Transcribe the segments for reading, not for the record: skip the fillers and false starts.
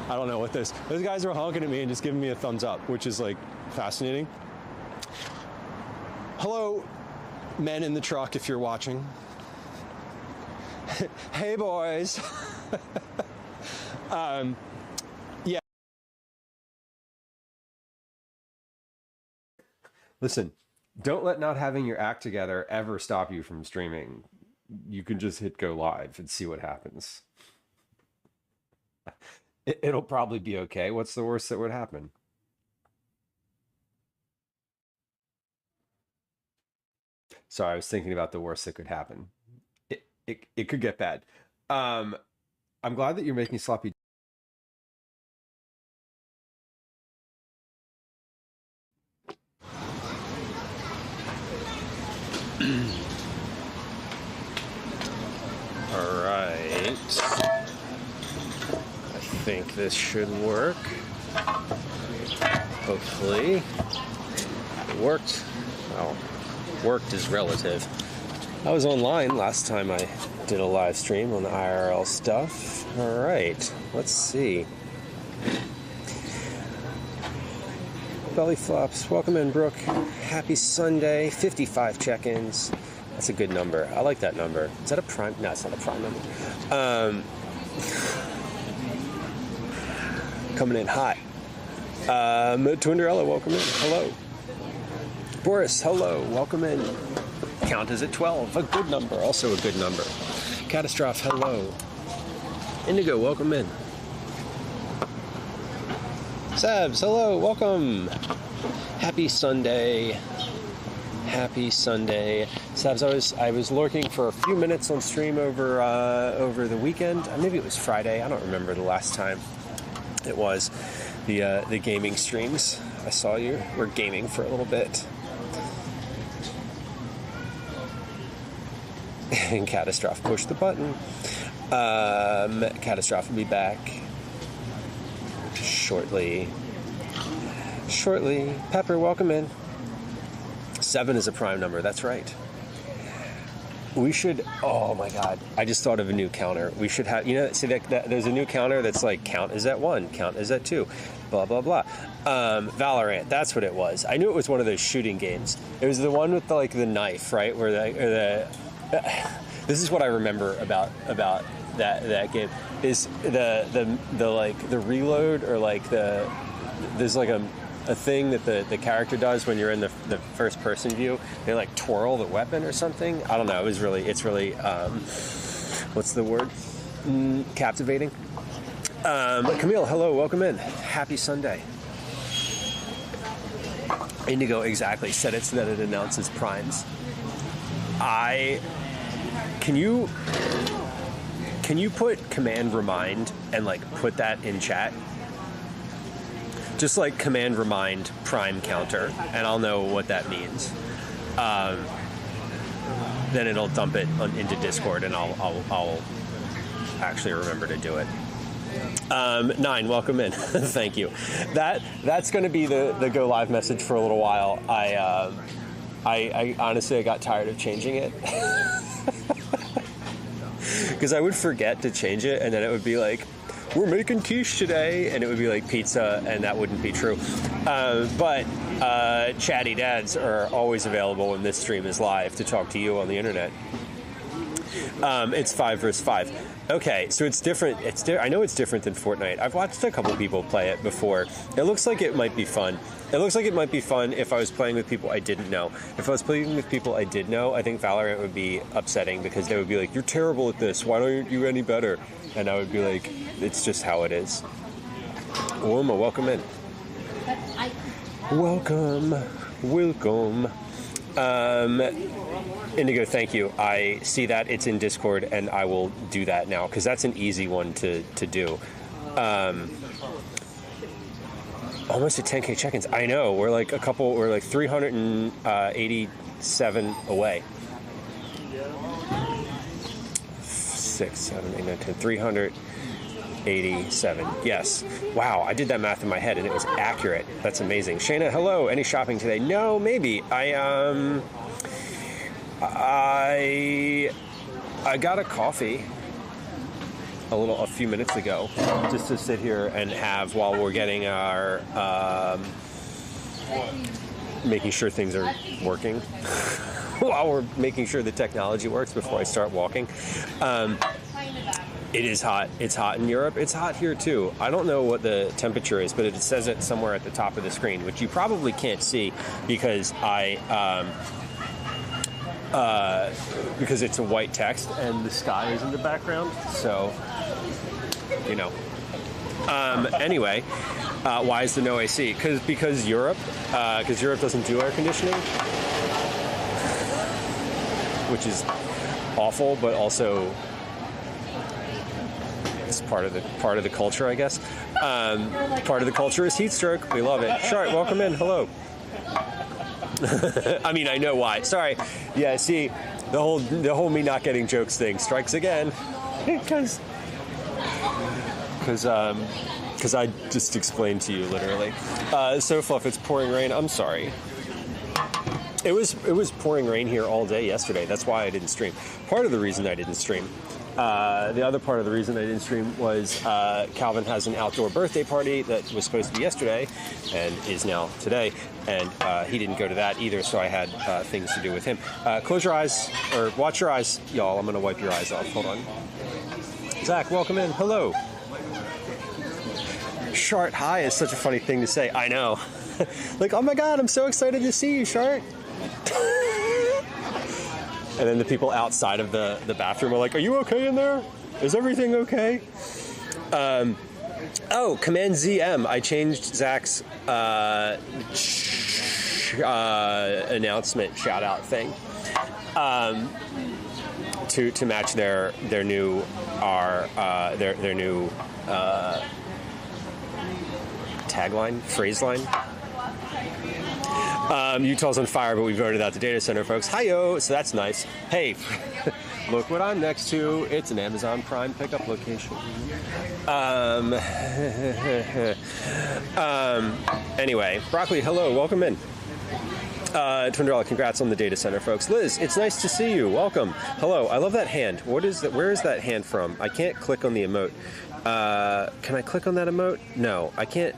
I don't know what those guys are honking at me and just giving me a thumbs up, which is like fascinating. Hello, men in the truck, if you're watching. Hey, boys. Yeah. Listen, don't let not having your act together ever stop you from streaming. You can just hit go live and see what happens. It'll probably be okay. What's the worst that would happen? Sorry, I was thinking about the worst that could happen. It could get bad. I'm glad that you're making sloppy. All right. I think this should work. Hopefully. It worked. Well, worked is relative. I was online last time I did a live stream on the IRL stuff. All right, let's see. Belly flops. Welcome in, Brooke. Happy Sunday. 55 check-ins. That's a good number. I like that number. Is that a prime? No, it's not a prime number. Coming in hot. Twinderella, welcome in. Hello. Boris, hello. Welcome in. Count is at 12. A good number. Also a good number. Catastrophe, hello. Indigo, welcome in. Sabs, hello. Welcome. Happy Sunday. Happy Sunday. Sabs, I was lurking for a few minutes on stream over the weekend. Maybe it was Friday. I don't remember the last time it was. The gaming streams. I saw you were gaming for a little bit. And Catastrophe push the button. Catastrophe will be back shortly. Pepper, welcome in. 7 is a prime number. That's right. We should. Oh my God! I just thought of a new counter. We should have. See that there's a new counter that's like count is at 1, count is at 2, blah blah blah. Valorant. That's what it was. I knew it was one of those shooting games. It was the one with the knife, right? Where the this is what I remember about that game is the reload or there's like a thing that the character does when you're in the first person view. They like twirl the weapon or something. I don't know. It's really what's the word? Captivating. Camille, hello, welcome in. Happy Sunday. Indigo, exactly. Set it so that it announces primes. Can you put command remind and put that in chat? Just command remind prime counter, and I'll know what that means. Then it'll dump it into Discord, and I'll actually remember to do it. 9, welcome in. Thank you. That's going to be the go live message for a little while. I honestly got tired of changing it because I would forget to change it, and then it would be like, we're making quiche today, and it would be like pizza, and that wouldn't be true. But chatty dads are always available when this stream is live to talk to you on the internet. It's 5 versus 5. Okay, so it's different. I know it's different than Fortnite. I've watched a couple people play it before. It looks like it might be fun. It looks like it might be fun if I was playing with people I didn't know. If I was playing with people I did know, I think Valorant would be upsetting because they would be like, you're terrible at this. Why don't you do any better? And I would be like, it's just how it is. Wilma, welcome in. Welcome. Indigo, thank you. I see that it's in Discord, and I will do that now because that's an easy one to do. Almost at 10K check-ins. I know. We're like 387 away. 6, 7, 8, 9, 10, 387. Yes. Wow, I did that math in my head and it was accurate. That's amazing. Shayna, hello. Any shopping today? No, maybe. I got a coffee. a few minutes ago, just to sit here and have while we're getting our making sure things are working. While we're making sure the technology works before I start walking. It is hot. It's hot in Europe. It's hot here too. I don't know what the temperature is, but it says it somewhere at the top of the screen, which you probably can't see because because it's a white text and the sky is in the background. So, you know. Anyway, why is there no AC? Because Europe doesn't do air conditioning, which is awful, but also it's part of the culture, I guess. Part of the culture is heat stroke. We love it. Shart, welcome in. Hello. I mean, I know why. Sorry. Yeah. See, the whole me not getting jokes thing strikes again, because I just explained to you literally. So Fluff, it's pouring rain. I'm sorry. It was pouring rain here all day yesterday. That's why I didn't stream. Part of the reason I didn't stream. The other part of the reason I didn't stream was Calvin has an outdoor birthday party that was supposed to be yesterday and is now today, and he didn't go to that either, so I had things to do with him. Close your eyes, or watch your eyes, y'all. I'm going to wipe your eyes off. Hold on. Zach, welcome in. Hello. Shart, hi is such a funny thing to say. I know. Like, oh my God, I'm so excited to see you, Shart. And then the people outside of the bathroom are like, are you okay in there? Is everything okay? Oh, Command ZM. I changed Zach's announcement shout out thing to match their new tagline, phrase line. Utah's on fire, but we voted out the data center, folks. Hi-yo! So that's nice. Hey, look what I'm next to. It's an Amazon Prime pickup location. Anyway, Broccoli, hello. Welcome in. $20, congrats on the data center, folks. Liz, it's nice to see you. Welcome. Hello. I love that hand. What is that? Where is that hand from? I can't click on the emote. Can I click on that emote? No, I can't.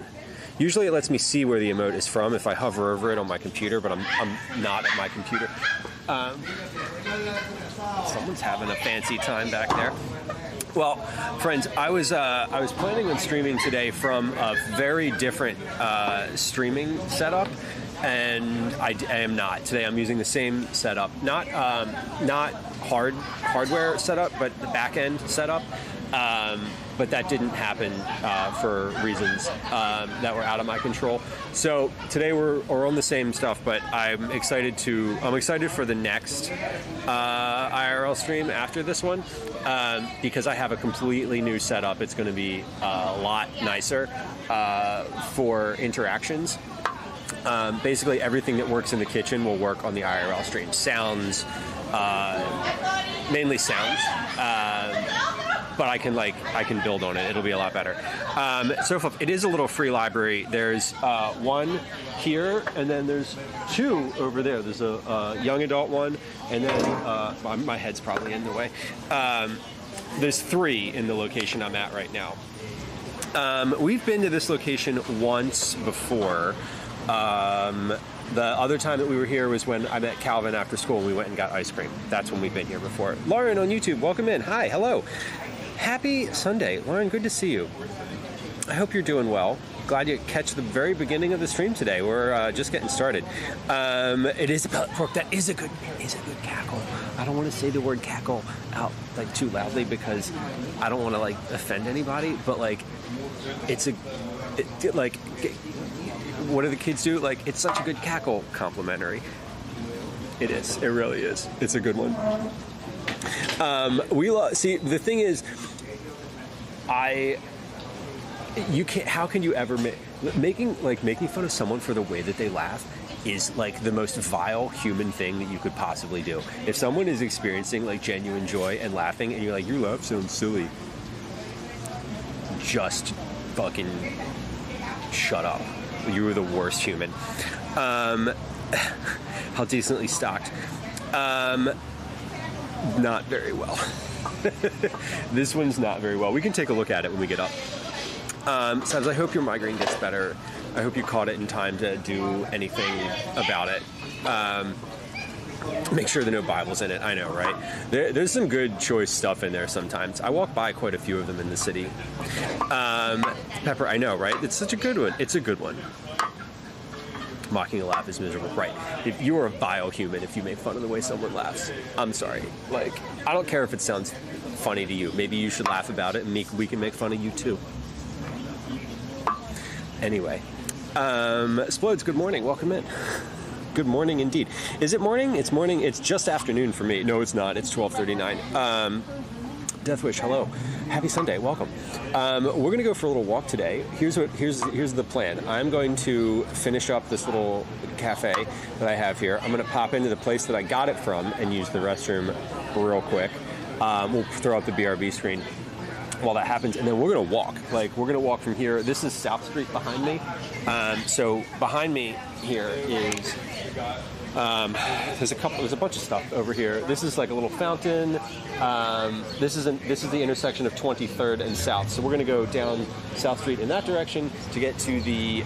Usually it lets me see where the emote is from if I hover over it on my computer, but I'm not at my computer. Someone's having a fancy time back there. Well, friends, I was planning on streaming today from a very different streaming setup, and I am not. Today I'm using the same setup, not hardware setup, but the back end setup. But that didn't happen for reasons that were out of my control. So today we're on the same stuff, but I'm excited for the next IRL stream after this one because I have a completely new setup. It's going to be a lot nicer for interactions. Basically, everything that works in the kitchen will work on the IRL stream. Sounds, mainly sounds. But I can build on it. It'll be a lot better. So it is a little free library. There's one here, and then there's two over there. There's a young adult one, and then my head's probably in the way. There's three in the location I'm at right now. We've been to this location once before. The other time that we were here was when I met Calvin after school and we went and got ice cream. That's when we've been here before. Lauren on YouTube, welcome in. Hi, hello. Happy Sunday. Lauren, good to see you. I hope you're doing well. Glad you catch the very beginning of the stream today. We're just getting started. It is about pork. That is a good cackle. I don't want to say the word cackle out too loudly because I don't want to offend anybody, but what do the kids do? It's such a good cackle, complimentary. It is. It really is. It's a good one. See, the thing is, you can't. How can you ever making fun of someone for the way that they laugh is the most vile human thing that you could possibly do. If someone is experiencing genuine joy and laughing, and you're your laugh sounds silly, just fucking shut up. You were the worst human. How decently stocked. Not very well. This one's not very well. We can take a look at it when we get up. Sabs, I hope your migraine gets better. I hope you caught it in time to do anything about it. Make sure there are no Bibles in it. I know, right? There's some good choice stuff in there sometimes. I walk by quite a few of them in the city. Pepper, I know, right? It's such a good one. It's a good one. Mocking a laugh is miserable. Right. If you are a vile human if you make fun of the way someone laughs. I'm sorry. Like, I don't care if it sounds funny to you. Maybe you should laugh about it and we can make fun of you too. Anyway. Splodes, good morning. Welcome in. Good morning indeed. Is it morning? It's morning. It's just afternoon for me. No, it's not. It's 12:39. Deathwish, hello. Happy Sunday. Welcome. We're going to go for a little walk today. Here's the plan. I'm going to finish up this little cafe that I have here. I'm going to pop into the place that I got it from and use the restroom real quick. We'll throw up the BRB screen while that happens, and then we're going to walk. Like, we're going to walk from here. This is South Street behind me. So behind me here is there's a bunch of stuff over here. This is like a little fountain. This is the intersection of 23rd and South. So we're going to go down South Street in that direction to get to the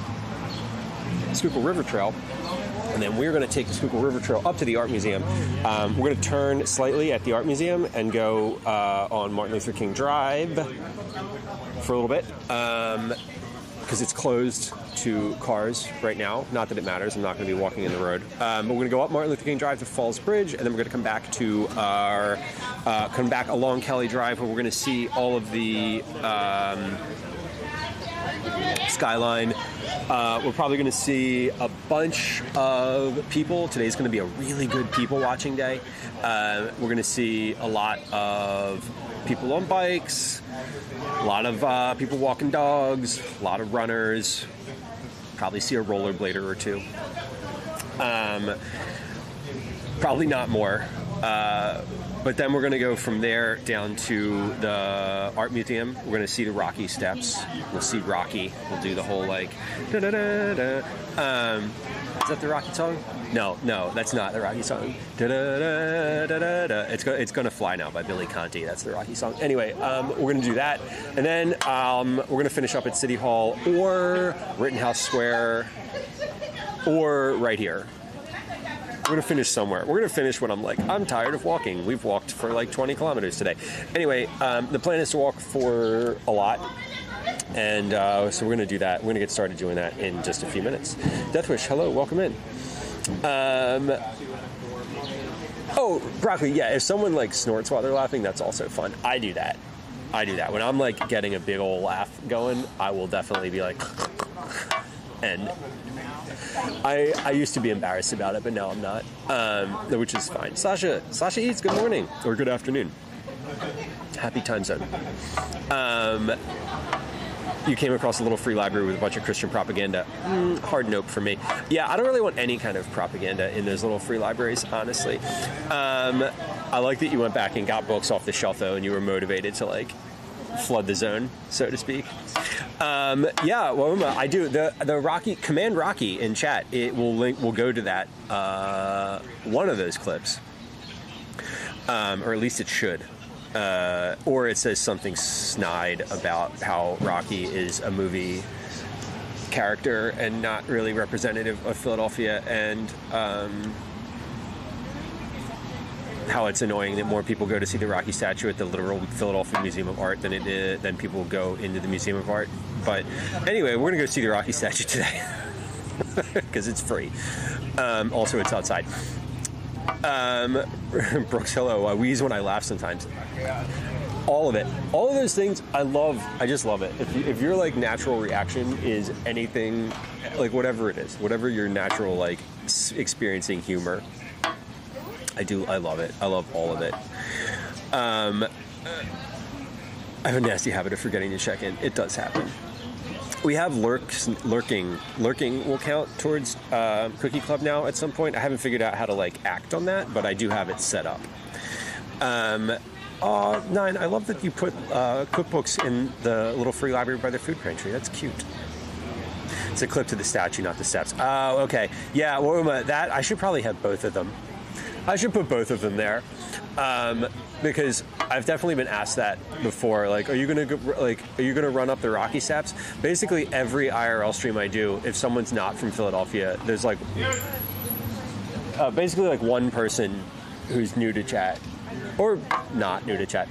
Schuylkill River Trail. And then we're going to take the Schuylkill River Trail up to the Art Museum. We're going to turn slightly at the Art Museum and go on Martin Luther King Drive for a little bit. Because it's closed to cars right now. Not that it matters. I'm not going to be walking in the road. But we're going to go up Martin Luther King Drive to Falls Bridge, and then we're going to come back to come back along Kelly Drive, where we're going to see all of the skyline. We're probably going to see a bunch of people. Today's going to be a really good people watching day. We're going to see a lot of people on bikes, a lot of people walking dogs, a lot of runners, probably see a rollerblader or two. Probably not more. But then we're going to go from there down to the Art Museum. We're going to see the Rocky Steps. We'll see Rocky. We'll do the whole like da-da-da-da. Is that the Rocky song? No, that's not the Rocky song. Da-da-da-da-da-da. It's Gonna Fly Now by Billy Conti. That's the Rocky song. Anyway, we're going to do that. And then we're going to finish up at City Hall or Rittenhouse Square or right here. We're going to finish somewhere. We're going to finish when I'm like, I'm tired of walking. We've walked for like 20 kilometers today. Anyway, the plan is to walk for a lot. And so we're going to do that. We're going to get started doing that in just a few minutes. Deathwish, hello, welcome in. Oh, broccoli, yeah, if someone like snorts while they're laughing, that's also fun. I do that. When I'm like getting a big old laugh going, I will definitely be like, and I used to be embarrassed about it, but now I'm not, which is fine. Sasha Eats, good morning, or good afternoon. Happy time zone. You came across a little free library with a bunch of Christian propaganda. Hard nope for me. Yeah, I don't really want any kind of propaganda in those little free libraries, honestly. I like that you went back and got books off the shelf, though, and you were motivated to, like, flood the zone, so to speak. Yeah, well, I do. The Rocky, Command Rocky in chat, it will link, we'll go to that, one of those clips. Or at least it should. Or it says something snide about how Rocky is a movie character and not really representative of Philadelphia, and how it's annoying that more people go to see the Rocky statue at the literal Philadelphia Museum of Art than people go into the Museum of Art. But anyway, we're gonna go see the Rocky statue today because it's free. Also, it's outside. Brooks, hello. I wheeze when I laugh sometimes. All of it. All of those things I love. I just love it. If your like natural reaction is anything, like whatever it is, whatever your natural like experiencing humor, I love it. I love all of it. I have a nasty habit of forgetting to check in. It does happen. We have lurking will count towards Cookie Club now at some point. I haven't figured out how to like act on that, but I do have it set up. Nine, I love that you put cookbooks in the little free library by the food pantry. That's cute. It's a clip to the statue, not the steps. Oh, okay. Yeah, well, that I should probably have both of them. I should put both of them there, because I've definitely been asked that before. Like, are you gonna run up the Rocky Steps? Basically, every IRL stream I do, if someone's not from Philadelphia, there's like basically like one person who's new to chat, or not new to chat.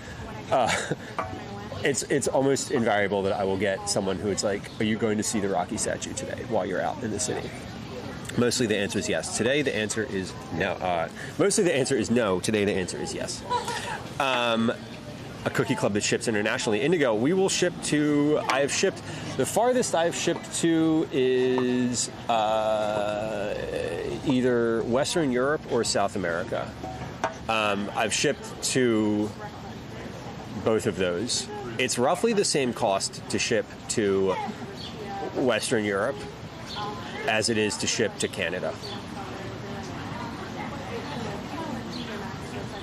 It's almost invariable that I will get someone who is like, are you going to see the Rocky statue today while you're out in the city? Mostly the answer is yes. Today the answer is no. Mostly the answer is no. Today the answer is yes. A cookie club that ships internationally. Indigo, we will ship to, the farthest I've shipped to is either Western Europe or South America. I've shipped to both of those. It's roughly the same cost to ship to Western Europe as it is to ship to Canada,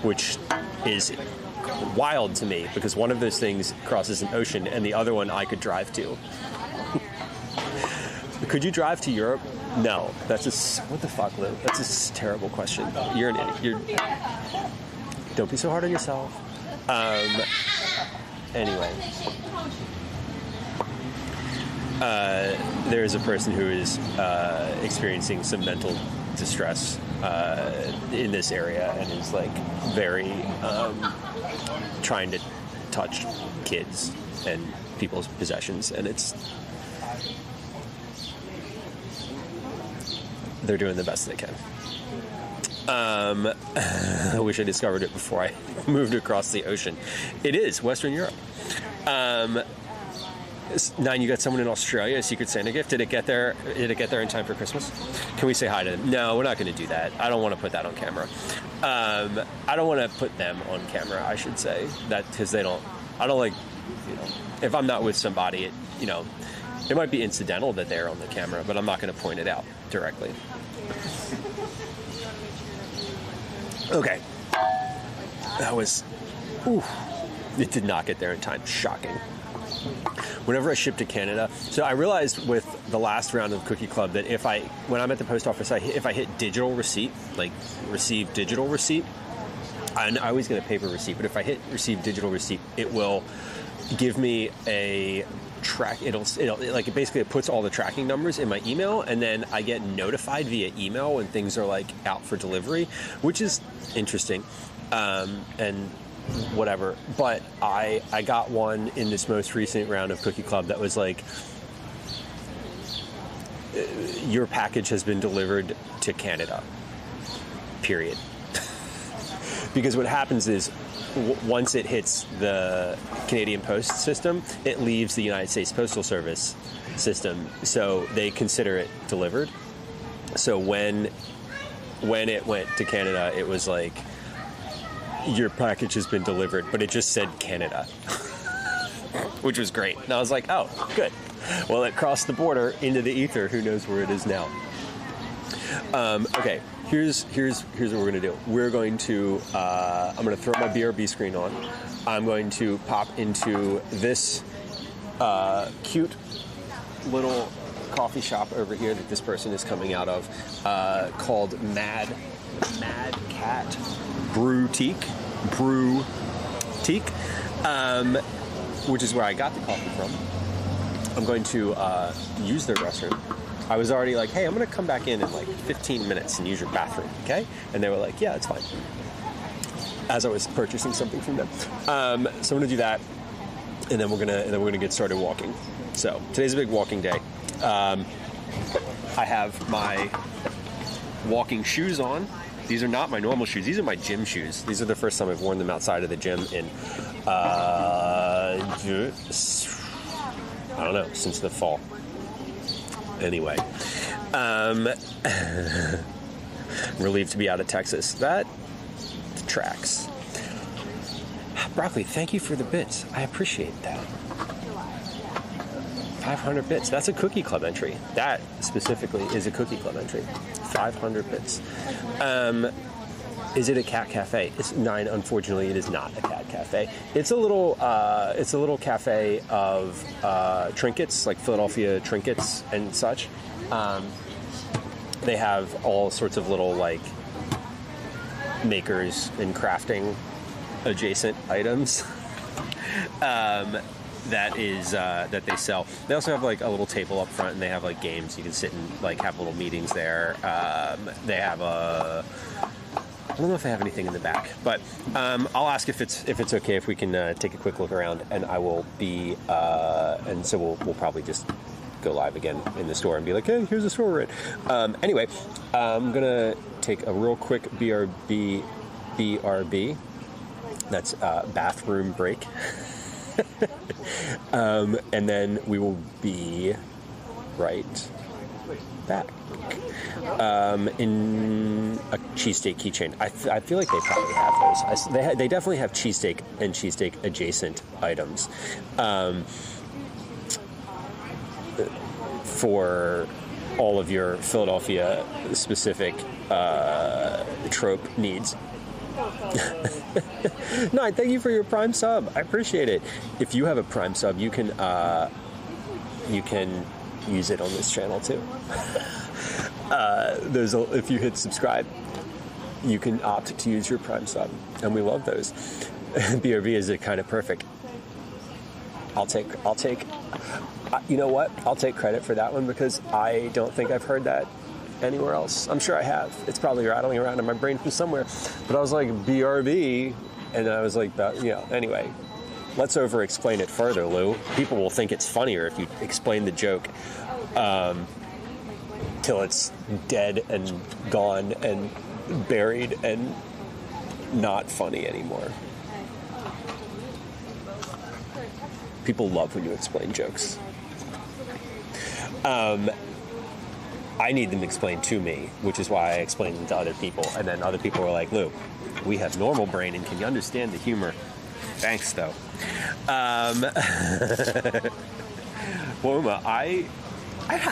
which is wild to me because one of those things crosses an ocean and the other one I could drive to. Could you drive to Europe? No. What the fuck, Lou? That's a terrible question. You're an idiot. Don't be so hard on yourself. Anyway. There is a person who is experiencing some mental distress in this area and is like very trying to touch kids and people's possessions, and they're doing the best they can. I wish I discovered it before I moved across the ocean. It is Western Europe. 9, you got someone in Australia, a Secret Santa gift. Did it get there in time for Christmas? Can we say hi to them? No, we're not going to do that. I don't want to put that on camera. I don't want to put them on camera, I should say. That because I don't like, if I'm not with somebody, it might be incidental that they're on the camera, but I'm not going to point it out directly. Okay. That was, it did not get there in time. Shocking. Whenever I ship to Canada, so I realized with the last round of Cookie Club that when I'm at the post office, if I hit digital receipt, like receive digital receipt, I always get a paper receipt, but if I hit receive digital receipt, it will give me a track. It'll like basically it puts all the tracking numbers in my email, and then I get notified via email when things are like out for delivery, which is interesting, and whatever. But I got one in this most recent round of Cookie Club that was like, your package has been delivered to Canada, period. Because what happens is once it hits the Canadian Post system, it leaves the United States Postal Service system, so they consider it delivered. So when it went to Canada, it was like, your package has been delivered, but it just said Canada, which was great. And I was like, oh, good. Well, it crossed the border into the ether. Who knows where it is now? Okay, here's what we're gonna do. We're going to I'm gonna throw my BRB screen on. I'm going to pop into this cute little coffee shop over here that this person is coming out of, called Mad Cat Brewtique, which is where I got the coffee from. I'm going to use their restroom. I was already like, hey, I'm going to come back in like 15 minutes and use your bathroom, okay? And they were like, yeah, it's fine. As I was purchasing something from them. So I'm going to do that, and then we're gonna get started walking. So today's a big walking day. I have my walking shoes on. These are not my normal shoes. These are my gym shoes. These are the first time I've worn them outside of the gym in, I don't know, since the fall. Anyway, relieved to be out of Texas. That tracks. Broccoli, thank you for the bits. I appreciate that. 500 bits. That's a Cookie Club entry. That specifically is a Cookie Club entry. 500 bits. Is it a cat cafe? It's 9. Unfortunately, it is not a cat cafe. It's a little cafe of trinkets, like Philadelphia trinkets and such. They have all sorts of little like makers and crafting adjacent items that they sell. They also have like a little table up front, and they have like games. You can sit and like have little meetings there. They have I don't know if they have anything in the back, but I'll ask if it's okay if we can take a quick look around, and I will be and so we'll probably just go live again in the store and be like, hey, here's the store we're in. Anyway, I'm gonna take a real quick BRB. That's bathroom break. And then we will be right back. In a cheesesteak keychain. I feel like they probably have those. They definitely have cheesesteak and cheesesteak adjacent items. For all of your Philadelphia specific trope needs. No, thank you for your Prime sub. I appreciate it. If you have a Prime sub, you can use it on this channel too. If you hit subscribe, you can opt to use your Prime sub, and we love those. BRB is kind of perfect. I'll take. You know what? I'll take credit for that one because I don't think I've heard that anywhere else. I'm sure I have. It's probably rattling around in my brain from somewhere. But I was like, BRB, and I was like, anyway. Let's over-explain it further, Lou. People will think it's funnier if you explain the joke till it's dead and gone and buried and not funny anymore. People love when you explain jokes. I need them explained to me, which is why I explain them to other people. And then other people are like, Lou, we have normal brain, and can you understand the humor? Thanks, though. Woma,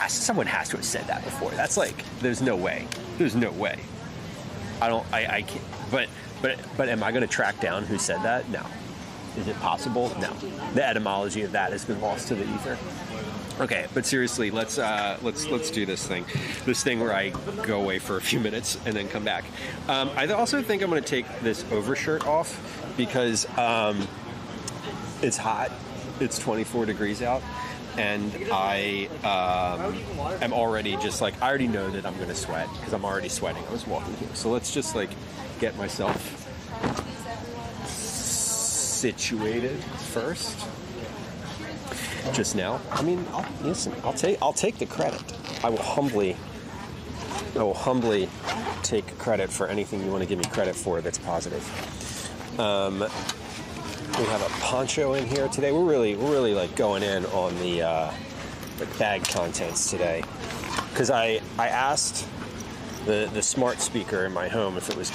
someone has to have said that before. That's like, there's no way. There's no way. I can't. But am I going to track down who said that? No. Is it possible? No. The etymology of that has been lost to the ether. Okay, but seriously, let's do this thing. This thing where I go away for a few minutes and then come back. I also think I'm going to take this overshirt off because it's hot. It's 24 degrees out, and I am already just like, I already know that I'm going to sweat because I'm already sweating. I was walking here. So let's just like get myself situated first. Just now. I mean, I'll take the credit. I will humbly take credit for anything you want to give me credit for that's positive. We have a poncho in here today. We're really like going in on the bag contents today, because I asked the smart speaker in my home if it was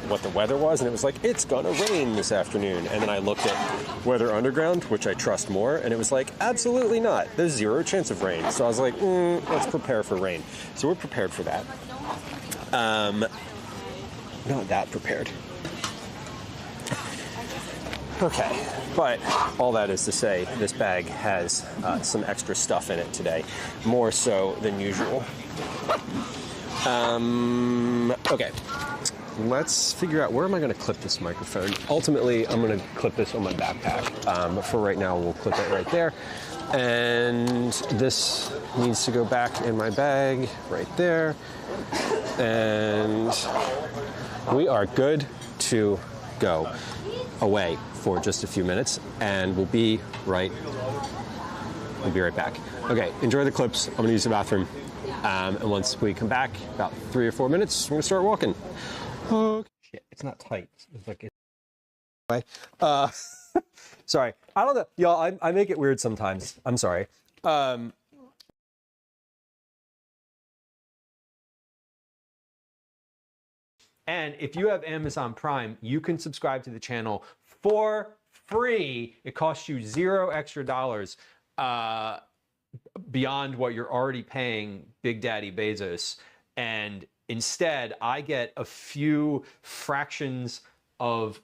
what the weather was, and it was like, it's gonna rain this afternoon. And then I looked at Weather Underground, which I trust more, and it was like, absolutely not. There's 0 chance of rain. So I was like, let's prepare for rain. So we're prepared for that. Not that prepared. Okay, but all that is to say, this bag has some extra stuff in it today, more so than usual. Okay. Let's figure out, where am I going to clip this microphone? Ultimately, I'm going to clip this on my backpack. But for right now, we'll clip it right there. And this needs to go back in my bag right there. And we are good to go away for just a few minutes. And we'll be right back. Okay, enjoy the clips. I'm going to use the bathroom. And once we come back, about 3 or 4 minutes, we're going to start walking. Okay. Shit, it's not tight. It's like sorry. I don't know, y'all. I make it weird sometimes. I'm sorry. And if you have Amazon Prime, you can subscribe to the channel for free. It costs you $0 extra beyond what you're already paying Big Daddy Bezos, and instead, I get a few fractions of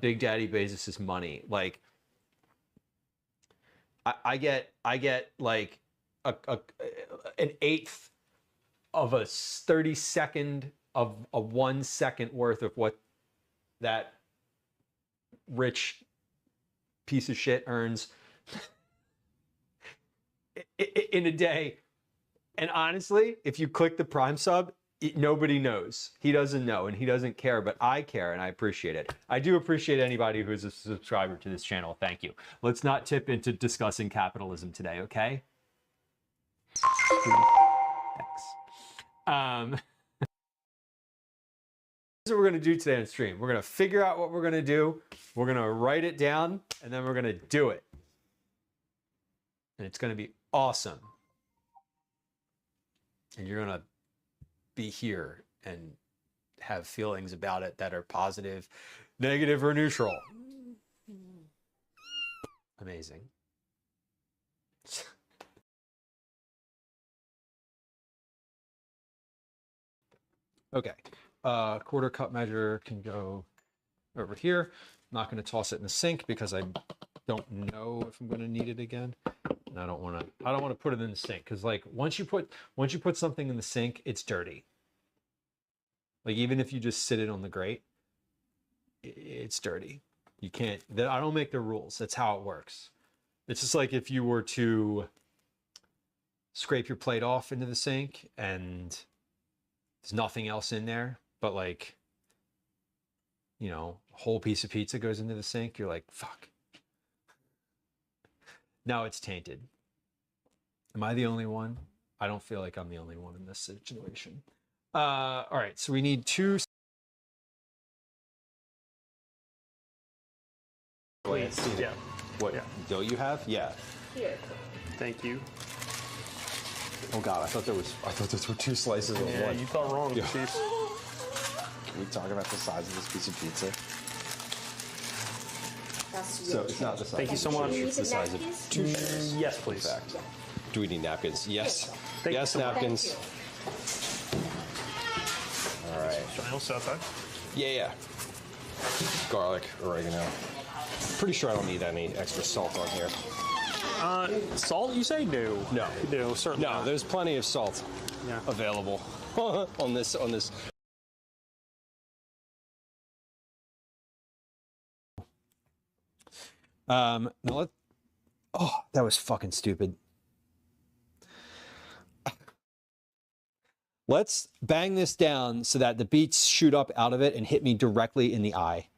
Big Daddy Bezos's money. Like, I get like an eighth of a 32nd of a 1 second worth of what that rich piece of shit earns in a day. And honestly, if you click the Prime sub, nobody knows. He doesn't know and he doesn't care, but I care and I appreciate it. I do appreciate anybody who's a subscriber to this channel. Thank you. Let's not tip into discussing capitalism today, okay? Thanks. This is what we're going to do today on stream. We're going to figure out what we're going to do. We're going to write it down, and then we're going to do it. And it's going to be awesome. And you're going to be here and have feelings about it that are positive, negative, or neutral. Amazing. Okay. Quarter cup measure can go over here. I'm not going to toss it in the sink because I don't know if I'm going to need it again. And I don't want to put it in the sink because like once you put something in the sink, it's dirty. Like even if you just sit it on the grate, it's dirty. You can't, I don't make the rules. That's how it works. It's just like if you were to scrape your plate off into the sink and there's nothing else in there, but like, you know, a whole piece of pizza goes into the sink, you're like, fuck. Now it's tainted. Am I the only one? I don't feel like I'm the only one in this situation. All right, so we need 2. Please, yeah. What dough you have? Yeah. Here. Thank you. Oh God, I thought those were 2 slices of Yeah, one. you thought wrong, Yeah. Chief. Can we talk about the size of this piece of pizza? That's So it's not the size. Thank you so much. It's the size of 2 shares. Yes, please. In fact. Do we need napkins? Yes. Thank you Yes, so much. napkins. All right. Should I also outside? Yeah. Garlic, oregano. Pretty sure I don't need any extra salt on here. Salt, you say? No. No, certainly No, not. there's plenty of salt Yeah. available on this. Now oh, that was fucking stupid. Let's bang this down so that the beets shoot up out of it and hit me directly in the eye.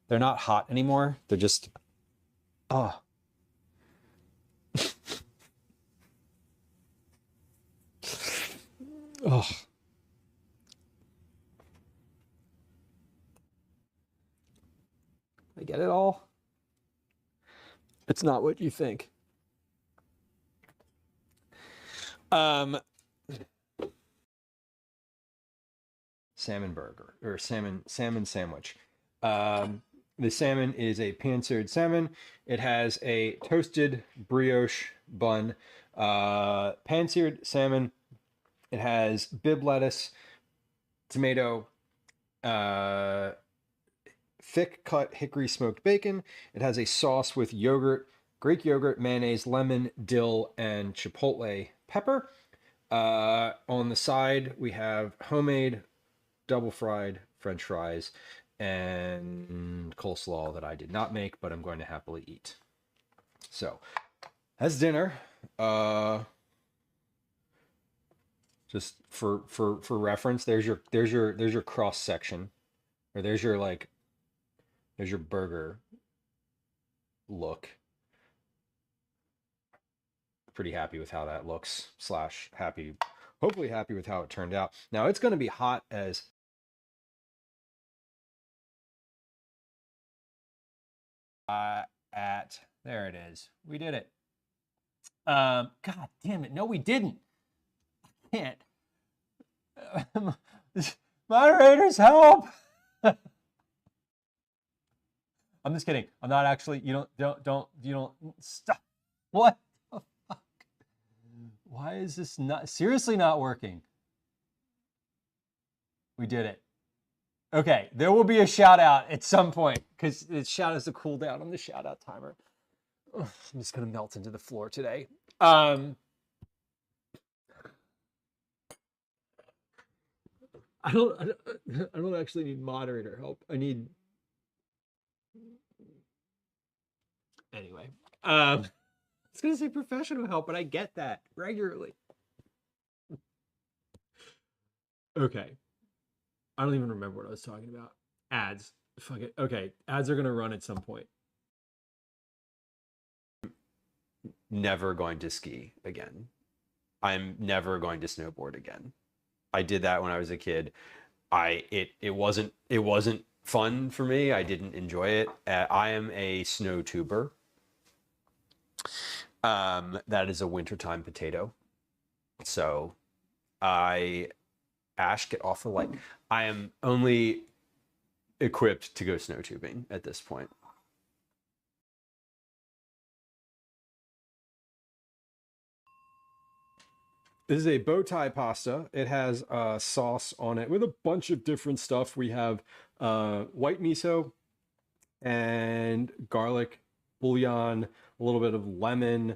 They're not hot anymore. They're just, oh. Oh. I get it all. It's not what you think. Salmon burger or salmon sandwich. The salmon is a pan-seared salmon. It has a toasted brioche bun. Pan-seared salmon. It has Bib lettuce, tomato, thick cut hickory smoked bacon. It has a sauce with yogurt, Greek yogurt, mayonnaise, lemon, dill, and chipotle pepper. On the side, we have homemade double fried French fries and coleslaw that I did not make, but I'm going to happily eat. So that's dinner. Just for reference, there's your cross section, or there's your burger look. Pretty happy with how that looks, hopefully happy with how it turned out. Now it's going to be hot as there it is. We did it. God damn it. No, we didn't. I can't. Moderators, help. I'm just kidding. I'm not actually, you don't stop. What the fuck? Why is this seriously not working? We did it. Okay, there will be a shout out at some point because it shout outs to cool down on the shout out timer. Ugh, I'm just gonna melt into the floor today. I don't actually need moderator help. I need. Anyway, I was gonna say professional help, but I get that regularly. Okay. I don't even remember what I was talking about. Ads. Fuck it. Okay, ads are gonna run at some point. Never going to ski again. I'm never going to snowboard again. I did that when I was a kid. It wasn't fun for me. I didn't enjoy it. I am a snow tuber. That is a wintertime potato. So Ash, get off the light. I am only equipped to go snow tubing at this point. This is a bow tie pasta. It has sauce on it with a bunch of different stuff. We have white miso and garlic bouillon, a little bit of lemon,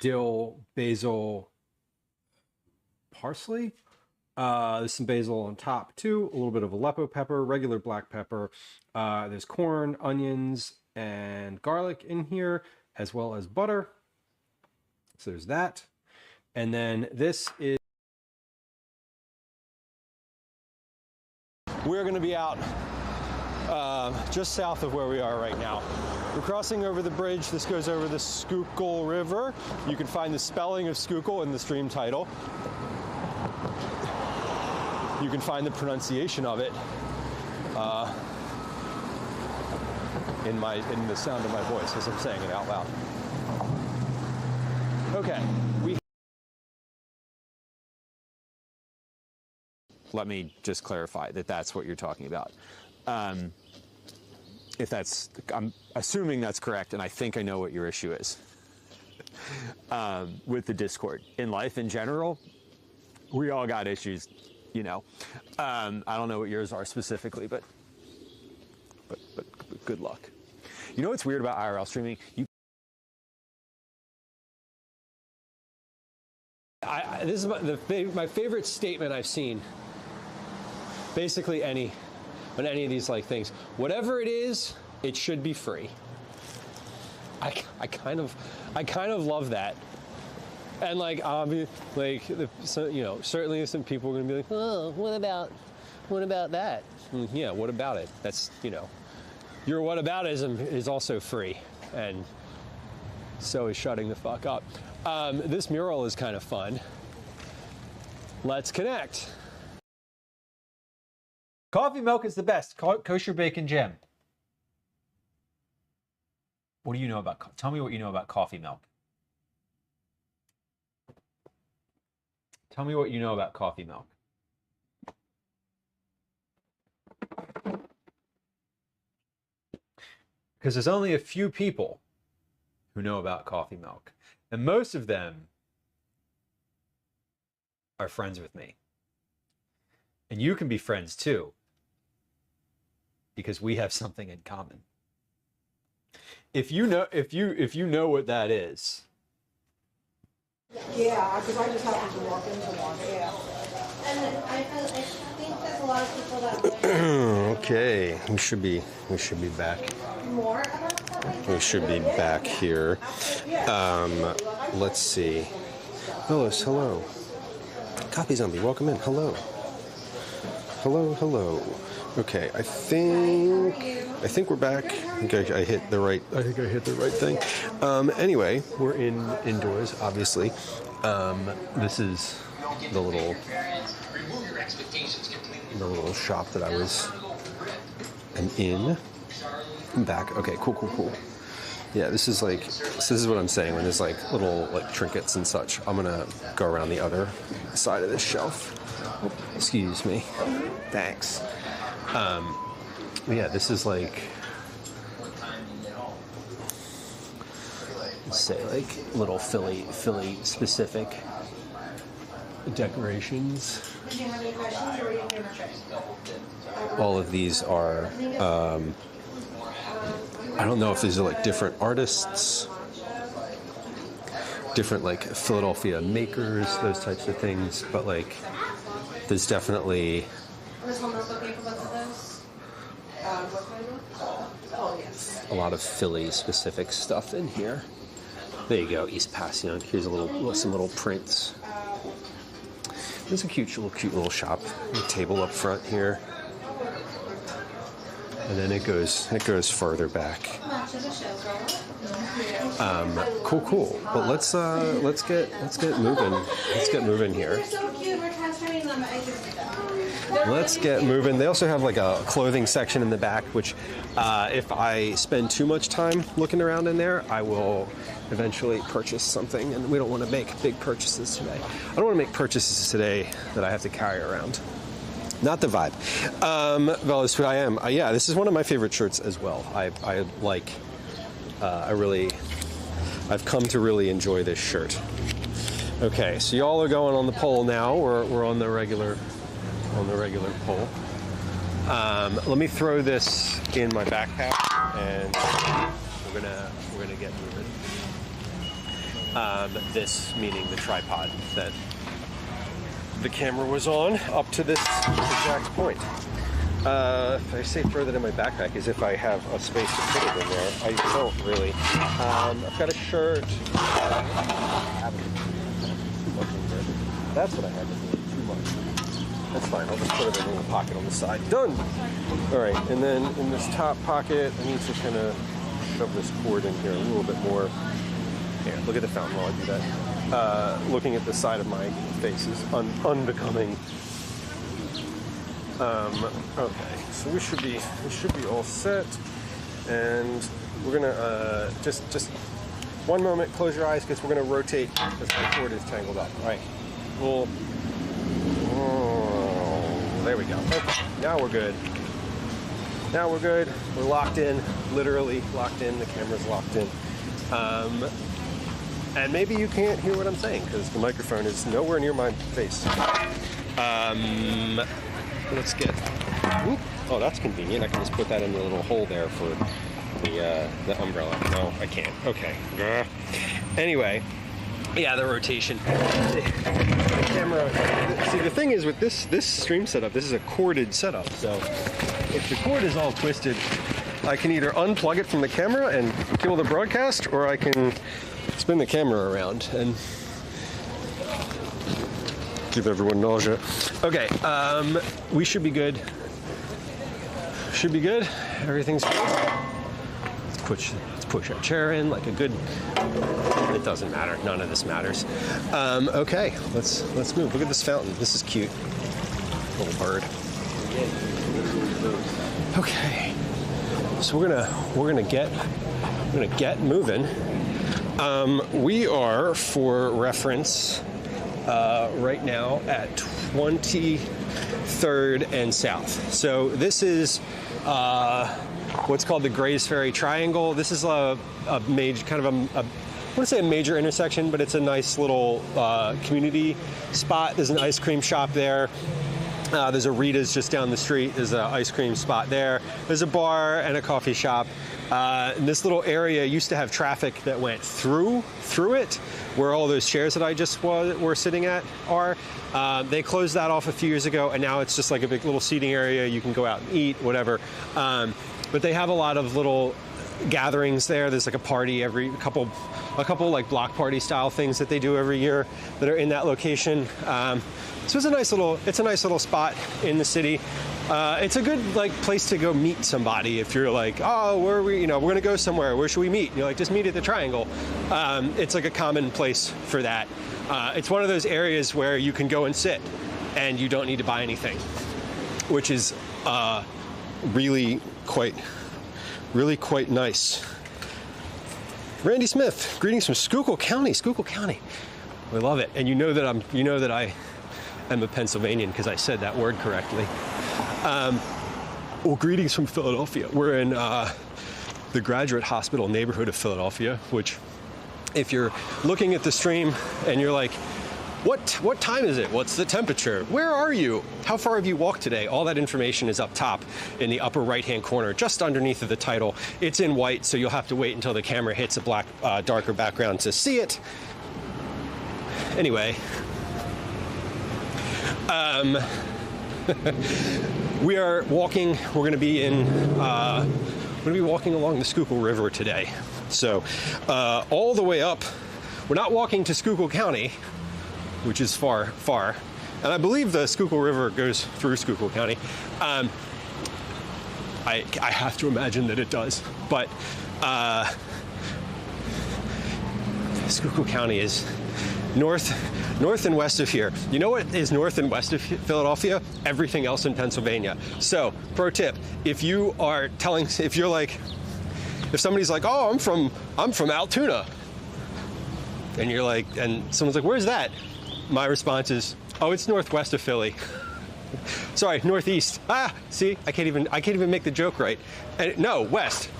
dill, basil, parsley. There's some basil on top too, a little bit of Aleppo pepper, regular black pepper. There's corn, onions, and garlic in here, as well as butter. So there's that. And then this is... We're going to be out just south of where we are right now. We're crossing over the bridge. This goes over the Schuylkill River. You can find the spelling of Schuylkill in the stream title. You can find the pronunciation of it in the sound of my voice as I'm saying it out loud. Okay, let me just clarify that that's what you're talking about. If that's, I'm assuming that's correct, and I think I know what your issue is with the Discord. In life in general, we all got issues, you know. I don't know what yours are specifically, but good luck. You know what's weird about IRL streaming? This is my favorite statement I've seen. Basically, on any of these like things, whatever it is, it should be free. I kind of love that. And like certainly some people are gonna be like, oh, what about that? Yeah, what about it? That's, you know, your whataboutism is also free, and so is shutting the fuck up. This mural is kind of fun. Let's connect. Coffee milk is the best. Kosher bacon jam. What do you know about? Tell me what you know about coffee milk. Tell me what you know about coffee milk. Because there's only a few people who know about coffee milk, and most of them are friends with me. And you can be friends too, because we have something in common. If you know what that is. Yeah, because I just happened to walk into one. Yeah. And I think there's a lot of people that Okay, we should be back. more about that. We should be back here. Let's see. Willis, hello. Coffee Zombie, welcome in. Hello. Hello. Okay, I think we're back. I think I hit the right thing. Anyway, we're indoors, obviously. This is the little shop that I was in. I'm back. Okay, cool. Yeah, this is what I'm saying when there's like little like trinkets and such. I'm gonna go around the other side of this shelf. Oh, excuse me. Thanks. Yeah, this is like, let's say like little Philly specific decorations. All of these are, I don't know if these are like different artists, different like Philadelphia makers, those types of things, but like there's definitely Was homework okay for both of those? Oh, yes. a lot of Philly specific stuff in here. There you go, East Passyunk. Here's some little prints. There's a cute little shop. A table up front here. And then it goes further back. Much of a show, girl. Cool. But let's get moving. Let's get moving here. They're so cute. We're transferring them. I just Let's get moving. They also have like a clothing section in the back, which if I spend too much time looking around in there, I will eventually purchase something. And we don't want to make big purchases today. I don't want to make purchases today that I have to carry around. Not the vibe. Velos, who I am. Yeah, this is one of my favorite shirts as well. I've come to really enjoy this shirt. Okay, so y'all are going on the pole now. We're on the regular pole. Let me throw this in my backpack, and we're gonna get moving. This meaning the tripod that the camera was on up to this exact point. If I say throw that in my backpack, as if I have a space to put it in there. I don't really. I've got a shirt. That's what I had to do. Too much. That's fine. I'll just put it in a little pocket on the side. Done. All right, and then in this top pocket, I need to kind of shove this cord in here a little bit more. Here, look at the fountain while I do that. Looking at the side of my face is unbecoming. Okay, so we should be all set, and we're gonna just one moment. Close your eyes, because we're gonna rotate as my cord is tangled up. All right, there we go. Okay, now we're good. We're locked in, literally locked in. The camera's locked in. And maybe you can't hear what I'm saying because the microphone is nowhere near my face. Let's get. Oh, that's convenient. I can just put that in the little hole there for the umbrella. No, I can't. Okay. Anyway, yeah, the rotation. The camera. See, the thing is with this stream setup, this is a corded setup. So if the cord is all twisted, I can either unplug it from the camera and kill the broadcast, or I can spin the camera around and give everyone nausea. Okay, we should be good. Everything's good. Let's push our chair in like a good. It doesn't matter. None of this matters. Okay, let's move. Look at this fountain. This is cute. Little bird. Okay, so we're gonna get moving. We are, for reference, right now at 23rd and South. So this is what's called the Grays Ferry Triangle. This is a major kind of I wouldn't say a major intersection, but it's a nice little community spot. There's an ice cream shop there. There's a Rita's just down the street. There's an ice cream spot there. There's a bar and a coffee shop. And this little area used to have traffic that went through it, where all those chairs that I just were sitting at are. They closed that off a few years ago, and now it's just like a big little seating area. You can go out and eat, whatever. But they have a lot of little gatherings there. There's like a party a couple like block party style things that they do every year that are in that location. So it's a nice little spot in the city. It's a good place to go meet somebody if you're like, oh, where are we? We're gonna go somewhere. Where should we meet? And you're like, just meet at the Triangle. It's like a common place for that. It's one of those areas where you can go and sit, and you don't need to buy anything, which is really quite nice. Randy Smith, greetings from Schuylkill County. We love it, and you know that I am a Pennsylvanian because I said that word correctly. Well, greetings from Philadelphia. We're in the Graduate Hospital neighborhood of Philadelphia, which, if you're looking at the stream and you're like, what time is it? What's the temperature? Where are you? How far have you walked today? All that information is up top in the upper right-hand corner, just underneath of the title. It's in white, so you'll have to wait until the camera hits a black, darker background to see it. Anyway, We are walking. We're going to be walking along the Schuylkill River today. So all the way up. We're not walking to Schuylkill County, which is far, and I believe the Schuylkill River goes through Schuylkill County. I have to imagine that it does, but Schuylkill County is north and west of here. You know what is north and west of Philadelphia? Everything else in Pennsylvania. So, pro tip: if somebody's like, "Oh, I'm from Altoona," and you're like, and someone's like, "Where's that?" My response is, "Oh, it's northwest of Philly." Sorry, northeast. See, I can't even make the joke right. And no, west.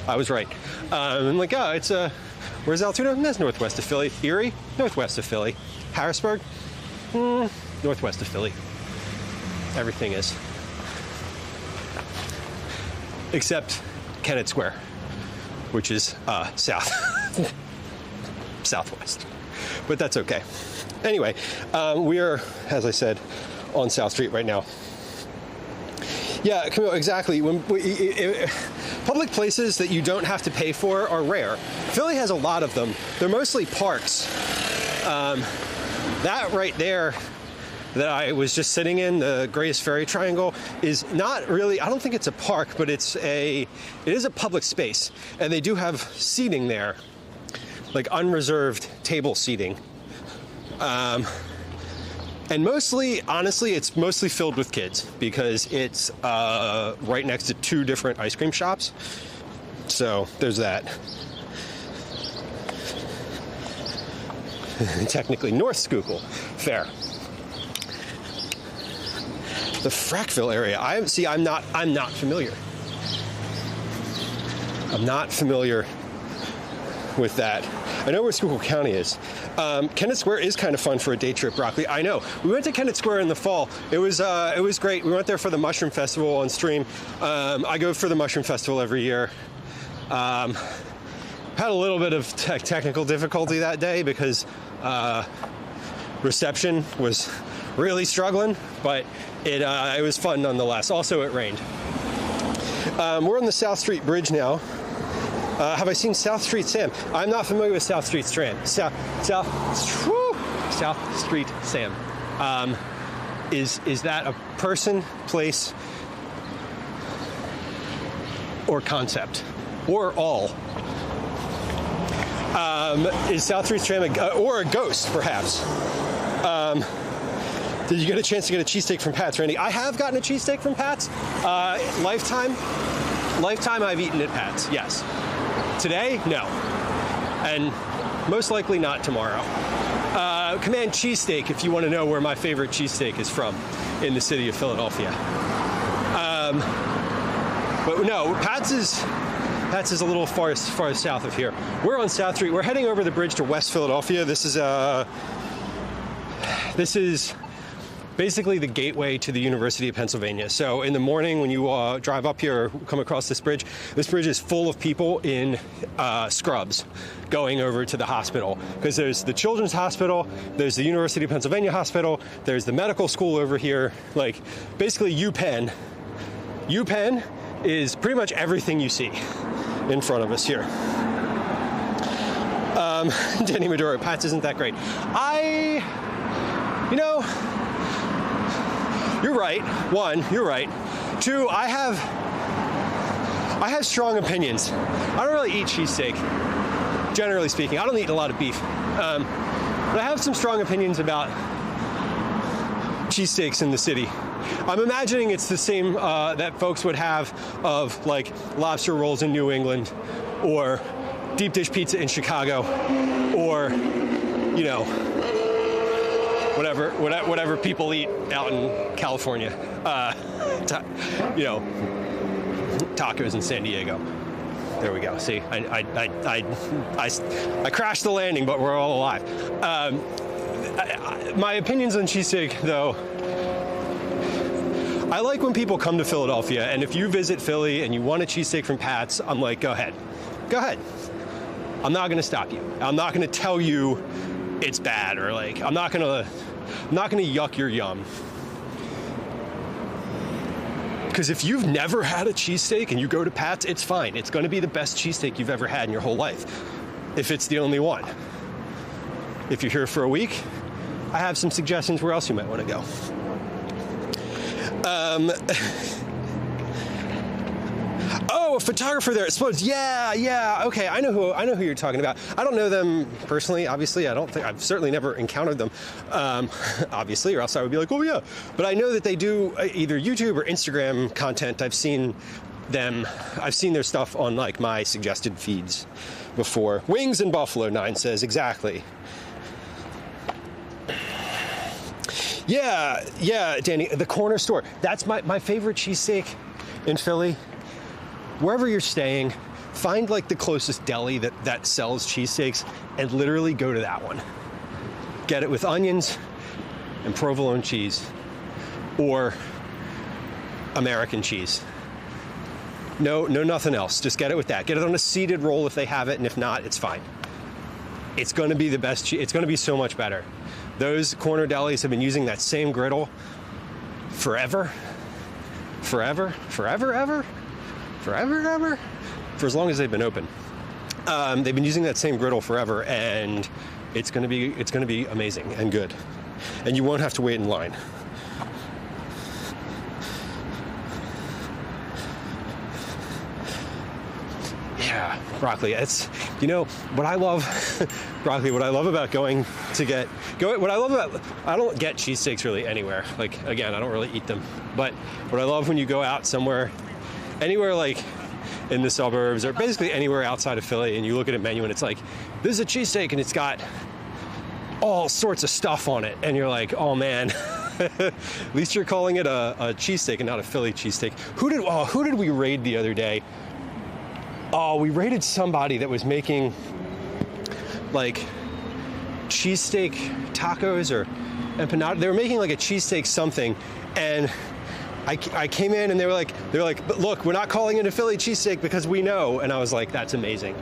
I was right. I'm like, oh, it's where's Altoona? That's northwest of Philly. Erie, northwest of Philly. Harrisburg, northwest of Philly. Everything is, except Kennett Square, which is southwest. But that's okay. Anyway, we are, as I said, on South Street right now. Yeah, Camille, exactly. Public places that you don't have to pay for are rare. Philly has a lot of them. They're mostly parks. That right there that I was just sitting in, the Greatest Ferry Triangle, is not really, I don't think it's a park, but it is a public space. And they do have seating there, like unreserved table seating. And mostly, honestly, it's mostly filled with kids because it's right next to two different ice cream shops. So there's that. Technically North Schuylkill. Fair. The Frackville area. I'm not familiar. I'm not familiar with that. I know where Schuylkill County is. Kennett Square is kind of fun for a day trip, Broccoli. I know. We went to Kennett Square in the fall. It was great. We went there for the Mushroom Festival on stream. I go for the Mushroom Festival every year. Had a little bit of technical difficulty that day because reception was really struggling, but it was fun nonetheless. Also, it rained. We're on the South Street Bridge now. Have I seen South Street Sam? I'm not familiar with South Street Strand. South Street Sam. Is that a person, place, or concept, or all? Is South Street Strand or a ghost, perhaps? Did you get a chance to get a cheesesteak from Pat's, Randy? I have gotten a cheesesteak from Pat's. Lifetime, I've eaten at Pat's, yes. Today, no. And most likely not tomorrow. Command cheesesteak if you want to know where my favorite cheesesteak is from in the city of Philadelphia. But no, Pat's is a little far south of here. We're on South Street. We're heading over the bridge to West Philadelphia. This is basically the gateway to the University of Pennsylvania. So in the morning when you drive up here or come across this bridge is full of people in scrubs going over to the hospital. Because there's the Children's Hospital, there's the University of Pennsylvania Hospital, there's the medical school over here, like basically UPenn. UPenn is pretty much everything you see in front of us here. Danny Maduro, Pat's isn't that great. You're right. One, you're right. Two, I have strong opinions. I don't really eat cheesesteak, generally speaking. I don't eat a lot of beef. But I have some strong opinions about cheesesteaks in the city. I'm imagining it's the same that folks would have of like lobster rolls in New England or deep dish pizza in Chicago or, whatever people eat out in California, tacos in San Diego. There we go. See, I crashed the landing, but we're all alive. My opinions on cheesesteak, though, I like when people come to Philadelphia, and if you visit Philly and you want a cheesesteak from Pat's, I'm like, go ahead. I'm not going to stop you. I'm not going to tell you it's bad, or like, I'm not going to I'm not going to yuck your yum. Because if you've never had a cheesesteak and you go to Pat's, it's fine. It's going to be the best cheesesteak you've ever had in your whole life, if it's the only one. If you're here for a week, I have some suggestions where else you might want to go. Oh, a photographer there. Explodes. Yeah. Okay, I know who you're talking about. I don't know them personally. Obviously, I've certainly never encountered them. Obviously, or else I would be like, oh yeah. But I know that they do either YouTube or Instagram content. I've seen their stuff on like my suggested feeds before. Wings in Buffalo 9 says exactly. Yeah, Danny, the corner store. That's my favorite cheesesteak in Philly. Wherever you're staying, find like the closest deli that sells cheesesteaks and literally go to that one. Get it with onions and provolone cheese or American cheese. No, nothing else. Just get it with that. Get it on a seeded roll if they have it, and if not, it's fine. It's going to be the best cheese. It's going to be so much better. Those corner delis have been using that same griddle forever, for as long as they've been open. They've been using that same griddle forever, and it's going to be amazing and good, and you won't have to wait in line. Yeah, broccoli. It's, what I love, broccoli. What I love about I don't get cheesesteaks really anywhere. Like, again, I don't really eat them. But what I love when you go out somewhere, anywhere like in the suburbs or basically anywhere outside of Philly, and you look at a menu and it's like, this is a cheesesteak and it's got all sorts of stuff on it, and you're like, oh man. At least you're calling it a cheesesteak and not a Philly cheesesteak. Who did we raid the other day? Oh, we raided somebody that was making like cheesesteak tacos or empanada. They were making like a cheesesteak something, and I came in and they were like, but look, we're not calling it a Philly cheesesteak because we know. And I was like, that's amazing.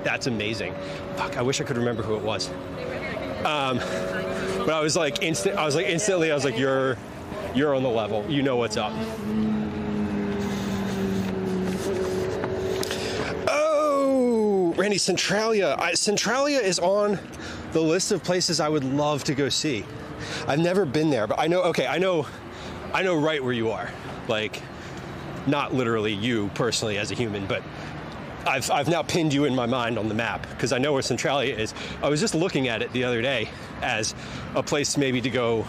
Fuck, I wish I could remember who it was. But I was like, instantly, you're on the level. You know what's up. Randy, Centralia. Centralia is on the list of places I would love to go see. I've never been there, but I know right where you are. Like, not literally you personally as a human, but I've now pinned you in my mind on the map because I know where Centralia is. I was just looking at it the other day as a place maybe to go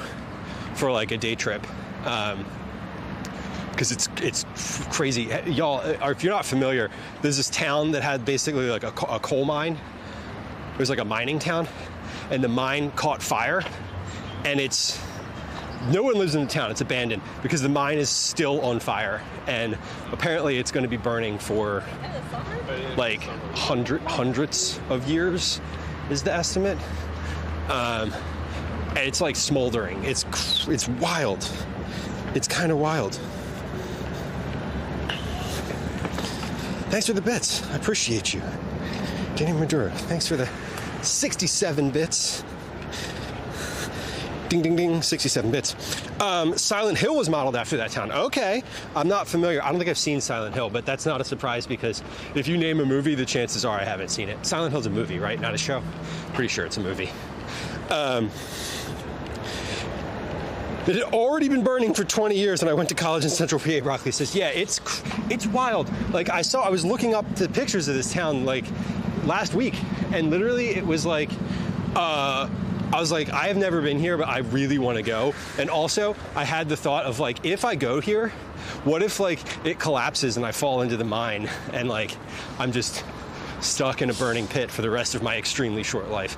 for like a day trip. Because it's crazy. Y'all, or if you're not familiar, there's this town that had basically like a coal mine. It was like a mining town, and the mine caught fire, and no one lives in the town. It's abandoned because the mine is still on fire, and apparently it's going to be burning for like hundreds of years is the estimate. And it's like smoldering. It's wild. It's kind of wild. Thanks for the bits. I appreciate you. Danny Maduro, thanks for the 67 bits. Ding, ding, ding, 67 bits. Silent Hill was modeled after that town. Okay. I'm not familiar. I don't think I've seen Silent Hill, but that's not a surprise because if you name a movie, the chances are I haven't seen it. Silent Hill's a movie, right? Not a show? Pretty sure it's a movie. It had already been burning for 20 years when I went to college in Central PA. Broccoli says, yeah, it's wild. Like, I was looking up the pictures of this town, like, last week, and literally it was like, I was like, I have never been here, but I really want to go. And also, I had the thought of, like, if I go here, what if, like, it collapses and I fall into the mine and, like, I'm just stuck in a burning pit for the rest of my extremely short life?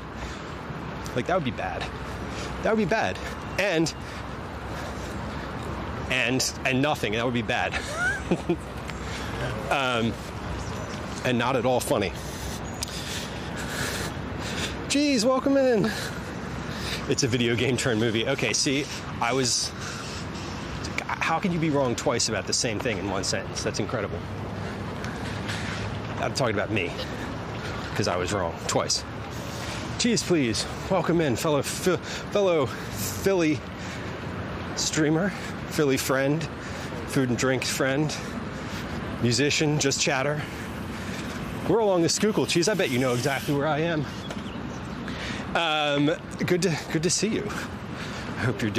Like, that would be bad. That would be bad. And nothing. That would be bad. And not at all funny. Geez, welcome in. It's a video game turned movie. Okay, see, how can you be wrong twice about the same thing in one sentence? That's incredible. I'm talking about me, because I was wrong twice. Cheese, please. Welcome in, fellow Philly streamer, Philly friend, food and drink friend, musician, just chatter. We're along the Schuylkill. Geez, I bet you know exactly where I am. Good to see you. Hope you're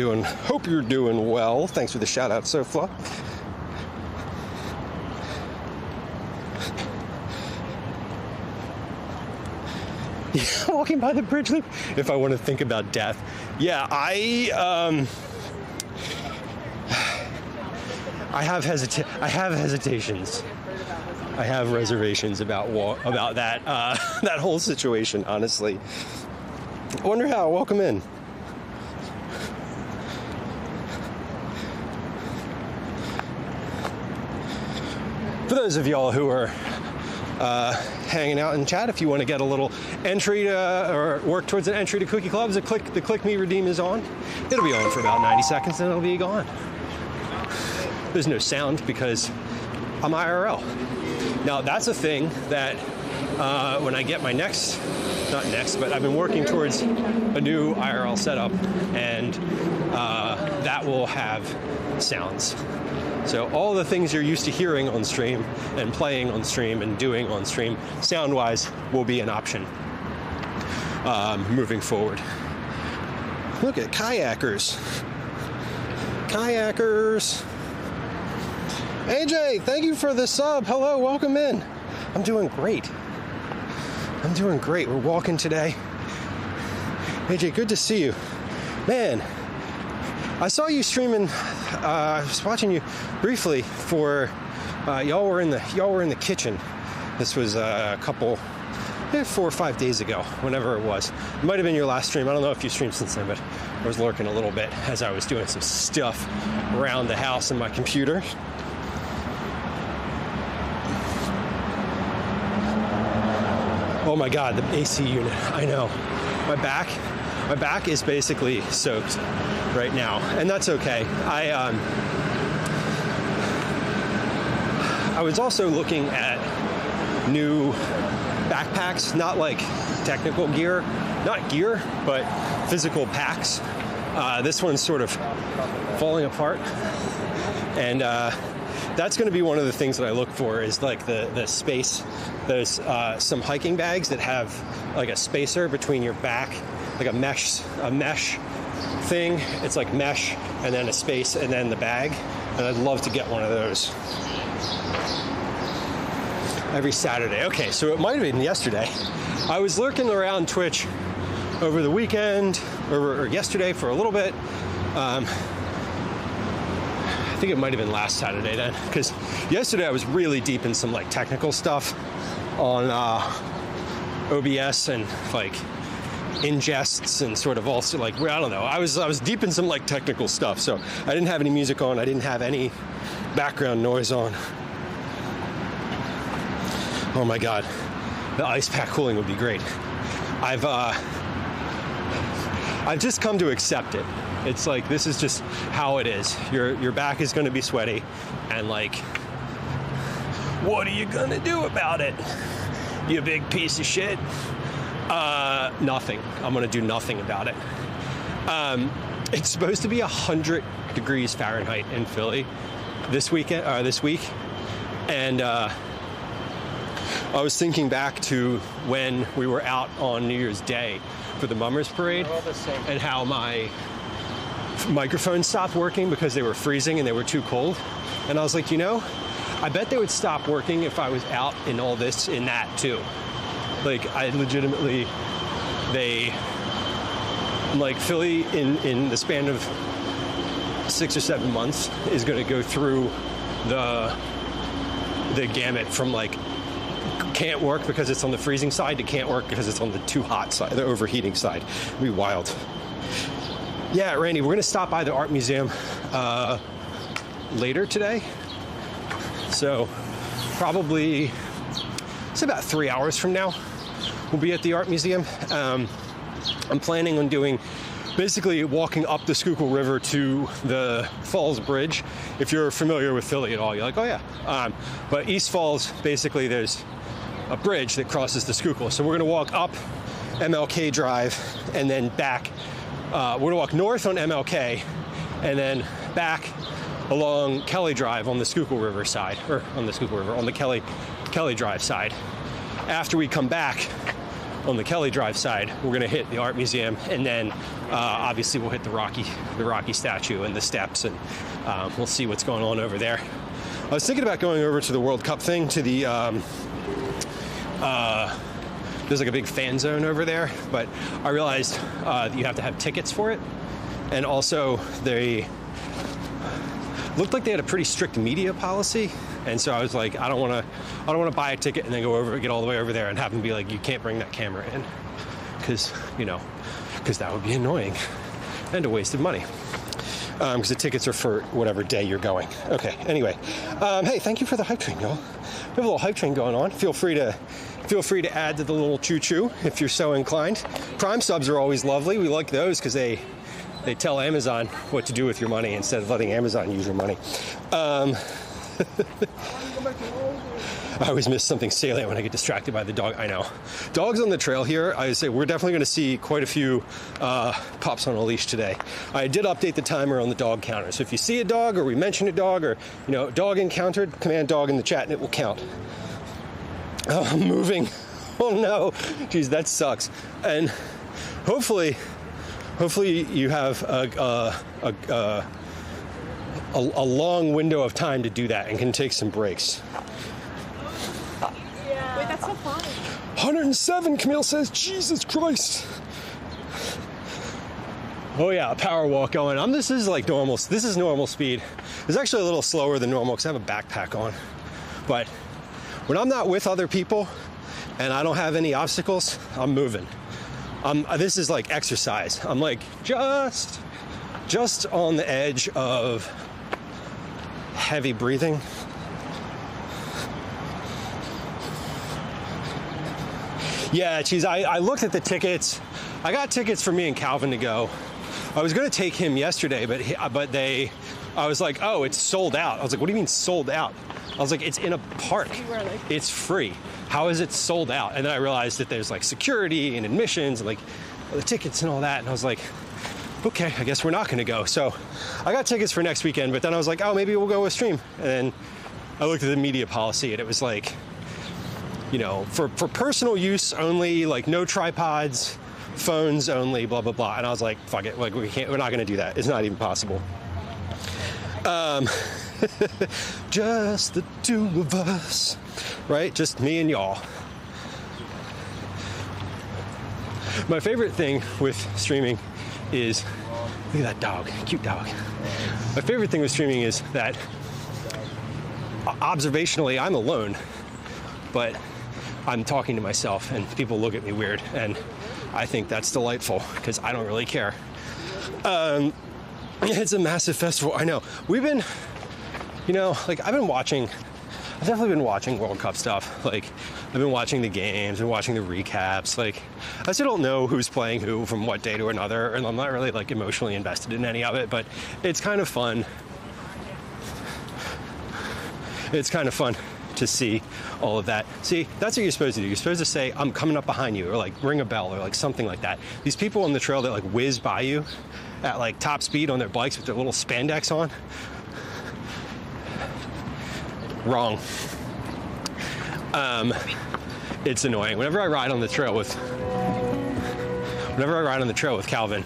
doing well. Thanks for the shout out, Sofla. Yeah, walking by the bridge loop. If I want to think about death, yeah, I have hesitations. I have reservations about that that whole situation. Honestly, I wonder how. Welcome in. For those of y'all who are hanging out in chat, if you want to get a little entry to, or work towards an entry to Cookie Clubs, the Click Me Redeem is on. It'll be on for about 90 seconds, then it'll be gone. There's no sound because I'm IRL. Now that's a thing that when I get my but I've been working towards a new IRL setup, and that will have sounds. So all the things you're used to hearing on stream and playing on stream and doing on stream, sound-wise, will be an option moving forward. Look at kayakers. Kayakers. AJ, thank you for the sub. Hello, welcome in. I'm doing great. We're walking today. AJ, good to see you. Man, I saw you streaming. I was watching you briefly for y'all were in the kitchen. This was a couple 4 or 5 days ago, whenever it was. It might have been your last stream. I don't know if you streamed since then, but I was lurking a little bit as I was doing some stuff around the house and my computer. Oh my God, the AC unit. I know. My back is basically soaked right now, and that's okay. I was also looking at new backpacks, not like technical gear, not gear, but physical packs. This one's sort of falling apart, and that's going to be one of the things that I look for is like the space. There's some hiking bags that have like a spacer between your back, like a mesh thing. It's like mesh and then a space and then the bag. And I'd love to get one of those every Saturday. Okay, so it might have been yesterday. I was lurking around Twitch over the weekend or yesterday for a little bit. I think it might have been last Saturday then, because yesterday I was really deep in some like technical stuff on OBS and like ingests and sort of also like, I don't know. I was deep in some like technical stuff, so I didn't have any music on. I didn't have any background noise on. Oh my God, the ice pack cooling would be great. I've just come to accept it. It's like, this is just how it is. Your back is going to be sweaty, and like, what are you going to do about it, you big piece of shit? Nothing. I'm going to do nothing about it. It's supposed to be 100 degrees Fahrenheit in Philly this week, and I was thinking back to when we were out on New Year's Day for the Mummers Parade, and how my microphone stopped working because they were freezing and they were too cold. And I was like, I bet they would stop working if I was out in all this, in that too. Like, I legitimately, Philly in the span of 6 or 7 months is going to go through the gamut from like can't work because it's on the freezing side to can't work because it's on the too hot side, the overheating side. It'll be wild. Yeah, Randy, we're going to stop by the art museum later today. So probably, it's about 3 hours from now, we'll be at the art museum. I'm planning on doing, basically walking up the Schuylkill River to the Falls Bridge. If you're familiar with Philly at all, you're like, oh yeah. But East Falls, basically there's a bridge that crosses the Schuylkill. So we're going to walk up MLK Drive and then back. We're going to walk north on MLK and then back along Kelly Drive on the Schuylkill River side, or on the Kelly Drive side. After we come back on the Kelly Drive side, we're going to hit the art museum, and then obviously we'll hit the Rocky statue and the steps, and we'll see what's going on over there. I was thinking about going over to the World Cup thing, to the there's like a big fan zone over there, but I realized that you have to have tickets for it, and also they looked like they had a pretty strict media policy. And so I was like, I don't want to buy a ticket and then get all the way over there and have them be like, you can't bring that camera in, because that would be annoying and a waste of money. Because the tickets are for whatever day you're going. Okay. Anyway, hey, thank you for the hype train, y'all. We have a little hype train going on. Feel free to add to the little choo-choo if you're so inclined. Prime subs are always lovely. We like those because they tell Amazon what to do with your money instead of letting Amazon use your money. I always miss something salient when I get distracted by the dog. I know. Dogs on the trail here, I say we're definitely going to see quite a few pups on a leash today. I did update the timer on the dog counter. So if you see a dog, or we mention a dog, or dog encountered, command dog in the chat and it will count. Oh, I'm moving. Oh no. Geez, that sucks. And hopefully you have a long window of time to do that and can take some breaks. Wait, that's so fun. 107, Camille says, Jesus Christ. Oh yeah, a power walk going on. This is like normal. This is normal speed. It's actually a little slower than normal because I have a backpack on. But when I'm not with other people and I don't have any obstacles, I'm moving. This is like exercise. I'm like just on the edge of heavy breathing. Yeah, geez, I looked at the tickets. I got tickets for me and Calvin to go. I was going to take him yesterday, but I was like, oh, it's sold out. I was like, what do you mean sold out? I was like, it's in a park. It's free. How is it sold out? And then I realized that there's like security and admissions and like the tickets and all that. And I was like, okay, I guess we're not going to go. So I got tickets for next weekend, but then I was like, oh, maybe we'll go with stream. And then I looked at the media policy and it was like, for personal use only, like no tripods, phones only, blah, blah, blah. And I was like, fuck it. Like we're not going to do that. It's not even possible. Just the two of us, right? Just me and y'all. My favorite thing with streaming is, look at that dog, cute dog. My favorite thing with streaming is that observationally I'm alone, but I'm talking to myself and people look at me weird, and I think that's delightful because I don't really care. It's a massive festival. I know. We've been, I've definitely been watching World Cup stuff. Like, I've been watching the games and watching the recaps. Like, I still don't know who's playing who from what day to another, and I'm not really like emotionally invested in any of it, but it's kind of fun. It's kind of fun to see all of that. See, that's what you're supposed to do. You're supposed to say, I'm coming up behind you, or like ring a bell, or like something like that. These people on the trail that like whiz by you at like top speed on their bikes with their little spandex on. Wrong. It's annoying. Whenever I ride on the trail with Calvin,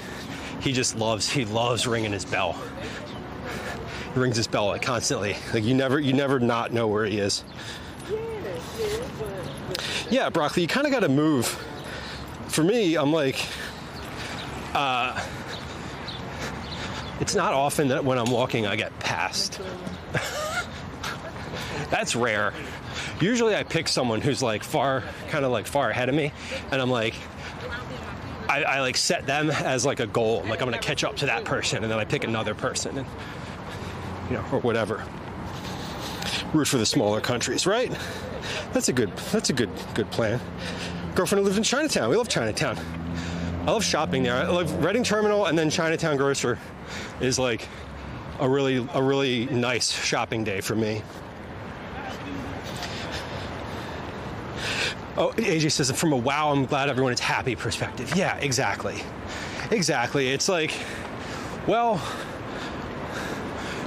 he loves ringing his bell. He rings his bell like constantly. Like you never not know where he is. Yeah, Broccoli, you kind of got to move. For me, I'm like, it's not often that when I'm walking I get passed. That's rare. Usually I pick someone who's like far ahead of me, and I'm like, I like set them as like a goal. I'm like, I'm gonna catch up to that person, and then I pick another person, and or whatever. Root for the smaller countries, right? That's a good plan. Girlfriend who lives in Chinatown. We love Chinatown. I love shopping there. I love Reading Terminal, and then Chinatown Grocer is like a really nice shopping day for me. Oh, AJ says, from a wow, I'm glad everyone is happy perspective. Yeah, exactly. It's like, well,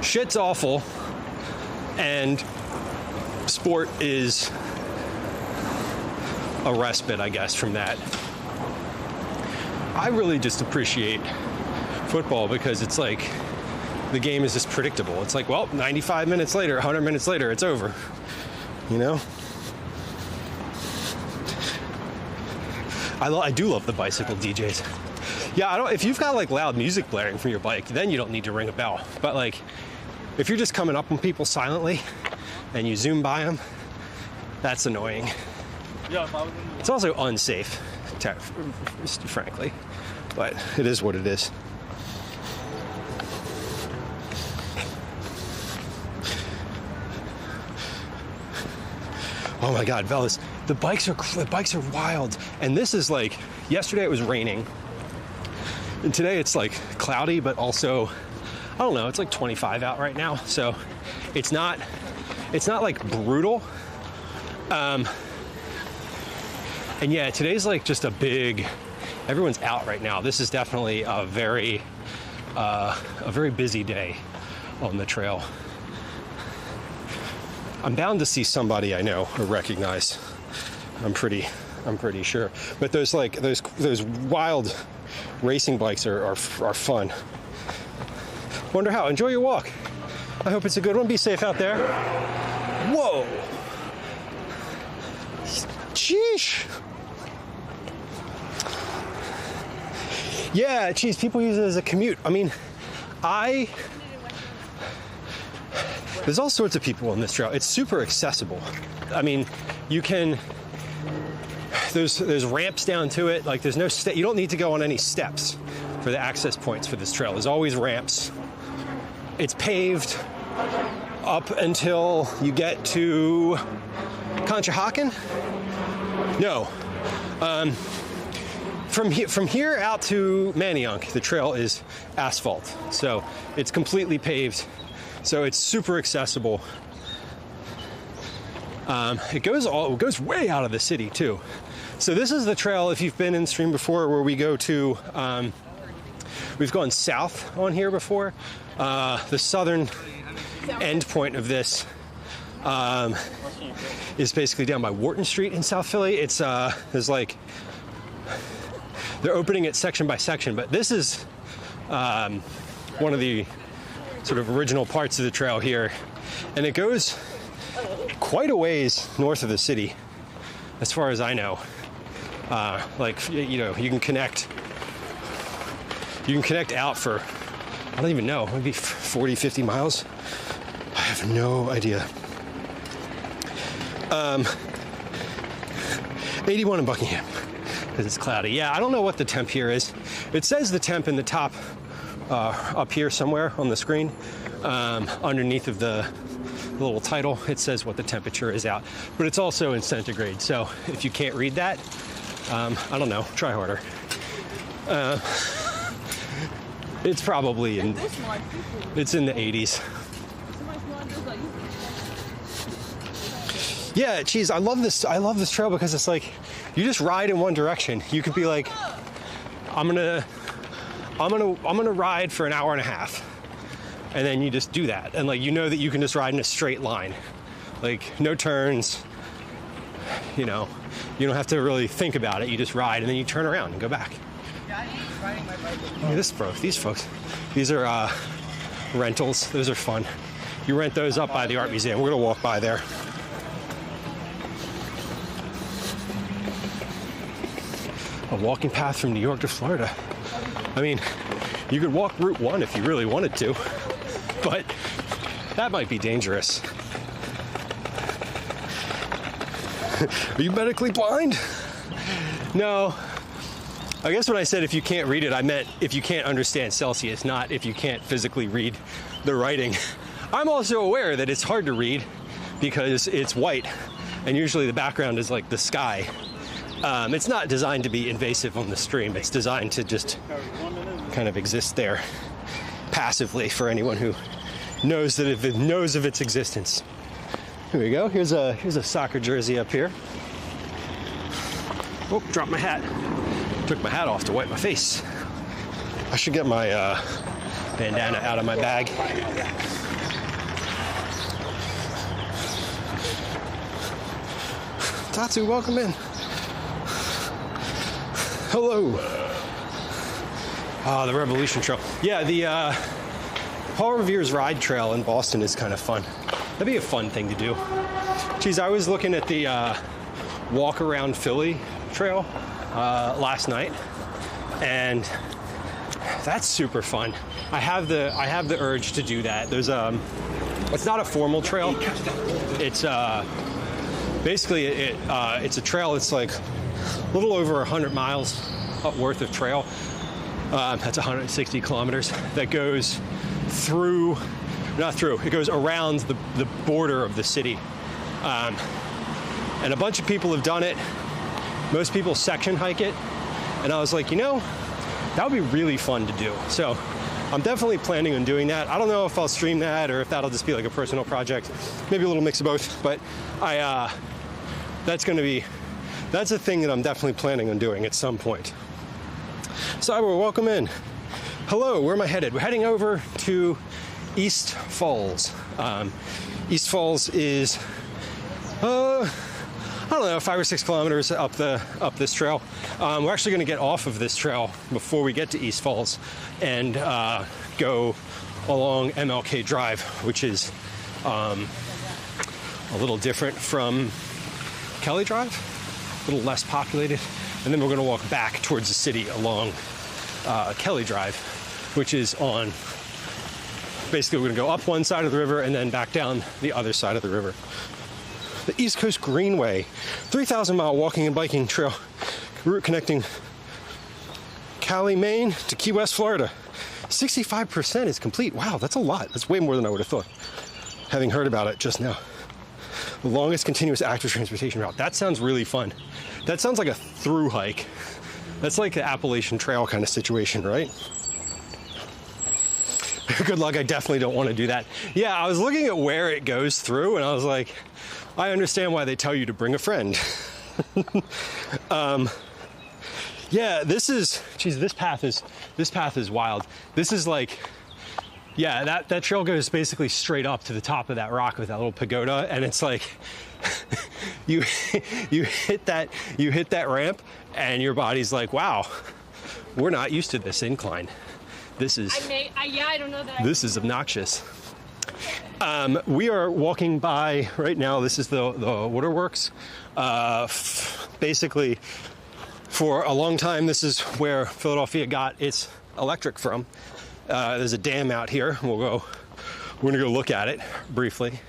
shit's awful, and sport is a respite, I guess, from that. I really just appreciate football because it's like the game is just predictable. It's like, well, 95 minutes later, 100 minutes later, it's over. You know? I do love the bicycle DJs. Yeah, if you've got like loud music blaring from your bike, then you don't need to ring a bell. But like, if you're just coming up on people silently and you zoom by them, that's annoying. It's also unsafe, frankly, but it is what it is. Oh my God, fellas, the bikes are wild. And this is like, yesterday it was raining, and today it's like cloudy, but also, I don't know, it's like 25 out right now, so it's not like brutal. And yeah, today's like just a big, everyone's out right now. This is definitely a very busy day on the trail. I'm bound to see somebody I know or recognize. I'm pretty sure. But those wild racing bikes are fun. Wonder how. Enjoy your walk. I hope it's a good one. Be safe out there. Whoa. Sheesh. Yeah, geez, people use it as a commute. I mean, there's all sorts of people on this trail. It's super accessible. I mean, you can, there's ramps down to it. Like there's no, you don't need to go on any steps for the access points for this trail. There's always ramps. It's paved up until you get to Conshohocken? No. From here out to Manayunk, the trail is asphalt. So it's completely paved. So it's super accessible. It goes way out of the city too. So this is the trail, if you've been in stream before, where we go to, we've gone south on here before. The southern end point of this is basically down by Wharton Street in South Philly. It's there's like, they're opening it section by section, but this is one of the sort of original parts of the trail here, and it goes quite a ways north of the city, as far as I know. Like, you know, you can connect out for, I don't even know, maybe 40, 50 miles. I have no idea. 81 in Buckingham, because it's cloudy. Yeah, I don't know what the temp here is. It says the temp in the top, up here somewhere on the screen, underneath of the little title, it says what the temperature is out, but it's also in centigrade. So if you can't read that, I don't know, try harder. It's probably it's in the 80s. Yeah, geez, I love this trail because it's like, you just ride in one direction. You could be like, I'm gonna ride for an hour and a half. And then you just do that. And like, you know that you can just ride in a straight line. Like, no turns, you know, you don't have to really think about it. You just ride and then you turn around and go back. Look at these folks. These are rentals. Those are fun. You rent those up by the art museum. We're gonna walk by there. A walking path from New York to Florida. I mean, you could walk Route 1 if you really wanted to, but that might be dangerous. Are you medically blind? No. I guess when I said if you can't read it, I meant if you can't understand Celsius, not if you can't physically read the writing. I'm also aware that it's hard to read because it's white, and usually the background is like the sky. It's not designed to be invasive on the stream. It's designed to just kind of exist there passively for anyone who knows of its existence. Here we go. Here's a soccer jersey up here. Oh, dropped my hat. Took my hat off to wipe my face. I should get my bandana out of my bag. Tatsu, welcome in. Hello. The Revolution Trail. Yeah, the Paul Revere's Ride Trail in Boston is kind of fun. That'd be a fun thing to do. Geez, I was looking at the Walk Around Philly Trail last night, and that's super fun. I have the urge to do that. There's it's not a formal trail. It's basically it's a trail that's like a little over 100 miles worth of trail. That's 160 kilometers that goes through, it goes around the border of the city. And a bunch of people have done it. Most people section hike it. And I was like, you know, that would be really fun to do. So I'm definitely planning on doing that. I don't know if I'll stream that or if that'll just be like a personal project. Maybe a little mix of both. But that's a thing that I'm definitely planning on doing at some point. Cyber, welcome in. Hello, where am I headed? We're heading over to East Falls. East Falls is, I don't know, 5 or 6 kilometers up this trail. We're actually going to get off of this trail before we get to East Falls and go along MLK Drive, which is a little different from Kelly Drive, a little less populated. And then we're going to walk back towards the city along Kelly Drive, which is on, basically we're going to go up one side of the river and then back down the other side of the river. The East Coast Greenway, 3,000-mile walking and biking trail route connecting Cali, Maine to Key West, Florida. 65% is complete. Wow, that's a lot. That's way more than I would have thought, having heard about it just now. The longest continuous active transportation route. That sounds really fun. That sounds like a through hike. That's like the Appalachian Trail kind of situation, right? Good luck. I definitely don't want to do that. Yeah, I was looking at where it goes through, and I was like, I understand why they tell you to bring a friend. Yeah, this path is wild. This is like, yeah, that trail goes basically straight up to the top of that rock with that little pagoda, and it's like you hit that ramp and your body's like, wow, we're not used to this incline. This is I don't know that. This is obnoxious. We are walking by right now. This is the waterworks. Basically, for a long time, this is where Philadelphia got its electric from. There's a dam out here. We're gonna go look at it briefly.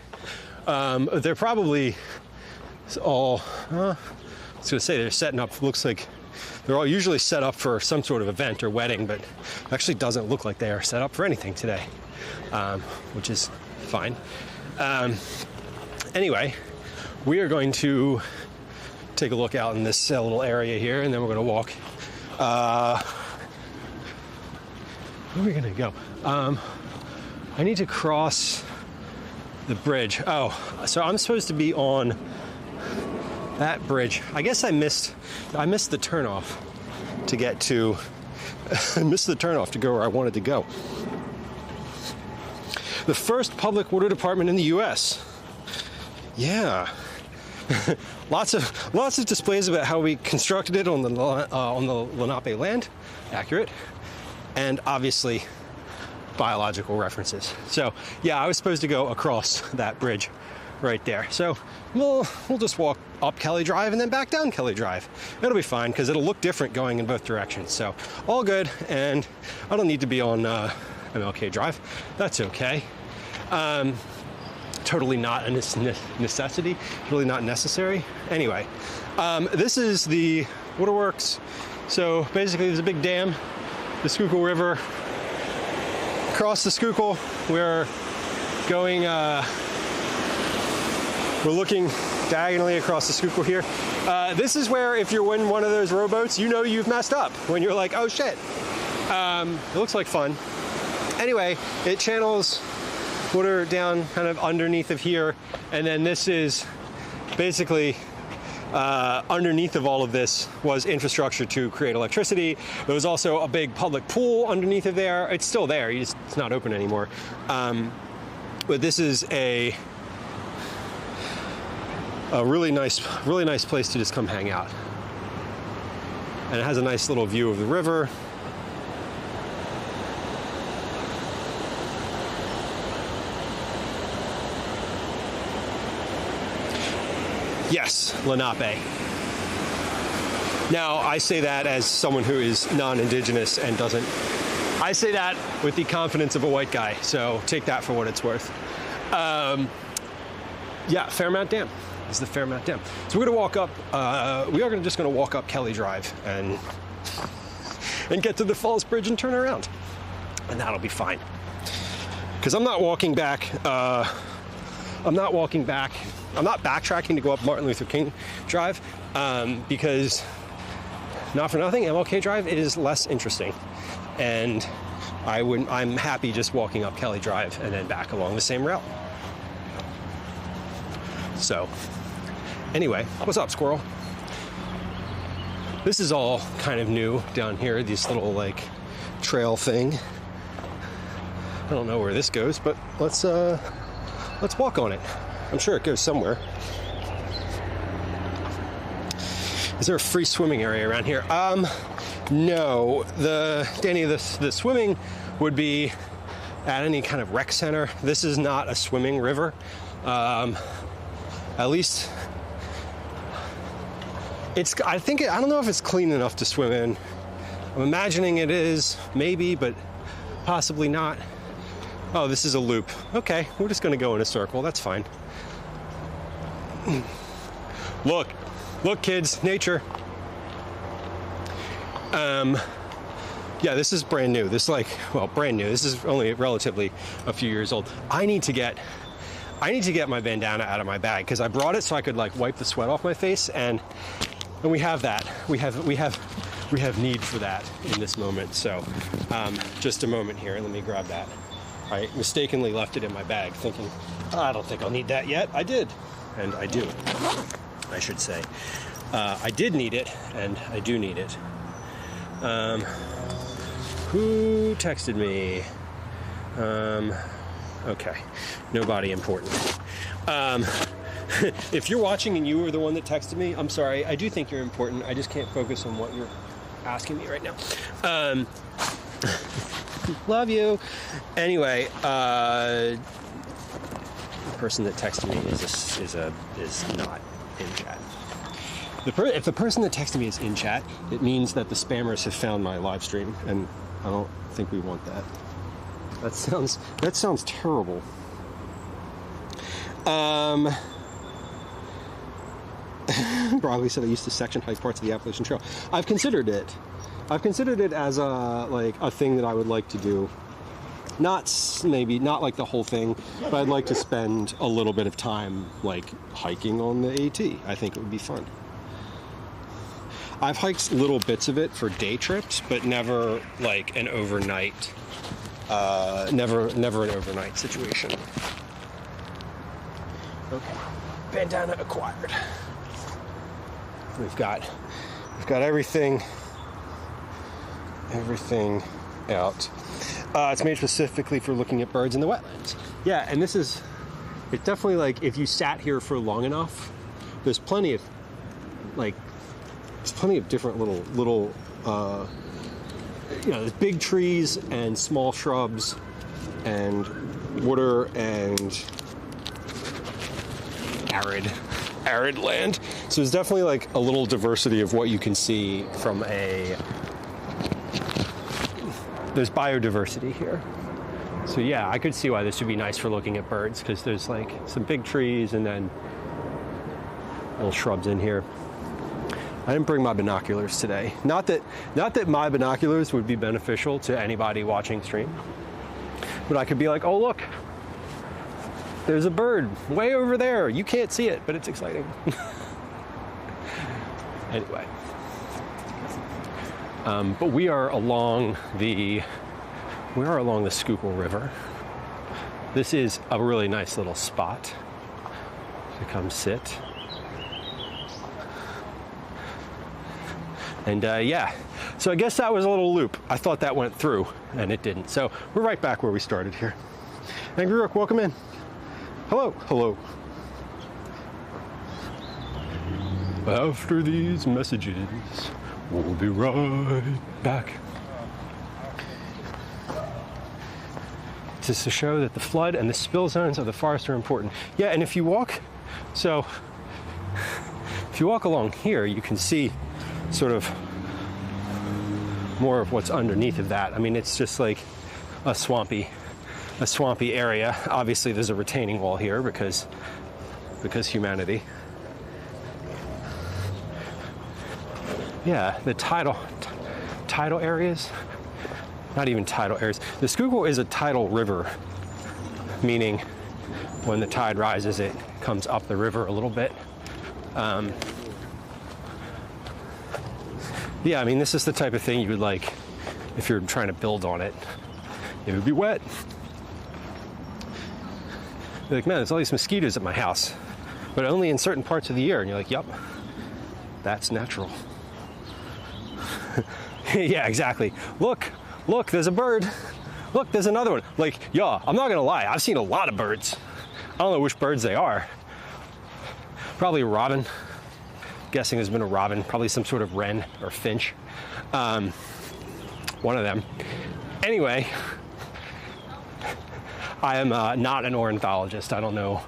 They're probably all, I was gonna say they're setting up, looks like they're all usually set up for some sort of event or wedding, but it actually doesn't look like they are set up for anything today, which is fine. Anyway, we are going to take a look out in this little area here, and then we're gonna walk. Where are we gonna go? I need to cross the bridge. Oh, so I'm supposed to be on that bridge. I guess I missed the turnoff to get to, I missed the turnoff to go where I wanted to go. The first public water department in the U.S. Yeah. Lots of displays about how we constructed it on the Lenape land. Accurate. And obviously biological references. So yeah, I was supposed to go across that bridge right there. So we'll just walk up Kelly Drive and then back down Kelly Drive. It'll be fine because it'll look different going in both directions. So all good, and I don't need to be on MLK Drive. That's okay. Totally not a necessity, really not necessary. Anyway, this is the waterworks. So basically there's a big dam, the Schuylkill River. Across the Schuylkill, we're going, we're looking diagonally across the Schuylkill here. This is where, if you're in one of those rowboats, you know you've messed up when you're like, oh shit. It looks like fun. Anyway, it channels water down kind of underneath of here, and then this is basically underneath of all of this was infrastructure to create electricity. There was also a big public pool underneath of there. It's still there, it's not open anymore. But this is a really nice place to just come hang out. And it has a nice little view of the river. Yes, Lenape. Now, I say that as someone who is non-indigenous and doesn't. I say that with the confidence of a white guy, so take that for what it's worth. Yeah, Fairmount Dam. This is the Fairmount Dam. So we're gonna walk up. We are just gonna walk up Kelly Drive and get to the Falls Bridge and turn around, and that'll be fine. Because I'm not walking back. I'm not backtracking to go up Martin Luther King Drive because, not for nothing, MLK Drive is less interesting, and I'm happy just walking up Kelly Drive and then back along the same route. So, anyway, what's up, squirrel? This is all kind of new down here, this little like trail thing. I don't know where this goes, but let's walk on it. I'm sure it goes somewhere. Is there a free swimming area around here? No. Danny, the swimming would be at any kind of rec center. This is not a swimming river. At least I don't know if it's clean enough to swim in. I'm imagining it is, maybe, but possibly not. Oh, this is a loop. Okay, we're just gonna go in a circle, that's fine. Look, kids, nature. Yeah, this is brand new. This is brand new. This is only relatively a few years old. I need to get my bandana out of my bag because I brought it so I could like wipe the sweat off my face, and we have that. We have need for that in this moment. So, just a moment here. Let me grab that. I mistakenly left it in my bag, thinking, I don't think I'll need that yet. I did, and I do. I should say, I did need it, and I do need it. Who texted me? Okay, nobody important. If you're watching and you were the one that texted me, I'm sorry. I do think you're important. I just can't focus on what you're asking me right now. Love you. Anyway, the person that texted me is not in chat. If the person that texted me is in chat, it means that the spammers have found my live stream, and I don't think we want that. That sounds terrible. Broccoli said I used to section hike parts of the Appalachian Trail. I've considered it as a thing that I would like to do. Not like the whole thing, but I'd like to spend a little bit of time like hiking on the AT. I think it would be fun. I've hiked little bits of it for day trips, but never like an overnight. Never an overnight situation. Okay, bandana acquired. We've got everything out. It's made specifically for looking at birds in the wetlands. Yeah, and it's definitely like if you sat here for long enough, there's plenty of different little there's big trees and small shrubs and water and arid land. So there's definitely like a little diversity of what you can see from there's biodiversity here. So yeah, I could see why this would be nice for looking at birds, because there's like some big trees and then little shrubs in here. I didn't bring my binoculars today. Not that my binoculars would be beneficial to anybody watching stream, but I could be like, oh look, there's a bird way over there. You can't see it, but it's exciting. Anyway. But we are along the Schuylkill River. This is a really nice little spot to come sit. And yeah, so I guess that was a little loop. I thought that went through, and it didn't. So we're right back where we started here. Angry Rook, welcome in. Hello. After these messages, we'll be right back. Just to show that the flood and the spill zones of the forest are important. Yeah, and if you walk along here, you can see sort of more of what's underneath of that. I mean, it's just like a swampy area. Obviously, there's a retaining wall here because humanity. Yeah, the tidal areas. Not even tidal areas. The Schuylkill is a tidal river, meaning when the tide rises, it comes up the river a little bit. Yeah, I mean, this is the type of thing you would like if you're trying to build on it. It would be wet. You're like, man, there's all these mosquitoes at my house, but only in certain parts of the year. And you're like, yep, that's natural. Yeah, exactly. Look, there's a bird. Look, there's another one. Like, yeah, I'm not gonna lie, I've seen a lot of birds. I don't know which birds they are. Probably a robin. Guessing there's been a robin, probably some sort of wren or finch. One of them. Anyway, I am not an ornithologist. I don't know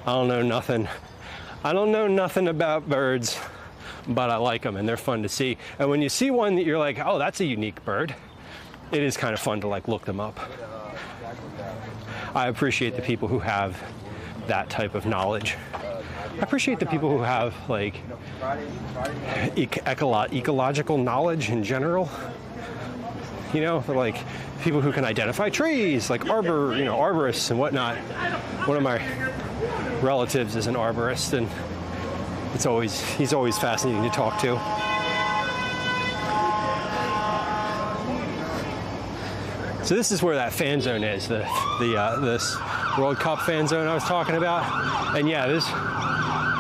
nothing. I don't know nothing about birds, but I like them and they're fun to see. And when you see one that you're like, oh, that's a unique bird, it is kind of fun to like look them up. I appreciate the people who have that type of knowledge. I appreciate the people who have like ecological knowledge in general. You know, like people who can identify trees, like arborists and whatnot. One of my relatives is an arborist, and he's always fascinating to talk to. So this is where that fan zone is, this World Cup fan zone I was talking about. And yeah, there's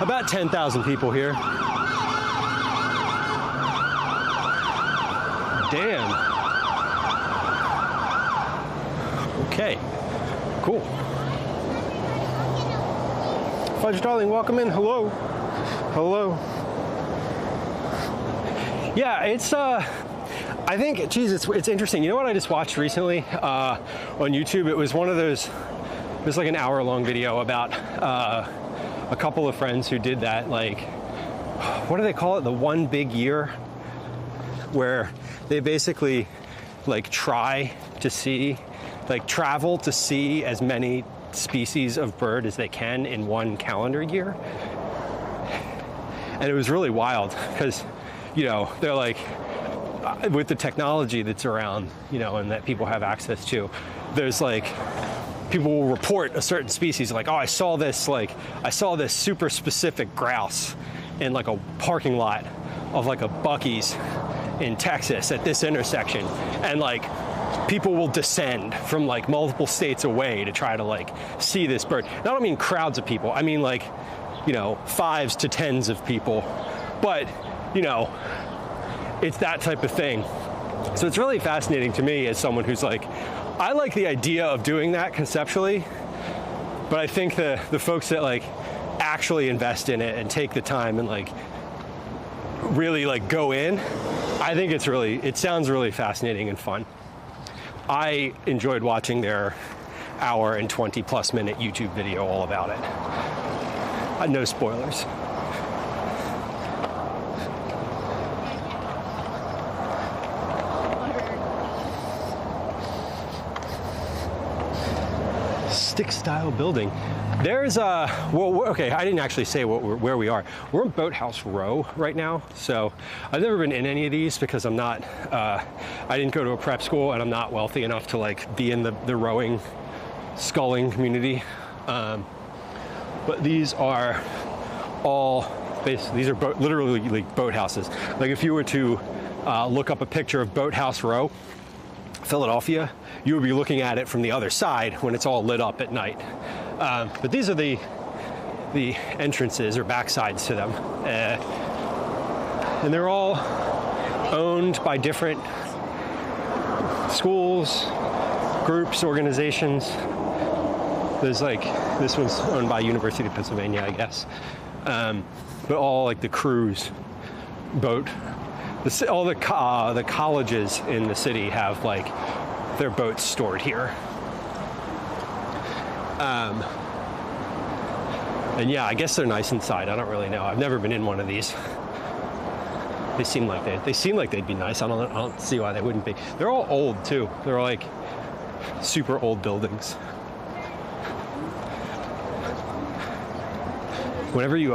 about 10,000 people here. Damn. Okay, cool. Fudge Darling, welcome in. Hello. Yeah, it's I think, geez, it's interesting. You know what I just watched recently on YouTube? It was one of those. It was like an hour-long video about a couple of friends who did that. Like, what do they call it? The one big year, where they basically like travel to see as many species of bird as they can in one calendar year. And it was really wild because, you know, they're like, with the technology that's around, you know, and that people have access to, there's like, people will report a certain species, like, oh, I saw this super specific grouse in like a parking lot of like a Buc-ee's in Texas at this intersection. And like, people will descend from like multiple states away to try to like see this bird. And I don't mean crowds of people. I mean like, you know, 5s to 10s of people. But, you know, it's that type of thing. So it's really fascinating to me as someone who's like, I like the idea of doing that conceptually, but I think the folks that like actually invest in it and take the time and like really like go in, I think it sounds really fascinating and fun. I enjoyed watching their hour and 20+ minute YouTube video all about it. No spoilers. Stick style building. There's okay, I didn't actually say where we are. We're in Boathouse Row right now. So I've never been in any of these because I'm not, I didn't go to a prep school and I'm not wealthy enough to like be in the rowing, sculling community. But these are all these are literally like boathouses. Like if you were to look up a picture of Boathouse Row, Philadelphia, you would be looking at it from the other side when it's all lit up at night. But these are the entrances or backsides to them. And they're all owned by different schools, groups, organizations. There's like, this one's owned by University of Pennsylvania, I guess. but all like the cruise boat, all the colleges in the city have like their boats stored here. And yeah, I guess they're nice inside. I don't really know. I've never been in one of these. They seem like they'd be nice. I don't see why they wouldn't be. They're all old too. They're like super old buildings. Whenever you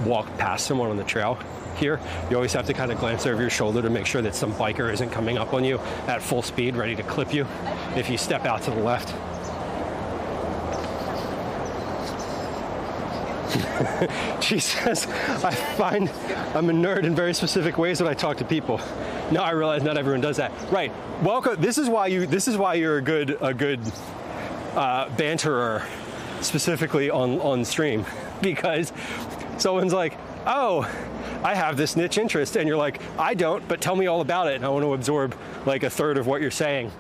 walk past someone on the trail here, you always have to kind of glance over your shoulder to make sure that some biker isn't coming up on you at full speed, ready to clip you if you step out to the left. She says, I find I'm a nerd in very specific ways when I talk to people. Now I realize not everyone does that. Right. Welcome. This is why you're a good banterer, specifically on stream, because someone's like, oh, I have this niche interest, and you're like, I don't, but tell me all about it, and I want to absorb like a third of what you're saying.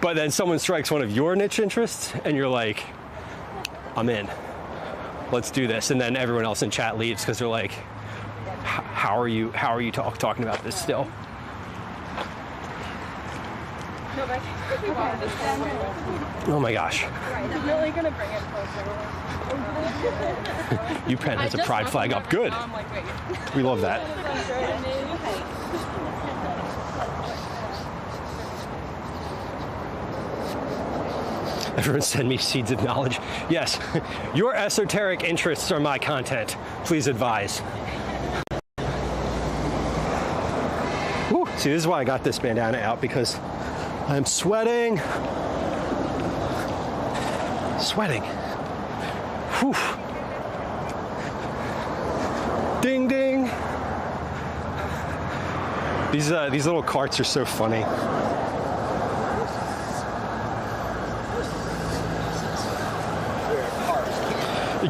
But then someone strikes one of your niche interests, and you're like, I'm in. Let's do this. And then everyone else in chat leaves because they're like, how are you talking about this still? Oh my gosh. I'm really gonna bring it closer. UPenn has a pride flag up. Good. We love that. Everyone send me seeds of knowledge. Yes, your esoteric interests are my content. Please advise. Whew. See, this is why I got this bandana out, because I'm sweating. Sweating. Whew. Ding, ding. These little carts are so funny.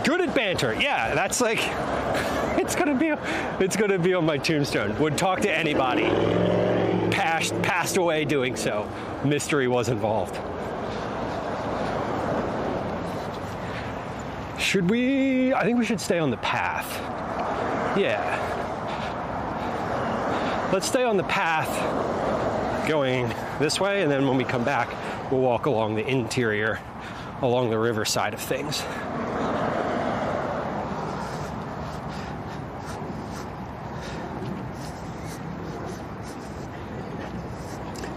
Good at banter. Yeah, that's like, it's gonna be on my tombstone. Would talk to anybody. Passed away doing so. Mystery was involved. Should we? I think we should stay on the path. Yeah. Let's stay on the path going this way, and then when we come back, we'll walk along the interior, along the river side of things.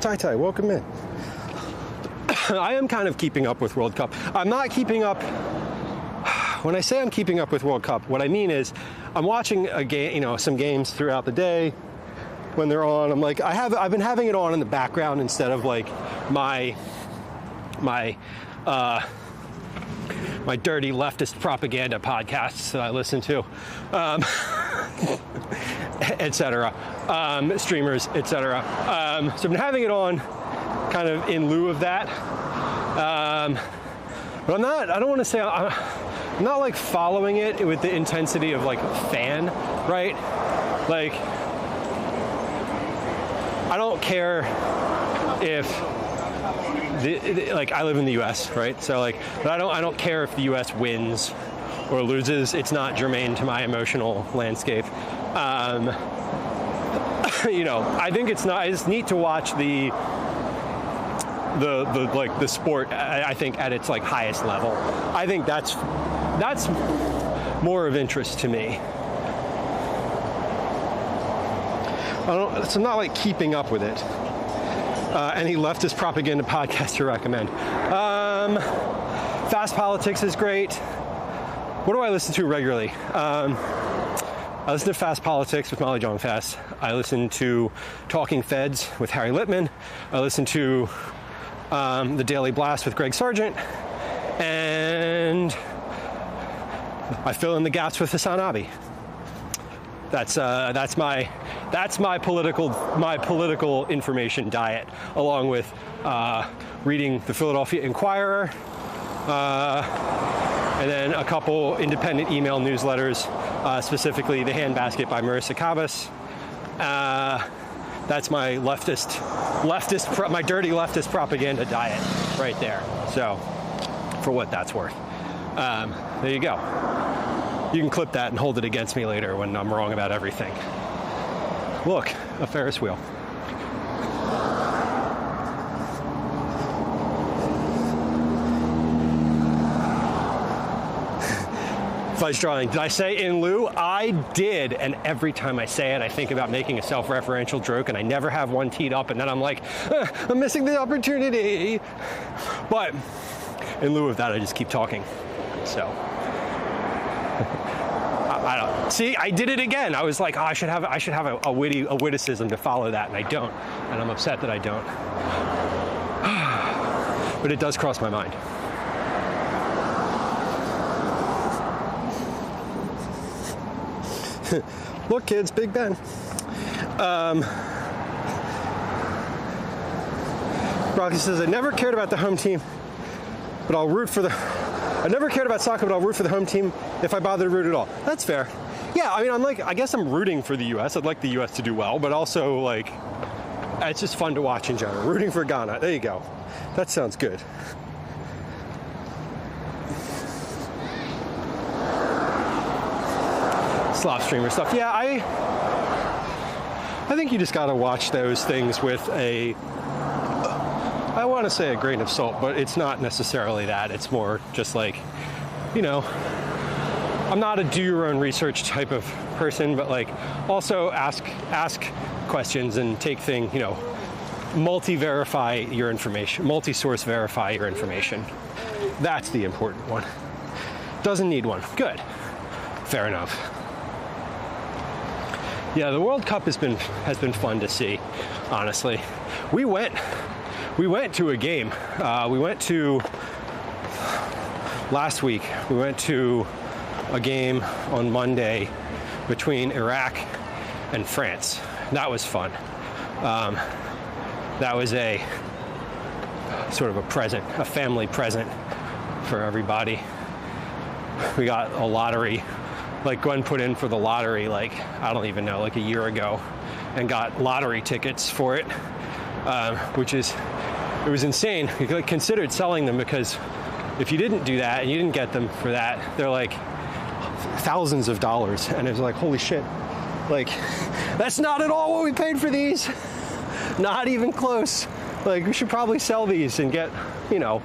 Tai, welcome in. I am kind of keeping up with World Cup. I'm not keeping up. When I say I'm keeping up with World Cup, what I mean is I'm watching a game, some games throughout the day when they're on. I'm like, I've been having it on in the background instead of like my dirty leftist propaganda podcasts that I listen to, etc. Streamers, etc. So I've been having it on kind of in lieu of that. But I don't want to say, I'm not like following it with the intensity of like a fan, right? Like, I don't care if, like I live in the U.S., right? So like, but I don't care if the U.S. wins or loses. It's not germane to my emotional landscape. I think it's neat to watch the sport. I think at its like highest level. I think that's more of interest to me. So I'm not like keeping up with it. Any leftist propaganda podcast to recommend? Fast Politics is great. What do I listen to regularly? I listen to Fast Politics with Molly Jong-Fast. I listen to Talking Feds with Harry Littman. I listen to The Daily Blast with Greg Sargent. And I fill in the gaps with Hassan Abi. That's my political information diet, along with reading the Philadelphia Inquirer, and then a couple independent email newsletters, specifically The Handbasket by Marissa Kabas. That's my my dirty leftist propaganda diet right there. So, for what that's worth. There you go. You can clip that and hold it against me later when I'm wrong about everything. Look, a Ferris wheel. Fudge drawing. Did I say in lieu? I did, and every time I say it, I think about making a self-referential joke, and I never have one teed up, and then I'm like, I'm missing the opportunity. But in lieu of that, I just keep talking. So I don't see. I did it again. I was like, oh, I should have a witticism to follow that, and I don't, and I'm upset that I don't. But it does cross my mind. Look, kids, Big Ben. Rocky says, I never cared about the home team, but I'll root for the... I never cared about soccer, but I'll root for the home team if I bother to root at all. That's fair. Yeah, I mean, I guess I'm rooting for the U.S. I'd like the U.S. to do well, but also, like, it's just fun to watch in general. Rooting for Ghana. There you go. That sounds good. Slop streamer stuff. Yeah, I think you just gotta watch those things with a, I want to say a grain of salt, but it's not necessarily that. It's more just like, you know, I'm not a do your own research type of person, but like also ask questions and take things, you know, multi-verify your information, multi-source verify your information. That's the important one. Doesn't need one. Good. Fair enough. Yeah, the World Cup has been fun to see, honestly. We went to a game. We went to last week. We went to a game on Monday between Iraq and France. That was fun. That was a sort of a present, a family present for everybody. We got a lottery. Like Gwen put in for the lottery, like, I don't even know, like a year ago, and got lottery tickets for it, which is, it was insane. We considered selling them because if you didn't do that and you didn't get them for that, they're like thousands of dollars. And it was like, holy shit, like, that's not at all what we paid for these. Not even close. Like, we should probably sell these and get, you know,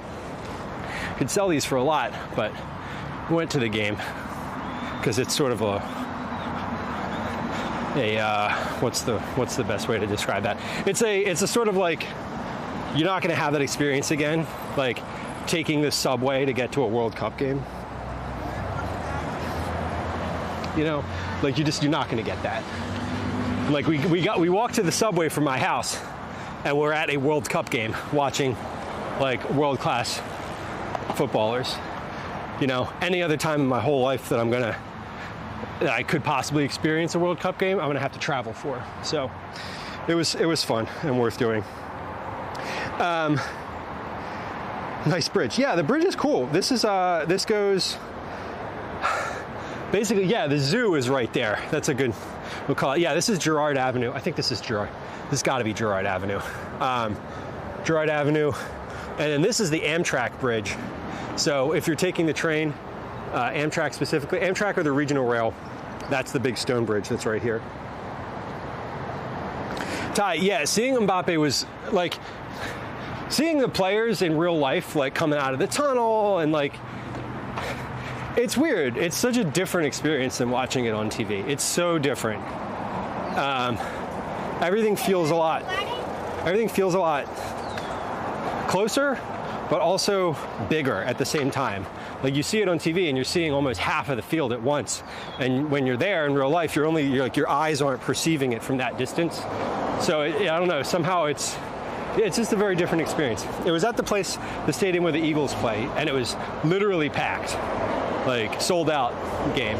could sell these for a lot, but we went to the game. Because it's sort of a what's the best way to describe that? It's a sort of like, you're not going to have that experience again, like taking the subway to get to a World Cup game. You know, like you're not going to get that. Like we walked to the subway from my house, and we're at a World Cup game watching like world-class footballers. You know, any other time in my whole life that I could possibly experience a World Cup game, I'm gonna have to travel for. So it was fun and worth doing. Nice bridge. Yeah, the bridge is cool. This goes basically, yeah, the zoo is right there. That's a good, we'll call it. Yeah, this is Girard Avenue. I think this is Girard. This has got to be Girard Avenue. Girard Avenue, and then this is the Amtrak bridge. So if you're taking the train, Amtrak specifically, Amtrak or the regional rail, that's the big stone bridge that's right here. Ty, yeah, seeing Mbappe was like, seeing the players in real life, like coming out of the tunnel and like, it's weird. It's such a different experience than watching it on TV. It's so different. Everything feels a lot closer, but also bigger at the same time. Like you see it on TV and you're seeing almost half of the field at once. And when you're there in real life, you're like, your eyes aren't perceiving it from that distance. So I don't know, somehow it's just a very different experience. It was at the stadium where the Eagles play, and it was literally packed, like sold out game.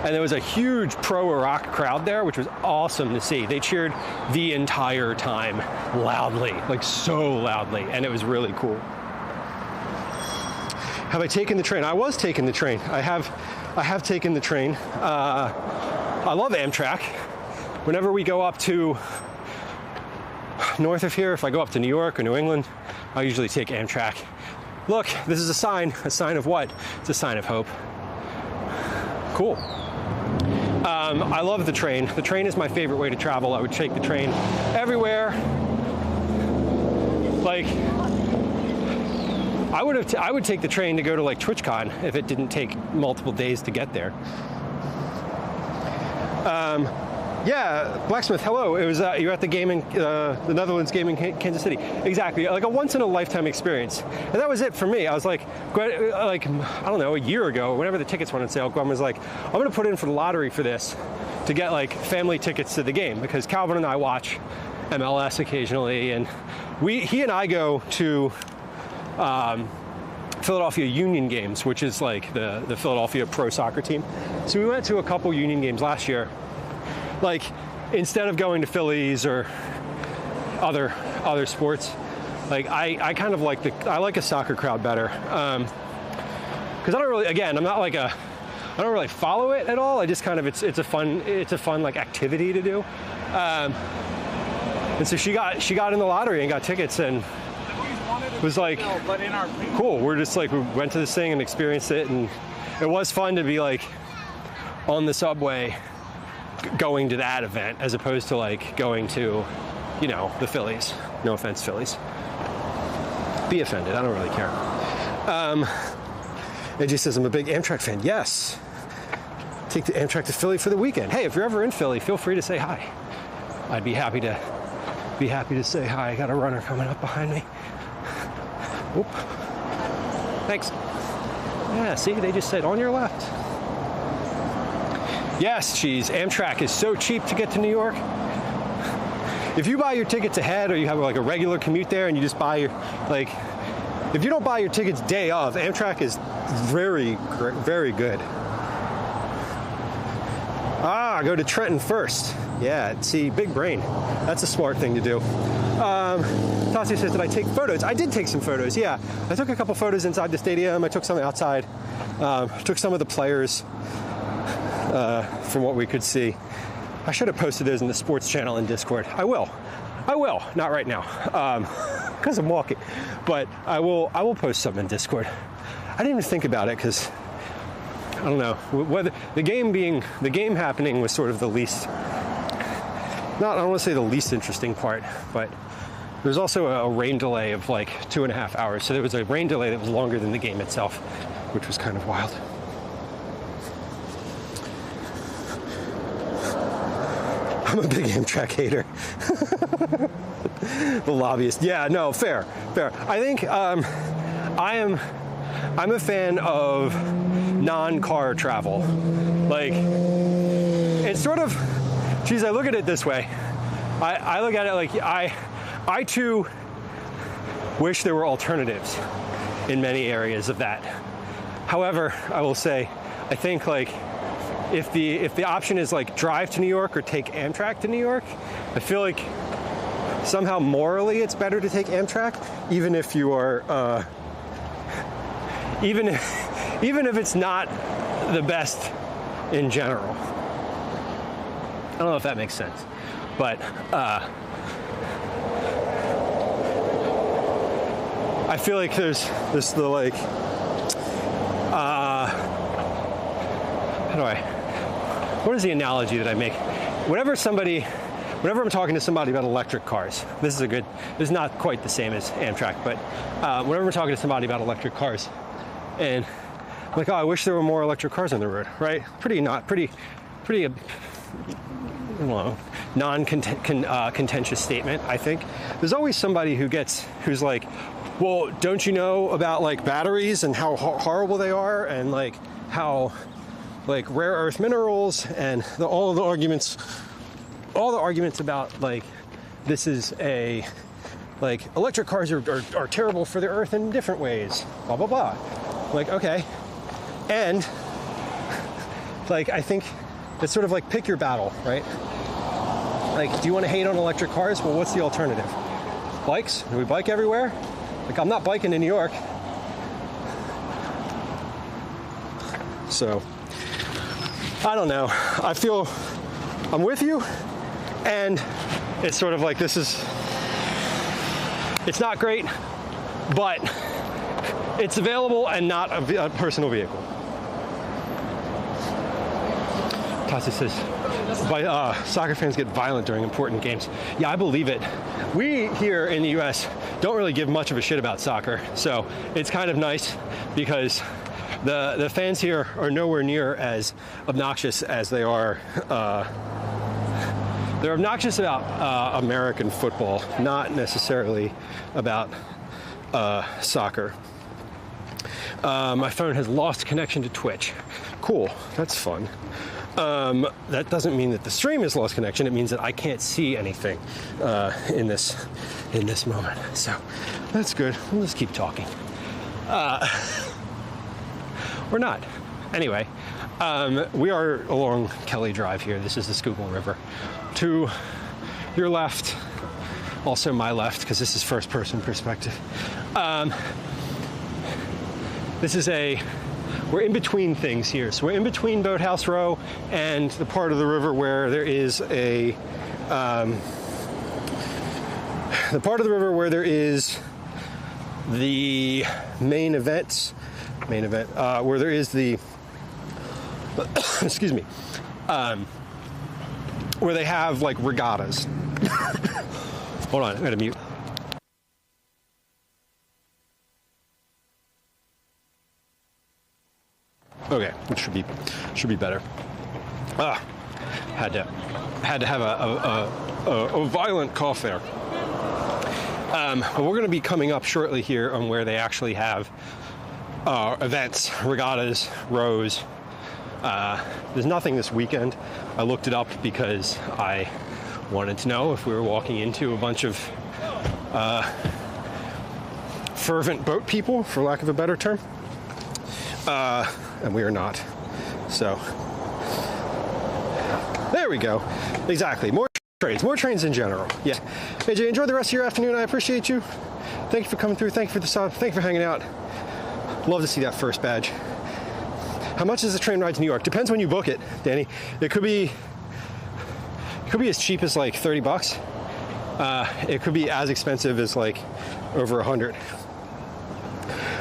And there was a huge pro-Iraq crowd there, which was awesome to see. They cheered the entire time loudly, like so loudly, and it was really cool. Have I taken the train? I was taking the train. I have taken the train. I love Amtrak. Whenever we go up to north of here, if I go up to New York or New England, I usually take Amtrak. Look, this is a sign. A sign of what? It's a sign of hope. Cool. I love the train. The train is my favorite way to travel. I would take the train everywhere. Like, I would take the train to go to like TwitchCon if it didn't take multiple days to get there. Yeah, Blacksmith, hello. It was you're at the gaming, the Netherlands game in Kansas City. Exactly, like a once-in-a-lifetime experience. And that was it for me. I was like I don't know, a year ago, whenever the tickets went on sale, Gwen was like, I'm going to put in for the lottery for this to get like family tickets to the game, because Calvin and I watch MLS occasionally, and he and I go to Philadelphia Union games, which is like the Philadelphia pro soccer team. So we went to a couple Union games last year. Like, instead of going to Phillies or other sports, like I kind of like I like a soccer crowd better, because I don't really, again, I'm not like I don't really follow it at all. I just kind of, it's a fun like activity to do, and so she got in the lottery and got tickets, and it was like cool. We're just like, we went to this thing and experienced it, and it was fun to be like on the subway going to that event as opposed to like going to, you know, the Phillies. No offense, Phillies. Be offended, I don't really care. AJ says, I'm a big Amtrak fan. Yes. Take the Amtrak to Philly for the weekend. Hey, if you're ever in Philly, feel free to say hi. I'd be happy to say hi. I got a runner coming up behind me. Oop. Thanks. Yeah, see, they just said on your left. Yes, Cheese. Amtrak is so cheap to get to New York. If you buy your tickets ahead, or you have like a regular commute there, and you just buy your, like, if you don't buy your tickets day of, Amtrak is very, very good. Go to Trenton first. Yeah, see, big brain. That's a smart thing to do. Tassi says, did I take photos? I did take some photos, yeah. I took a couple photos inside the stadium. I took some outside. Took some of the players. From what we could see. I should have posted those in the sports channel in Discord. I will, not right now, because I'm walking, but I will post some in Discord. I didn't even think about it, because I don't know, whether the game happening was sort of the least, I don't want to say the least interesting part, but there's also a rain delay of like 2.5 hours. So there was a rain delay that was longer than the game itself, which was kind of wild. I'm a big Amtrak hater. The lobbyist. Yeah, no, fair. I think I'm a fan of non-car travel. Like, it's sort of, geez, I look at it this way. I look at it like I too wish there were alternatives in many areas of that. However, I will say, I think like, if the option is like drive to New York or take Amtrak to New York, I feel like somehow morally it's better to take Amtrak, even if you are, even if it's not the best in general. I don't know if that makes sense, but I feel like there's the like, what is the analogy that I make? Whenever I'm talking to somebody about electric cars, this is not quite the same as Amtrak, but whenever we're talking to somebody about electric cars, and I'm like, oh, I wish there were more electric cars on the road, right? Pretty non-contentious statement, I think. There's always somebody who's like, well, don't you know about like batteries and how horrible they are, and like how like rare earth minerals, and all the arguments about like this is a like electric cars are terrible for the earth in different ways, blah blah blah. Like, okay, and like I think it's sort of like pick your battle, right? Like, do you want to hate on electric cars? Well, what's the alternative? Bikes? Do we bike everywhere? Like, I'm not biking in New York, so I don't know. I feel I'm with you, and it's sort of like it's not great, but It's available and not a personal vehicle. Tassi says, soccer fans get violent during important games. Yeah, I believe it. We here in the US don't really give much of a shit about soccer, so it's kind of nice because the fans here are nowhere near as obnoxious as they are. They're obnoxious about American football, not necessarily about soccer. My phone has lost connection to Twitch. Cool, that's fun. That doesn't mean that the stream has lost connection. It means that I can't see anything in this moment. So that's good. We'll just keep talking. We're not. Anyway, we are along Kelly Drive here. This is the Schuylkill River. To your left, also my left, because this is first-person perspective. We're in between things here. So we're in between Boathouse Row and the part of the river where there is the main event, where there is the, excuse me, where they have like regattas. Hold on, I gotta mute. Okay, it should be better. Had to have a violent cough there. But we're going to be coming up shortly here on where they actually have events, regattas, rows. There's nothing this weekend. I looked it up because I wanted to know if we were walking into a bunch of fervent boat people, for lack of a better term. And we are not. So there we go. Exactly. More trains in general. Yeah. AJ, enjoy the rest of your afternoon. I appreciate you. Thank you for coming through. Thank you for the sub. Thank you for hanging out. Love to see that first badge. How much is the train ride to New York? Depends when you book it, Danny. It could be as cheap as like $30. It could be as expensive as like over 100.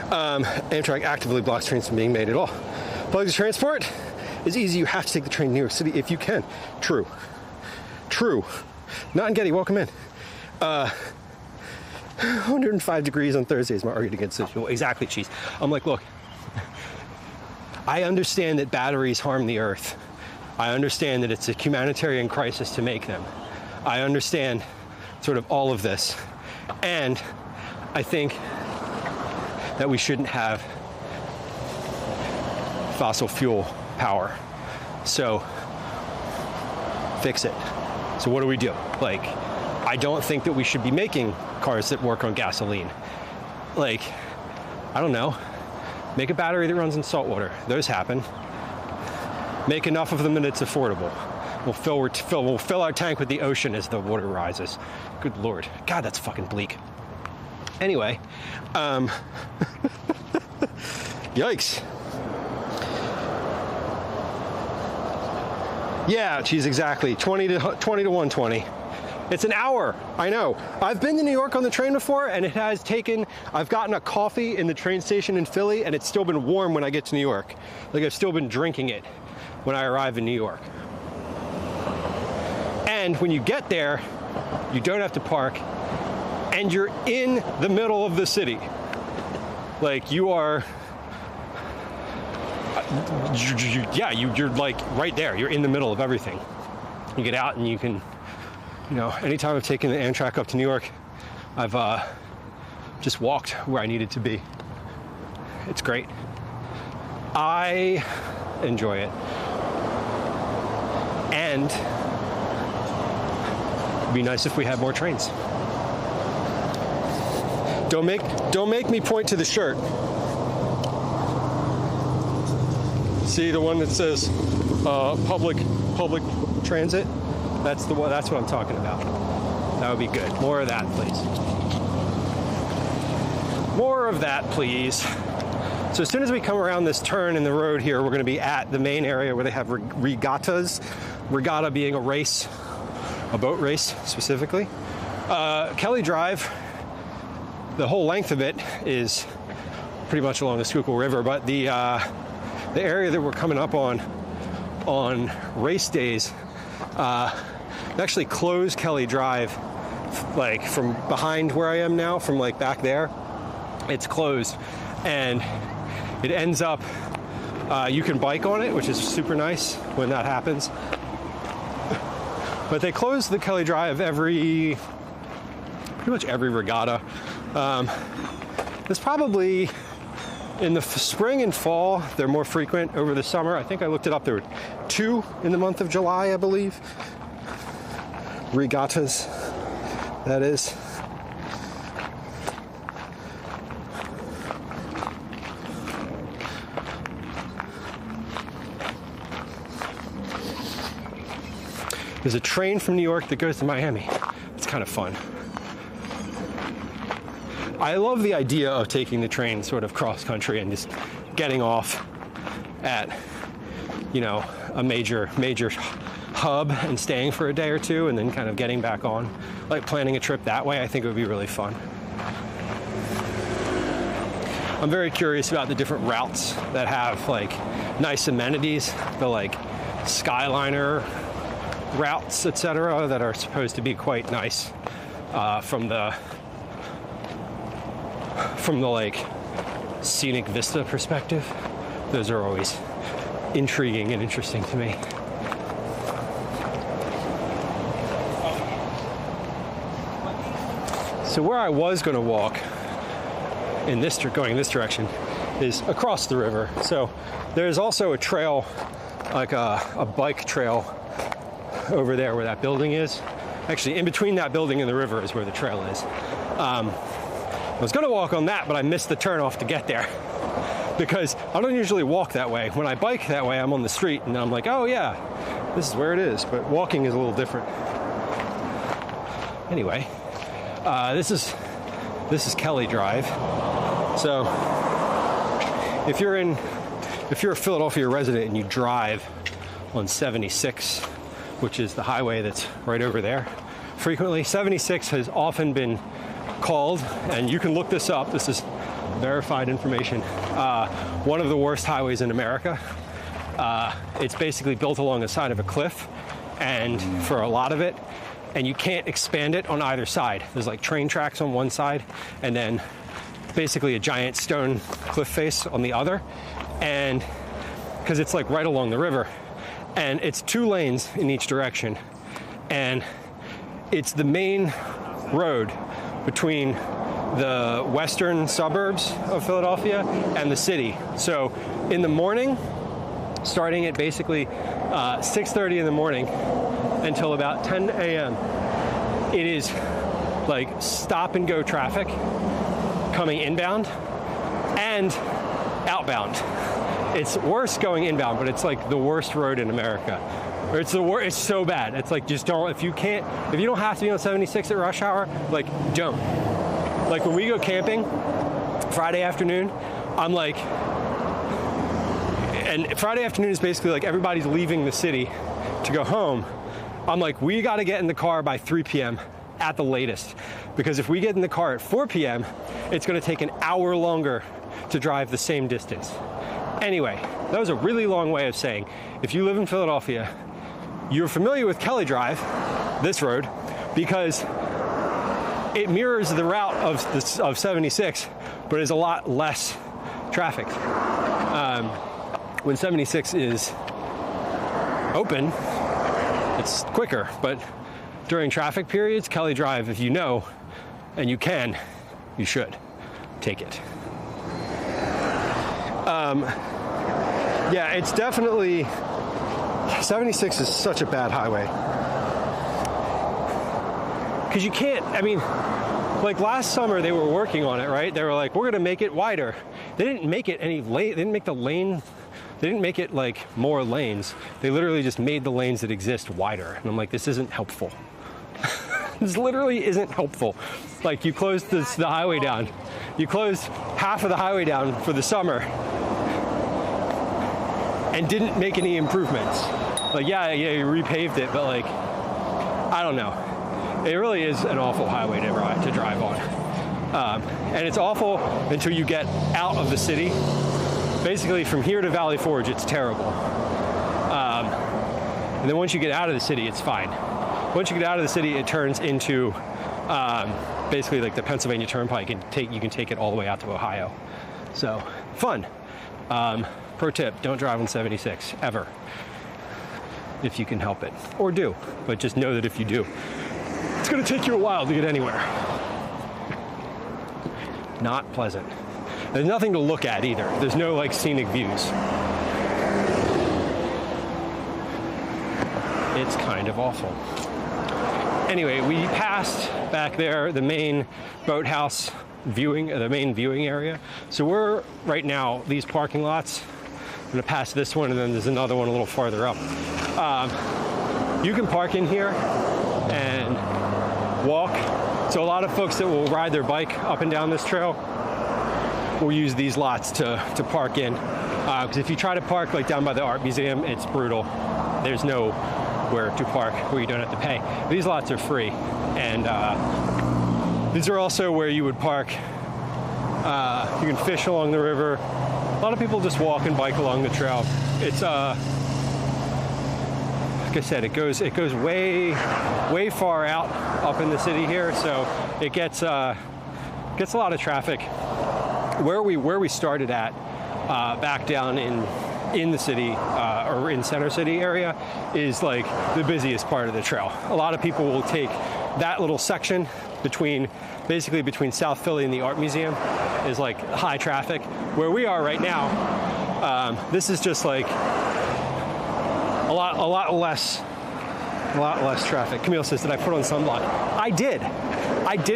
Amtrak actively blocks trains from being made at all. Public transport is easy. You have to take the train to New York City if you can. True. Not in Getty, welcome in. 105 degrees on Thursday is my argument against this. Exactly, Cheese. I'm like, look, I understand that batteries harm the earth. I understand that it's a humanitarian crisis to make them. I understand sort of all of this. And I think that we shouldn't have fossil fuel power. So fix it. So what do we do? Like, I don't think that we should be making cars that work on gasoline. Like, I don't know. Make a battery that runs in salt water. Those happen. Make enough of them that it's affordable. We'll fill our tank with the ocean as the water rises. Good Lord. God, that's fucking bleak. Anyway, yikes. Yeah, Cheese, exactly. 20 to 120. It's an hour, I know. I've been to New York on the train before, and I've gotten a coffee in the train station in Philly, and it's still been warm when I get to New York. Like, I've still been drinking it when I arrive in New York. And when you get there, you don't have to park, and you're in the middle of the city. Like, you are, you're like right there. You're in the middle of everything. You get out and you can, anytime I've taken the Amtrak up to New York, I've just walked where I needed to be. It's great. I enjoy it. And it'd be nice if we had more trains. Don't make me point to the shirt. See the one that says public transit? That's the one. That's what I'm talking about. That would be good. More of that, please. More of that, please. So as soon as we come around this turn in the road here, we're going to be at the main area where they have regattas. Regatta being a race, a boat race specifically. Kelly Drive, the whole length of it is pretty much along the Schuylkill River. But the area that we're coming up on race days, actually closed Kelly Drive, like from behind where I am now, from like back there. It's closed, and it ends up, you can bike on it, which is super nice when that happens. But they close the Kelly Drive pretty much every regatta. It's probably in the spring and fall, they're more frequent. Over the summer, I think I looked it up, there were 2 in the month of July, I believe. Regattas, that is. There's a train from New York that goes to Miami. It's kind of fun. I love the idea of taking the train sort of cross country and just getting off at, you know, a major hub and staying for a day or two and then kind of getting back on. Like planning a trip that way, I think it would be really fun. I'm very curious about the different routes that have like nice amenities, the like Skyliner routes, etc., that are supposed to be quite nice from the like scenic vista perspective. Those are always intriguing and interesting to me. So where I was going to walk going this direction is across the river. So there's also a trail, like a bike trail over there where that building is. Actually, in between that building and the river is where the trail is. I was going to walk on that, but I missed the turnoff to get there because I don't usually walk that way. When I bike that way, I'm on the street and I'm like, oh yeah, this is where it is. But walking is a little different. Anyway, this is Kelly Drive. So if you're a Philadelphia resident and you drive on 76, which is the highway that's right over there, frequently, 76 has often been called, and you can look this up, this is verified information, one of the worst highways in America. It's basically built along the side of a cliff, and for a lot of it, and you can't expand it on either side. There's like train tracks on one side, and then basically a giant stone cliff face on the other, and because it's like right along the river, and it's 2 lanes in each direction, and it's the main road between the western suburbs of Philadelphia and the city. So in the morning, starting at basically 6:30 in the morning until about 10 a.m., it is like stop and go traffic coming inbound and outbound. It's worse going inbound, but it's like the worst road in America. Or it's the worst. It's so bad. It's like, just don't. If you don't have to be on 76 at rush hour, like, don't. Like when we go camping Friday afternoon, I'm like, and Friday afternoon is basically like everybody's leaving the city to go home. I'm like, we got to get in the car by 3 p.m. at the latest, because if we get in the car at 4 p.m., it's going to take an hour longer to drive the same distance. Anyway, that was a really long way of saying, if you live in Philadelphia, you're familiar with Kelly Drive, this road, because it mirrors the route of 76, but is a lot less traffic. When 76 is open, it's quicker, but during traffic periods, Kelly Drive, if you know, and you can, you should take it. Yeah, it's definitely, 76 is such a bad highway. Because you can't, I mean, like last summer they were working on it, right? They were like, we're gonna make it wider. They didn't make it any lane, they didn't make the lane, they didn't make it like more lanes. They literally just made the lanes that exist wider. And I'm like, this isn't helpful. This literally isn't helpful. Like, you closed the highway down. You closed half of the highway down for the summer and didn't make any improvements. Like, yeah, you repaved it, but like, I don't know. It really is an awful highway to drive on. And it's awful until you get out of the city. Basically, from here to Valley Forge, it's terrible. And then once you get out of the city, it's fine. Once you get out of the city, it turns into basically like the Pennsylvania Turnpike, and you can take it all the way out to Ohio. So, fun. Pro tip, don't drive on 76, ever. If you can help it. Or do, but just know that if you do, it's gonna take you a while to get anywhere. Not pleasant. There's nothing to look at either. There's no like scenic views. It's kind of awful. Anyway, we passed back there the main boathouse viewing, the main viewing area. So we're right now, these parking lots, I'm gonna pass this one, and then there's another one a little farther up. You can park in here and walk. So a lot of folks that will ride their bike up and down this trail will use these lots to park in. Because if you try to park like down by the art museum, it's brutal. There's nowhere to park where you don't have to pay. These lots are free. And these are also where you would park. You can fish along the river. A lot of people just walk and bike along the trail. It's like I said, it goes way far out up in the city here, so it gets a lot of traffic. Where we started at back down in the city or in Center City area is like the busiest part of the trail. A lot of people will take that little section basically between South Philly and the Art Museum is like high traffic. Where we are right now, this is just like a lot less traffic. Camille says, did I put on sunblock? I did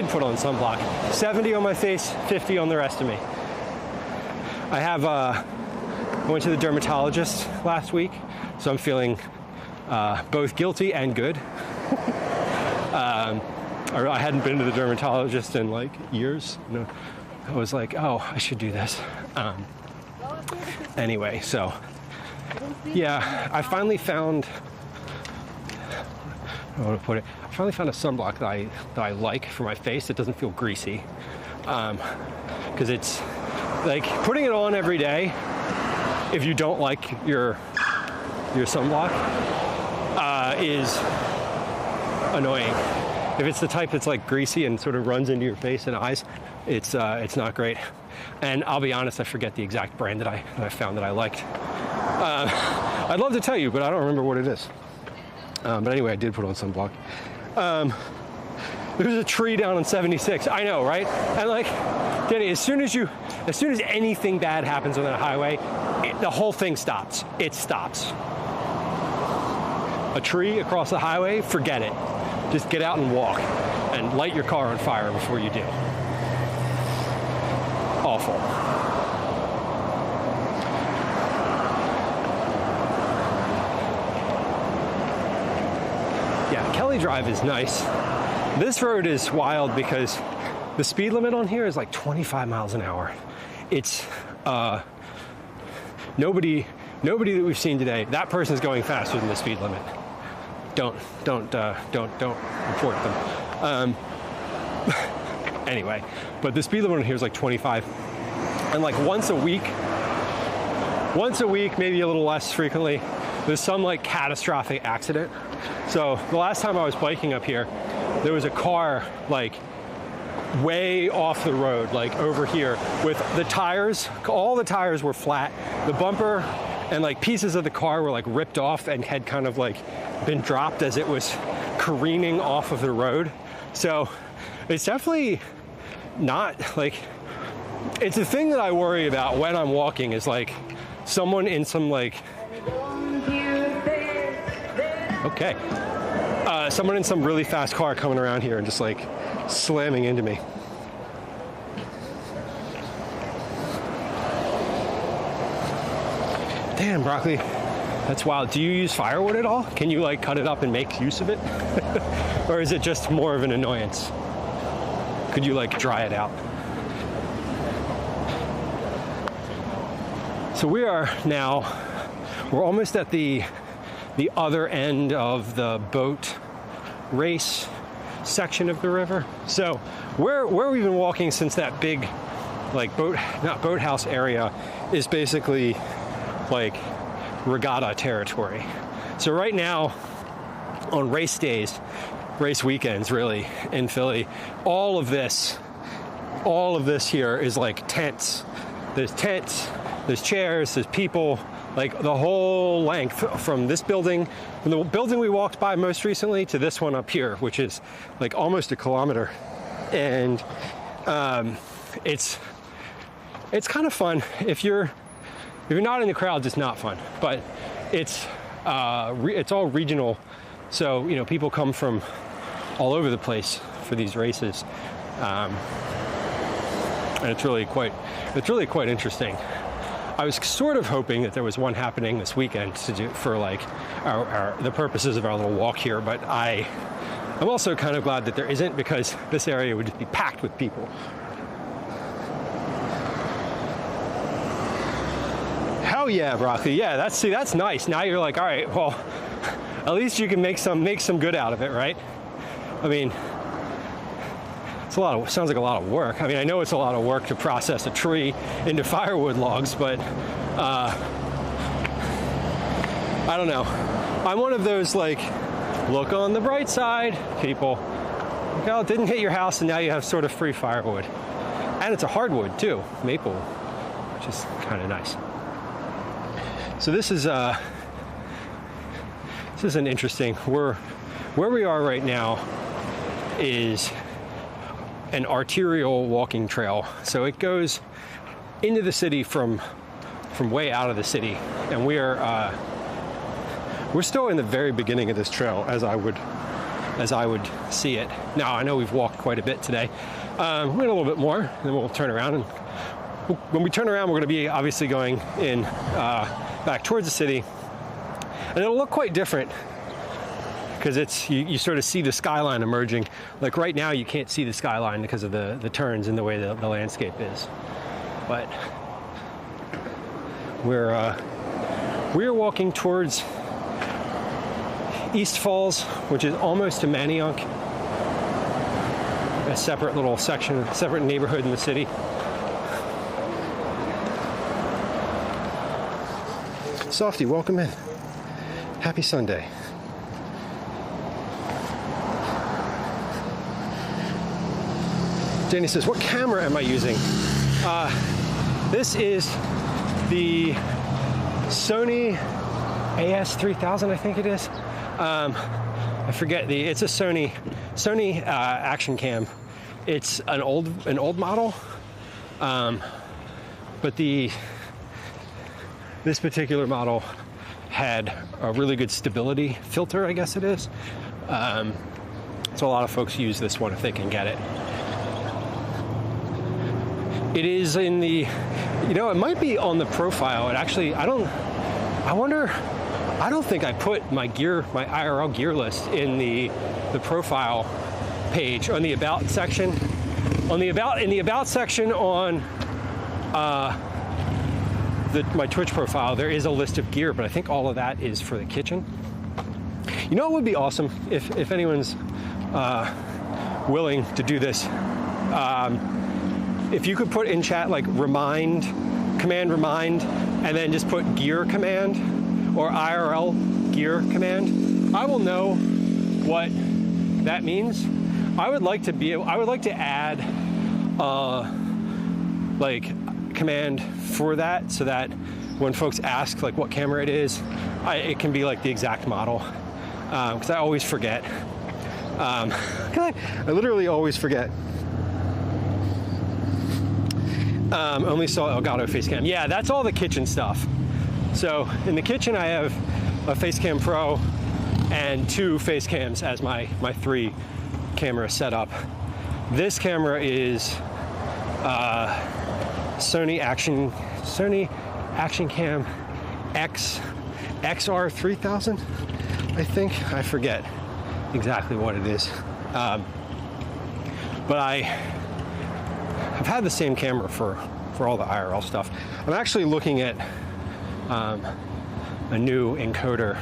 put on sunblock. 70 on my face, 50 on the rest of me. I went to the dermatologist last week, so I'm feeling both guilty and good. I hadn't been to the dermatologist in like years. I was like, oh, I should do this. Anyway, so yeah, I finally found, I don't want to put it, I finally found a sunblock that I like for my face. It doesn't feel greasy. Because it's like putting it on every day, if you don't like your sunblock, is annoying. If it's the type that's like greasy and sort of runs into your face and eyes, it's not great. And I'll be honest, I forget the exact brand that I found that I liked. I'd love to tell you, but I don't remember what it is. But anyway, I did put on sunblock. There's a tree down on 76. I know, right? And like, Danny, as soon as anything bad happens on that highway, the whole thing stops. It stops. A tree across the highway, forget it. Just get out and walk and light your car on fire before you do. Awful. Yeah, Kelly Drive is nice. This road is wild because the speed limit on here is like 25 miles an hour. It's nobody that we've seen today, that person's going faster than the speed limit. Don't report them. Anyway, but the speed limit on here is like 25, and like once a week, maybe a little less frequently, there's some like catastrophic accident. So the last time I was biking up here, there was a car like way off the road, like over here, with the tires, all the tires were flat. The bumper and like pieces of the car were like ripped off and had kind of like been dropped as it was careening off of the road. So it's definitely not like, it's a thing that I worry about when I'm walking, is like someone in some like, okay, someone in some really fast car coming around here and just like slamming into me. Damn, broccoli, that's wild. Do you use firewood at all? Can you like cut it up and make use of it? Or is it just more of an annoyance? Could you like dry it out? So we are now, we're almost at the other end of the boat race section of the river. So where we've been walking since that big, like boathouse area is basically like regatta territory. So right now, on race days, race weekends really in Philly, all of this here is like tents. There's tents, there's chairs, there's people, like the whole length from this building, from the building we walked by most recently to this one up here, which is like almost a kilometer. And it's kind of fun. If you're not in the crowd, it's not fun, but it's all regional. So, you know, people come from all over the place for these races. And it's really quite interesting. I was sort of hoping that there was one happening this weekend to do for like the purposes of our little walk here, but I'm also kind of glad that there isn't, because this area would just be packed with people. Hell yeah, broccoli. Yeah, that's nice. Now you're like, all right, well, at least you can make some good out of it, right? I mean, sounds like a lot of work. I mean, I know it's a lot of work to process a tree into firewood logs, but I don't know. I'm one of those, like, look on the bright side people. Well, it didn't hit your house and now you have sort of free firewood. And it's a hardwood too, maple, which is kind of nice. So this is an interesting, where we are right now is an arterial walking trail. So it goes into the city from way out of the city, and we're still in the very beginning of this trail as I would see it. Now I know we've walked quite a bit today. We're a little bit more, and then we'll turn around, and when we turn around, we're going to be obviously going in back towards the city, and it'll look quite different because it's you sort of see the skyline emerging. Like right now, you can't see the skyline because of the turns and the way the landscape is. But we're walking towards East Falls, which is almost to Manayunk, a separate little section, separate neighborhood in the city. Softy, welcome in. Happy Sunday. Jenny says, what camera am I using? This is the Sony AS3000, I think it is. I forget it's a Sony action cam. It's an old model, but this particular model had a really good stability filter, I guess it is. So a lot of folks use this one if they can get it. It is in the, it might be on the profile. It actually, I don't think I put my IRL gear list in the profile page on the about section. In the about section on my Twitch profile, there is a list of gear, but I think all of that is for the kitchen. You know, it would be awesome if anyone's willing to do this. If you could put in chat like command remind, and then just put gear command or IRL gear command, I will know what that means. I would like to add like command for that, so that when folks ask like what camera it is, it can be like the exact model, because I always forget. I literally always forget. Only saw Elgato Facecam. Yeah, that's all the kitchen stuff. So in the kitchen, I have a Facecam Pro and 2 Facecams as my 3 camera setup. This camera is Sony Action Cam XR3000, I think. I forget exactly what it is. But I've had the same camera for all the IRL stuff. I'm actually looking at a new encoder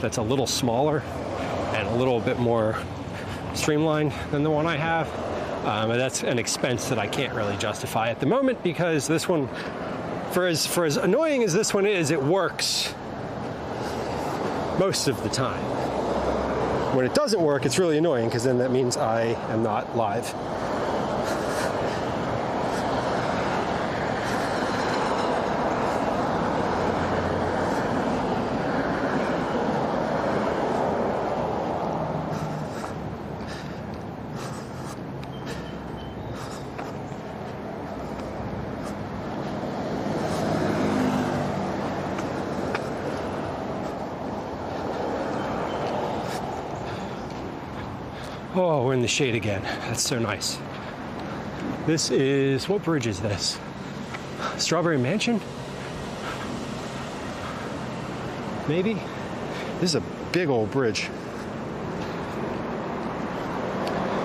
that's a little smaller and a little bit more streamlined than the one I have. And that's an expense that I can't really justify at the moment because this one, for as annoying as this one is, it works most of the time. When it doesn't work, it's really annoying because then that means I am not live. Oh, we're in the shade again. That's so nice. This is, what bridge is this? Strawberry Mansion? Maybe? This is a big old bridge.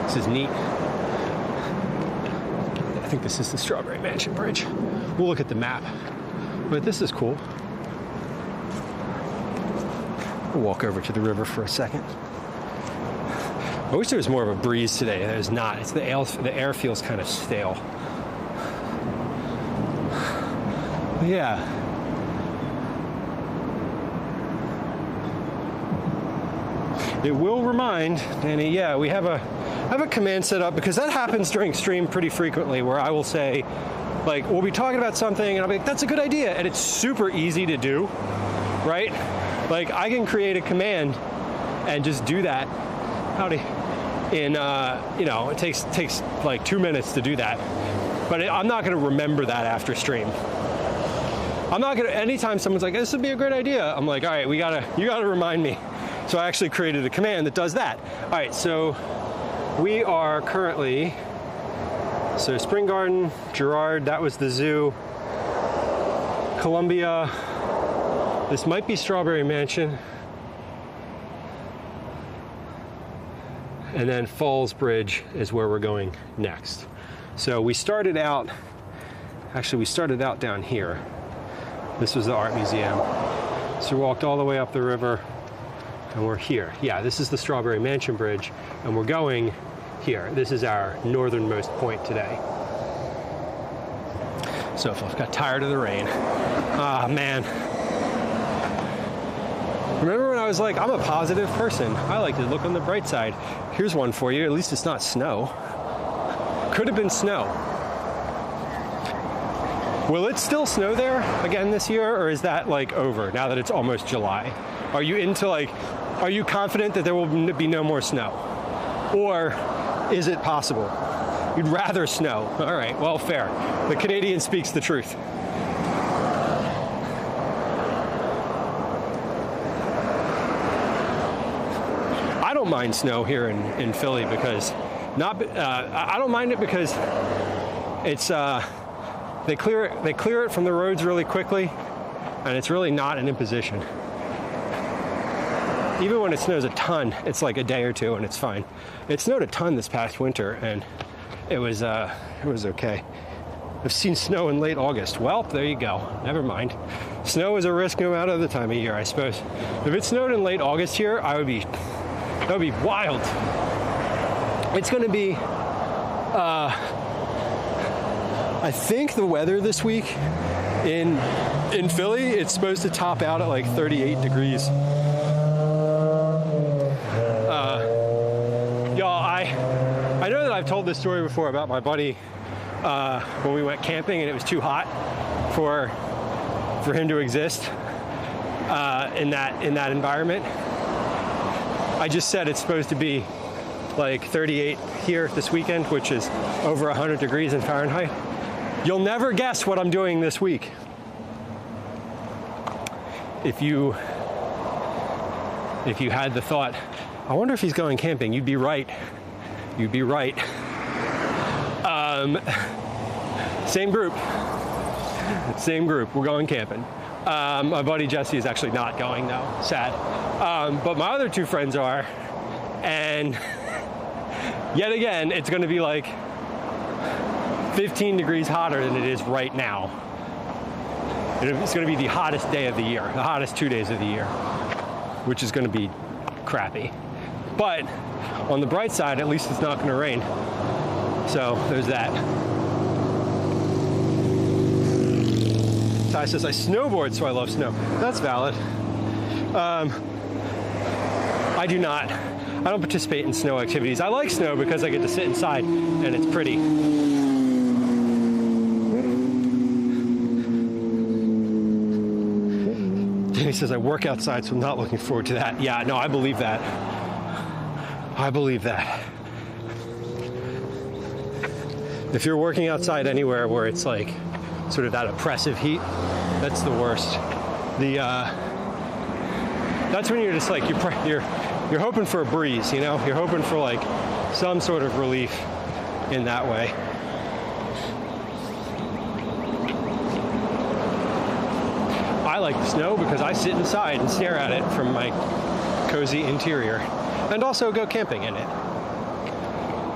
This is neat. I think this is the Strawberry Mansion Bridge. We'll look at the map. But this is cool. We'll walk over to the river for a second. I wish there was more of a breeze today. There's not. It's the air feels kind of stale. But yeah. It will remind Danny. Yeah, we have a command set up because that happens during stream pretty frequently, where I will say, like, we'll be talking about something, and I'll be like, "That's a good idea," and it's super easy to do, right? Like, I can create a command and just do that. Howdy. In you know, it takes like 2 minutes to do that, but I'm not going to remember that after stream. I'm not going to. Anytime someone's like, "This would be a great idea," I'm like, "All right, you gotta remind me." So I actually created a command that does that. All right, so we are currently Spring Garden, Girard. That was the zoo. Columbia. This might be Strawberry Mansion. And then Falls Bridge is where we're going next. So we started out down here. This was the art museum. So we walked all the way up the river and we're here. Yeah, this is the Strawberry Mansion Bridge and we're going here. This is our northernmost point today. So if I got tired of the rain. Ah, man. Remember when I was like, I'm a positive person. I like to look on the bright side. Here's one for you. At least it's not snow. Could have been snow. Will it still snow there again this year, or is that like over now that it's almost July? Are you confident that there will be no more snow? Or is it possible? You'd rather snow. All right, well, fair. The Canadian speaks the truth. I don't mind snow here in Philly because I don't mind it because it's they clear it from the roads really quickly, and it's really not an imposition. Even when it snows a ton, it's like a day or two and it's fine. It snowed a ton this past winter and it was okay. I've seen snow in late August. Well, there you go. Never mind. Snow is a risk no matter the time of year, I suppose. If it snowed in late August here, that would be wild. It's going to be, I think the weather this week in Philly, it's supposed to top out at like 38 degrees. Y'all, I know that I've told this story before about my buddy when we went camping and it was too hot for him to exist in that environment. I just said it's supposed to be like 38 here this weekend, which is over 100 degrees in Fahrenheit. You'll never guess what I'm doing this week. If you had the thought, I wonder if he's going camping, you'd be right. You'd be right. Same group. We're going camping. My buddy Jesse is actually not going though. Sad. But my other two friends are. And yet again, it's going to be like 15 degrees hotter than it is right now. It's going to be the hottest day of the year, the hottest 2 days of the year, which is going to be crappy. But on the bright side, at least it's not going to rain. So there's that. Ty says, I snowboard, so I love snow. That's valid. I do not. I don't participate in snow activities. I like snow because I get to sit inside and it's pretty. Danny says, I work outside, so I'm not looking forward to that. Yeah, no, I believe that. I believe that. If you're working outside anywhere where it's like sort of that oppressive heat, that's the worst. That's when you're just like, you're hoping for a breeze, you know? You're hoping for like some sort of relief in that way. I like the snow because I sit inside and stare at it from my cozy interior, and also go camping in it.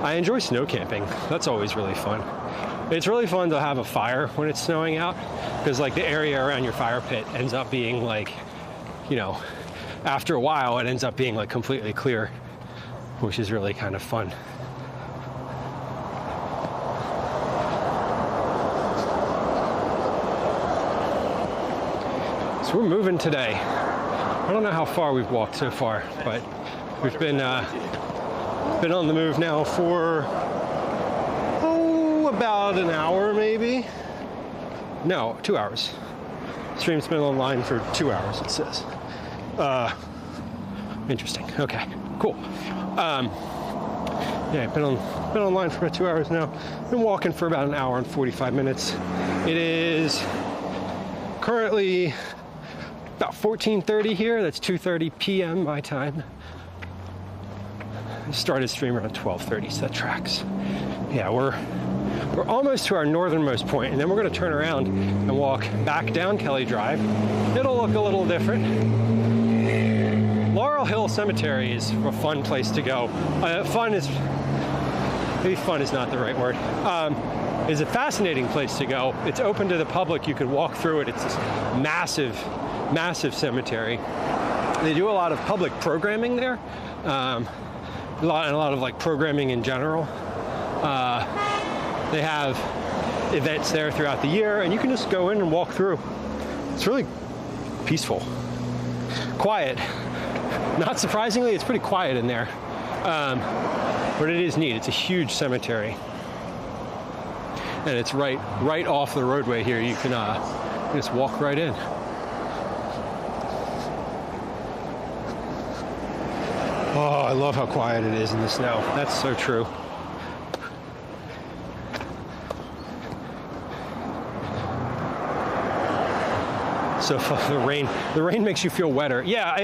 I enjoy snow camping. That's always really fun. It's really fun to have a fire when it's snowing out, because like the area around your fire pit ends up being like, you know, after a while it ends up being like completely clear, which is really kind of fun. So we're moving today. I don't know how far we've walked so far, but we've been on the move now for about an hour maybe. No, 2 hours. Stream's been online for 2 hours, it says. Interesting. Okay, cool. Yeah, been online for about 2 hours now. Been walking for about an hour and 45 minutes. It is currently about 14:30 here. That's 2:30 p.m. my time. I started stream around 12:30, so that tracks. Yeah, we're almost to our northernmost point, and then we're going to turn around and walk back down Kelly Drive. It'll look a little different. Laurel Hill Cemetery is a fun place to go. Maybe fun is not the right word. Is a fascinating place to go. It's open to the public. You can walk through it. It's this massive cemetery. They do a lot of public programming there. A lot of like programming in general. They have events there throughout the year, and you can just go in and walk through. It's really peaceful, quiet. Not surprisingly, it's pretty quiet in there, but it is neat. It's a huge cemetery, and it's right off the roadway here. You can just walk right in. Oh, I love how quiet it is in the snow. That's so true. So the rain makes you feel wetter. Yeah,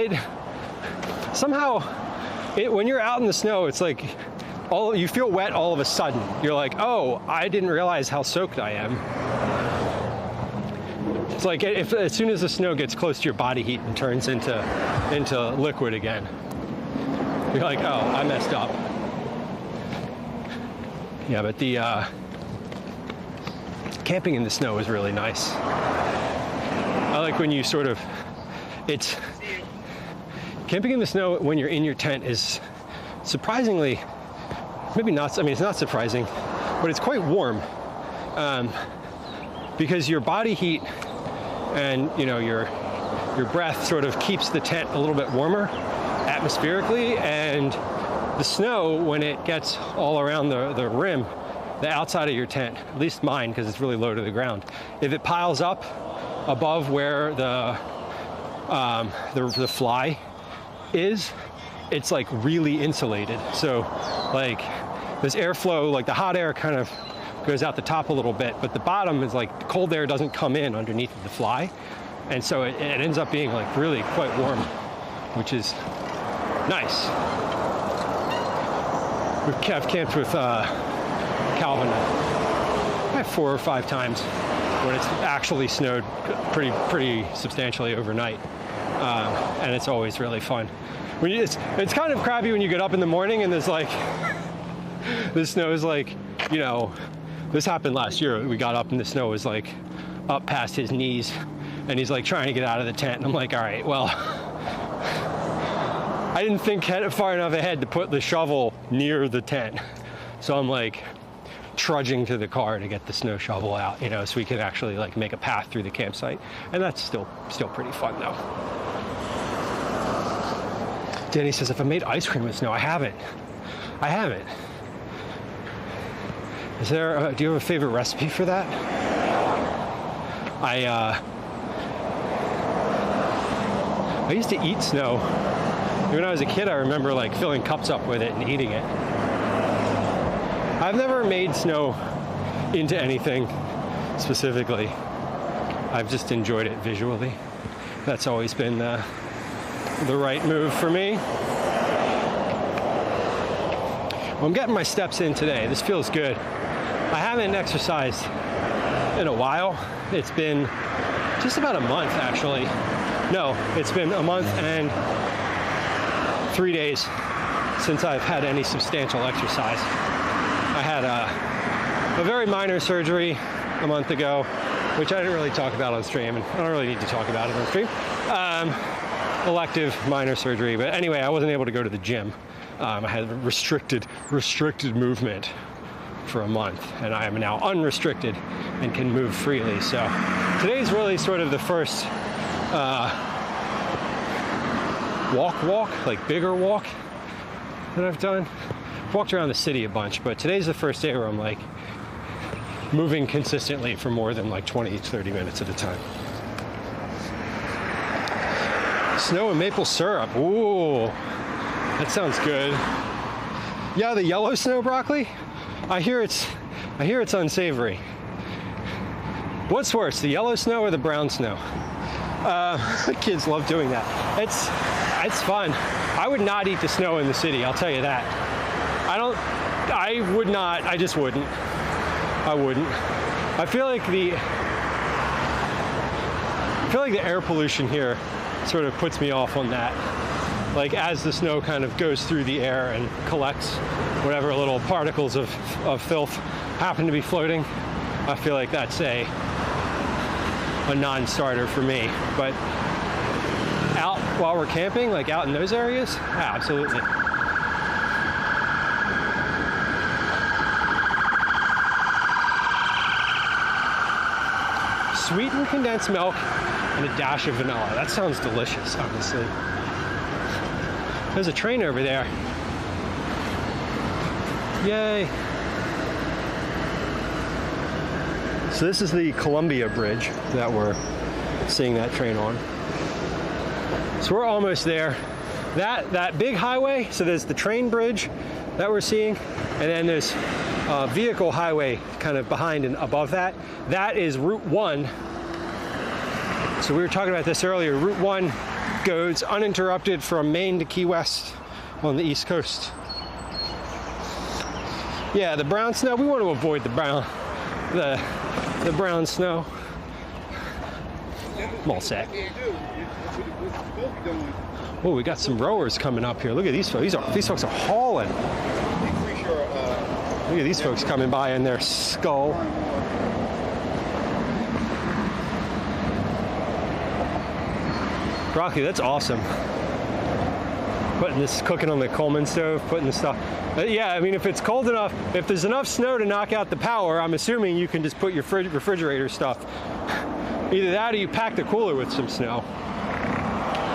when you're out in the snow, it's like you feel wet all of a sudden. You're like, oh, I didn't realize how soaked I am. It's like as soon as the snow gets close to your body heat and turns into liquid again, you're like, oh, I messed up. Yeah, but the camping in the snow is really nice. I like when you camping in the snow when you're in your tent is surprisingly, maybe not, I mean, it's not surprising, but it's quite warm, because your body heat and, you know, your breath sort of keeps the tent a little bit warmer atmospherically, and the snow, when it gets all around the rim, the outside of your tent, at least mine, because it's really low to the ground, if it piles up above where the fly is, it's like really insulated. So like this airflow, like the hot air kind of goes out the top a little bit, but the bottom is like the cold air doesn't come in underneath the fly. And so it ends up being like really quite warm, which is nice. I've camped with Calvin 4 or 5 times when it's actually snowed pretty substantially overnight, and it's always really fun. It's kind of crappy when you get up in the morning and there's like the snow is like, you know, this happened last year. We got up and the snow was like up past his knees, and he's like trying to get out of the tent, and I'm like, all right, well, I didn't think far enough ahead to put the shovel near the tent. So I'm like trudging to the car to get the snow shovel out, you know, so we can actually like make a path through the campsite. And that's still pretty fun though. Danny says, if I made ice cream with snow, I haven't. Is there, do you have a favorite recipe for that? I used to eat snow. When I was a kid, I remember like filling cups up with it and eating it. I've never made snow into anything specifically. I've just enjoyed it visually. That's always been the right move for me. Well, I'm getting my steps in today. This feels good. I haven't exercised in a while. It's been just about a month, actually. No, it's been a month and 3 days since I've had any substantial exercise. I had a very minor surgery a month ago, which I didn't really talk about on stream, and I don't really need to talk about it on stream. Elective minor surgery, but anyway, I wasn't able to go to the gym. I had restricted movement for a month, and I am now unrestricted and can move freely. So today's really sort of the first walk, like bigger walk that I've done. I've walked around the city a bunch, but today's the first day where I'm like moving consistently for more than like 20, 30 minutes at a time. Snow and maple syrup. Ooh, that sounds good. Yeah, the yellow snow broccoli. I hear it's unsavory. What's worse, the yellow snow or the brown snow? Kids love doing that. It's fun. I would not eat the snow in the city, I'll tell you that. I would not, I just wouldn't. I wouldn't. I feel like the air pollution here sort of puts me off on that. Like as the snow kind of goes through the air and collects whatever little particles of filth happen to be floating, I feel like that's a non-starter for me. But out while we're camping, like out in those areas, absolutely. Sweetened condensed milk and a dash of vanilla. That sounds delicious, honestly. There's a train over there. Yay. So this is the Columbia Bridge that we're seeing that train on. So we're almost there. That big highway, so there's the train bridge that we're seeing, and then there's a vehicle highway kind of behind and above that. That is Route 1. So we were talking about this earlier. Route 1 goes uninterrupted from Maine to Key West on the East Coast. Yeah, the brown snow, we want to avoid the brown snow. I'm all set. Oh, we got some rowers coming up here. Look at these folks. These folks are hauling. Look at these folks coming by in their Skull. Broccoli, that's awesome. Putting this, cooking on the Coleman stove, putting the stuff. Yeah, I mean, if it's cold enough, if there's enough snow to knock out the power, I'm assuming you can just put your refrigerator stuff. Either that or you pack the cooler with some snow.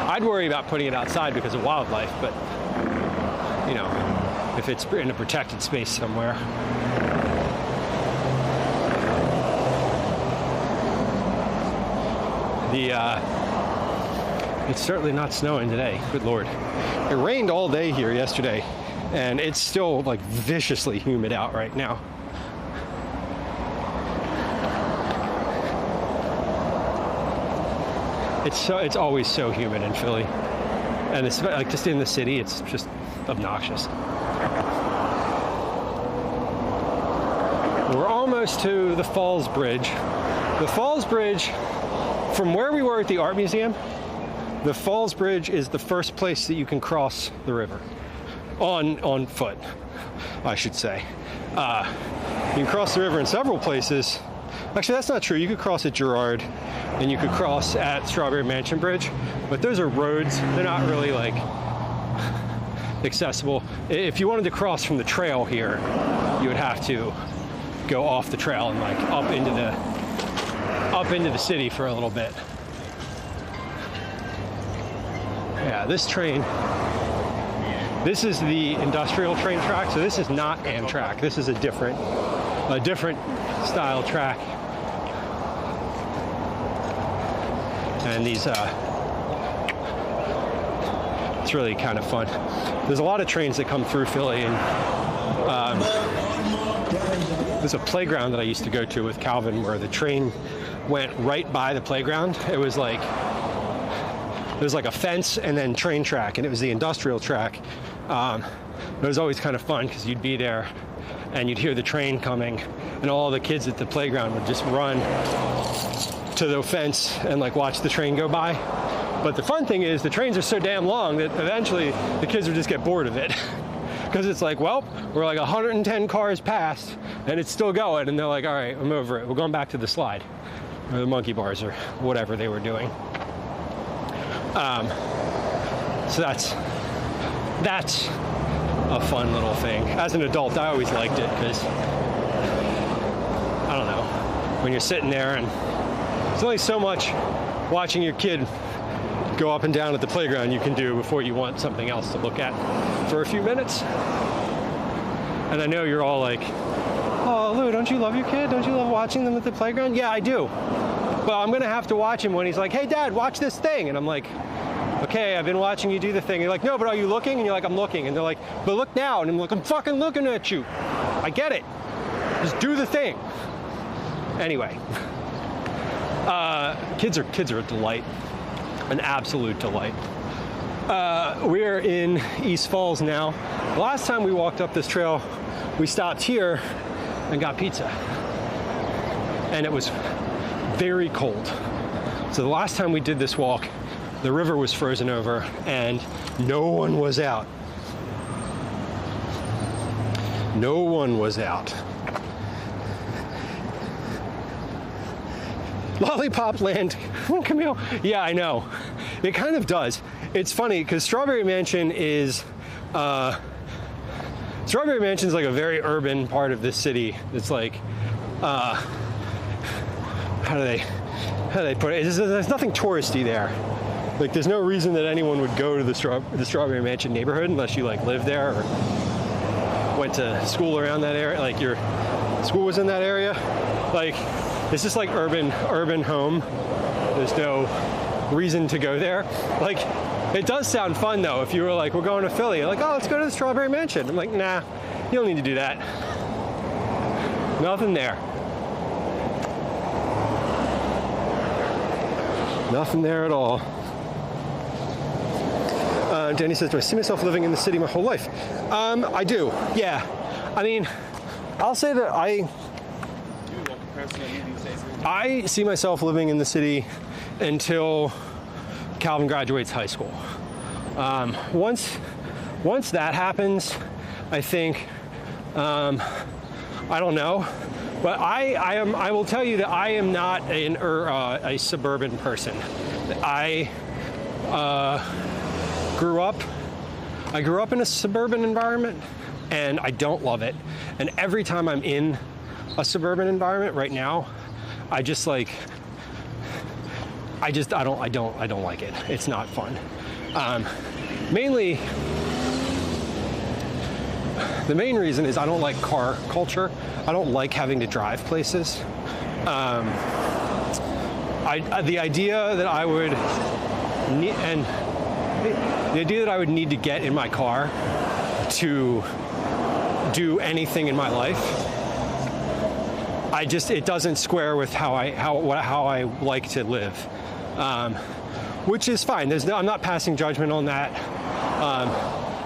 I'd worry about putting it outside because of wildlife, but, you know, if it's in a protected space somewhere. It's certainly not snowing today, good Lord. It rained all day here yesterday, and it's still like viciously humid out right now. It's always so humid in Philly, and it's like just in the city, it's just obnoxious. We're almost to the Falls Bridge. The Falls Bridge, from where we were at the art museum, the Falls Bridge is the first place that you can cross the river on foot, I should say. You can cross the river in several places. Actually, that's not true. You could cross at Girard, and you could cross at Strawberry Mansion Bridge, but those are roads. They're not really like accessible. If you wanted to cross from the trail here, you would have to go off the trail and like up into the city for a little bit. Yeah, this train, this is the industrial train track, so this is not Amtrak. This is a different style track. And these, it's really kind of fun. There's a lot of trains that come through Philly, and there's a playground that I used to go to with Calvin where the train went right by the playground. It was like, there's like a fence and then train track, and it was the industrial track. It was always kind of fun because you'd be there and you'd hear the train coming, and all the kids at the playground would just run to the fence and like watch the train go by. But the fun thing is the trains are so damn long that eventually the kids would just get bored of it because it's like, well, we're like 110 cars past and it's still going, and they're like, all right, I'm over it. We're going back to the slide or the monkey bars or whatever they were doing. So that's a fun little thing. As an adult, I always liked it because, I don't know, when you're sitting there and there's only so much watching your kid go up and down at the playground you can do before you want something else to look at for a few minutes. And I know you're all like, oh, Lou, don't you love your kid? Don't you love watching them at the playground? Yeah, I do. But I'm going to have to watch him when he's like, hey, Dad, watch this thing. And I'm like, okay, I've been watching you do the thing. And you're like, no, but are you looking? And you're like, I'm looking. And they're like, but look now. And I'm like, I'm fucking looking at you. I get it. Just do the thing. Anyway, kids are a delight, an absolute delight. We're in East Falls now. The last time we walked up this trail, we stopped here and got pizza. And it was very cold. So the last time we did this walk, the river was frozen over and no one was out. No one was out. Lollipop Land, Camille. Yeah, I know. It kind of does. It's funny because Strawberry Mansion is like a very urban part of this city. It's like, how do they put it? There's nothing touristy there. Like, there's no reason that anyone would go to the Strawberry Mansion neighborhood unless you like live there or went to school around that area. Like your school was in that area. Like, it's just like urban home. There's no reason to go there. Like, it does sound fun though. If you were like, we're going to Philly, like, oh, let's go to the Strawberry Mansion. I'm like, nah, you don't need to do that. Nothing there. Nothing there at all. Danny says, do I see myself living in the city my whole life? I do, yeah. I mean, I'll say that I see myself living in the city until Calvin graduates high school. Once that happens, I think, I don't know, but I will tell you that I am not a suburban person. I grew up in a suburban environment and I don't love it. And every time I'm in a suburban environment right now, I don't like it. It's not fun. Mainly, the main reason is I don't like car culture. I don't like having to drive places. The idea that I would need to get in my car to do anything in my life, it doesn't square with how I like to live, which is fine. I'm not passing judgment on that.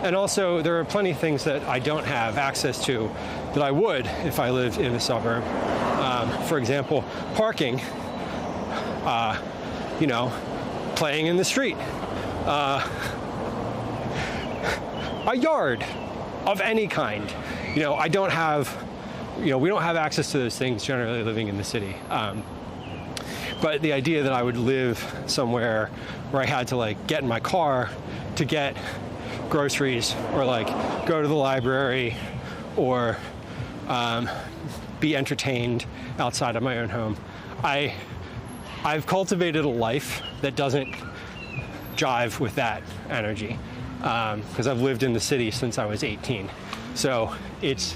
And also, there are plenty of things that I don't have access to that I would if I lived in a suburb. For example, parking, playing in the street, a yard of any kind. I don't have, we don't have access to those things generally living in the city. But the idea that I would live somewhere where I had to like get in my car to get groceries or like go to the library or be entertained outside of my own home. I've cultivated a life that doesn't jive with that energy because I've lived in the city since I was 18. So it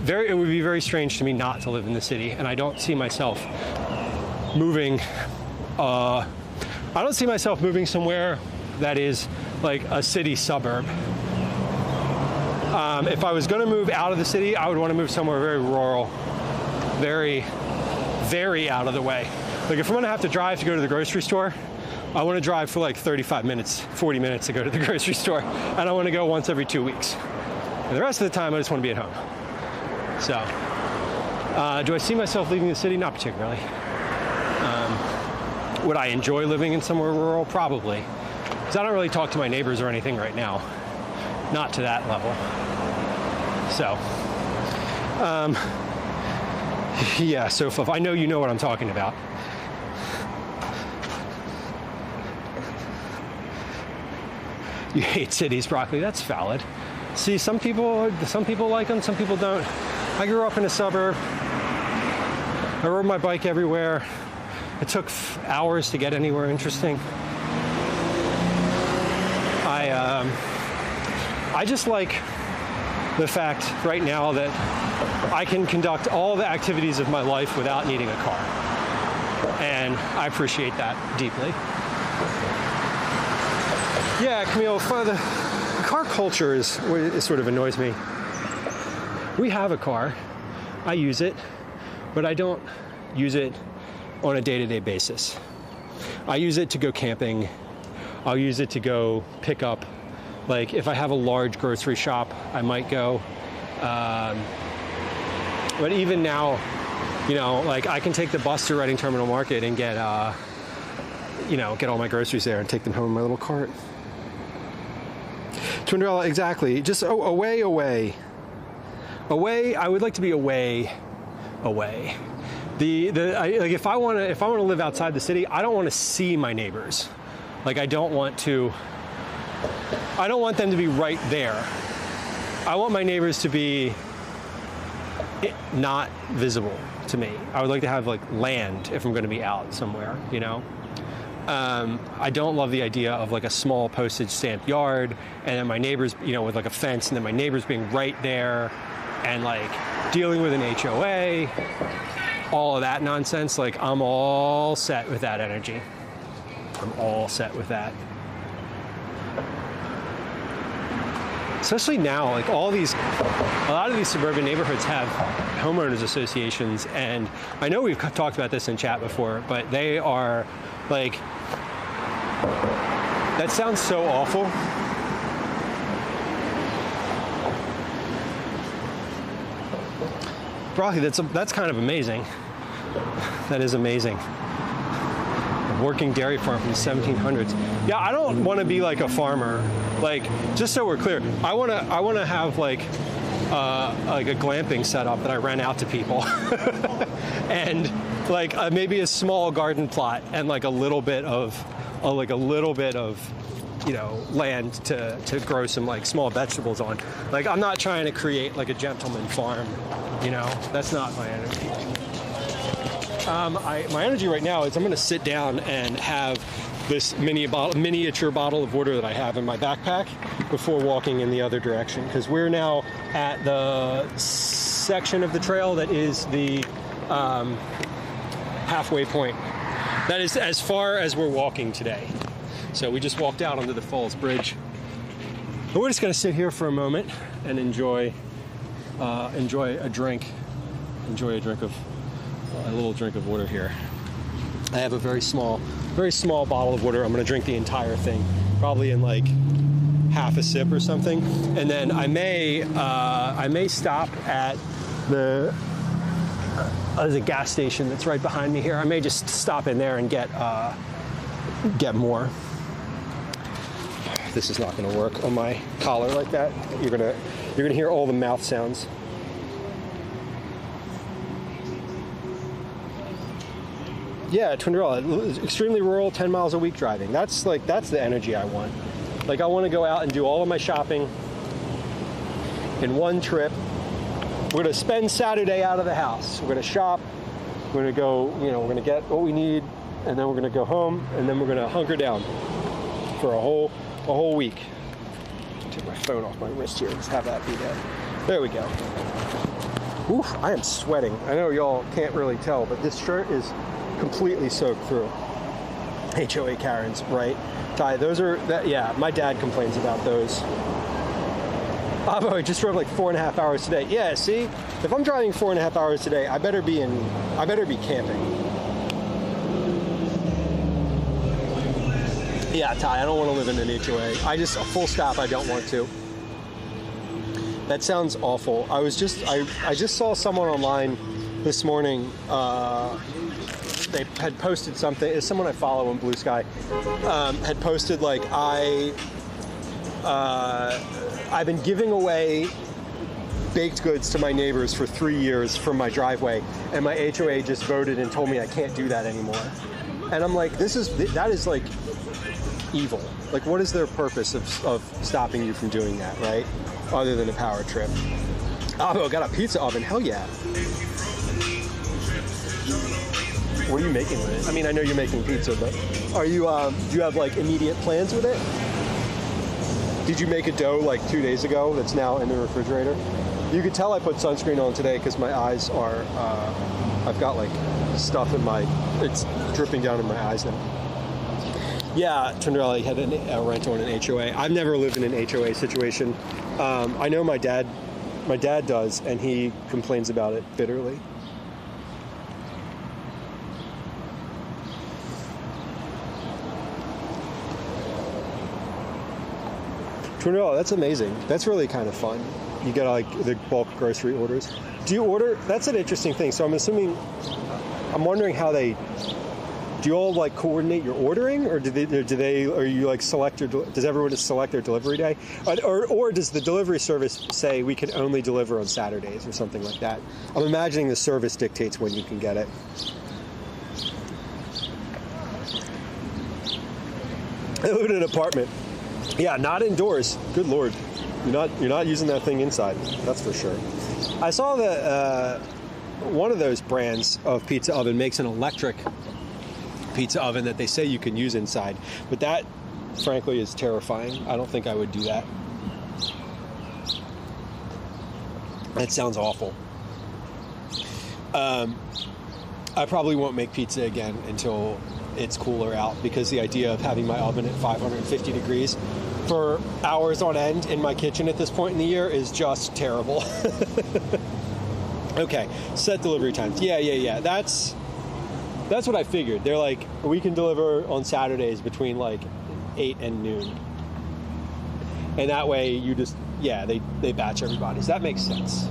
would be very strange to me not to live in the city, and I don't see myself moving. I don't see myself moving somewhere that is like a city suburb. If I was going to move out of the city, I would want to move somewhere very rural, very, very out of the way. Like if I'm going to have to drive to go to the grocery store, I want to drive for like 35 minutes, 40 minutes to go to the grocery store, and I want to go once every 2 weeks. And the rest of the time, I just want to be at home. So, do I see myself leaving the city? Not particularly. Would I enjoy living in somewhere rural? Probably. Because I don't really talk to my neighbors or anything right now. Not to that level. So, yeah, so I know you know what I'm talking about. You hate cities, Broccoli. That's valid. See, some people like them, some people don't. I grew up in a suburb. I rode my bike everywhere. It took hours to get anywhere interesting. I just like the fact right now that I can conduct all the activities of my life without needing a car. And I appreciate that deeply. Yeah, Camille, the car culture is sort of annoys me. We have a car. I use it, but I don't use it on a day-to-day basis. I use it to go camping. I'll use it to go pick up. Like if I have a large grocery shop, I might go. But even now, you know, like I can take the bus to Reading Terminal Market and get all my groceries there and take them home in my little cart. Twindrella, exactly. Just away. I would like to be away. Like if I want to live outside the city, I don't want to see my neighbors. Like I don't want them to be right there. I want my neighbors to be not visible to me. I would like to have like land if I'm going to be out somewhere, you know. I don't love the idea of like a small postage stamp yard and then my neighbors, you know, with like a fence and then my neighbors being right there and like dealing with an HOA, all of that nonsense. Like I'm all set with that energy. I'm all set with that. Especially now, like a lot of these suburban neighborhoods have homeowners associations, and I know we've talked about this in chat before, but they are like, that sounds so awful. Broccoli, that's kind of amazing. That is amazing. A working dairy farm from the 1700s. Yeah, I don't want to be like a farmer. Like, just so we're clear, I want to have like a glamping setup that I rent out to people, and like maybe a small garden plot and like a little bit of you know, land to grow some like small vegetables on. Like I'm not trying to create like a gentleman farm, you know. That's not my energy. My energy right now is I'm going to sit down and have this miniature bottle of water that I have in my backpack before walking in the other direction, because we're now at the section of the trail that is the halfway point. That is as far as we're walking today. So we just walked out onto the Falls Bridge. And we're just going to sit here for a moment and enjoy a little drink of water here. I have a very small bottle of water. I'm going to drink the entire thing, probably in like half a sip or something. And then I may stop at there's a gas station that's right behind me here. I may just stop in there and get more. This is not going to work on my collar like that. You're gonna hear all the mouth sounds. Yeah, Twindrella, extremely rural, 10 miles a week driving. That's the energy I want. Like I want to go out and do all of my shopping in one trip. We're going to spend Saturday out of the house. We're going to shop. We're going to go, we're going to get what we need, and then we're going to go home, and then we're going to hunker down for a whole week. Take my phone off my wrist here. Just have that be there. There we go. Oof, I am sweating. I know y'all can't really tell, but this shirt is completely soaked through. HOA Karens, right? Ty, those are, yeah, my dad complains about those. Oh, I just drove like 4.5 hours today. Yeah, see, if I'm driving 4.5 hours today, I better be camping. Yeah, Ty, I don't want to live in an HOA. A full stop, I don't want to. That sounds awful. I just saw someone online this morning. They had posted something. It's someone I follow on Blue Sky. Had posted like I've been giving away baked goods to my neighbors for 3 years from my driveway, and my HOA just voted and told me I can't do that anymore. And I'm like, that is like evil. Like, what is their purpose of stopping you from doing that, right? Other than a power trip. Oh, got a pizza oven. Hell yeah. What are you making with it? I mean, I know you're making pizza, but are you? Do you have like immediate plans with it? Did you make a dough like 2 days ago that's now in the refrigerator? You could tell I put sunscreen on today because my eyes are, I've got like stuff it's dripping down in my eyes now. Yeah, Trinderelli had a rental in an HOA. I've never lived in an HOA situation. I know my dad does, and he complains about it bitterly. $20, that's amazing. That's really kind of fun. You get like the bulk grocery orders. Do you order? That's an interesting thing. So I'm wondering how do you all like coordinate your ordering, or are you like does everyone just select their delivery day? Or does the delivery service say we can only deliver on Saturdays or something like that? I'm imagining the service dictates when you can get it. I live in an apartment. Yeah, not indoors. Good Lord. You're not using that thing inside. That's for sure. I saw that one of those brands of pizza oven makes an electric pizza oven that they say you can use inside. But that, frankly, is terrifying. I don't think I would do that. That sounds awful. I probably won't make pizza again until it's cooler out, because the idea of having my oven at 550 degrees for hours on end in my kitchen at this point in the year is just terrible. Okay, set delivery times. Yeah. That's what I figured. They're like, we can deliver on Saturdays between like 8 and noon. And that way you just, they batch everybody's. That makes sense.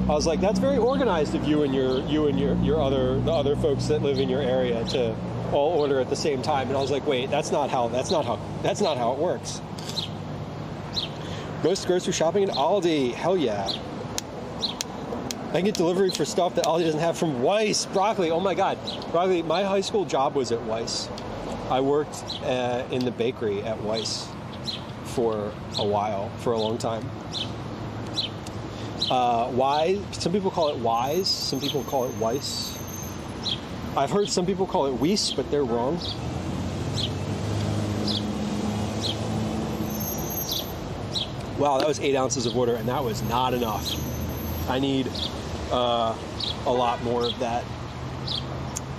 I was like, that's very organized of you and the other folks that live in your area to all order at the same time. And I was like, wait, that's not how it works. Most grocery shopping at Aldi, hell yeah. I can get delivery for stuff that Aldi doesn't have from Weiss. Broccoli, oh my God. Broccoli, my high school job was at Weiss. I worked in the bakery at Weiss for a long time. Why? Some people call it Wise. Some people call it Weiss. I've heard some people call it Weiss, but they're wrong. Wow, that was 8 ounces of water, and that was not enough. I need a lot more of that.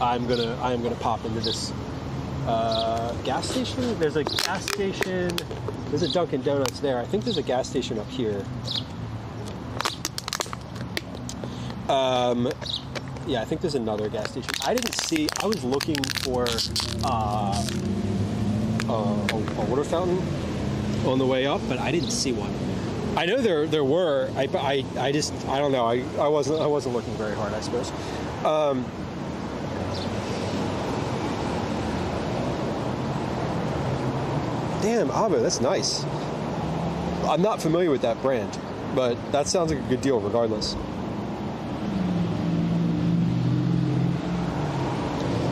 I am gonna pop into this gas station. There's a gas station. There's a Dunkin' Donuts there. I think there's a gas station up here. Yeah, I think there's another gas station. I was looking for a water fountain on the way up, but I didn't see one. I know there were. I don't know. I wasn't looking very hard, I suppose. Damn, Avo, that's nice. I'm not familiar with that brand, but that sounds like a good deal regardless.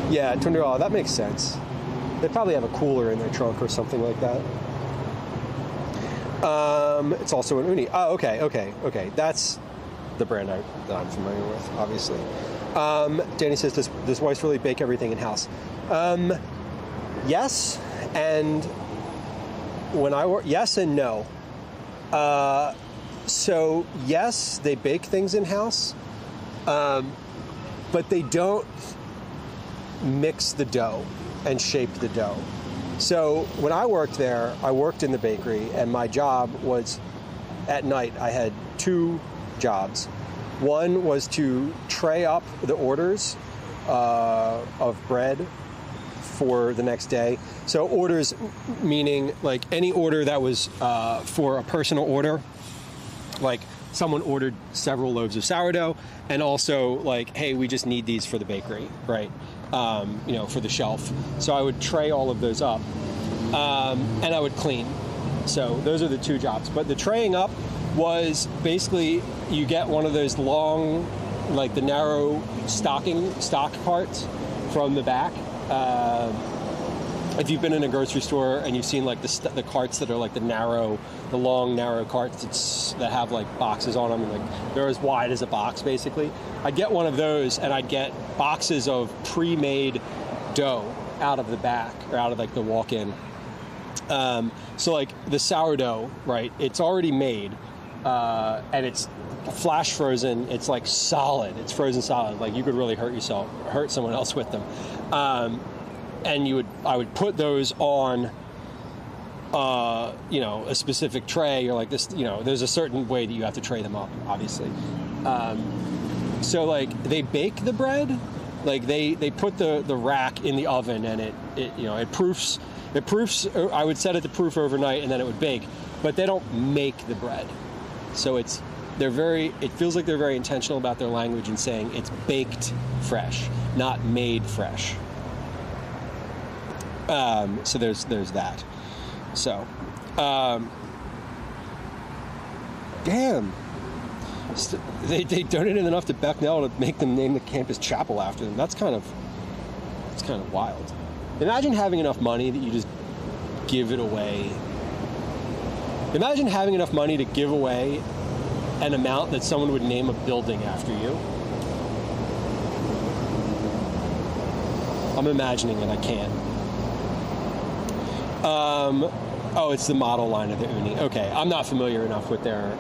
Yeah, $20, that makes sense. They probably have a cooler in their trunk or something like that. It's also an uni. Oh, okay. That's the brand that I'm familiar with, obviously. Danny says, does Weiss really bake everything in-house? Yes, and when I work, yes and no. So yes, they bake things in-house, but they don't mix the dough and shape the dough. So when I worked there, I worked in the bakery, and my job was, at night, I had 2 jobs. One was to tray up the orders of bread for the next day. So orders meaning like any order that was for a personal order, like someone ordered several loaves of sourdough, and also like, hey, we just need these for the bakery, right? For the shelf. So I would tray all of those up, and I would clean. So those are the 2 jobs. But the traying up was basically, you get one of those long, like the narrow stock carts from the back. If you've been in a grocery store and you've seen like the carts that are like the long narrow carts that have like boxes on them, and like they're as wide as a box basically. I'd get one of those, and I'd get boxes of pre-made dough out of the back, or out of like the walk-in. So like the sourdough, right? It's already made, and it's flash frozen. It's like solid. It's frozen solid. Like you could really hurt someone else with them. And I would put those on, a specific tray, or like this, there's a certain way that you have to tray them up, obviously. So like they bake the bread, like they put the rack in the oven, and it proofs. I would set it to proof overnight, and then it would bake, but they don't make the bread. So it feels like they're very intentional about their language in saying it's baked fresh, not made fresh. So there's that. So, damn. They donated enough to Becknell to make them name the campus chapel after them. That's kind of wild. Imagine having enough money that you just give it away. Imagine having enough money to give away an amount that someone would name a building after you. I'm imagining it. I can't. It's the model line of the Uni. Okay, I'm not familiar enough with their.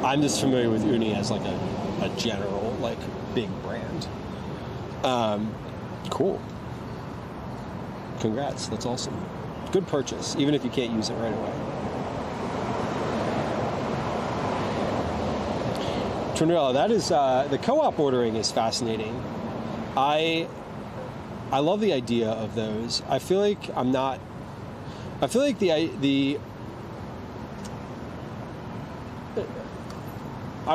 I'm just familiar with Uni as like a general, like, big brand. Cool. Congrats. That's awesome. Good purchase, even if you can't use it right away. Trinella, that is the co-op ordering is fascinating. I love the idea of those. I feel like I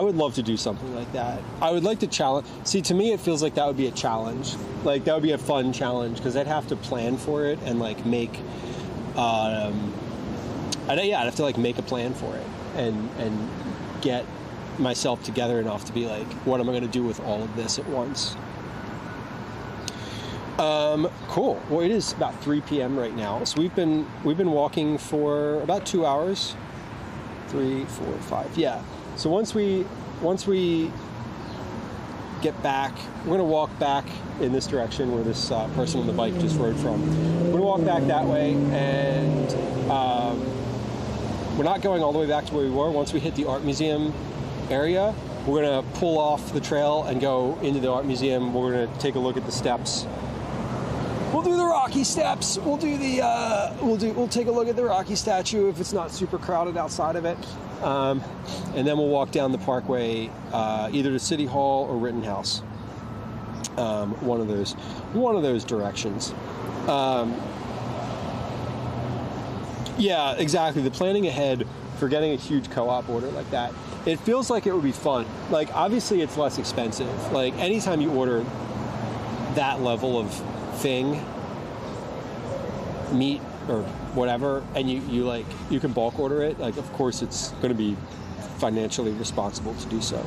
would love to do something like that. I would like to challenge. See, to me, it feels like that would be a challenge. Like, that would be a fun challenge, because I'd have to plan for it and, like, make... I'd have to, like, make a plan for it and get myself together enough to be like, what am I going to do with all of this at once? Cool. Well, it is about 3 p.m. right now. So we've been walking for about 2 hours. 3, 4, 5. Yeah. So once we get back, we're going to walk back in this direction where this person on the bike just rode from. We're going to walk back that way, and we're not going all the way back to where we were. Once we hit the art museum area, we're going to pull off the trail and go into the art museum. We're going to take a look at the steps. We'll do the Rocky steps. We'll do the we'll take a look at the Rocky statue if it's not super crowded outside of it. And then we'll walk down the parkway, either to City Hall or Rittenhouse. One of those directions. Yeah, exactly. The planning ahead for getting a huge co-op order like that, it feels like it would be fun. Like, obviously it's less expensive. Like, anytime you order that level of thing, meat or whatever, and you can bulk order it, like, of course it's going to be financially responsible to do so.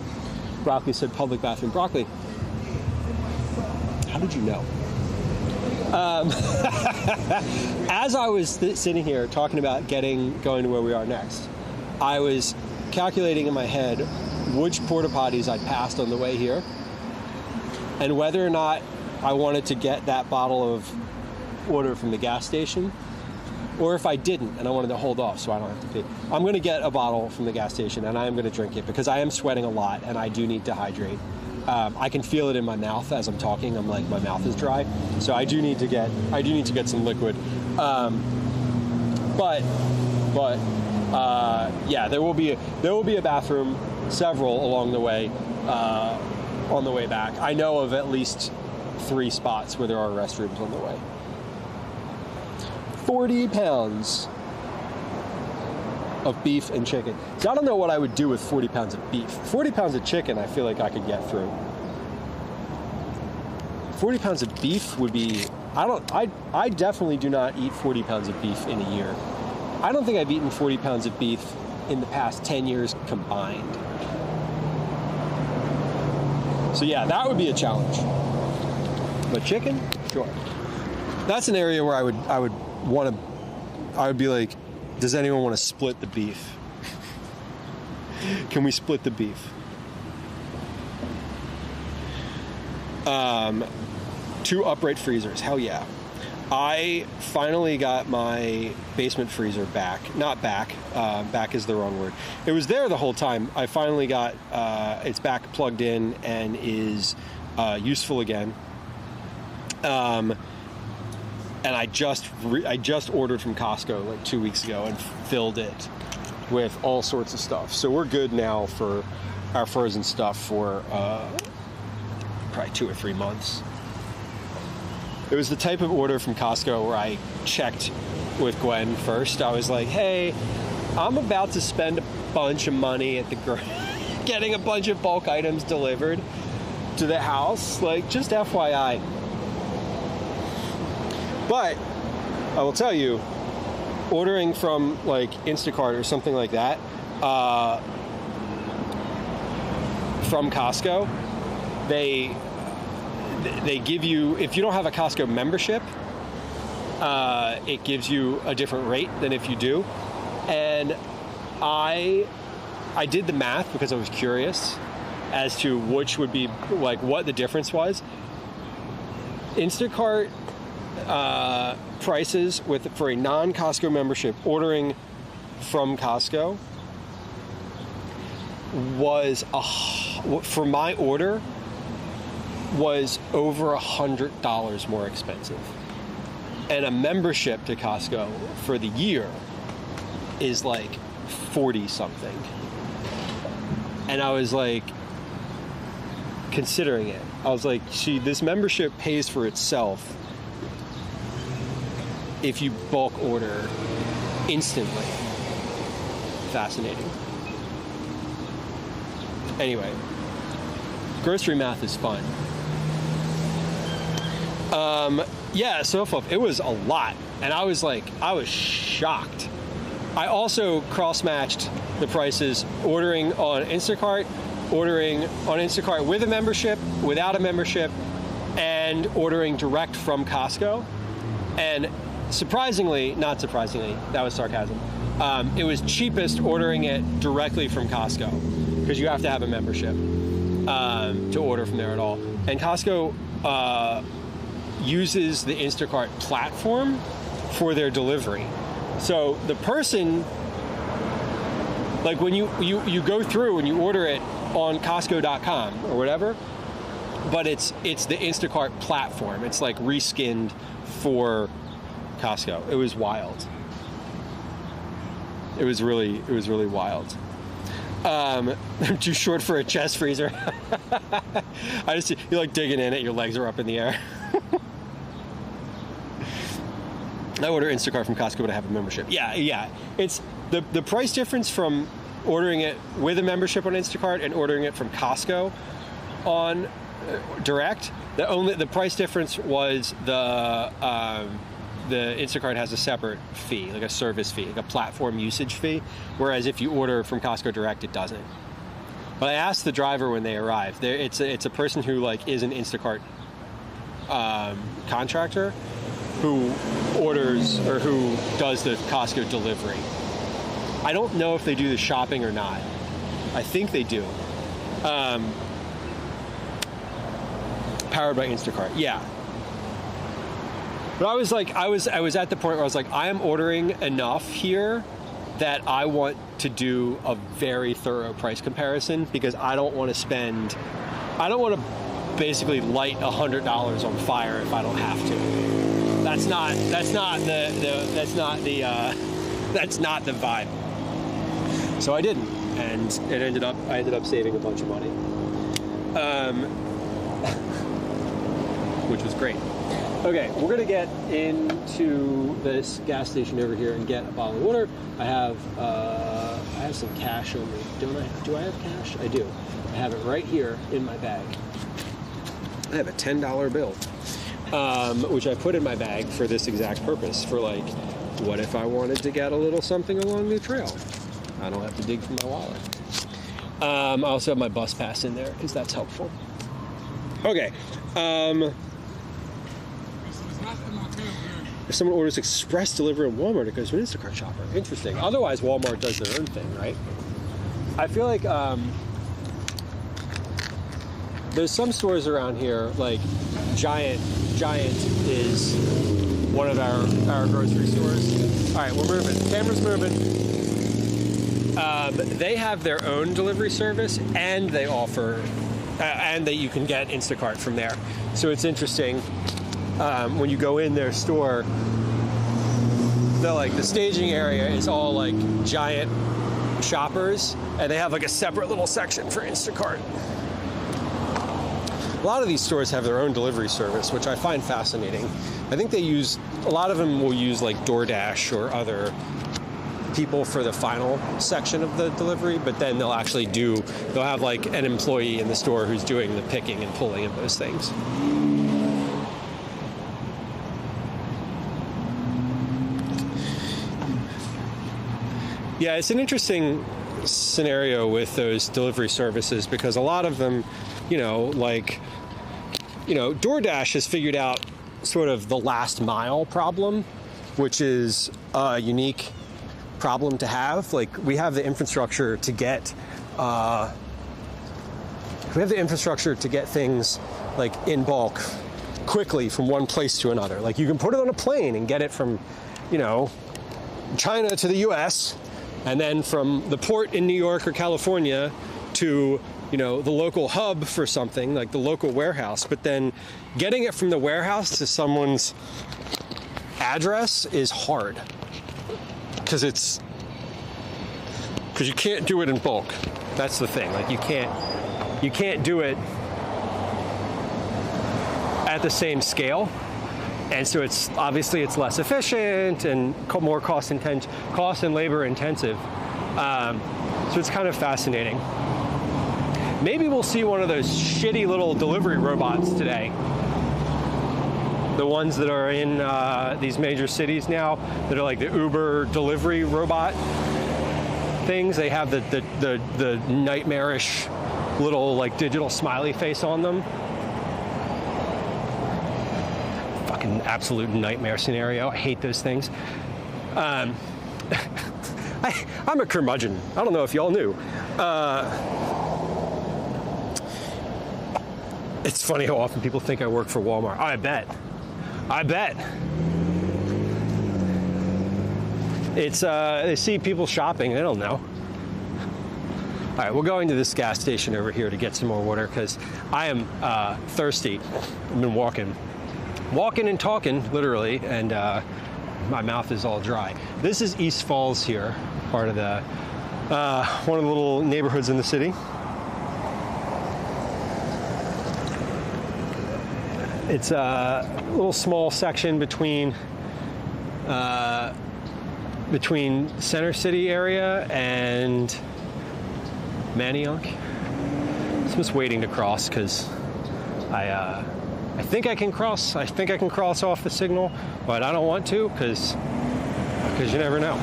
Broccoli said public bathroom. Broccoli, how did you know? As I was sitting here talking about going to where we are next, I was calculating in my head which porta potties I'd passed on the way here, and whether or not I wanted to get that bottle of water from the gas station, or if I didn't and I wanted to hold off so I don't have to pee. I'm going to get a bottle from the gas station and I am going to drink it because I am sweating a lot and I do need to hydrate. I can feel it in my mouth as I'm talking. I'm like, my mouth is dry, so I do need to get some liquid. Yeah, there will be a bathroom, several along the way, on the way back. I know of at least 3 spots where there are restrooms on the way. 40 pounds of beef and chicken. So I don't know what I would do with 40 pounds of beef. 40 pounds of chicken, I feel like I could get through. 40 pounds of beef would be, I definitely do not eat 40 pounds of beef in a year. I don't think I've eaten 40 pounds of beef in the past 10 years combined. So yeah, that would be a challenge. But chicken, sure. That's an area where I would be like, does anyone want to split the beef? Can we split the beef? 2 upright freezers, hell yeah. I finally got my basement freezer back. Not back, back is the wrong word. It was there the whole time. I finally got it's back plugged in and is useful again. And I just ordered from Costco like 2 weeks ago and filled it with all sorts of stuff. So we're good now for our frozen stuff for probably 2 or 3 months. It was the type of order from Costco where I checked with Gwen first. I was like, hey, I'm about to spend a bunch of money at the getting a bunch of bulk items delivered to the house. Like, just FYI. But I will tell you, ordering from like Instacart or something like that from Costco, they give you, if you don't have a Costco membership, it gives you a different rate than if you do. And I did the math because I was curious as to which would be like what the difference was. Instacart prices for a non-Costco membership ordering from Costco was for my order was over $100 more expensive, and a membership to Costco for the year is like 40 something. And I was like considering it. I was like, this membership pays for itself if you bulk order instantly. Fascinating. Anyway, grocery math is fun. Yeah, so it was a lot, and I was shocked. I also cross-matched the prices, ordering on Instacart with a membership, without a membership, and ordering direct from Costco. And not surprisingly, that was sarcasm. It was cheapest ordering it directly from Costco because you have to have a membership to order from there at all. And Costco uses the Instacart platform for their delivery. So the person, like when you go through and you order it on Costco.com or whatever, but it's the Instacart platform. It's like reskinned for Costco. It was wild. It was really wild. I'm too short for a chest freezer. You're like digging in it, your legs are up in the air. I order Instacart from Costco, but I have a membership. Yeah. It's the price difference from ordering it with a membership on Instacart and ordering it from Costco on direct. The price difference was the Instacart has a separate fee, like a service fee, like a platform usage fee, whereas if you order from Costco direct, it doesn't. But I asked the driver when they arrived. It's a person who like is an Instacart contractor, who orders or who does the Costco delivery. I don't know if they do the shopping or not. I think they do. Powered by Instacart, yeah. But I was like, I was at the point where I was like, I am ordering enough here that I want to do a very thorough price comparison, because I don't want to basically light $100 on fire if I don't have to. That's not the vibe. So I didn't, and I ended up saving a bunch of money, which was great. Okay, we're gonna get into this gas station over here and get a bottle of water. I have some cash on me. Do I have cash? I do. I have it right here in my bag. I have a $10 bill, which I put in my bag for this exact purpose. For like, what if I wanted to get a little something along the trail? I don't have to dig for my wallet. I also have my bus pass in there because that's helpful. Okay. If someone orders express delivery at Walmart, it goes to an Instacart shopper. Interesting. Otherwise, Walmart does their own thing, right? I feel like there's some stores around here, like Giant is one of our grocery stores. All right, we're moving. Camera's moving. They have their own delivery service, and they offer, and that you can get Instacart from there. So it's interesting. When you go in their store, the staging area is all like Giant shoppers, and they have like a separate little section for Instacart. A lot of these stores have their own delivery service, which I find fascinating. I think a lot of them will use like DoorDash or other people for the final section of the delivery, but then they'll have like an employee in the store who's doing the picking and pulling of those things. Yeah, it's an interesting scenario with those delivery services, because a lot of them, DoorDash has figured out sort of the last mile problem, which is a unique problem to have. Like, we have the infrastructure to get things like in bulk quickly from one place to another. Like, you can put it on a plane and get it from, China to the US, and then from the port in New York or California to, the local hub for something, like the local warehouse. But then getting it from the warehouse to someone's address is hard, because you can't do it in bulk. That's the thing. Like, you can't do it at the same scale. And so it's less efficient and more cost and labor intensive. So it's kind of fascinating. Maybe we'll see one of those shitty little delivery robots today. The ones that are in these major cities now, that are like the Uber delivery robot things. They have the nightmarish little like digital smiley face on them. Fucking absolute nightmare scenario. I hate those things. I'm a curmudgeon. I don't know if y'all knew. It's funny how often people think I work for Walmart. I bet. It's they see people shopping, they don't know. All right, we're going to this gas station over here to get some more water, because I am thirsty. I've been walking and talking, literally, and my mouth is all dry. This is East Falls here, part of the one of the little neighborhoods in the city. It's a little small section between Center City area and Manayunk. I'm just waiting to cross, because I think I can cross. I think I can cross off the signal, but I don't want to, because you never know.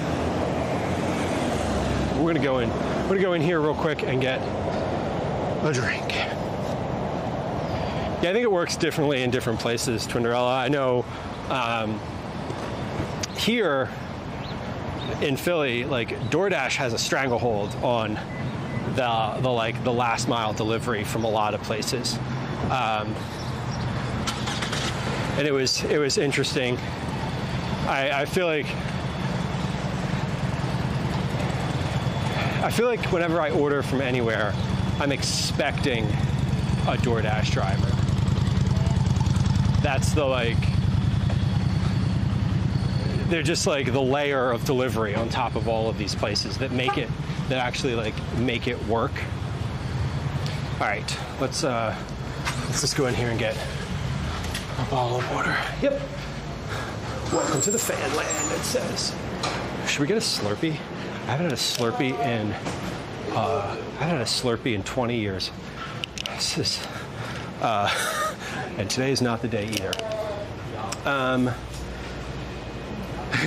We're gonna go in. We're gonna go in here real quick and get a drink. Yeah, I think it works differently in different places, Twinderella. I know Here in Philly, like DoorDash has a stranglehold on the last mile delivery from a lot of places, and it was interesting. I feel like whenever I order from anywhere, I'm expecting a DoorDash driver. That's they're just like the layer of delivery on top of all of these places that actually make it work. All right, let's just go in here and get a bottle of water. Yep. Welcome to the fan land, it says. Should we get a Slurpee? I haven't had a Slurpee in 20 years. This is, and today is not the day either.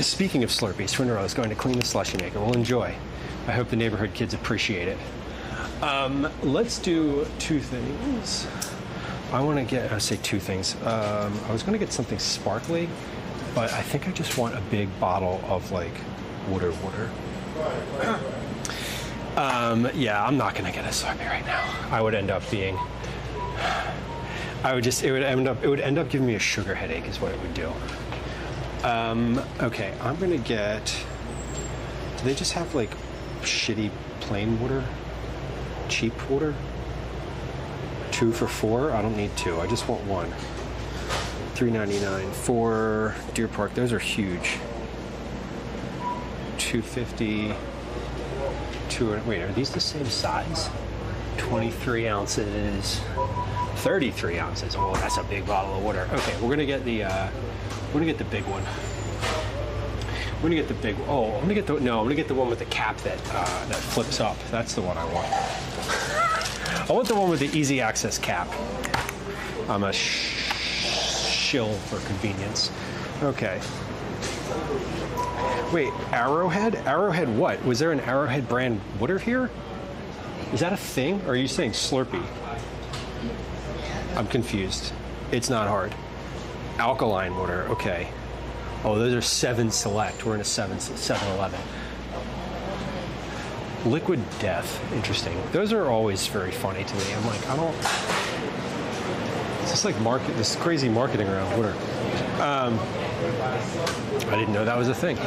Speaking of Slurpees, Twinrose is going to clean the slushy maker. We'll enjoy. I hope the neighborhood kids appreciate it. Let's do two things. I say two things. I was going to get something sparkly, but I think I just want a big bottle of like water. Yeah, I'm not going to get a Slurpee right now. It would end up giving me a sugar headache is what it would do. Okay, I'm gonna get, do they just have like shitty plain water? Cheap water? 2 for $4? I don't need 2, I just want 1. $3.99 for Deer Park, those are huge. $2.50, wait, are these the same size? 23 ounces, 33 ounces. Oh, that's a big bottle of water. Okay, we're gonna get the big one. I'm gonna get the big. Oh, I'm gonna get the one with the cap that flips up. That's the one I want. I want the one with the easy access cap. I'm a shill for convenience. Okay. Wait, Arrowhead? Arrowhead what? Was there an Arrowhead brand water here? Is that a thing? Or are you saying Slurpee? I'm confused. It's not hard. Alkaline water, okay. Oh, those are 7 Select. We're in a 7-Eleven. Liquid Death, interesting. Those are always very funny to me. I'm like, it's just like this crazy marketing around water. I didn't know that was a thing.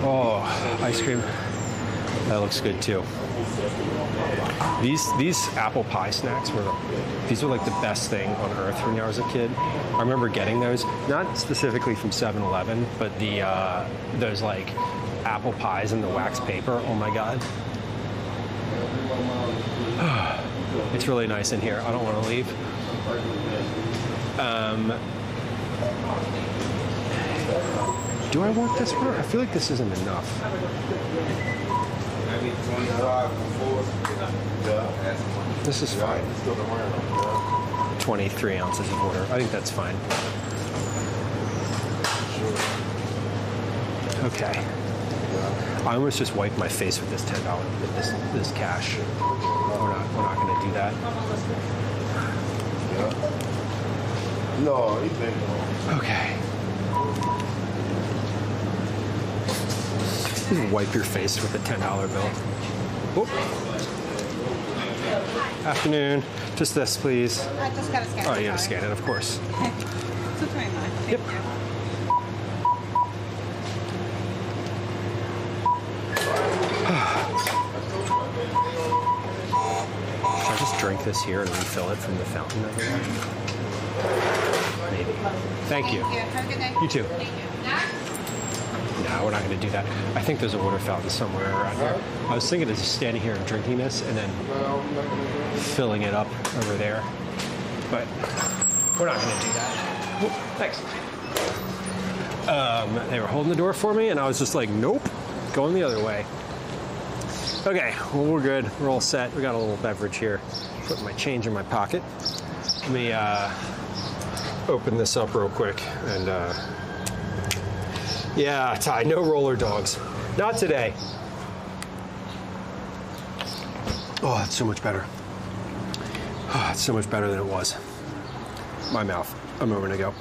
Oh, ice cream. That looks good too. These apple pie snacks were like the best thing on earth when I was a kid. I remember getting those, not specifically from 7-Eleven, but those like apple pies in the wax paper. Oh my God. It's really nice in here. I don't want to leave. Do I want this one? I feel like this isn't enough. 25. This is fine. 23 ounces of water. I think that's fine. Okay. I almost just wiped my face with this $10 with this cash. We're not going to do that. No, okay. Just wipe your face with a $10 bill. Oh. Afternoon. Just this, please. I just gotta scan it. Oh, you gotta scan it, of course. It's $2.29. Thank Yep. you. Should I just drink this here and refill it from the fountain over there? Maybe. Thank you. Have a good day. You too. Thank you. No, we're not going to do that. I think there's a water fountain somewhere around here. I was thinking of just standing here and drinking this and then filling it up over there. But we're not going to do that. Whoop, thanks. They were holding the door for me, and I was just like, nope, going the other way. Okay, well, we're good. We're all set. We got a little beverage here. Put my change in my pocket. Let me open this up real quick and yeah, Ty, no roller dogs. Not today. Oh, that's so much better. Oh, it's so much better than it was. My mouth a moment ago.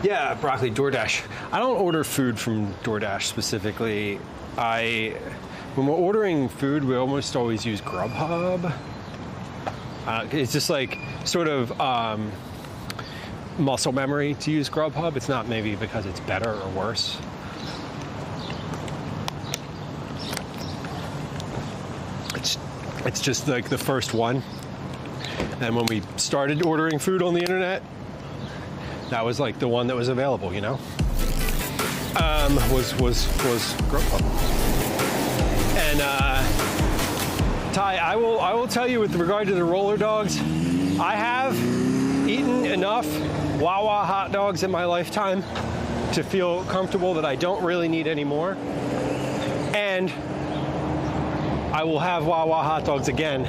Yeah, broccoli, DoorDash. I don't order food from DoorDash specifically. When we're ordering food, we almost always use Grubhub. It's just like sort of muscle memory to use Grubhub. It's not maybe because it's better or worse. It's just like the first one. And when we started ordering food on the internet, that was like the one that was available, you know? Was Grubhub. And Ty, I will tell you with regard to the roller dogs, I have eaten enough Wawa hot dogs in my lifetime to feel comfortable that I don't really need any more. And I will have Wawa hot dogs again,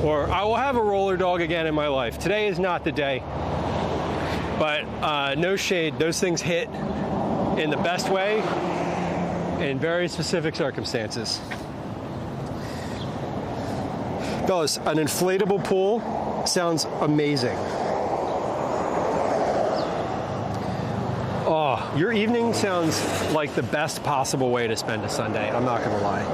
or I will have a roller dog again in my life. Today is not the day, but no shade, those things hit in the best way in very specific circumstances. Fellas, an inflatable pool sounds amazing. Oh, your evening sounds like the best possible way to spend a Sunday, I'm not gonna lie.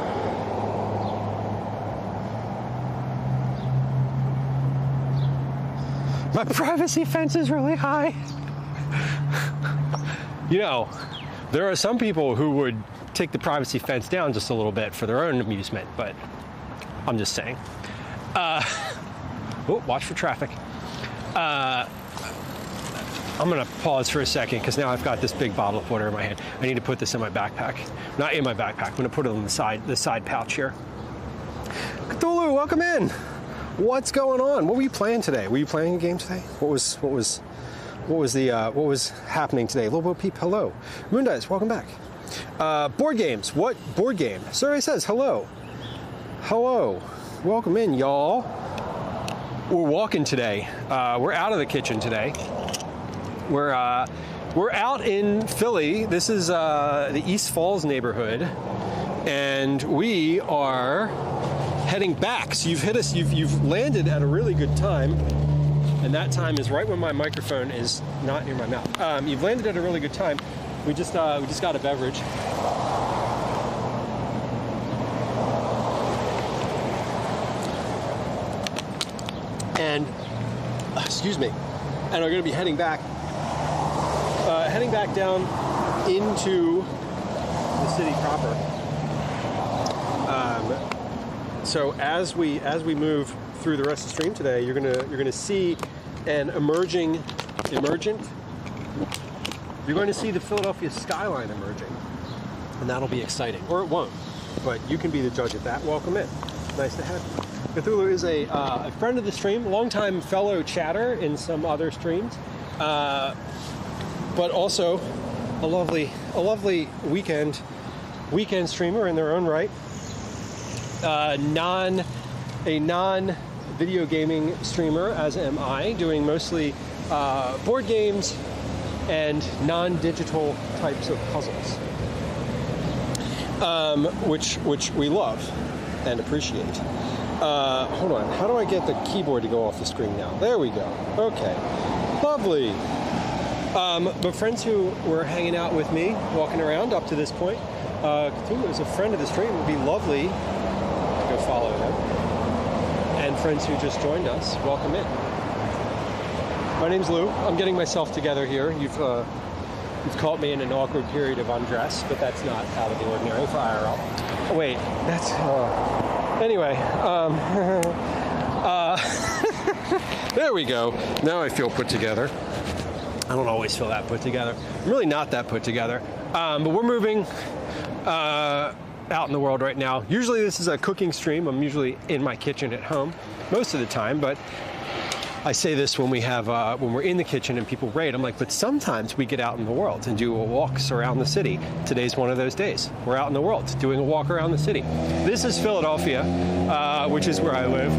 My privacy fence is really high. You know, there are some people who would take the privacy fence down just a little bit for their own amusement, but I'm just saying. Oh, watch for traffic. I'm gonna pause for a second because now I've got this big bottle of water in my hand. I need to put this in my backpack. Not in my backpack, I'm gonna put it on the side pouch here. Cthulhu, welcome in. What's going on? What were you playing today? Were you playing a game today? What was happening today? Little Bo Peep, hello. Moondice, welcome back. Board games. What board game? Survey says hello. Hello. Welcome in, y'all. We're walking today. We're out of the kitchen today. We're out in Philly. This is the East Falls neighborhood, and we are heading back. So you've landed at a really good time, and that time is right when my microphone is not near my mouth. You've landed at a really good time. We just got a beverage. And excuse me. And we're going to be heading back down into the city proper. So as we move through the rest of the stream today, you're gonna see an emergent. You're going to see the Philadelphia skyline emerging, and that'll be exciting. Or it won't, but you can be the judge of that. Welcome in. Nice to have you. Cthulhu is a friend of the stream, longtime fellow chatter in some other streams, but also a lovely weekend streamer in their own right. A non-video gaming streamer, as am I, doing mostly board games and non-digital types of puzzles, which we love and appreciate. Hold on, how do I get the keyboard to go off the screen now? There we go. Okay, lovely. But friends who were hanging out with me, walking around up to this point, Cthulhu is a friend of the stream. It would be lovely to go follow him. And friends who just joined us, welcome in. My name's Lou. I'm getting myself together here. You've caught me in an awkward period of undress, but that's not out of the ordinary for IRL. Oh, wait, that's... Anyway, there we go. Now I feel put together. I don't always feel that put together. I'm really not that put together. But we're moving out in the world right now. Usually this is a cooking stream. I'm usually in my kitchen at home most of the time, but I say this when we're in the kitchen and people raid. I'm like, but sometimes we get out in the world and do walks around the city. Today's one of those days. We're out in the world doing a walk around the city. This is Philadelphia, which is where I live.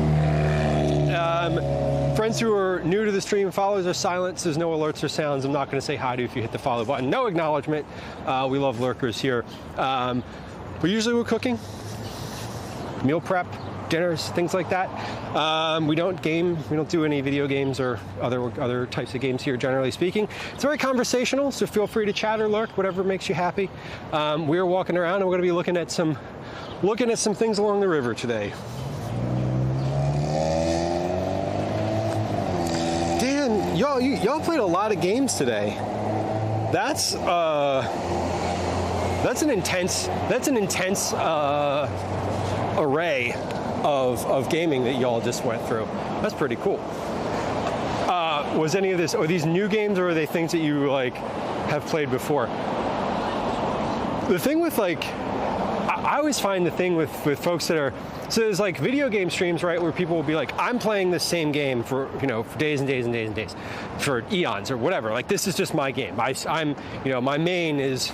Friends who are new to the stream, follows are silenced. There's no alerts or sounds. I'm not going to say hi to you if you hit the follow button. No acknowledgement. We love lurkers here. But usually we're cooking, meal prep, dinners, things like that. We don't game. We don't do any video games or other types of games here, generally speaking. It's very conversational, so feel free to chat or lurk, whatever makes you happy. We're walking around, and we're going to be looking at some things along the river today. Dan, y'all played a lot of games today. That's an intense array of gaming that y'all just went through. That's pretty cool. Was any of this, are these new games, or are they things that you like have played before? The thing with like, I always find the thing with folks that are, so there's like video game streams, right, where people will be like, I'm playing this same game for, for days and days and days and days, for eons or whatever. Like, this is just my game. I'm, my main is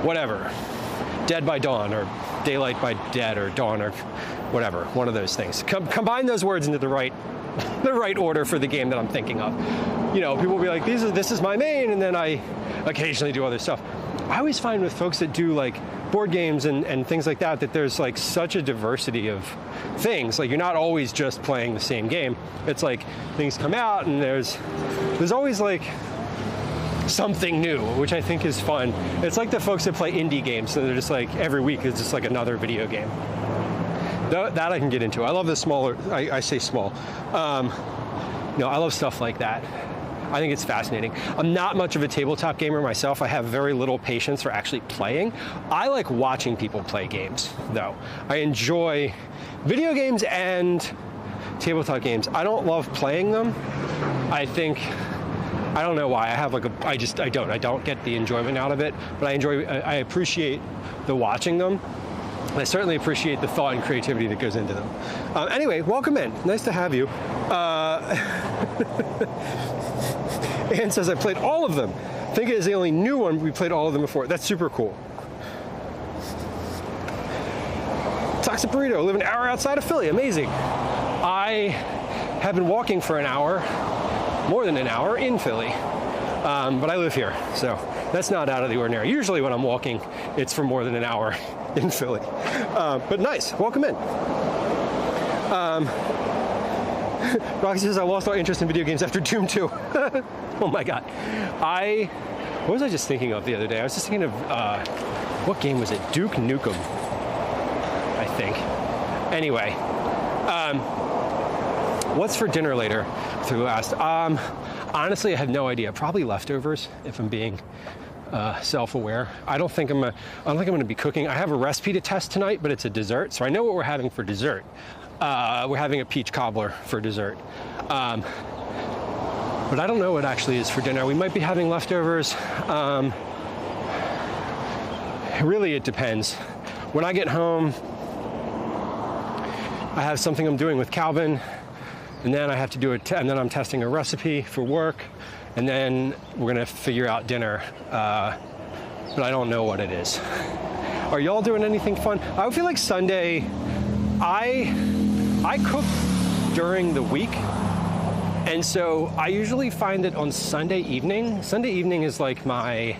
whatever, Dead by Dawn or Daylight by Dead or Dawn or whatever, one of those things. Combine those words into the right order for the game that I'm thinking of. People will be like, this is my main, and then I occasionally do other stuff. I always find with folks that do like board games and things like that, that there's like such a diversity of things. Like, you're not always just playing the same game. It's like things come out and there's always like something new, which I think is fun. It's like the folks that play indie games, so they're just like every week is just like another video game. That I can get into. I love the smaller, I say small. I love stuff like that. I think it's fascinating. I'm not much of a tabletop gamer myself. I have very little patience for actually playing. I like watching people play games, though. I enjoy video games and tabletop games. I don't love playing them. I don't know why. I don't get the enjoyment out of it, but I appreciate the watching them. I certainly appreciate the thought and creativity that goes into them. Anyway, welcome in. Nice to have you. Ann says, I played all of them. I think it is the only new one. We played all of them before. That's super cool. Toxic Burrito, live an hour outside of Philly. Amazing. I have been walking for an hour, more than an hour, in Philly. But I live here, so that's not out of the ordinary. Usually when I'm walking, it's for more than an hour in Philly. But nice. Welcome in. Rocky says, I lost all interest in video games after Doom 2. Oh my God. What was I just thinking of the other day? I was just thinking of, what game was it? Duke Nukem, I think. Anyway, what's for dinner later? Through asked. Honestly, I have no idea. Probably leftovers, if I'm being self-aware. I don't think I'm going to be cooking. I have a recipe to test tonight, but it's a dessert, so I know what we're having for dessert. We're having a peach cobbler for dessert. But I don't know what actually is for dinner. We might be having leftovers. Really, it depends. When I get home, I have something I'm doing with Calvin, and then I have to do it, and then I'm testing a recipe for work, and then we're gonna figure out dinner. But I don't know what it is. Are y'all doing anything fun? I feel like Sunday, I cook during the week, and so I usually find that on Sunday evening is like my,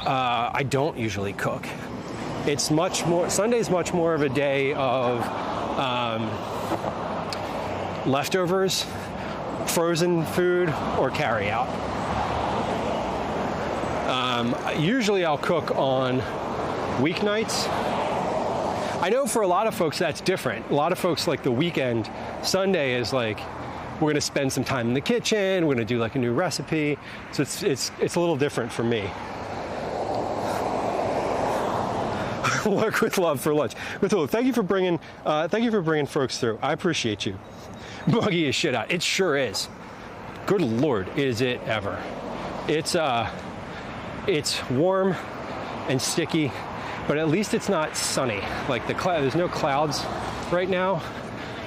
I don't usually cook. It's much more, Sunday's much more of a day of leftovers, frozen food, or carry out. Usually I'll cook on weeknights. I know for a lot of folks that's different. A lot of folks like the weekend, Sunday is like, we're gonna spend some time in the kitchen, we're gonna do like a new recipe. So it's a little different for me. Work with love for lunch. Thank you for bringing folks through. I appreciate you. Buggy is shit out. It sure is. Good Lord, is it ever. It's warm and sticky, but at least it's not sunny. Like there's no clouds right now,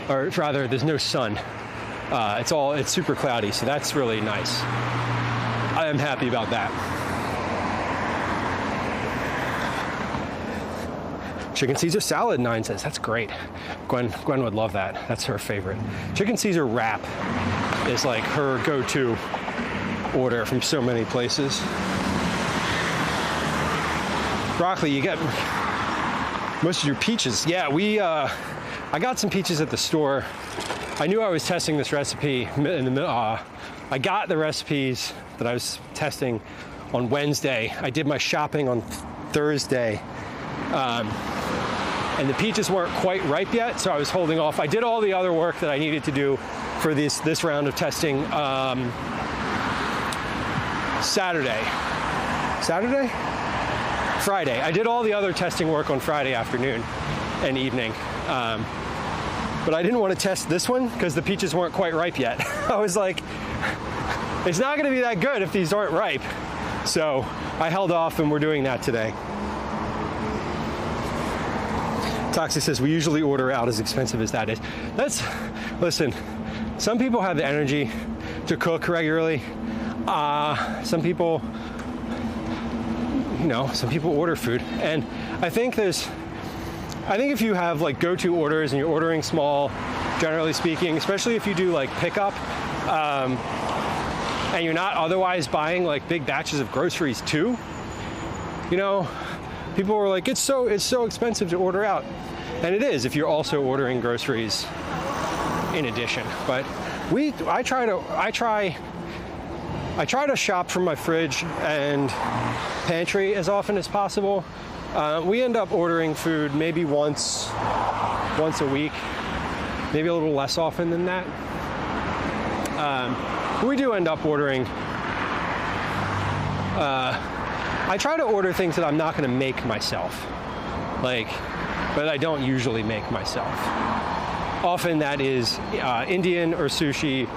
or rather there's no sun. It's super cloudy, so that's really nice. I am happy about that. Chicken Caesar salad, 9 says. That's great. Gwen would love that. That's her favorite. Chicken Caesar wrap is like her go-to order from so many places. Broccoli, you get most of your peaches. Yeah, I got some peaches at the store. I knew I was testing this recipe in the middle. I got the recipes that I was testing on Wednesday. I did my shopping on Thursday. And the peaches weren't quite ripe yet, so I was holding off. I did all the other work that I needed to do for this round of testing Friday. I did all the other testing work on Friday afternoon and evening. But I didn't want to test this one because the peaches weren't quite ripe yet. I was like, it's not going to be that good if these aren't ripe. So I held off, and we're doing that today. Toxic says, we usually order out, as expensive as that is. Listen, some people have the energy to cook regularly. Some people, some people order food. And I think if you have like go-to orders and you're ordering small, generally speaking, especially if you do like pickup, and you're not otherwise buying like big batches of groceries too, people were like, it's so expensive to order out. And it is if you're also ordering groceries in addition. But I try to shop from my fridge and pantry as often as possible. We end up ordering food maybe once a week, maybe a little less often than that. We do end up ordering. I try to order things that I'm not going to make myself, but I don't usually make myself. Often that is Indian or sushi,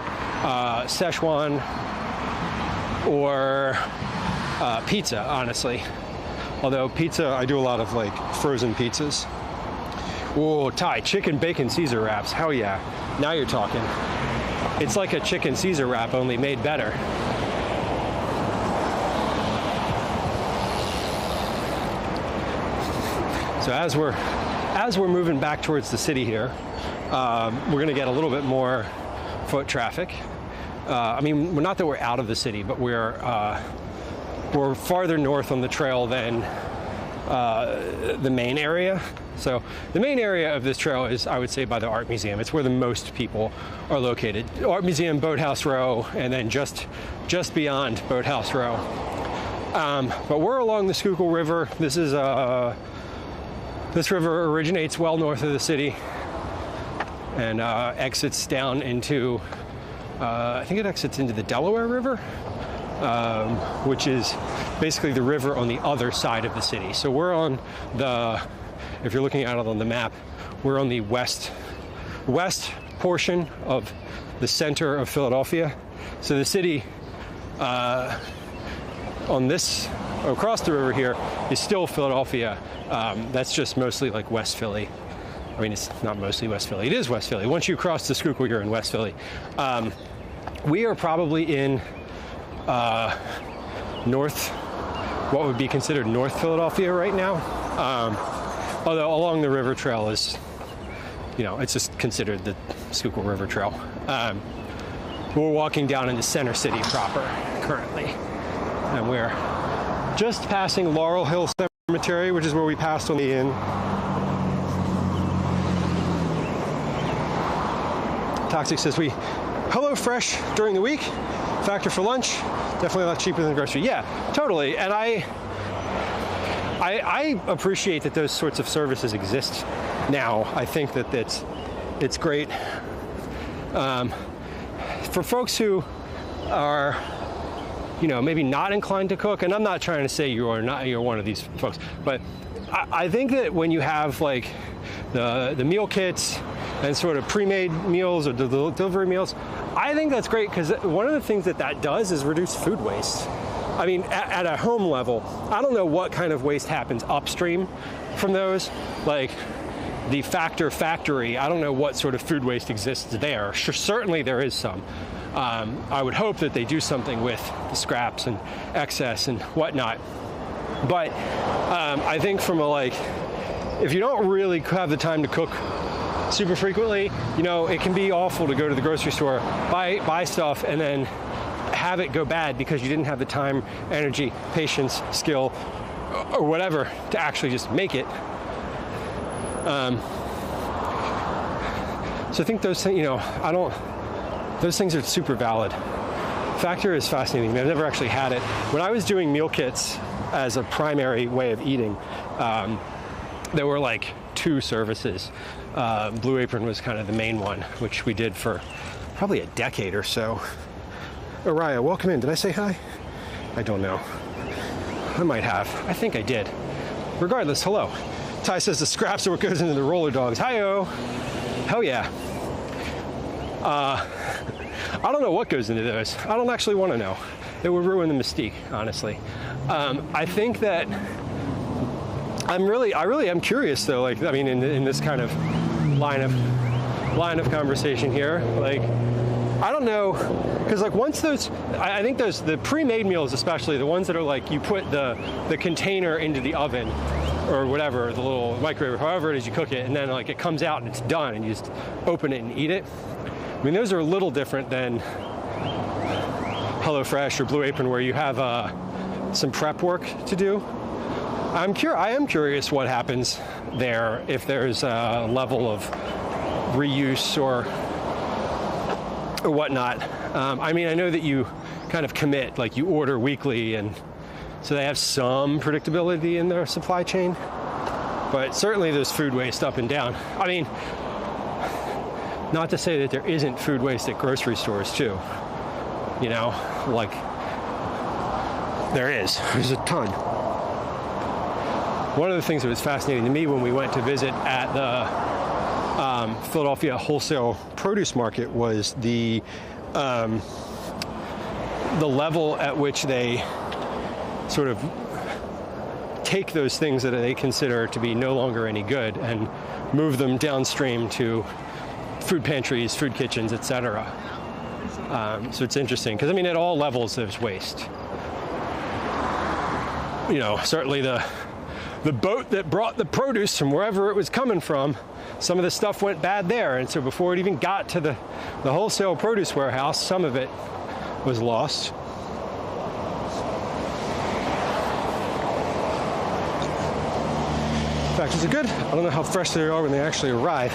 Szechuan, or pizza, honestly. Although pizza, I do a lot of like frozen pizzas. Whoa, Ty, chicken bacon Caesar wraps. Hell yeah. Now you're talking. It's like a chicken Caesar wrap, only made better. So as we're moving back towards the city here, we're going to get a little bit more foot traffic. Not that we're out of the city, but we're farther north on the trail than the main area. So the main area of this trail is, I would say, by the Art Museum. It's where the most people are located. Art Museum, Boathouse Row, and then just beyond Boathouse Row. But we're along the Schuylkill River. This river originates well north of the city and exits down into, I think it exits into the Delaware River, which is basically the river on the other side of the city. So we're on if you're looking at it on the map, we're on the west portion of the center of Philadelphia. So the city across the river here is still Philadelphia. That's just mostly like West Philly. I mean, it's not mostly West Philly. It is West Philly. Once you cross the Schuylkill, you're in West Philly. We are probably in what would be considered North Philadelphia right now. Although along the river trail is, it's just considered the Schuylkill River Trail. We're walking down into Center City proper currently. And we're just passing Laurel Hill Cemetery, which is where we passed on the inn. Toxic says Hello Fresh during the week, Factor for lunch, definitely a lot cheaper than the grocery. Yeah, totally. And I appreciate that those sorts of services exist now. I think that it's great for folks who are, maybe not inclined to cook. And I'm not trying to say you're one of these folks, but I think that when you have like the meal kits and sort of pre-made meals or delivery meals, I think that's great, because one of the things that does is reduce food waste. I mean, at a home level, I don't know what kind of waste happens upstream from those. Like the Factor factory, I don't know what sort of food waste exists there. Certainly there is some. I would hope that they do something with the scraps and excess and whatnot. But I think from if you don't really have the time to cook super frequently, it can be awful to go to the grocery store, buy stuff, and then have it go bad because you didn't have the time, energy, patience, skill, or whatever to actually just make it. So I think those things, those things are super valid. Factor is fascinating to me. I've never actually had it. When I was doing meal kits as a primary way of eating, there were like 2 services. Blue Apron was kind of the main one, which we did for probably a decade or so. Araya, welcome in. Did I say hi? I don't know. I might have. I think I did. Regardless, hello. Ty says the scraps are what goes into the roller dogs. Hi-yo. Hell yeah. I don't know what goes into those. I don't actually want to know. It would ruin the mystique, honestly. I think that I really am curious though. Like, I mean, in this kind of line of conversation here, like, I don't know, because like once those, I think those, the pre-made meals, especially the ones that are like you put the container into the oven or whatever, the little microwave, however it is you cook it, and then like it comes out and it's done, and you just open it and eat it. I mean, those are a little different than HelloFresh or Blue Apron, where you have some prep work to do. I am curious what happens there, if there's a level of reuse or whatnot. I mean, I know that you kind of commit, like you order weekly, and so they have some predictability in their supply chain, but certainly there's food waste up and down. I mean, not to say that there isn't food waste at grocery stores too, like there's a ton. One of the things that was fascinating to me when we went to visit at the Philadelphia wholesale produce market was the level at which they sort of take those things that they consider to be no longer any good and move them downstream to food pantries, food kitchens, etc. So it's interesting because, I mean, at all levels there's waste. Certainly the boat that brought the produce from wherever it was coming from, some of the stuff went bad there, and so before it even got to the wholesale produce warehouse, some of it was lost. In fact, is it good? I don't know how fresh they are when they actually arrive.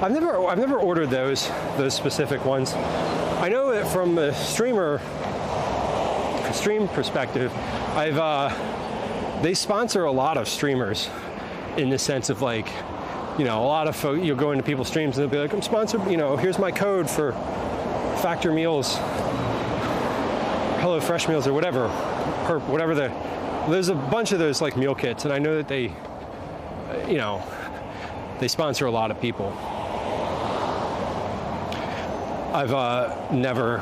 I've never ordered those specific ones. I know that from the stream perspective, they sponsor a lot of streamers, in the sense of like, a lot of folks, you'll go into people's streams and they'll be like, I'm sponsored, here's my code for Factor Meals, HelloFresh Meals, or whatever, there's a bunch of those like meal kits, and I know that they sponsor a lot of people. I've never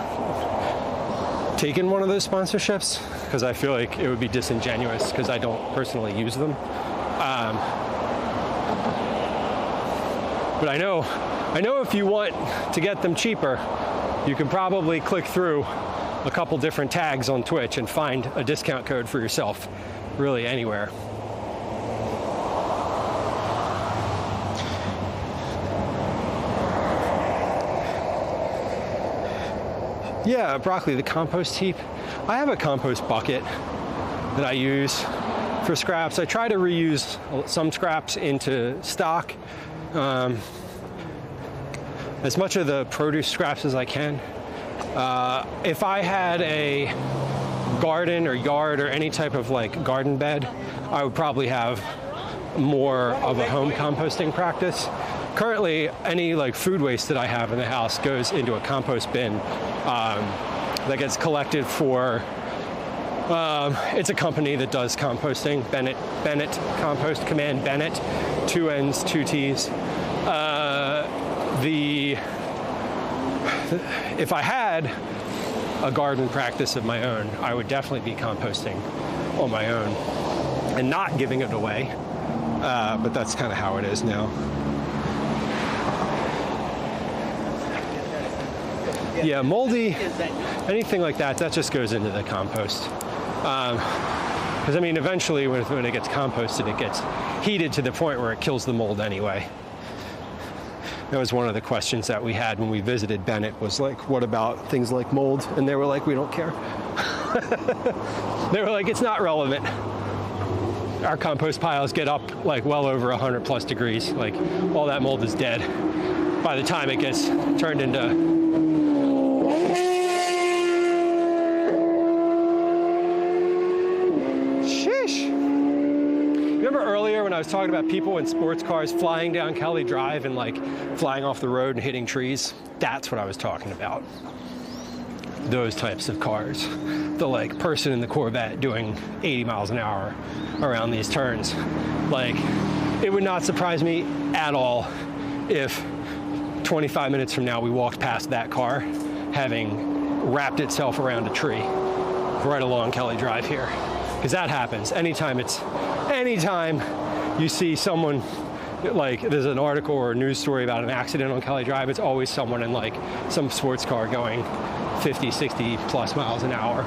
taken one of those sponsorships because I feel like it would be disingenuous because I don't personally use them. But I know if you want to get them cheaper, you can probably click through a couple different tags on Twitch and find a discount code for yourself, really anywhere. Yeah, broccoli, the compost heap. I have a compost bucket that I use for scraps. I try to reuse some scraps into stock, as much of the produce scraps as I can. If I had a garden or yard or any type of like garden bed, I would probably have more of a home composting practice. Currently, any like food waste that I have in the house goes into a compost bin that gets collected for, it's a company that does composting, Bennett Compost, Command Bennett, 2 N's, 2 T's. If I had a garden practice of my own, I would definitely be composting on my own and not giving it away, but that's kind of how it is now. Yeah, moldy, anything like that just goes into the compost. Because, I mean, eventually when it gets composted, it gets heated to the point where it kills the mold anyway. That was one of the questions that we had when we visited Bennett, was like, what about things like mold? And they were like, we don't care. They were like, it's not relevant. our compost piles get up like well over 100 plus degrees. Like all that mold is dead by the time it gets turned into Remember earlier when I was talking about people in sports cars flying down Kelly Drive and like flying off the road and hitting trees? That's what I was talking about. Those types of cars. The like person in the Corvette doing 80 miles an hour around these turns. Like, it would not surprise me at all if 25 minutes from now we walked past that car having wrapped itself around a tree right along Kelly Drive here. Because that happens anytime you see someone, like there's an article or a news story about an accident on Kelly Drive, it's always someone in like some sports car going 50, 60 plus miles an hour.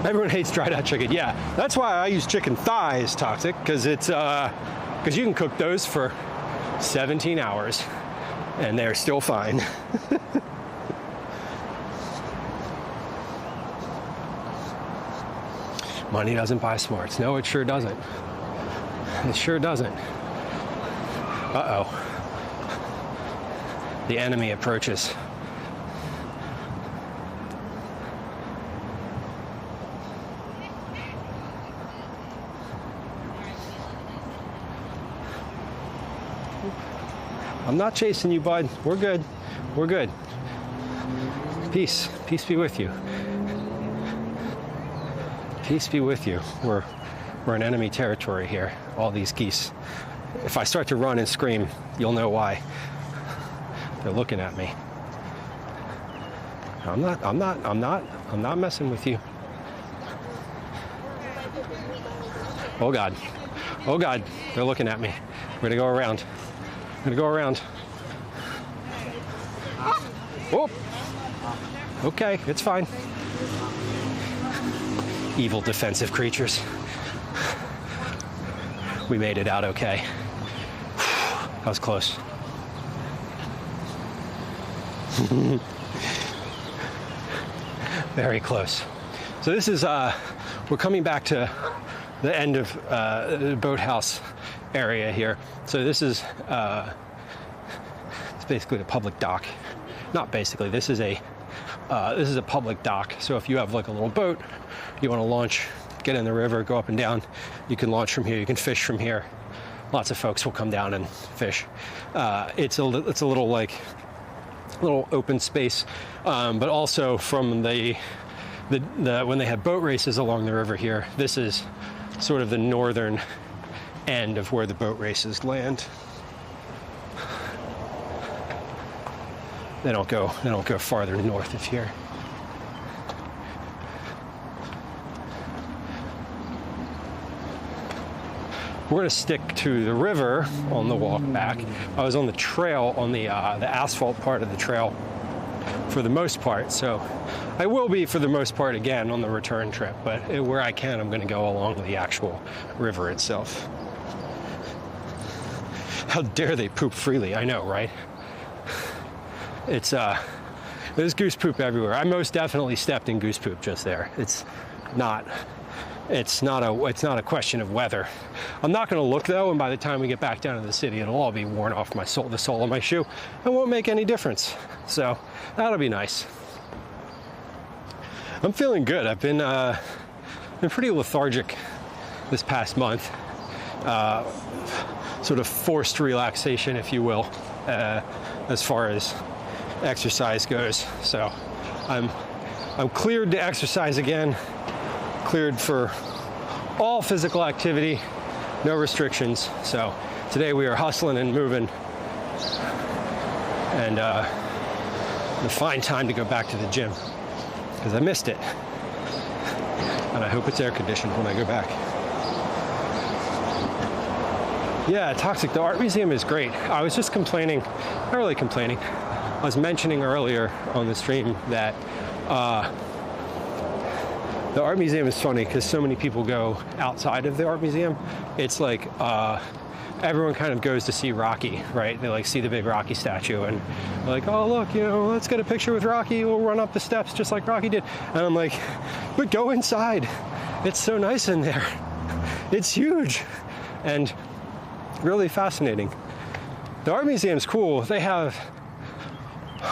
Everyone hates dried out chicken. Yeah, that's why I use chicken thighs, Toxic, because it's because you can cook those for 17 hours and they're still fine. Money doesn't buy smarts. No, it sure doesn't. It sure doesn't. Uh-oh. The enemy approaches. I'm not chasing you, bud. We're good. We're good. Peace. Peace be with you. Peace be with you. We're in enemy territory here. All these geese. If I start to run and scream, you'll know why. They're looking at me. I'm not messing with you. Oh God. Oh God. They're looking at me. We're gonna go around. I'm gonna go around. Oh. Okay, it's fine. Evil defensive creatures. We made it out okay. That was close. Very close. So this is, we're coming back to the end of the Boathouse area here. So this is, it's basically a public dock. Not basically, this is a public dock. So if you have like a little boat, you want to launch, get in the river, go up and down, you can launch from here, you can fish from here. Lots of folks will come down and fish. It's a little like, little open space, but also from the when they have boat races along the river here, this is sort of the northern end of where the boat races land. They don't go farther north of here. We're going to stick to the river on the walk back. I was on the trail, on the asphalt part of the trail for the most part, so I will be for the most part again on the return trip, but where I can, I'm going to go along the actual river itself. How dare they poop freely? I know, right? It's there's goose poop everywhere. I most definitely stepped in goose poop just there. It's not a question of weather. I'm not going to look though, and by the time we get back down to the city, it'll all be worn off the sole of my shoe. It won't make any difference. So that'll be nice. I'm feeling good. I've been pretty lethargic this past month. Sort of forced relaxation, if you will, as far as exercise goes. So I'm cleared to exercise again, cleared for all physical activity, no restrictions. So today we are hustling and moving, and a fine time to go back to the gym because I missed it, and I hope it's air conditioned when I go back. Yeah, Toxic, the art museum is great. I was just complaining, not really complaining, I was mentioning earlier on the stream that The art museum is funny because so many people go outside of the art museum. It's like everyone kind of goes to see Rocky, right? They like see the big Rocky statue and they're like, oh look, you know, let's get a picture with Rocky. We'll run up the steps just like Rocky did. And I'm like, but go inside. It's so nice in there. It's huge and really fascinating. The art museum's cool. They have,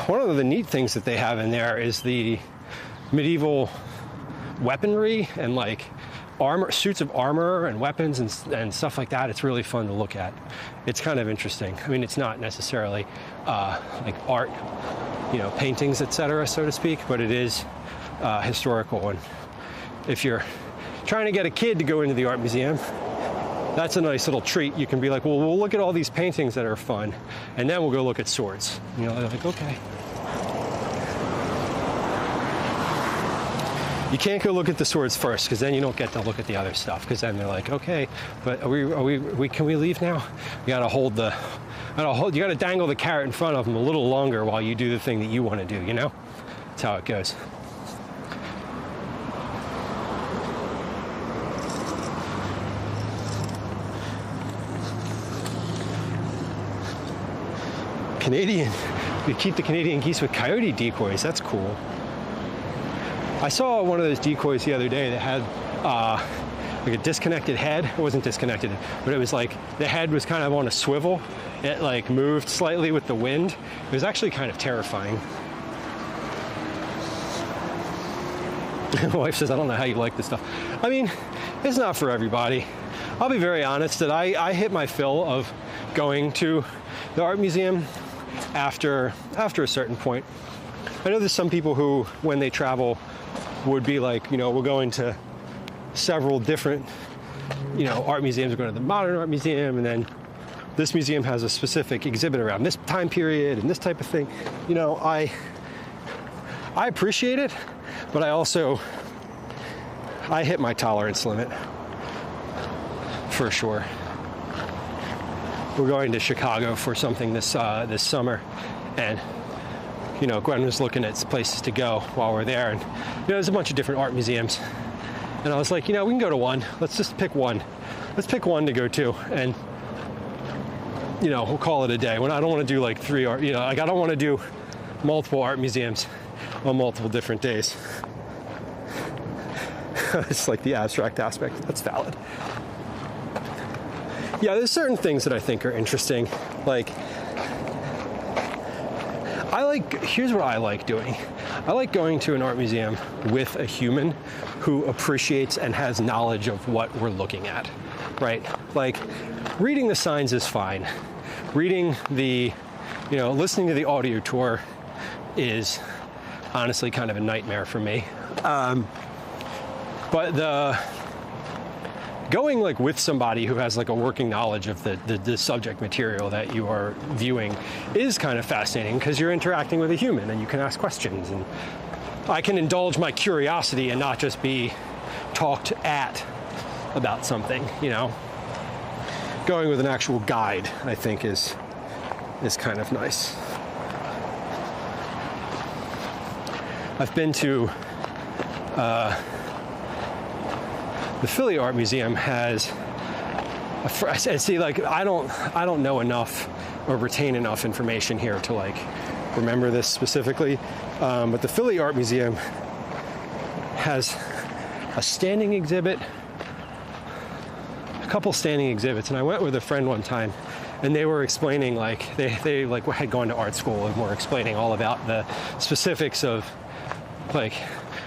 one of the neat things that they have in there is the medieval weaponry and like armor, suits of armor and weapons and stuff like that. It's really fun to look at. It's kind of interesting. I mean, it's not necessarily like art, you know, paintings, etc., so to speak, but it is historical. And if you're trying to get a kid to go into the art museum, that's a nice little treat. You can be like, well, we'll look at all these paintings that are fun, and then we'll go look at swords. You know, they're like, okay. You can't go look at the swords first, because then you don't get to look at the other stuff. Because then they're like, okay, but can we leave now? You gotta hold the, you gotta dangle the carrot in front of them a little longer while you do the thing that you want to do. You know, that's how it goes. Canadian, you keep the Canadian geese with coyote decoys. That's cool. I saw one of those decoys the other day that had like a disconnected head. It wasn't disconnected, but it was like the head was kind of on a swivel. It like moved slightly with the wind. It was actually kind of terrifying. My wife says, I don't know how you like this stuff. I mean, it's not for everybody. I'll be very honest that I hit my fill of going to the art museum after a certain point. I know there's some people who, when they travel, would be like, you know, we're going to several different, you know, art museums. We're going to the Modern Art Museum, and then this museum has a specific exhibit around this time period and this type of thing. You know, I appreciate it, but I hit my tolerance limit for sure. We're going to Chicago for something this summer, and you know, Gwen was looking at places to go while we're there, and you know, there's a bunch of different art museums, and I was like, you know, we can go to one. Let's just pick one. Let's pick one to go to, and you know, we'll call it a day. When I don't want to do like 3 art, you know, like I don't want to do multiple art museums on multiple different days. It's like the abstract aspect. That's valid. Yeah, there's certain things that I think are interesting. Like, here's what I like doing. I like going to an art museum with a human who appreciates and has knowledge of what we're looking at, right? Like, reading the signs is fine. Reading the, you know, listening to the audio tour is honestly kind of a nightmare for me. But going like with somebody who has like a working knowledge of the subject material that you are viewing is kind of fascinating, because you're interacting with a human and you can ask questions, and I can indulge my curiosity and not just be talked at about something, you know. Going with an actual guide, I think, is kind of nice. I've been to the Philly Art Museum has see, like, I don't know enough or retain enough information here to like remember this specifically, but the Philly Art Museum has a standing exhibit, a couple standing exhibits, and I went with a friend one time, and they were explaining, like, they like had gone to art school and were explaining all about the specifics of like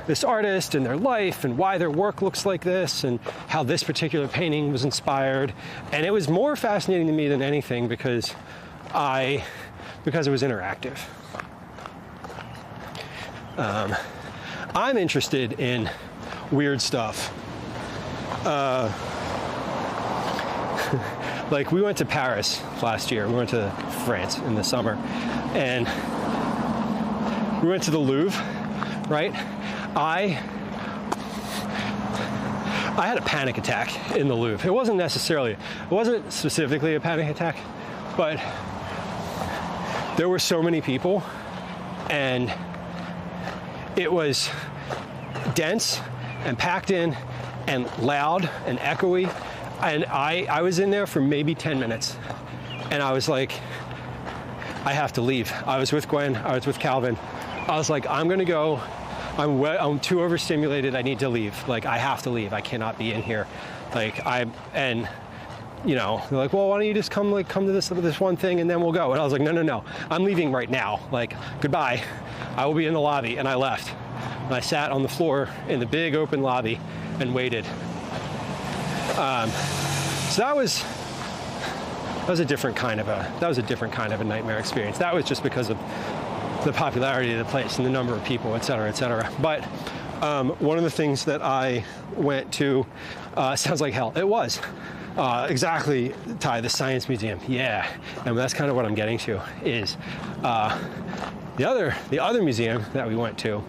this artist and their life and why their work looks like this and how this particular painting was inspired. And it was more fascinating to me than anything because it was interactive. I'm interested in weird stuff. Like, we went to Paris last year. We went to France in the summer, and we went to the Louvre, right? I had a panic attack in the Louvre. It wasn't specifically a panic attack, but there were so many people, and it was dense, and packed in and loud and echoey. And I was in there for maybe 10 minutes. And I was like, I have to leave. I was with Gwen, I was with Calvin. I was like, I'm gonna go. I'm too overstimulated, I need to leave. Like, I have to leave, I cannot be in here. Like, and you know, they're like, well, why don't you just come to this one thing and then we'll go. And I was like, no, I'm leaving right now. Like, goodbye, I will be in the lobby. And I left. And I sat on the floor in the big open lobby and waited. So that was a different kind of a nightmare experience. That was just because of the popularity of the place and the number of people, et cetera, et cetera. But one of the things that I went to, sounds like hell. It was. Exactly, Ty, the Science Museum. Yeah, and that's kind of what I'm getting to is the other museum that we went to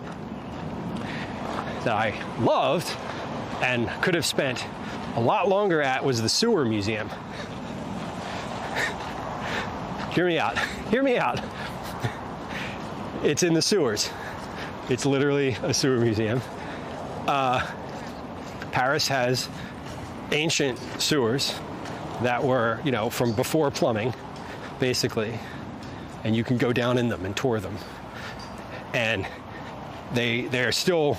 that I loved and could have spent a lot longer at was the Sewer Museum. Hear me out. It's in the sewers. It's literally a sewer museum. Paris has ancient sewers that were, you know, from before plumbing, basically, and you can go down in them and tour them. And they're still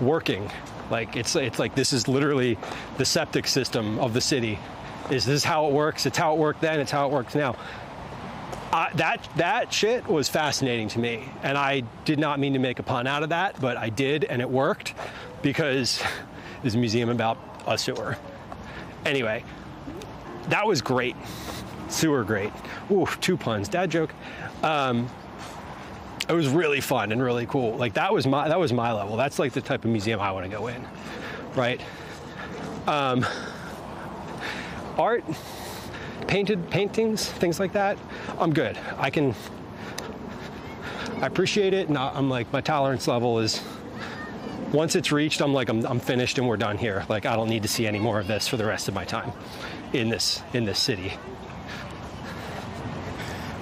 working. Like, it's like this is literally the septic system of the city. This is how it works. It's how it worked then. It's how it works now. That shit was fascinating to me, and I did not mean to make a pun out of that, but I did, and it worked because it's a museum about a sewer. Anyway, that was great. Sewer great. Ooh, 2 puns. Dad joke. It was really fun and really cool. Like, that was my level. That's like the type of museum I want to go in, right? Art, paintings, things like that, I'm good. I appreciate it, and I'm like, my tolerance level is, once it's reached, I'm like, I'm finished and we're done here. Like, I don't need to see any more of this for the rest of my time in this city.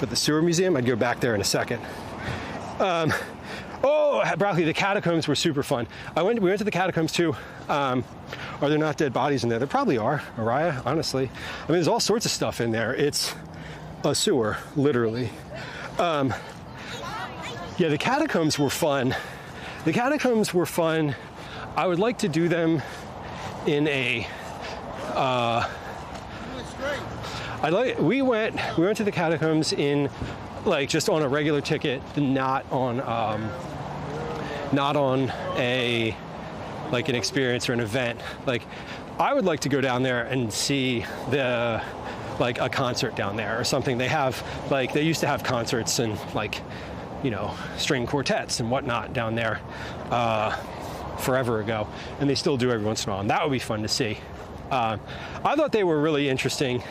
But the Sewer Museum, I'd go back there in a second. Broccoli, the catacombs were super fun. We went to the catacombs too. Are there not dead bodies in there? There probably are, Araya, honestly. I mean, there's all sorts of stuff in there. It's a sewer, literally. Yeah, the catacombs were fun. I would like to do them in a, we went to the catacombs in, like, just on a regular ticket, not on a, like, an experience or an event. Like, I would like to go down there and see like a concert down there or something. They have, like, they used to have concerts and, like, you know, string quartets and whatnot down there forever ago, and they still do every once in a while, and that would be fun to see. I thought they were really interesting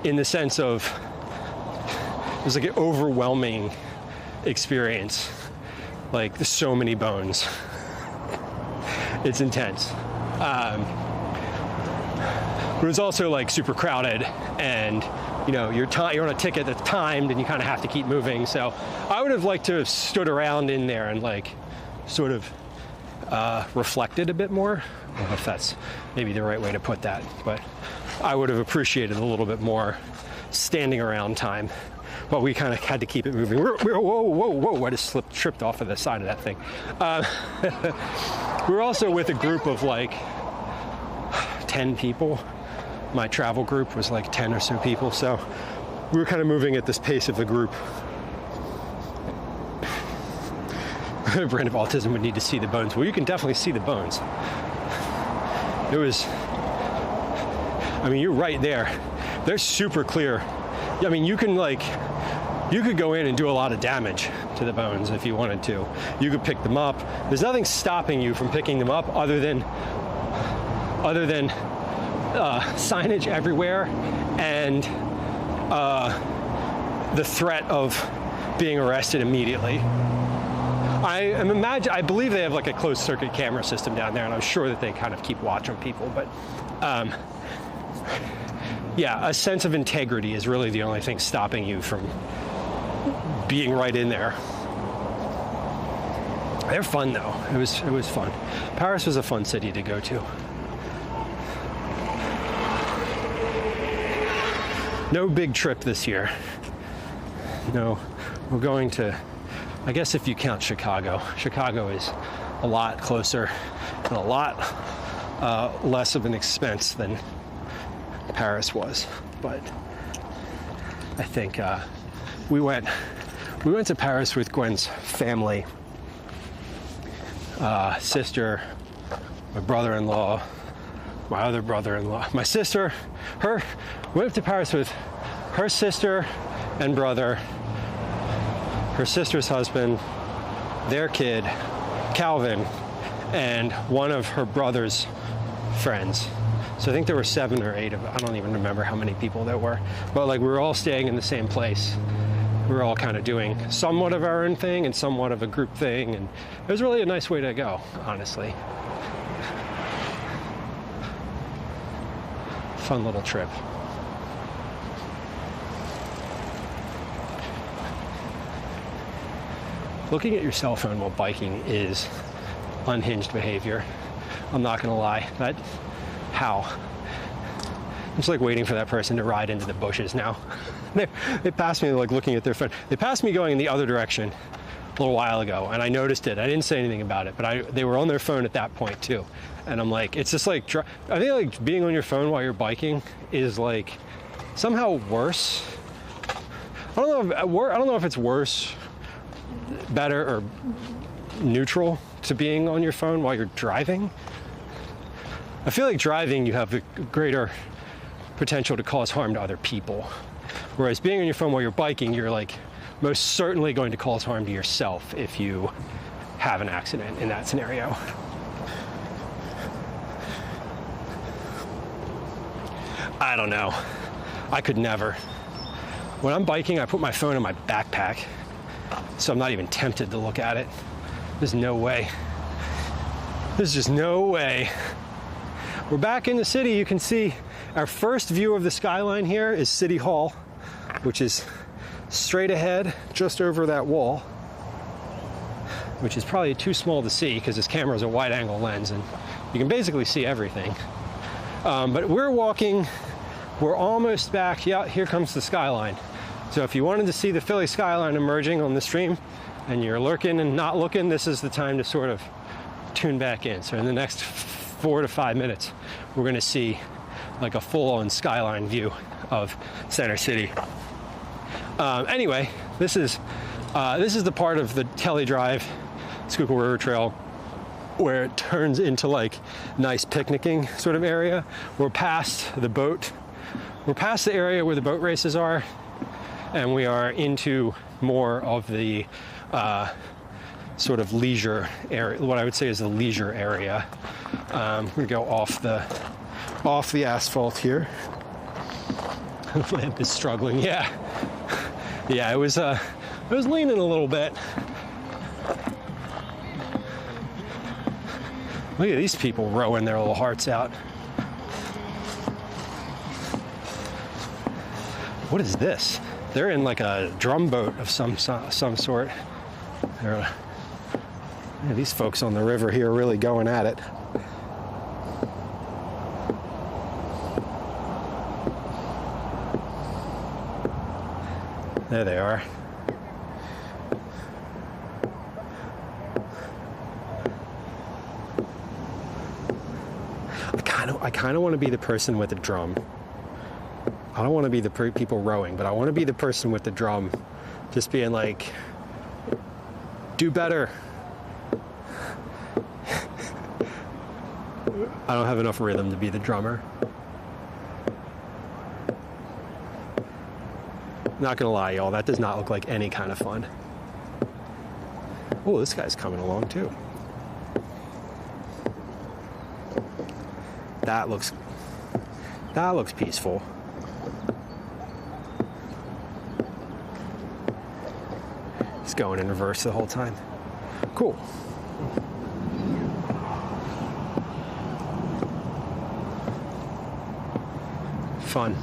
in the sense of, it was like an overwhelming experience. Like, there's so many bones. It's intense. But it was also, like, super crowded, and, you know, you're on a ticket that's timed and you kind of have to keep moving. So I would have liked to have stood around in there and, like, sort of reflected a bit more. I don't know if that's maybe the right way to put that, but I would have appreciated a little bit more standing around time. But we kind of had to keep it moving. Whoa, I just tripped off of the side of that thing. We were also with a group of, like, 10 people. My travel group was like 10 or so people, so we were kind of moving at this pace of the group. Brand of autism would need to see the bones. Well, you can definitely see the bones. It was, I mean, you're right there. They're super clear. I mean, you could go in and do a lot of damage to the bones if you wanted to. You could pick them up. There's nothing stopping you from picking them up other than signage everywhere and the threat of being arrested immediately. I believe they have, like, a closed circuit camera system down there, and I'm sure that they kind of keep watch on people, but yeah, a sense of integrity is really the only thing stopping you from being right in there. They're fun though. It was fun. Paris was a fun city to go to. No big trip this year. No, we're going to, I guess if you count Chicago. Chicago is a lot closer and a lot less of an expense than Paris was. But I think we went to Paris with Gwen's family, sister, my brother-in-law, my other brother-in-law, my sister, we went to Paris with her sister and brother, her sister's husband, their kid, Calvin, and one of her brother's friends. So I think there were 7 or 8 I don't even remember how many people there were. But like we were all staying in the same place. We were all kind of doing somewhat of our own thing and somewhat of a group thing. And it was really a nice way to go, honestly. Fun little trip. Looking at your cell phone while biking is unhinged behavior. I'm not gonna lie. How? I'm just like waiting for that person to ride into the bushes now. They passed me like looking at their phone. They passed me going in the other direction a little while ago, and I noticed it. I didn't say anything about it, but they were on their phone at that point too. And I'm like, it's just like, I think like being on your phone while you're biking is like somehow worse. I don't know if it's worse, better, or neutral to being on your phone while you're driving. I feel like driving, you have the greater potential to cause harm to other people. Whereas being on your phone while you're biking, you're like most certainly going to cause harm to yourself if you have an accident in that scenario. I don't know. I could never. When I'm biking, I put my phone in my backpack, so I'm not even tempted to look at it. There's no way. There's just no way. We're back in the city. You can see our first view of the skyline here is City Hall, which is straight ahead, just over that wall, which is probably too small to see because this camera is a wide angle lens and you can basically see everything. But we're walking, we're almost back. Yeah, here comes the skyline. So if you wanted to see the Philly skyline emerging on the stream and you're lurking and not looking, this is the time to sort of tune back in. So in the next 4 to 5 minutes, we're going to see like a full-on skyline view of Center City. Anyway, this is the part of the Kelly Drive Schuylkill River Trail where it turns into like nice picnicking sort of area. We're past the area where the boat races are, and we are into more of the sort of leisure area, what I would say is the leisure area. We're gonna go off the asphalt here. The lamp is struggling. Yeah, it was leaning a little bit. Look at these people rowing their little hearts out. What is this? They're in like a drum boat of some sort. These folks on the river here are really going at it. There they are. I kind of want to be the person with the drum. I don't want to be the people rowing, but I want to be the person with the drum, just being like, do better. I don't have enough rhythm to be the drummer. Not gonna lie, y'all, that does not look like any kind of fun. Oh, this guy's coming along too. That looks peaceful. It's going in reverse the whole time. Cool. Fun.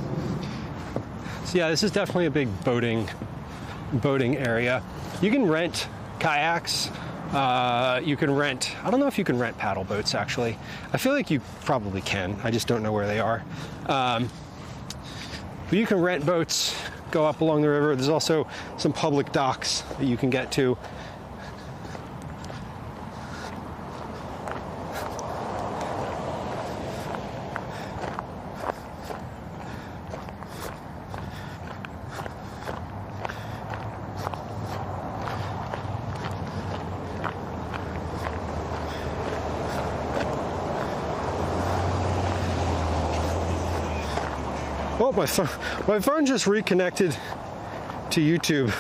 So yeah, this is definitely a big boating area. You can rent kayaks You can rent, I don't know if you can rent paddle boats actually. I feel like you probably can, I just don't know where they are. But you can rent boats, go up along the river. There's also some public docks that you can get to. Oh, my phone just reconnected to YouTube,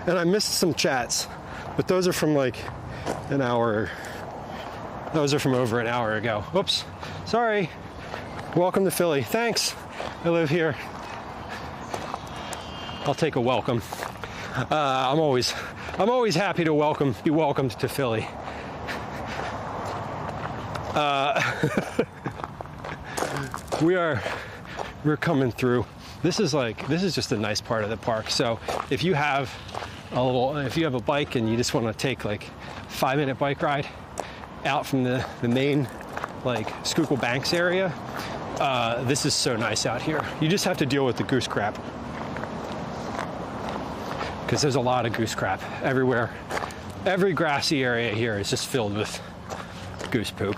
and I missed some chats, but those are from like an hour. Those are from over an hour ago. Oops, sorry. Welcome to Philly. Thanks. I live here. I'll take a welcome. I'm always happy to be welcomed to Philly. We're coming through. This is just a nice part of the park. So if you have a bike and you just want to take like a 5-minute bike ride out from the main like Schuylkill Banks area, this is so nice out here. You just have to deal with the goose crap, because there's a lot of goose crap everywhere. Every grassy area here is just filled with goose poop.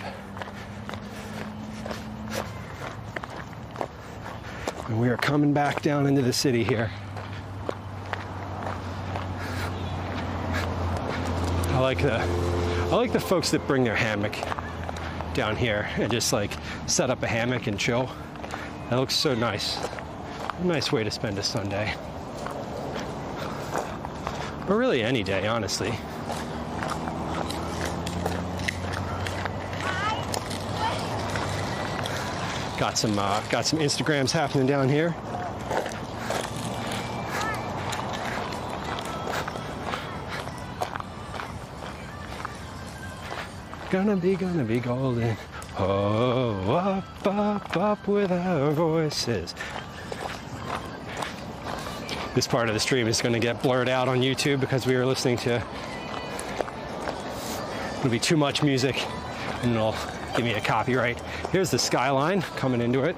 And we are coming back down into the city here. I like the folks that bring their hammock down here and just like set up a hammock and chill. That looks so nice. A nice way to spend a Sunday. Or really any day, honestly. Got some Instagrams happening down here. Gonna be golden. Oh, up with our voices. This part of the stream is going to get blurred out on YouTube because we are listening to. It'll be too much music, and it'll give me a copyright. Here's the skyline coming into it.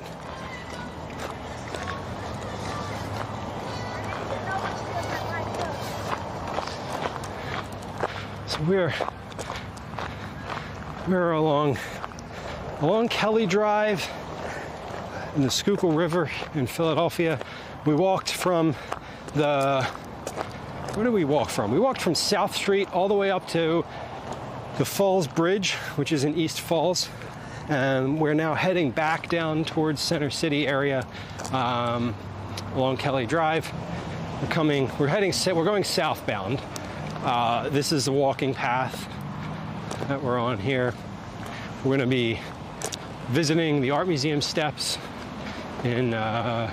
So we're along Kelly Drive in the Schuylkill River in Philadelphia. We walked from where did we walk from? We walked from South Street all the way up to the Falls Bridge, which is in East Falls, and we're now heading back down towards Center City area along Kelly Drive. We're going southbound. This is the walking path that we're on here. We're going to be visiting the Art Museum steps in I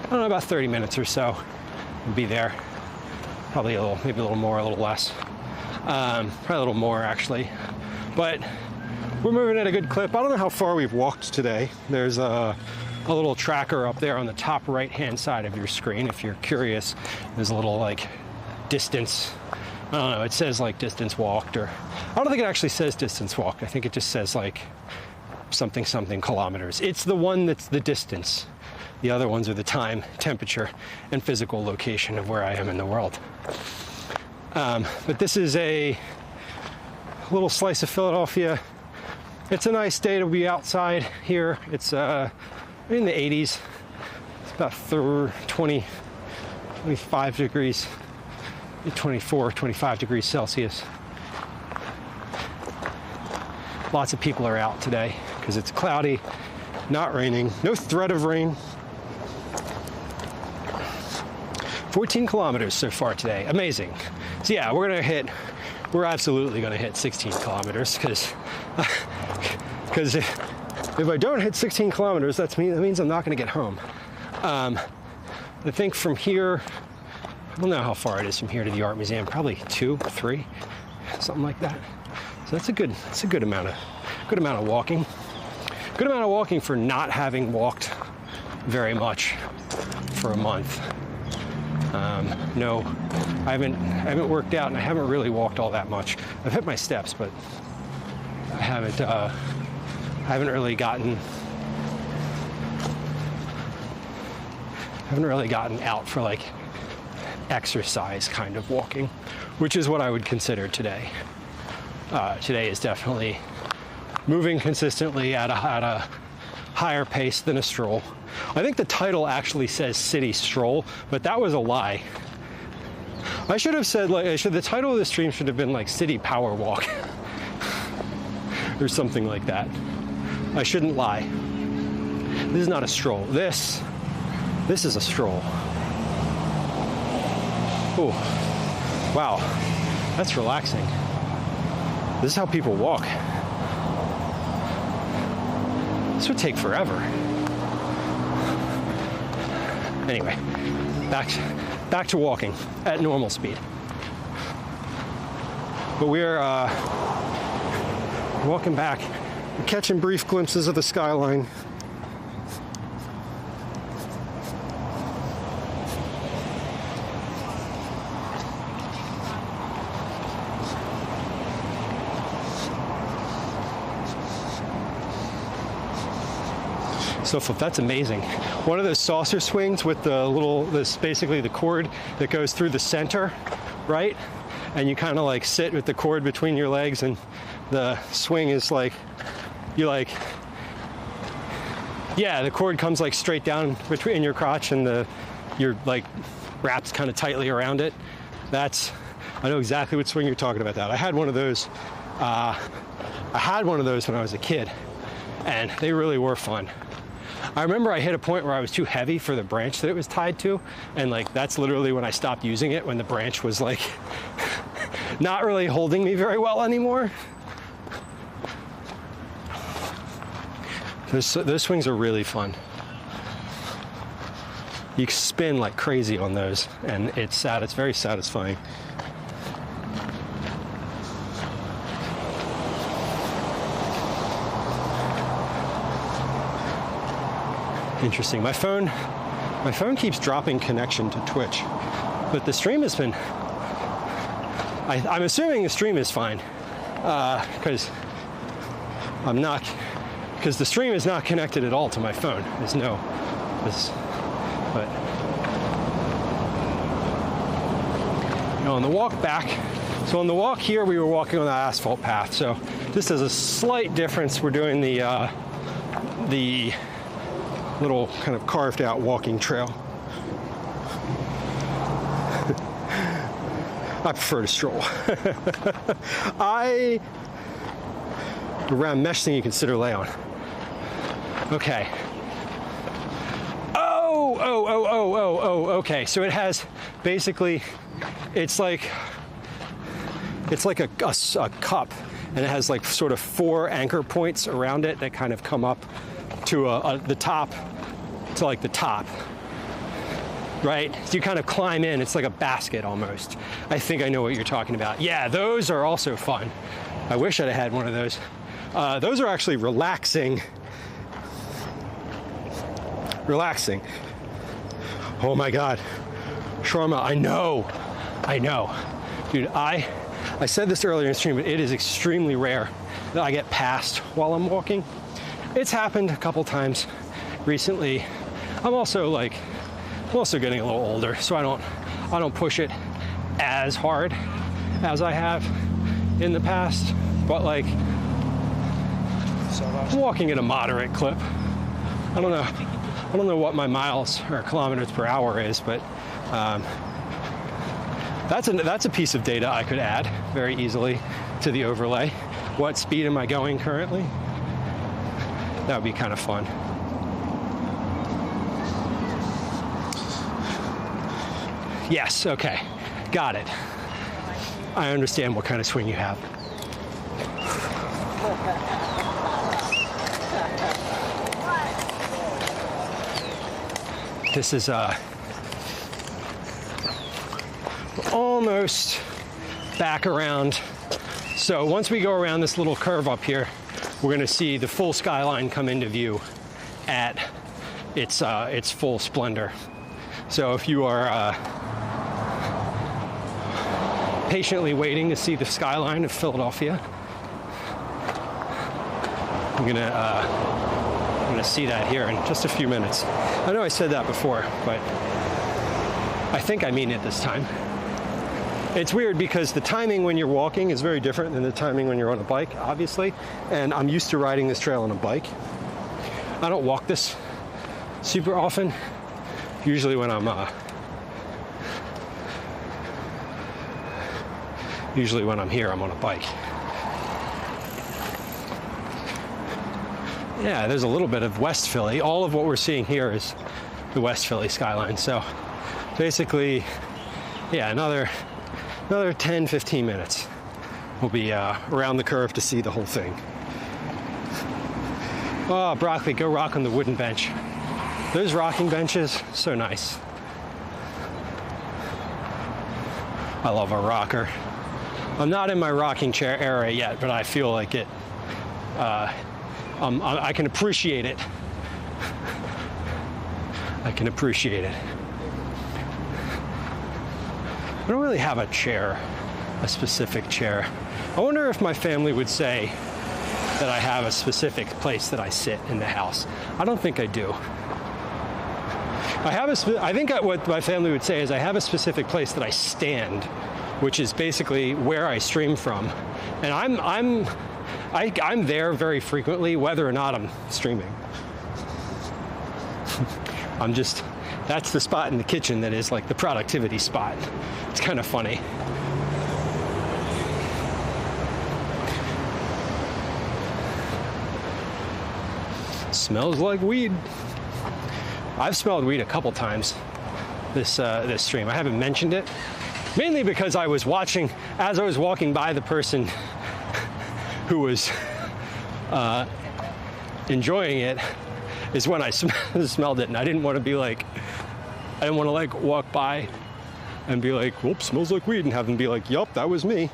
don't know, about 30 minutes or so. We'll be there. Probably maybe a little more, a little less. Probably a little more actually, but we're moving at a good clip. I don't know how far we've walked today. There's a little tracker up there on the top right hand side of your screen if you're curious. There's a little like distance, I don't know, it says like distance walked, or I don't think it actually says distance walked. I think it just says like something kilometers. It's the one that's the distance. The other ones are the time, temperature, and physical location of where I am in the world. But this is a little slice of Philadelphia. It's a nice day to be outside here. It's in the 80s. It's about 25 degrees, 24, 25 degrees Celsius. Lots of people are out today because it's cloudy, not raining, no threat of rain. 14 kilometers so far today. Amazing. So yeah, we're absolutely going to hit 16 kilometers because if I don't hit 16 kilometers, that means I'm not going to get home. I think from here, I don't know how far it is from here to the Art Museum, probably 2, 3, something like that. So that's a good amount of walking. Good amount of walking for not having walked very much for a month. No, I haven't worked out, and I haven't really walked all that much. I've hit my steps, but I haven't really gotten out for like exercise kind of walking, which is what I would consider today. Today is definitely moving consistently at a higher pace than a stroll. I think the title actually says City Stroll, but that was a lie. I should have said, the title of the stream should have been like City Power Walk or something like that. I shouldn't lie. This is not a stroll. This is a stroll. Oh, wow, that's relaxing. This is how people walk. This would take forever. Anyway, back to walking at normal speed. But we're walking back, catching brief glimpses of the skyline. So that's amazing. One of those saucer swings with this basically the cord that goes through the center, right? And you kind of like sit with the cord between your legs, and the swing is like, the cord comes like straight down between your crotch, and your like wraps kind of tightly around it. I know exactly what swing you're talking about. I had one of those when I was a kid, and they really were fun. I remember I hit a point where I was too heavy for the branch that it was tied to, and like that's literally when I stopped using it, when the branch was like not really holding me very well anymore. Those swings are really fun. You spin like crazy on those, and it's very satisfying. Interesting. My phone keeps dropping connection to Twitch, but the stream has been. I'm assuming the stream is fine, because the stream is not connected at all to my phone. On the walk back. So on the walk here, we were walking on the asphalt path. So this is a slight difference. We're doing the little kind of carved out walking trail. I prefer to stroll. Around mesh thing you consider lay on. Okay. Oh, okay. So it has basically, it's like a cup, and it has like sort of 4 anchor points around it that kind of come up to the top, right? So you kind of climb in. It's like a basket almost. I think I know what you're talking about. Yeah, those are also fun. I wish I'd had one of those. Those are actually relaxing. Oh my God, Sharma, I know. Dude, I said this earlier in the stream, but it is extremely rare that I get passed while I'm walking. It's happened a couple times recently. I'm also getting a little older, so I don't push it as hard as I have in the past, but like I'm walking at a moderate clip. I don't know what my miles or kilometers per hour is, but that's a piece of data I could add very easily to the overlay. What speed am I going currently? That would be kind of fun. Yes, okay, got it. I understand what kind of swing you have. This is almost back around. So once we go around this little curve up here, we're going to see the full skyline come into view at its full splendor. So if you are patiently waiting to see the skyline of Philadelphia. I'm gonna see that here in just a few minutes. I know I said that before, but I think I mean it this time. It's weird because the timing when you're walking is very different than the timing when you're on a bike, obviously. And I'm used to riding this trail on a bike. I don't walk this super often. Usually when I'm here, I'm on a bike. Yeah, there's a little bit of West Philly. All of what we're seeing here is the West Philly skyline. So basically, yeah, another 10, 15 minutes. We'll be around the curve to see the whole thing. Oh, Broccoli, go rock on the wooden bench. Those rocking benches, so nice. I love a rocker. I'm not in my rocking chair era yet, but I feel like it. I can appreciate it. I can appreciate it. I don't really have a chair, a specific chair. I wonder if my family would say that I have a specific place that I sit in the house. I don't think I do. I think what my family would say is I have a specific place that I stand, which is basically where I stream from. And I'm there very frequently, whether or not I'm streaming. That's the spot in the kitchen that is like the productivity spot. It's kind of funny. Smells like weed. I've smelled weed a couple times this stream. I haven't mentioned it, mainly because I was watching, as I was walking by the person who was enjoying it, is when I smelled it, and I didn't want to walk by and be like, whoops, smells like weed, and have them be like, yup, that was me.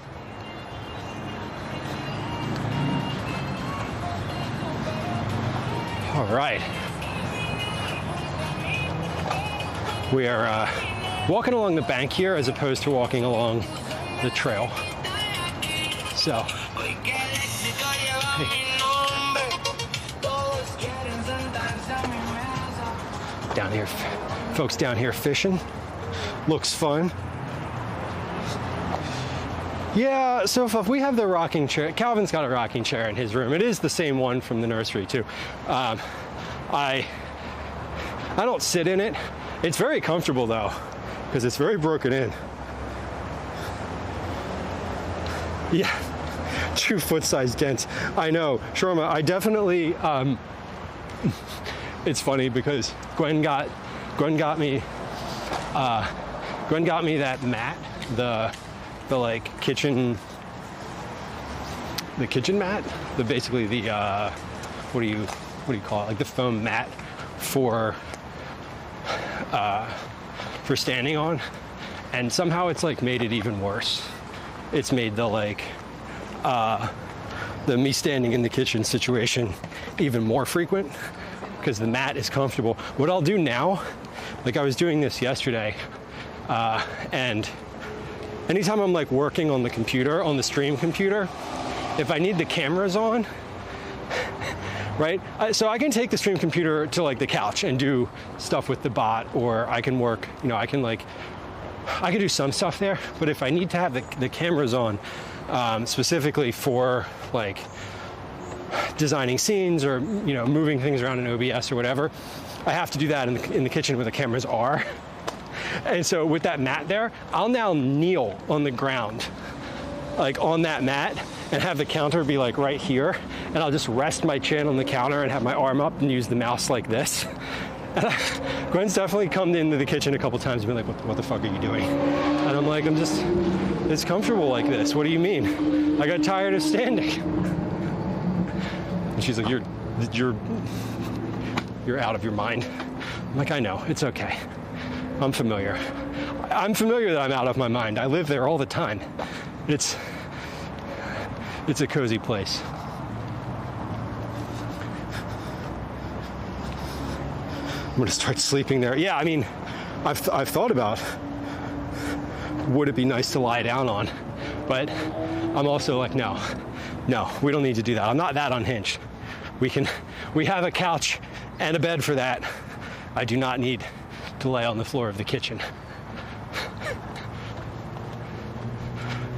All right. We are walking along the bank here as opposed to walking along the trail. So, hey. Down here, folks down here fishing. Looks fun. Yeah, so if we have the rocking chair, Calvin's got a rocking chair in his room. It is the same one from the nursery too. I don't sit in it. It's very comfortable though, because it's very broken in. Yeah, 2 foot-sized dents. I know, Sharma, I definitely, it's funny because Gwen got me that mat, the like kitchen mat, basically the what do you call it, like the foam mat for standing on, and somehow it's like made it even worse. It's made the me standing in the kitchen situation even more frequent because the mat is comfortable. What I'll do now, like I was doing this yesterday, and anytime I'm like working on the computer, on the stream computer, if I need the cameras on, right? So I can take the stream computer to like the couch and do stuff with the bot, or I can work, I can do some stuff there. But if I need to have the cameras on, specifically for like designing scenes or, moving things around in OBS or whatever, I have to do that in the kitchen where the cameras are. And so with that mat there, I'll now kneel on the ground, like on that mat, and have the counter be like right here, and I'll just rest my chin on the counter and have my arm up and use the mouse like this. And Gwen's definitely come into the kitchen a couple times and been like, what the fuck are you doing? And I'm like, it's comfortable like this. What do you mean? I got tired of standing. And she's like, you're out of your mind. I'm like, I know, it's okay. I'm familiar that I'm out of my mind. I live there all the time. It's a cozy place. I'm gonna start sleeping there. Yeah, I mean, I've thought about, would it be nice to lie down on? But I'm also like, no, we don't need to do that. I'm not that unhinged. We have a couch and a bed for that. I do not need to lay on the floor of the kitchen.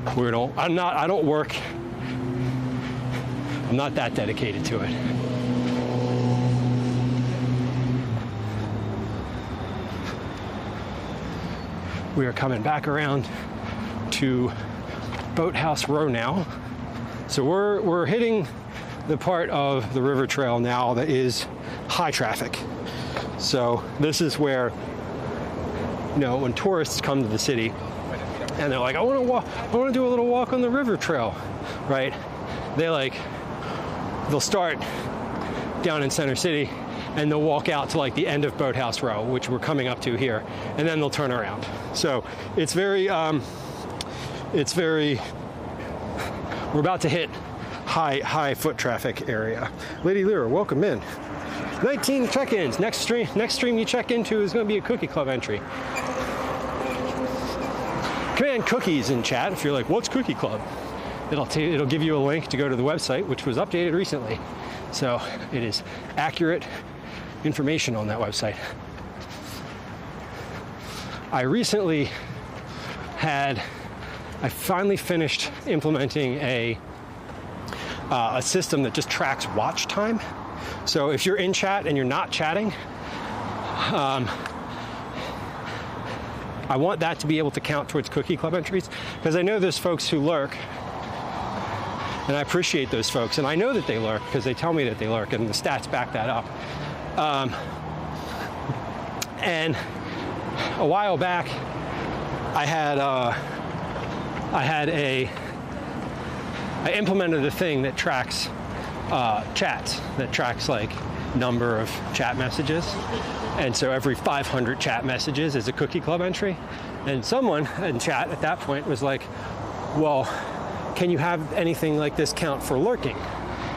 I don't work. I'm not that dedicated to it. We are coming back around to Boathouse Row now. So we're hitting the part of the river trail now that is high traffic. So this is where, when tourists come to the city and they're like, I want to do a little walk on the river trail, right? They'll start down in Center City and they'll walk out to like the end of Boathouse Row, which we're coming up to here, and then they'll turn around. So it's very, we're about to hit high foot traffic area. Lady Lyra, welcome in. 19 check-ins. Next stream you check into is going to be a Cookie Club entry. Command cookies in chat if you're like, what's Cookie Club? It'll give you a link to go to the website, which was updated recently. So it is accurate information on that website. I finally finished implementing a system that just tracks watch time. So if you're in chat and you're not chatting, I want that to be able to count towards Cookie Club entries, because I know there's folks who lurk, and I appreciate those folks, and I know that they lurk because they tell me that they lurk, and the stats back that up. And a while back, I implemented a thing that tracks chats, that tracks like number of chat messages. And so every 500 chat messages is a Cookie Club entry. And someone in chat at that point was like, well, can you have anything like this count for lurking?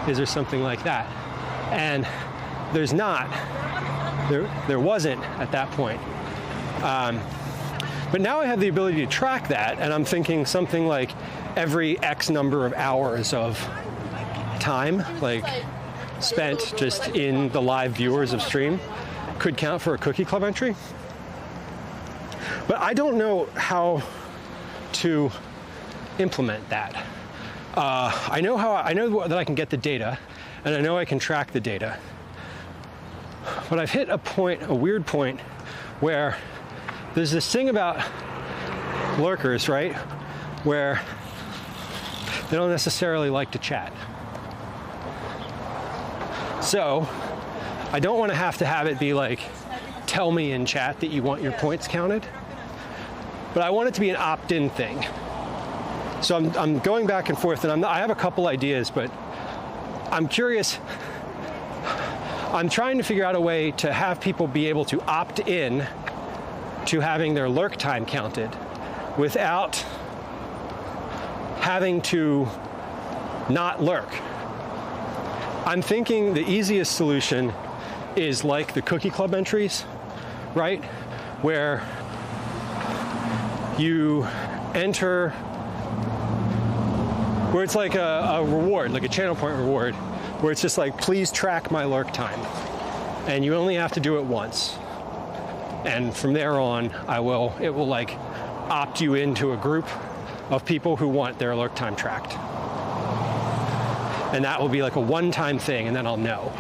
Is there something like that? And there's not. There wasn't at that point. But now I have the ability to track that, and I'm thinking something like every X number of hours of time, like spent just in the live viewers of stream, could count for a Cookie Club entry. But I don't know how to implement that. I know that I can get the data, and I know I can track the data. But I've hit a weird point, where there's this thing about lurkers, right? Where they don't necessarily like to chat. So I don't want to have it be like, tell me in chat that you want your points counted, but I want it to be an opt-in thing. So I'm going back and forth, and I have a couple ideas, but I'm curious. I'm trying to figure out a way to have people be able to opt in to having their lurk time counted without having to not lurk. I'm thinking the easiest solution is like the Cookie Club entries, right? Where you enter, where it's like a reward, like a channel point reward, where it's just like, please track my lurk time. And you only have to do it once. And from there on, it will like opt you into a group of people who want their lurk time tracked. And that will be like a one-time thing, and then I'll know.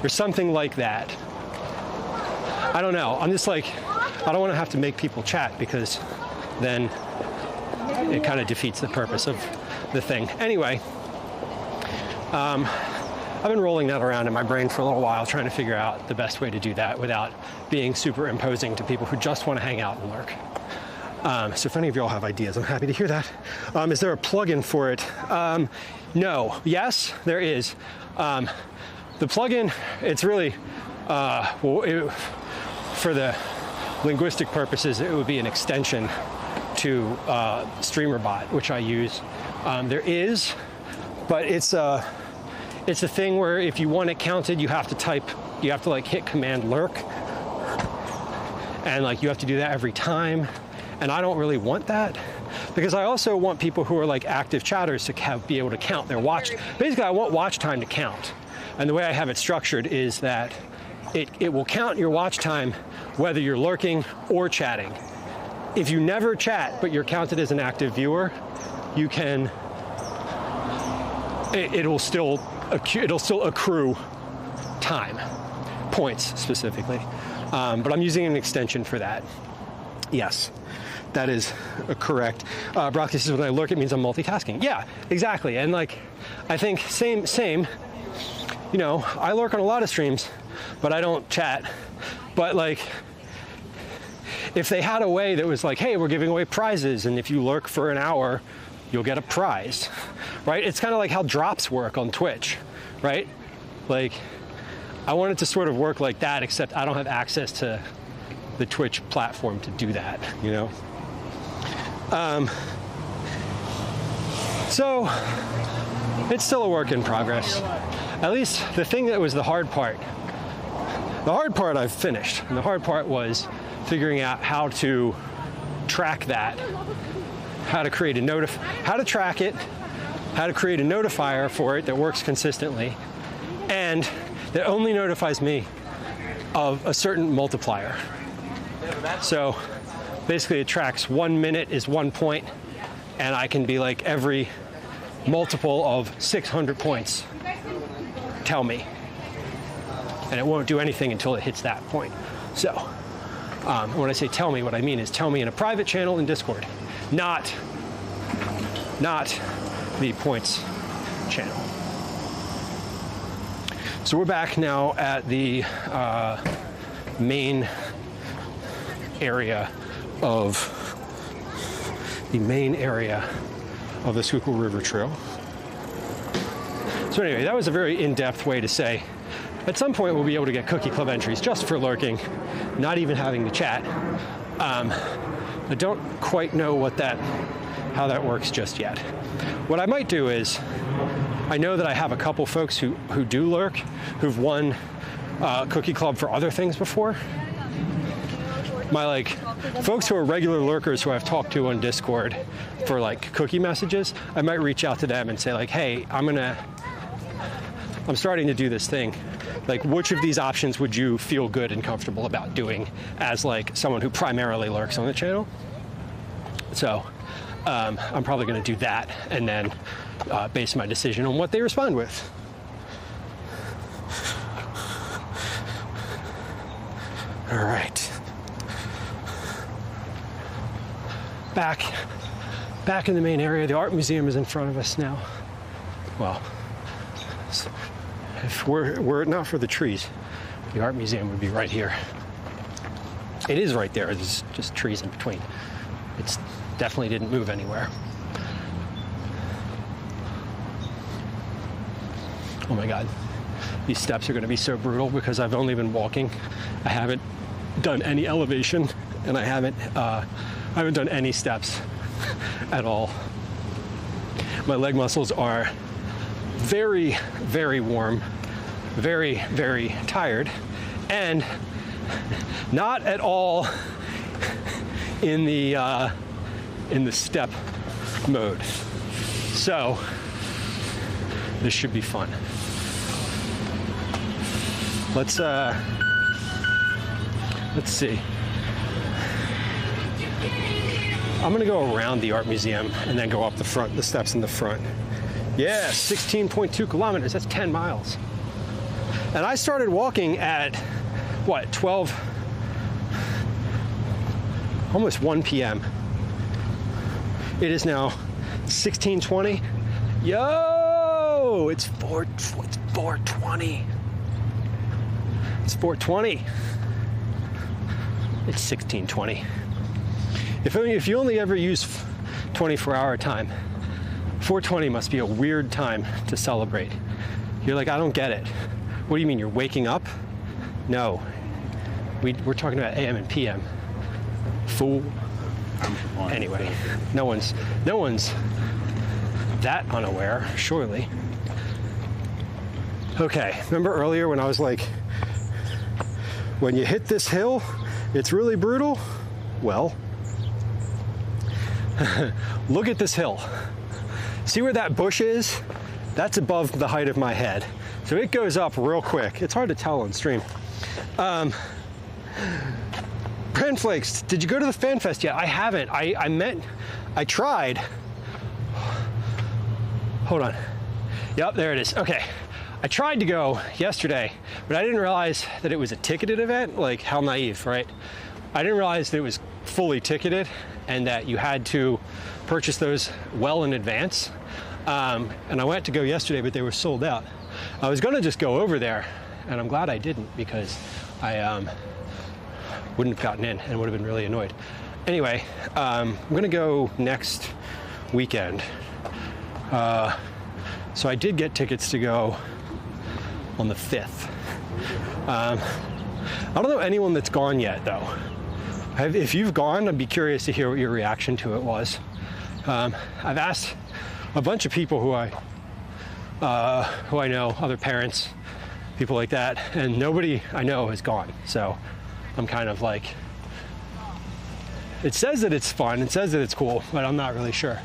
Or something like that. I don't know. I'm just like, I don't want to have to make people chat, because then it kind of defeats the purpose of the thing. Anyway, I've been rolling that around in my brain for a little while, trying to figure out the best way to do that without being super imposing to people who just want to hang out and lurk. So if any of y'all have ideas, I'm happy to hear that. Is there a plugin for it? No. Yes, there is. The plugin, it's really, for the linguistic purposes, it would be an extension to StreamerBot, which I use. There is, but it's a thing where if you want it counted, you have to like hit Command lurk, and like you have to do that every time. And I don't really want that. because I also want people who are like active chatters to be able to count their watch. Basically, I want watch time to count. And the way I have it structured is that it will count your watch time whether you're lurking or chatting. If you never chat, but you're counted as an active viewer, you can, it'll still accrue time, points specifically. But I'm using an extension for that. Yes, that is correct. Brock, this is when I lurk, it means I'm multitasking. Yeah, exactly. And like, I think same, you know, I lurk on a lot of streams, but I don't chat. But like, if they had a way that was like, hey, we're giving away prizes, and if you lurk for an hour, you'll get a prize, right? It's kind of like how drops work on Twitch, right? Like, I want it to sort of work like that, except I don't have access to the Twitch platform to do that, you know? So, it's still a work in progress. At least the thing that was the hard part I've finished. And the hard part was figuring out how to track that, how to create how to track it, how to create a notifier for it that works consistently, and that only notifies me of a certain multiplier. So basically it tracks 1 minute is 1 point, and I can be like every multiple of 600 points, tell me. And it won't do anything until it hits that point. So when I say tell me, what I mean is tell me in a private channel in Discord, not the points channel. So we're back now at the main area of the Schuylkill River Trail. So anyway, that was a very in-depth way to say, at some point we'll be able to get Cookie Club entries just for lurking, not even having to chat. I don't quite know how that works just yet. What I might do is, I know that I have a couple folks who do lurk, who've won Cookie Club for other things before. My like folks who are regular lurkers who I've talked to on Discord for like cookie messages, I might reach out to them and say like, hey, I'm starting to do this thing. Like, which of these options would you feel good and comfortable about doing as like someone who primarily lurks on the channel? So I'm probably going to do that and then base my decision on what they respond with. All right. Back in the main area. The art museum is in front of us now. Well, if were it not for the trees, the art museum would be right here. It is right there. There's just trees in between. It's definitely didn't move anywhere. Oh my God. These steps are going to be so brutal because I've only been walking. I haven't done any elevation, and I haven't done any steps at all. My leg muscles are very, very warm, very, very tired, and not at all in the step mode. So this should be fun. Let's see. I'm gonna go around the art museum and then go up the steps in the front. Yeah, 16.2 kilometers, that's 10 miles. And I started walking at, what, 12, almost 1 p.m. It is now 16:20. Yo, it's 4:20. It's 4:20. It's 16:20. If you only ever use 24-hour time, 4:20 must be a weird time to celebrate. You're like, I don't get it. What do you mean, you're waking up? No. We're talking about AM and PM. Fool. Anyway, no one's that unaware, surely. Okay, remember earlier when I was like, when you hit this hill, it's really brutal? Well, Look at this hill. See where that bush is? That's above the height of my head. So it goes up real quick. It's hard to tell on stream. Bran Flakes, did you go to the Fan Fest yet? I haven't. I tried. Hold on. Yep, there it is. Okay. I tried to go yesterday, but I didn't realize that it was a ticketed event. Like, how naive, right? I didn't realize that it was fully ticketed and that you had to purchase those well in advance. And I went to go yesterday, but they were sold out. I was gonna just go over there, and I'm glad I didn't, because I wouldn't have gotten in and would have been really annoyed. Anyway, I'm gonna go next weekend. So I did get tickets to go on the 5th. I don't know anyone that's gone yet, though. If you've gone, I'd be curious to hear what your reaction to it was. I've asked a bunch of people who I know, other parents, people like that, and nobody I know has gone. So I'm kind of like, it says that it's fun, it says that it's cool, but I'm not really sure.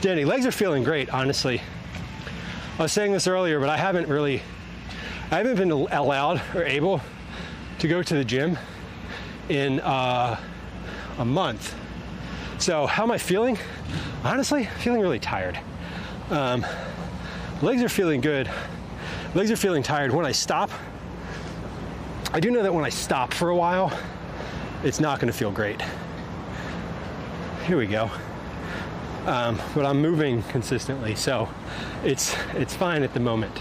Danny, legs are feeling great, honestly. I was saying this earlier, but I haven't been allowed or able to go to the gym in a month. So how am I feeling? Honestly, feeling really tired. Legs are feeling good. Legs are feeling tired. When I stop, I do know that when I stop for a while, it's not going to feel great. Here we go. But I'm moving consistently, so it's fine at the moment.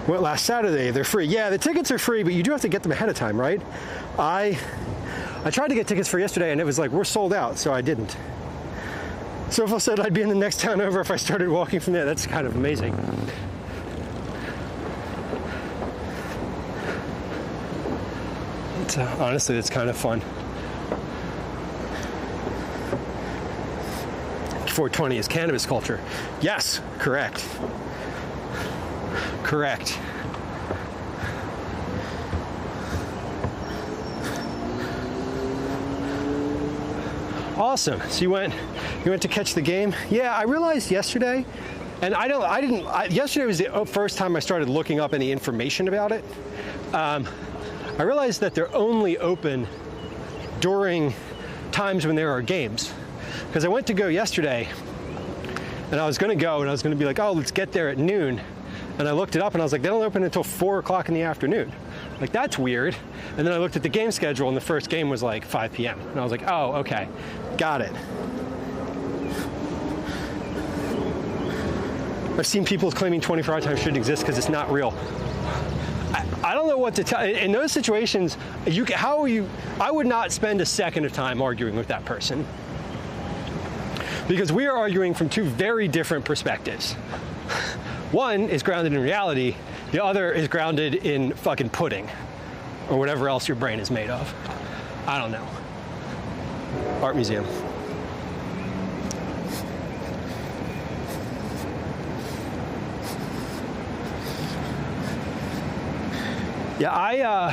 Went last Saturday. They're free. Yeah, the tickets are free, but you do have to get them ahead of time, right? I tried to get tickets for yesterday, and it was like, we're sold out, so I didn't. Sophia said I'd be in the next town over if I started walking from there. That's kind of amazing. Honestly, it's kind of fun. 420 is cannabis culture. Yes, correct. Correct. Awesome. So you went to catch the game? Yeah, I realized yesterday, and yesterday was the first time I started looking up any information about it. I realized that they're only open during times when there are games. Because I went to go yesterday, and I was going to go, and I was going to be like, oh, let's get there at noon. And I looked it up, and I was like, they don't open until 4 o'clock in the afternoon. Like, that's weird. And then I looked at the game schedule, and the first game was like 5 p.m. And I was like, oh, okay, got it. I've seen people claiming 24-hour time shouldn't exist because it's not real. I don't know what to tell. In those situations, I would not spend a second of time arguing with that person. Because we are arguing from two very different perspectives. One is grounded in reality, the other is grounded in fucking pudding, or whatever else your brain is made of. I don't know. Art museum. Yeah,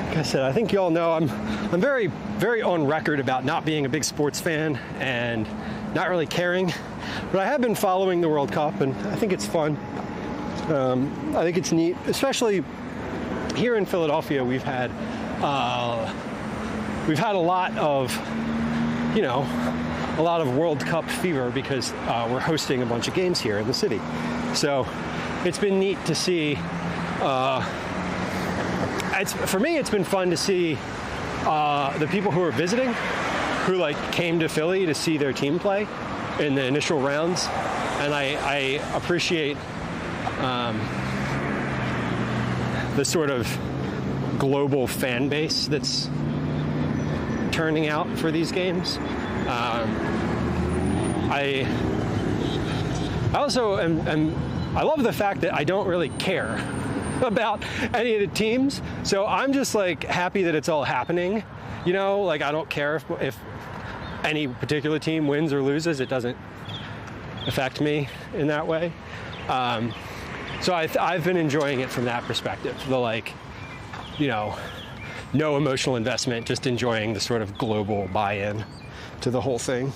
like I said, I think you all know I'm very, very on record about not being a big sports fan and not really caring, but I have been following the World Cup, and I think it's fun. I think it's neat, especially here in Philadelphia. We've had a lot of World Cup fever because we're hosting a bunch of games here in the city. So it's been neat to see. For me, it's been fun to see the people who are visiting, who came to Philly to see their team play in the initial rounds, and I appreciate the sort of global fan base that's turning out for these games. I also I love the fact that I don't really care about any of the teams, so I'm just happy that it's all happening. I don't care if any particular team wins or loses. It doesn't affect me in that way. So I've been enjoying it from that perspective. The like, you know, no emotional investment, just enjoying the sort of global buy-in to the whole thing.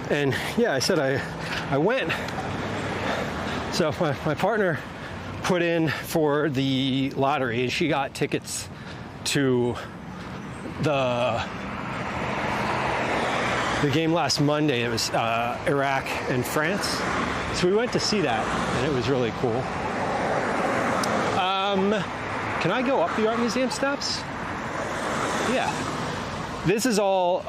And yeah, I said I went. So my partner put in for the lottery, and she got tickets to the game last Monday. It was Iraq and France. So we went to see that, and it was really cool. Can I go up the art museum steps? Yeah. This is all,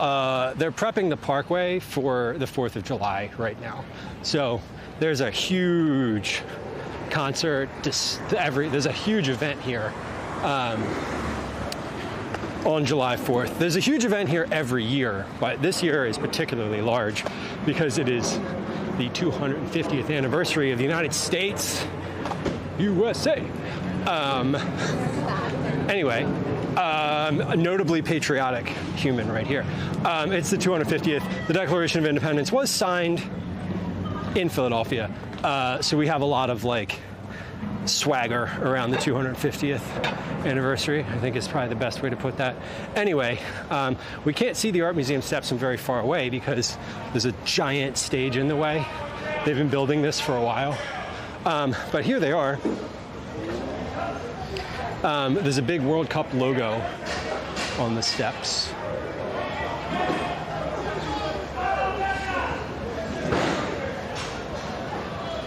they're prepping the parkway for the 4th of July right now. So there's a huge concert, there's a huge event here on July 4th. There's a huge event here every year, but this year is particularly large because it is the 250th anniversary of the United States, USA. Anyway, a notably patriotic human right here. It's the 250th. The Declaration of Independence was signed in Philadelphia, so we have a lot of like swagger around the 250th anniversary, I think is probably the best way to put that. Anyway, we can't see the art museum steps from very far away because there's a giant stage in the way. They've been building this for a while, but here they are. There's a big World Cup logo on the steps.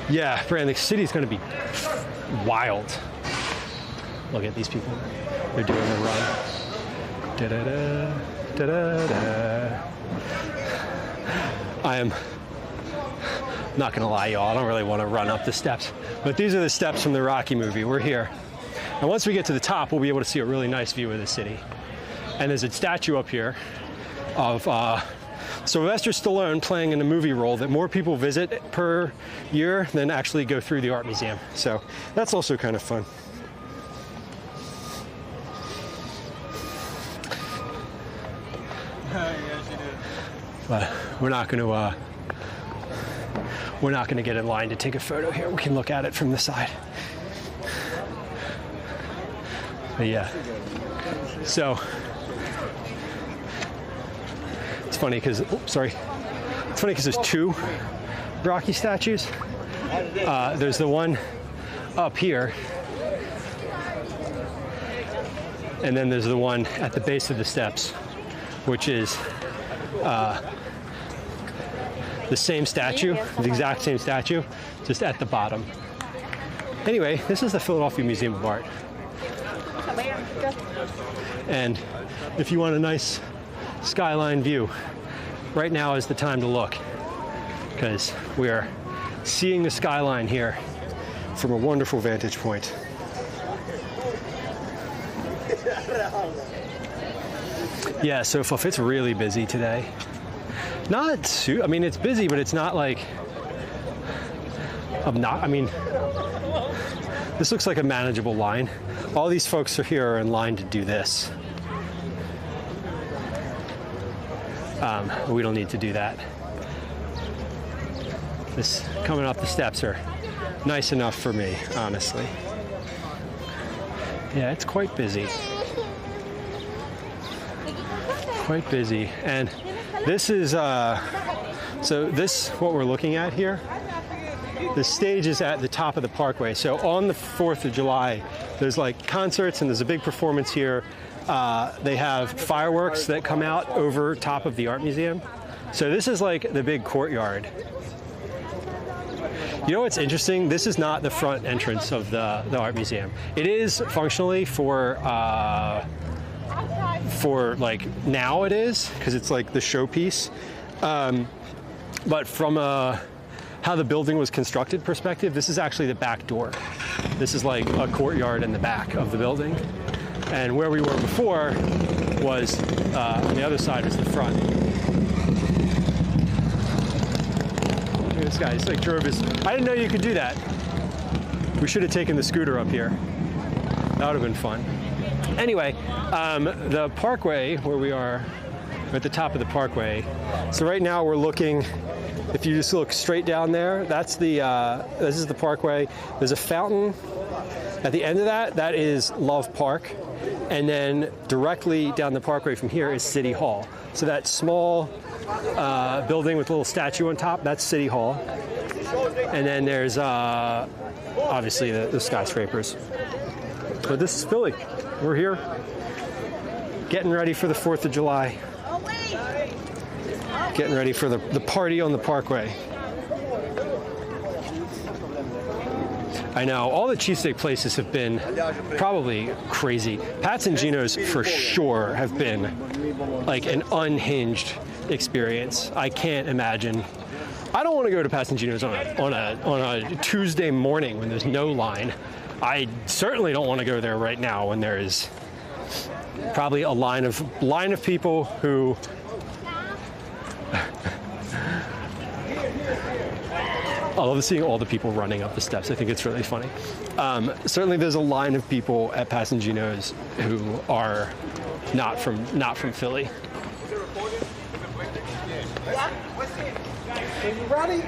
Yeah, Brand, the city's going to be wild. Look at these people. They're doing a run. Da-da-da, da-da-da. I am not going to lie, y'all. I don't really want to run up the steps. But these are the steps from the Rocky movie. We're here. And once we get to the top, we'll be able to see a really nice view of the city. And there's a statue up here of Sylvester Stallone playing in a movie role that more people visit per year than actually go through the art museum. So that's also kind of fun. But we're not going to get in line to take a photo here. We can look at it from the side. But yeah, so it's funny because, there's two Rocky statues. There's the one up here, and then there's the one at the base of the steps, which is the same statue, the exact same statue, just at the bottom. Anyway, this is the Philadelphia Museum of Art. And if you want a nice skyline view, right now is the time to look, because we are seeing the skyline here from a wonderful vantage point. Yeah, so it's really busy today. I mean, it's busy, but it's not like, this looks like a manageable line. All these folks are in line to do this. We don't need to do that. This coming up the steps are nice enough for me, honestly. Yeah, it's quite busy. Quite busy. And this is, what we're looking at here, the stage is at the top of the parkway. So on the 4th of July, there's like concerts and there's a big performance here. They have fireworks that come out over top of the art museum. So this is like the big courtyard. You know what's interesting? This is not the front entrance of the art museum. It is functionally for like now it is, because it's like the showpiece. But from how the building was constructed perspective, this is actually the back door. This is like a courtyard in the back of the building. And where we were before was, on the other side is the front. Look at this guy, he's like drove his, I didn't know you could do that. We should have taken the scooter up here. That would have been fun. Anyway, the parkway where we are, at the top of the parkway. So right now we're looking if you just look straight down there, that's the this is the Parkway. There's a fountain at the end of that. That is Love Park, and then directly down the Parkway from here is City Hall. So that small building with a little statue on top, that's City Hall, and then there's obviously the skyscrapers. But this is Philly. We're here, getting ready for the 4th of July. Getting ready for the party on the Parkway. I know, all the cheesesteak places have been probably crazy. Pat's and Gino's for sure have been like an unhinged experience. I can't imagine. I don't want to go to Pat's and Gino's on a Tuesday morning when there's no line. I certainly don't want to go there right now when there is probably a line of people who I love seeing all the people running up the steps. I think it's really funny. Certainly there's a line of people at Pat's and Gino's who are not from Philly. Are you ready?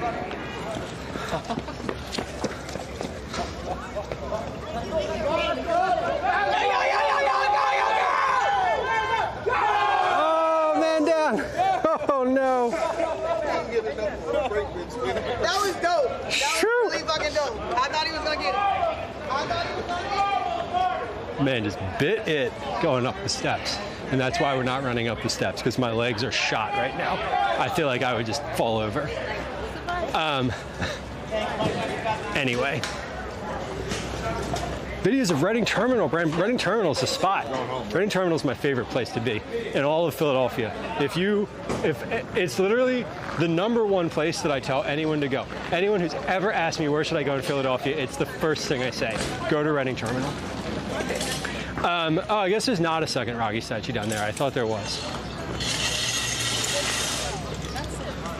Oh, man down. Oh, no. That was dope. That was really fucking dope. I thought he was gonna get it. Man just bit it going up the steps. And that's why we're not running up the steps, because my legs are shot right now. I feel like I would just fall over. Anyway. Videos of Reading Terminal. Reading Terminal is the spot. Reading Terminal is my favorite place to be in all of Philadelphia. If it's literally the number1 place that I tell anyone to go. Anyone who's ever asked me where should I go in Philadelphia, it's the first thing I say. Go to Reading Terminal. Oh, I guess there's not a second Rocky statue down there. I thought there was.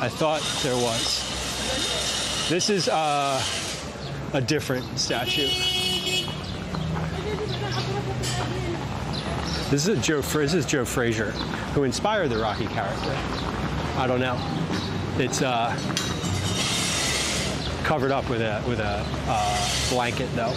I thought there was. This is a different statue. This is Joe Frazier, who inspired the Rocky character. I don't know. It's covered up with a blanket, though.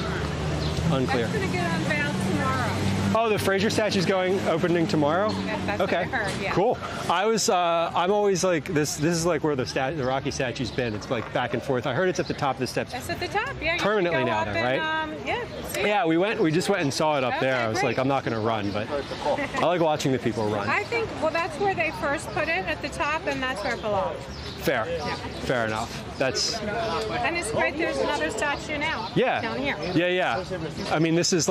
Unclear. That's gonna get unveiled tomorrow. Oh, the Frazier statue's opening tomorrow? Yes, that's okay. what I heard, yeah. Cool. I'm always like, this is like where the Rocky statue's been. It's like back and forth. I heard it's at the top of the steps. That's at the top, yeah. You Permanently should go now, up though, and, right? Yeah. See it. Yeah, we just went and saw it up there. Okay, I was great. like, I'm not going to run, but I like watching the people run. I think, well, that's where they first put it, at the top, and that's where it belongs. Fair. Yeah. Fair enough. That's. And it's great there's another statue now. Yeah. Down here. Yeah. I mean, this is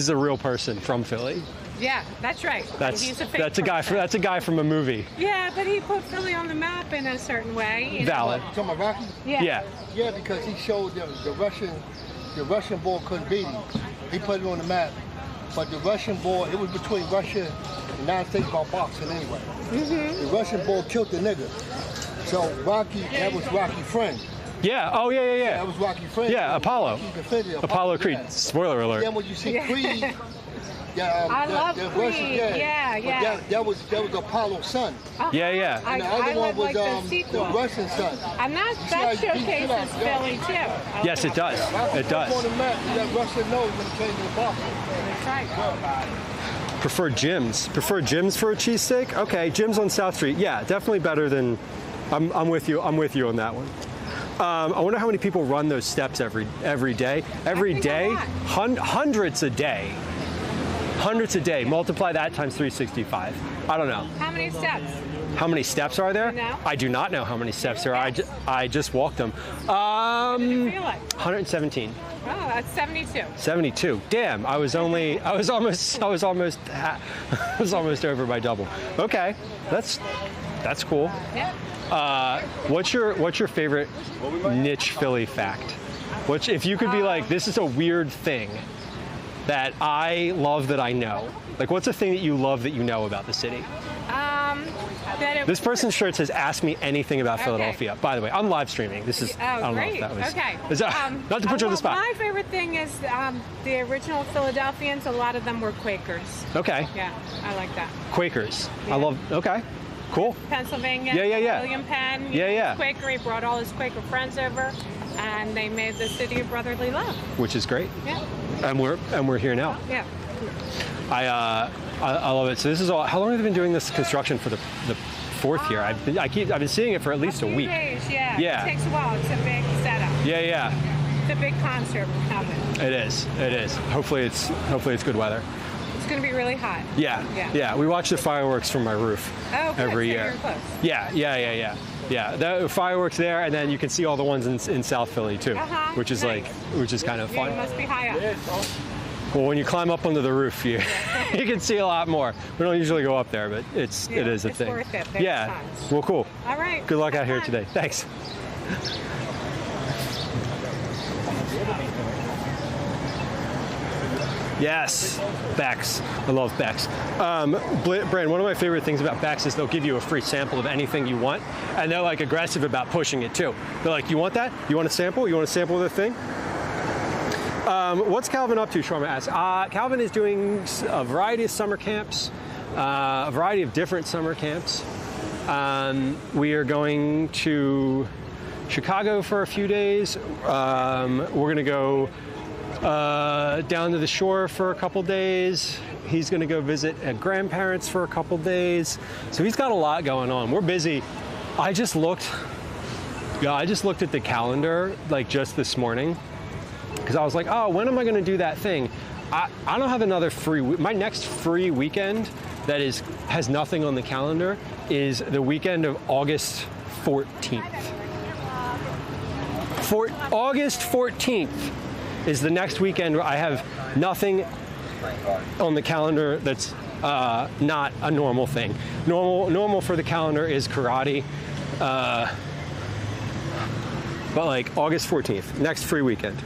a real person from Philly. Yeah, that's right. He's a fake that's a guy from a movie. Yeah, but he put Philly on the map in a certain way. You know? Valid. Talking about Rocky? Yeah. Yeah, because he showed the Russian boy couldn't beat him. He put it on the map. But the Russian boy, it was between Russia and the United States about boxing anyway. Mm-hmm. The Russian boy killed the nigga. So Rocky, that was Rocky's friend. Yeah. Oh, yeah. That was Rocky's friend. Yeah, Apollo. Apollo Creed. Yeah. Spoiler alert. Then when you see Creed, I love Creed. Russian, Yeah. That was Apollo's son. Yeah. And the other one was the Russian son. And that showcases Philly too. Yes, it does. It does. On the map, that Russian knows when it came to the boxing. That's right. Prefer gyms for a cheesesteak? Okay, gyms on South Street. Yeah, definitely better than. I'm with you on that one. I wonder how many people run those steps every day. Every day, hundreds a day. Hundreds a day. Multiply that times 365. I don't know. How many steps? How many steps are there? You know? I do not know how many steps there are. I just walked them. What did you feel like? 117. Oh, that's 72. 72. Damn, I was almost over by double. Okay, that's cool. Yeah. What's your favorite niche Philly fact? If you could be like, this is a weird thing that I love that I know. Like, what's a thing that you love that you know about the city? This person's shirt says, "Ask me anything about Philadelphia." By the way, I'm live streaming. This is, I don't know if that was. Okay. Not to put you on the spot. My favorite thing is the original Philadelphians. A lot of them were Quakers. Okay. Yeah, I like that. Quakers. Yeah. I love. Okay. Cool. Pennsylvania. Yeah. William Penn. Yeah. Quaker. He brought all his Quaker friends over, and they made the city of brotherly love. Which is great. Yeah. And we're here now. Yeah. I love it. So this is all. How long have you been doing this construction for the fourth year? I've been seeing it for at least a week. Days, yeah. Yeah. It takes a while. It's a big setup. Yeah. It's a big concert we're having. It is. Hopefully it's good weather. It's going to be really hot. Yeah. We watch the fireworks from my roof every year. You're close. Yeah. The fireworks there, and then you can see all the ones in South Philly too, which is nice. which is kind of fun. You must be high up. Well, when you climb up onto the roof, you can see a lot more. We don't usually go up there, but it is a thing. It's worth it. There's tons. Well, cool. All right. Good luck Have out here fun. today. Thanks. Yes, Bex. I love Bex. Brand, one of my favorite things about Bex is they'll give you a free sample of anything you want, and they're like aggressive about pushing it too. They're like, you want that? You want a sample? You want a sample of the thing? What's Calvin up to, Sharma asks. Calvin is doing a variety of summer camps, a variety of different summer camps. We are going to Chicago for a few days. We're going to go down to the shore for a couple days. He's going to go visit grandparents for a couple days. So he's got a lot going on. We're busy. I just looked at the calendar like just this morning because I was like, oh, when am I going to do that thing? I don't have another my next free weekend that has nothing on the calendar is the weekend of August 14th. August 14th is the next weekend where I have nothing on the calendar that's not a normal thing. Normal for the calendar is karate, but like August 14th, next free weekend.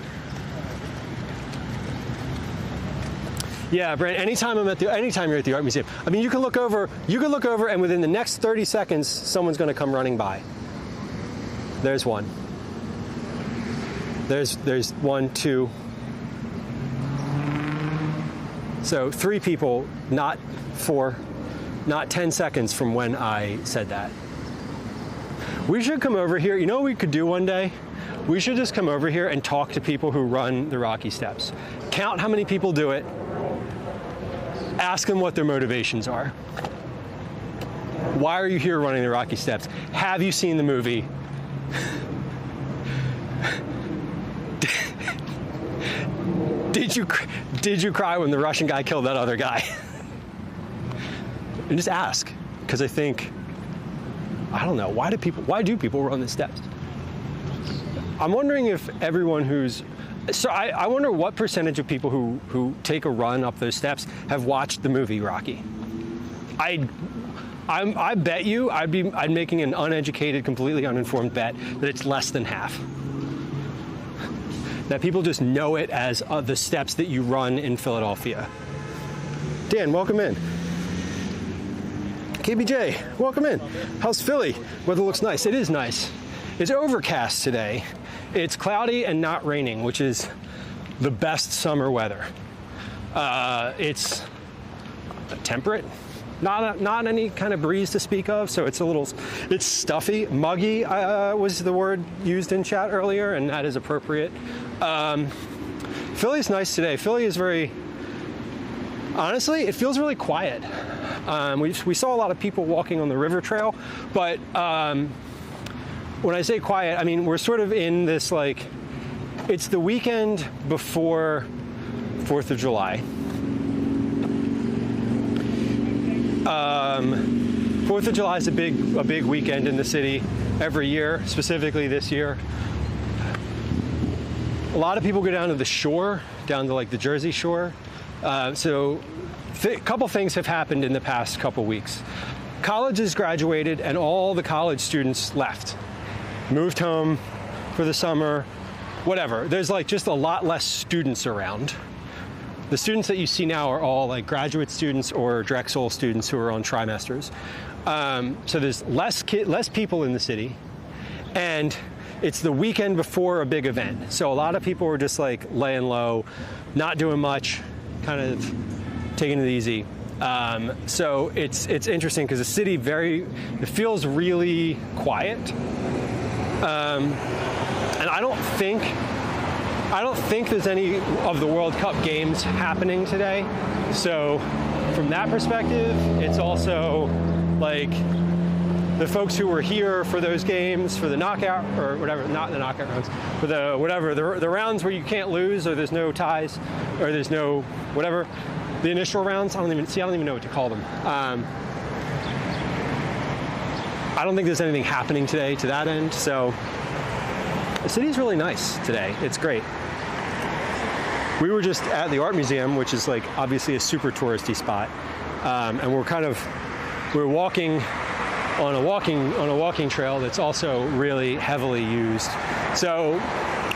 Yeah, Brent, anytime you're at the art museum, I mean, you can look over, and within the next 30 seconds, someone's going to come running by. There's one. There's 1, 2. So 3 people, not 4, not 10 seconds from when I said that. We should come over here. You know what we could do one day? We should just come over here and talk to people who run the Rocky Steps. Count how many people do it. Ask them what their motivations are. Why are you here running the Rocky Steps? Have you seen the movie? Did you cry when the Russian guy killed that other guy? And just ask, because I think, I don't know, why do people run the steps? I'm wondering if everyone I wonder what percentage of people who take a run up those steps have watched the movie Rocky. I bet you I'm making an uneducated, completely uninformed bet that it's less than half. That people just know it as the steps that you run in Philadelphia. Dan, welcome in. KBJ, welcome in. How's Philly? Weather looks nice. It is nice. It's overcast today. It's cloudy and not raining, which is the best summer weather. It's temperate, not any kind of breeze to speak of, so it's stuffy. Muggy was the word used in chat earlier, and that is appropriate. Philly's nice today. Philly is honestly, it feels really quiet. We saw a lot of people walking on the river trail, but when I say quiet, I mean we're sort of in this it's the weekend before 4th of July. 4th of July is a big weekend in the city every year, specifically this year. A lot of people go down to the shore, down to the Jersey Shore. So a couple things have happened in the past couple weeks. College has graduated and all the college students left, moved home for the summer, whatever. There's just a lot less students around. The students that you see now are all graduate students or Drexel students who are on trimesters. So there's less people in the city, and it's the weekend before a big event. So a lot of people were just laying low, not doing much, kind of taking it easy. So it's interesting because the city it feels really quiet, and I don't think there's any of the World Cup games happening today. So from that perspective, it's also like the folks who were here for those games, for the knockout or whatever, not the knockout rounds, for the rounds where you can't lose or there's no ties or there's no whatever, the initial rounds. I don't even know what to call them. I don't think there's anything happening today to that end. So the city's really nice today. It's great. We were just at the art museum, which is like obviously a super touristy spot, and we're walking on a walking trail that's also really heavily used. So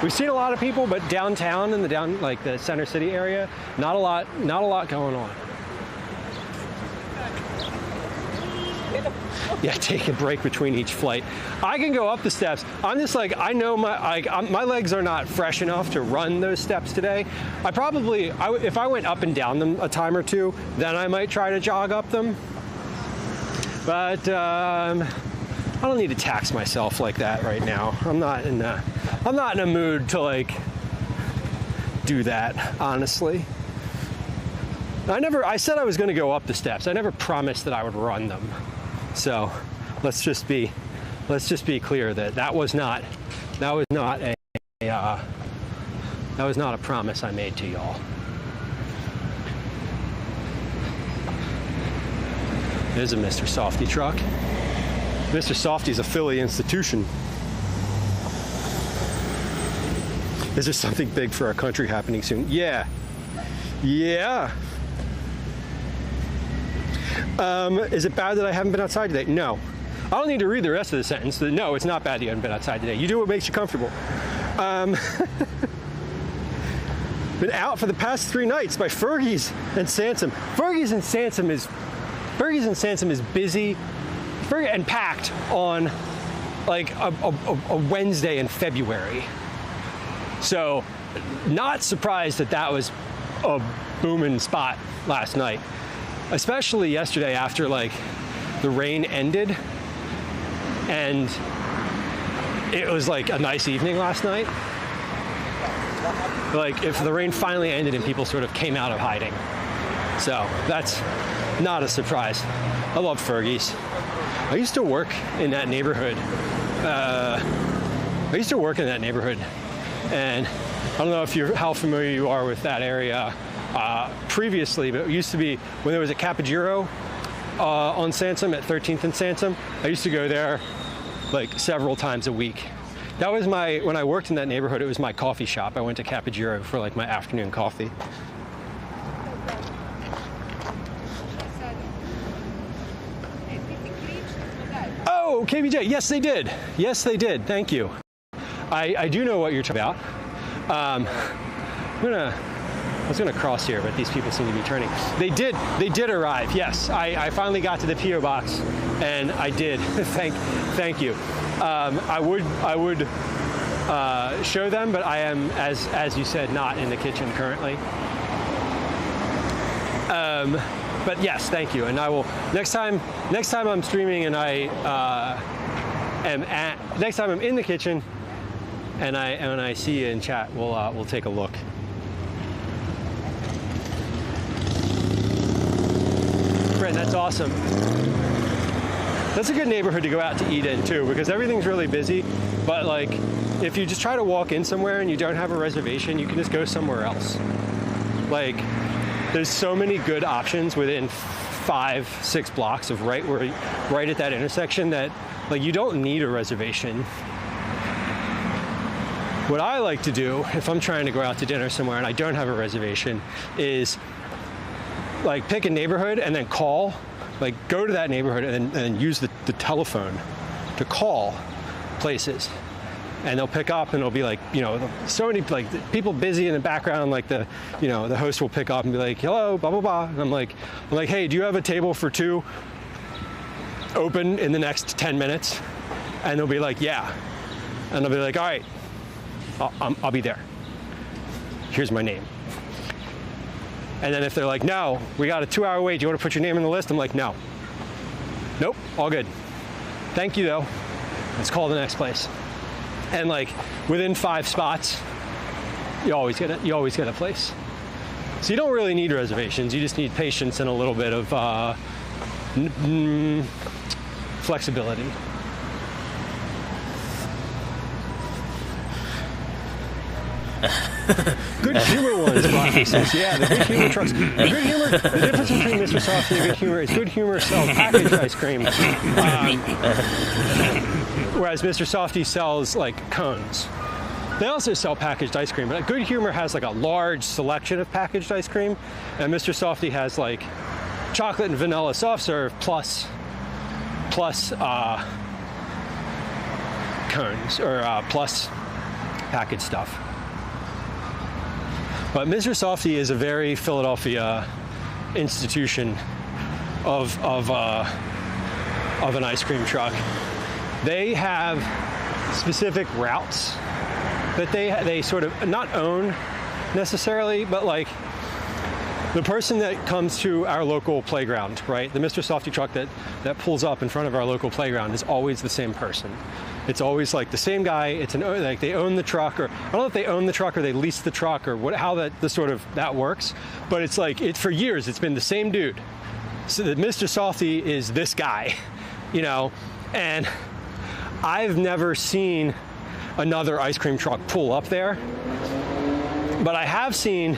we've seen a lot of people, but downtown in the center city area, not a lot going on. Yeah, take a break between each flight. I can go up the steps. I'm just like, I know my legs are not fresh enough to run those steps today. If I went up and down them a time or two, then I might try to jog up them. But I don't need to tax myself like that right now. I'm not in a mood to like do that, honestly. I said I was going to go up the steps. I never promised that I would run them. So let's just be clear that was not a promise I made to y'all. There's a Mr. Softy truck. Mr. Softy's a Philly institution. Is there something big for our country happening soon? Yeah. Is it bad that I haven't been outside today? No. I don't need to read the rest of the sentence. No, it's not bad that you haven't been outside today. You do what makes you comfortable. Been out for the past 3 nights by Fergie's and Sansom. Fergie's and Sansom is busy and packed on like a Wednesday in February. So not surprised that was a booming spot last night. Especially yesterday after like the rain ended and it was like a nice evening last night. Like if the rain finally ended and people sort of came out of hiding. So that's not a surprise. I love Fergie's. I used to work in that neighborhood. And I don't know how familiar you are with that area. Previously, but it used to be when there was a Capogiro on Sansom at 13th and Sansom. I used to go there like several times a week. That was when I worked in that neighborhood, it was my coffee shop. I went to Capogiro for like my afternoon coffee. Oh, KBJ, yes they did, thank you. I do know what you're talking about. I was gonna cross here, but these people seem to be turning. They did arrive. Yes, I finally got to the PO box, and I did. Thank you. I would show them, but I am, as you said, not in the kitchen currently. But yes, thank you. And I will next time I'm streaming and next time I'm in the kitchen and I see you in chat, we'll take a look. Brent, that's awesome. That's a good neighborhood to go out to eat in too, because everything's really busy. But like, if you just try to walk in somewhere and you don't have a reservation, you can just go somewhere else. Like, there's so many good options within 5-6 blocks of right at that intersection that like you don't need a reservation. What I like to do if I'm trying to go out to dinner somewhere and I don't have a reservation is like pick a neighborhood and then call, like go to that neighborhood and then use the telephone to call places. And they'll pick up and it'll be like, you know, so many like people busy in the background, like the host will pick up and be like, hello, blah, blah, blah. And I'm like, hey, do you have a table for 2 open in the next 10 minutes? And they'll be like, yeah. And I'll be like, all right, I'll be there. Here's my name. And then if they're like, no, we got a 2-hour wait, do you want to put your name on the list? I'm like, no. Nope, all good. Thank you though. Let's call the next place. And like within 5 spots, you always get a place. So you don't really need reservations. You just need patience and a little bit of flexibility. Good humor ones, Boathouse. Yeah, the good humor trucks. The good humor, the difference between Mr. Softy and good humor is good humor sells packaged ice cream, whereas Mr. Softy sells like cones. They also sell packaged ice cream, but Good Humor has like a large selection of packaged ice cream, and Mr. Softy has like chocolate and vanilla soft serve plus cones or plus packaged stuff. But Mr. Softy is a very Philadelphia institution of an ice cream truck. They have specific routes that they sort of not own necessarily, but like the person that comes to our local playground, right? The Mr. Softy truck that pulls up in front of our local playground is always the same person. It's always like the same guy. It's like they own the truck, or I don't know if they own the truck or they lease the truck or how that works. But it's like for years it's been the same dude. So that Mr. Softy is this guy, you know, and I've never seen another ice cream truck pull up there, but I have seen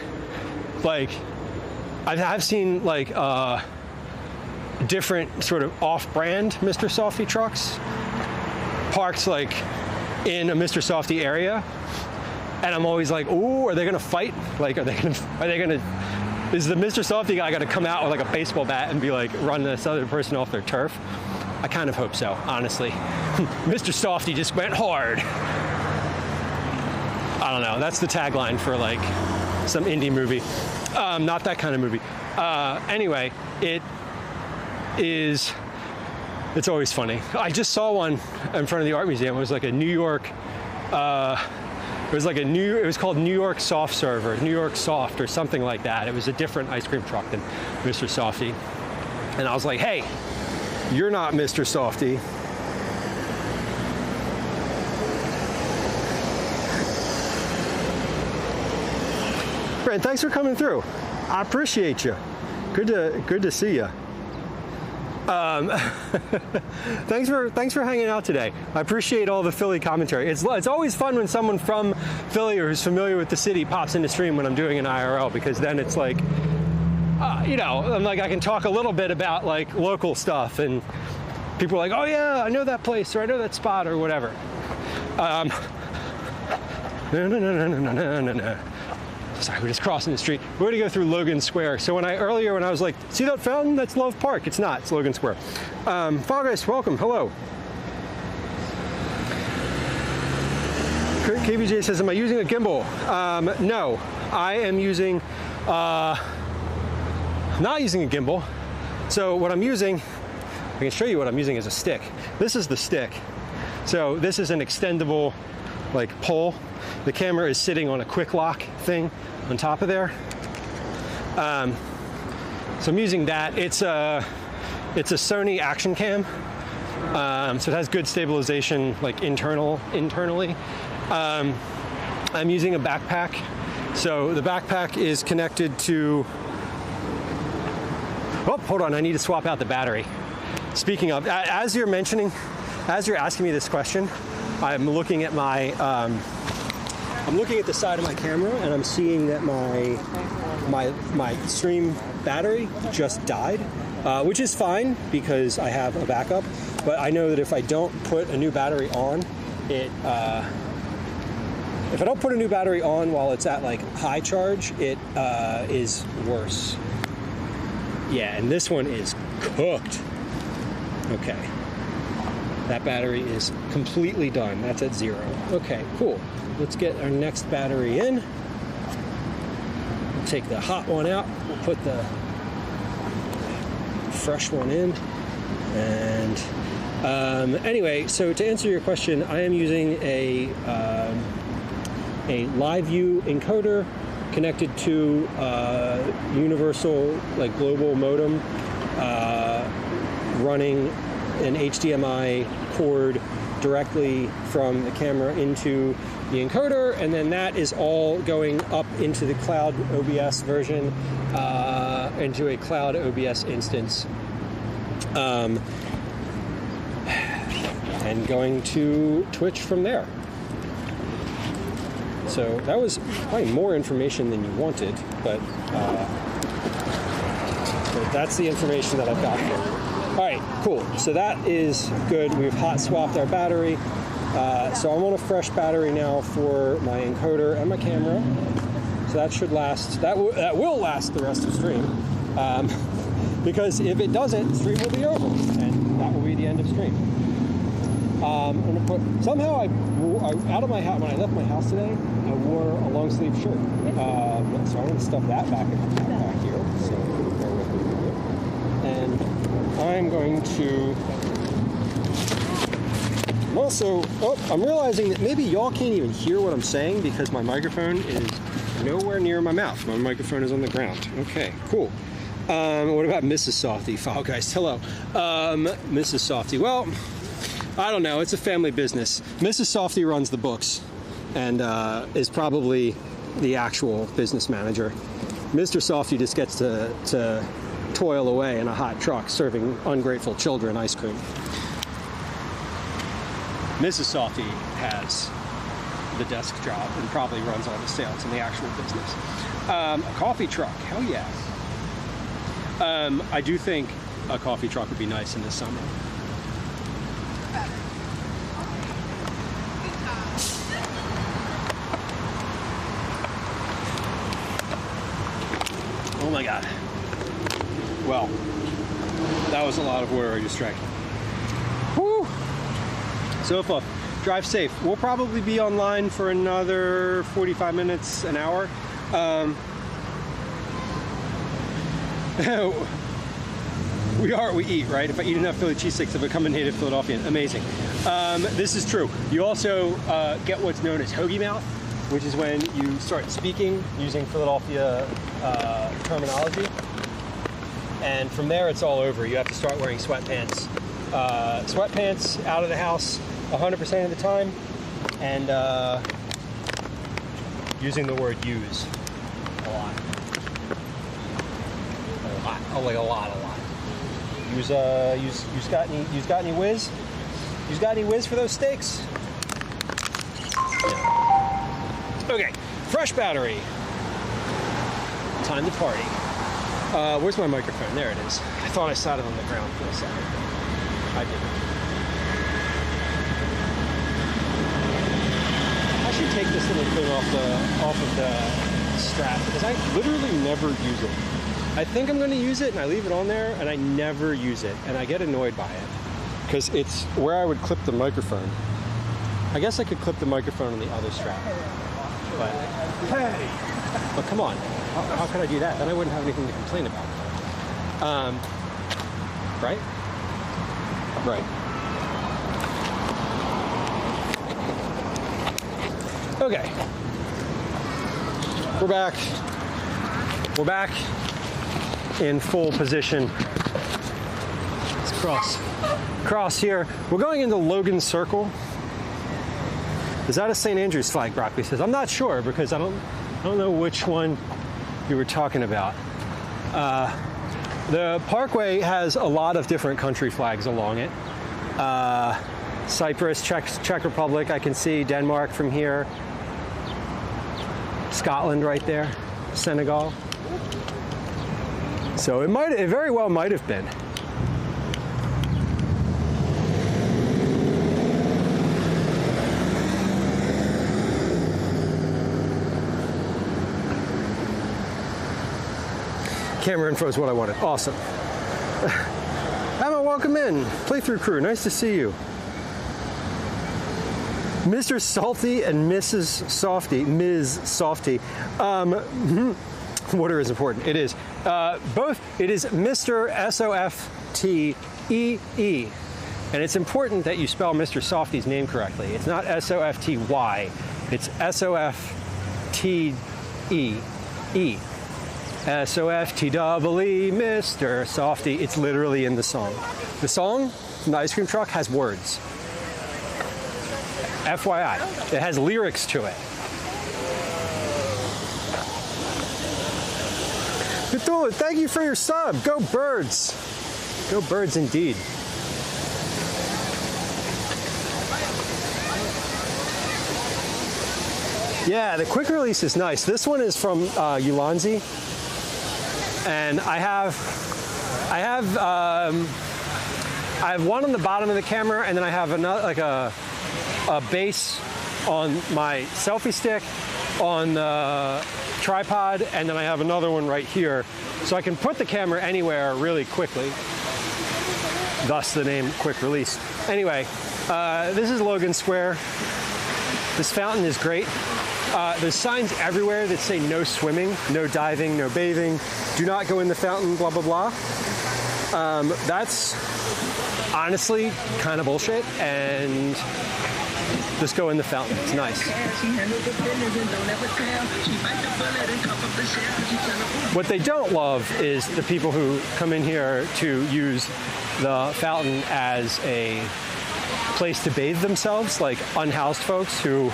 different sort of off-brand Mr. Softy trucks parked like in a Mr. Softy area, and I'm always like, ooh, are they gonna fight? Like, is the Mr. Softy guy gonna come out with like a baseball bat and be like, run this other person off their turf? I kind of hope so, honestly. Mr. Softy just went hard. I don't know. That's the tagline for like some indie movie. Not that kind of movie. Anyway, it's always funny. I just saw one in front of the art museum. It was like a New York, it was called New York Soft Serve or New York Soft or something like that. It was a different ice cream truck than Mr. Softy. And I was like, hey, you're not Mr. Softy. Brent, thanks for coming through. I appreciate you. Good to see you. Thanks for hanging out today. I appreciate all the Philly commentary. It's always fun when someone from Philly or who's familiar with the city pops into stream when I'm doing an IRL, because then it's like, you know, I'm like, I can talk a little bit about like local stuff, and people are like, oh yeah, I know that place, or I know that spot, or whatever. Sorry, we're just crossing the street. We're gonna go through Logan Square. So earlier when I was like, see that fountain? That's Love Park. It's not, it's Logan Square. Fogus, welcome, hello. KBJ says, am I using a gimbal? No, I am using, not using a gimbal. So what I'm using, I can show you what I'm using as a stick. This is the stick. So this is an extendable like pole. The camera is sitting on a quick lock thing on top of there. So I'm using that. It's a Sony action cam. So it has good stabilization like internally. I'm using a backpack. So the backpack is connected to, oh, hold on, I need to swap out the battery. Speaking of, as you're asking me this question, I'm looking at I'm looking at the side of my camera, and I'm seeing that my stream battery just died, which is fine because I have a backup. But I know that if I don't put a new battery on, if I don't put a new battery on while it's at like high charge, it is worse. Yeah, and this one is cooked. Okay. That battery is completely done. That's at 0. Okay, cool. Let's get our next battery in. We'll take the hot one out. We'll put the fresh one in. And anyway, so to answer your question, I am using a live view encoder connected to universal, like global modem running an HDMI cord directly from the camera into the encoder, and then that is all going up into the cloud OBS version, into a cloud OBS instance, and going to Twitch from there. So that was probably more information than you wanted, but that's the information that I've got for you. All right, cool. So that is good. We've hot swapped our battery. So I'm on a fresh battery now for my encoder and my camera. So that should last. That will last the rest of stream. Because if it doesn't, stream will be over, and that will be the end of stream. I'm gonna put. Somehow I out of my house when I left my house today. I wore a long sleeve shirt. So I'm gonna stuff that back here. So bear with me here. And I'm going to. I'm also. Oh, I'm realizing that maybe y'all can't even hear what I'm saying because my microphone is nowhere near my mouth. My microphone is on the ground. Okay, cool. What about Mrs. Softy? Fall Guys, hello. Mrs. Softy. Well, I don't know. It's a family business. Mrs. Softy runs the books and is probably the actual business manager. Mr. Softy just gets to toil away in a hot truck serving ungrateful children ice cream. Mrs. Softy has the desk job and probably runs all the sales in the actual business. A coffee truck, hell yeah. I do think a coffee truck would be nice in the summer. Oh my God. Well, that was a lot of water I just drank. Woo! So far, drive safe. We'll probably be online for another 45 minutes, an hour. We are what we eat, right? If I eat enough Philly cheesesteaks, I become a native Philadelphian. Amazing. This is true. You also get what's known as hoagie mouth, which is when you start speaking using Philadelphia terminology. And from there, it's all over. You have to start wearing sweatpants. Sweatpants out of the house 100% of the time, and using the word use a lot. Like a lot. Use got any whiz? You got any whiz for those steaks? Yeah. Okay, fresh battery. Time to party. Where's my microphone? There it is. I thought I saw it on the ground for a second. I didn't. I should take this little thing off of the strap because I literally never use it. I think I'm going to use it and I leave it on there and I never use it and I get annoyed by it because it's where I would clip the microphone. I guess I could clip the microphone on the other strap, but come on, how could I do that? Then I wouldn't have anything to complain about. Right? Right. Okay. We're back. We're back in full position. Let's cross here. We're going into Logan Circle. Is that a St. Andrew's flag, Broccoli says? I'm not sure because I don't know which one you were talking about. The Parkway has a lot of different country flags along it. Cyprus, Czech Republic, I can see Denmark from here. Scotland right there, Senegal. So it very well might have been. Camera info is what I wanted. Awesome. Emma, welcome in. Playthrough crew, nice to see you. Mr. Salty and Mrs. Softy, Ms. Softy. Water is important. It is. Both. It is Mr. S-O-F-T-E-E. And it's important that you spell Mr. Softy's name correctly. It's not S-O-F-T-Y. It's S-O-F-T-E-E. S-O-F-T-E-E, Mr. Softy. It's literally in the song. The song from the ice cream truck has words. FYI, it has lyrics to it. Cthulhu, thank you for your sub. Go Birds. Go Birds indeed. Yeah, the quick release is nice. This one is from Ulanzi, and I have one on the bottom of the camera, and then I have another, like a base on my selfie stick on the tripod, and then I have another one right here, so I can put the camera anywhere really quickly. Thus the name Quick Release. Anyway, this is Logan Square. This fountain is great. There's signs everywhere that say no swimming, no diving, no bathing, do not go in the fountain, blah, blah, blah. That's honestly kind of bullshit, and just go in the fountain. It's nice. What they don't love is the people who come in here to use the fountain as a place to bathe themselves, like unhoused folks who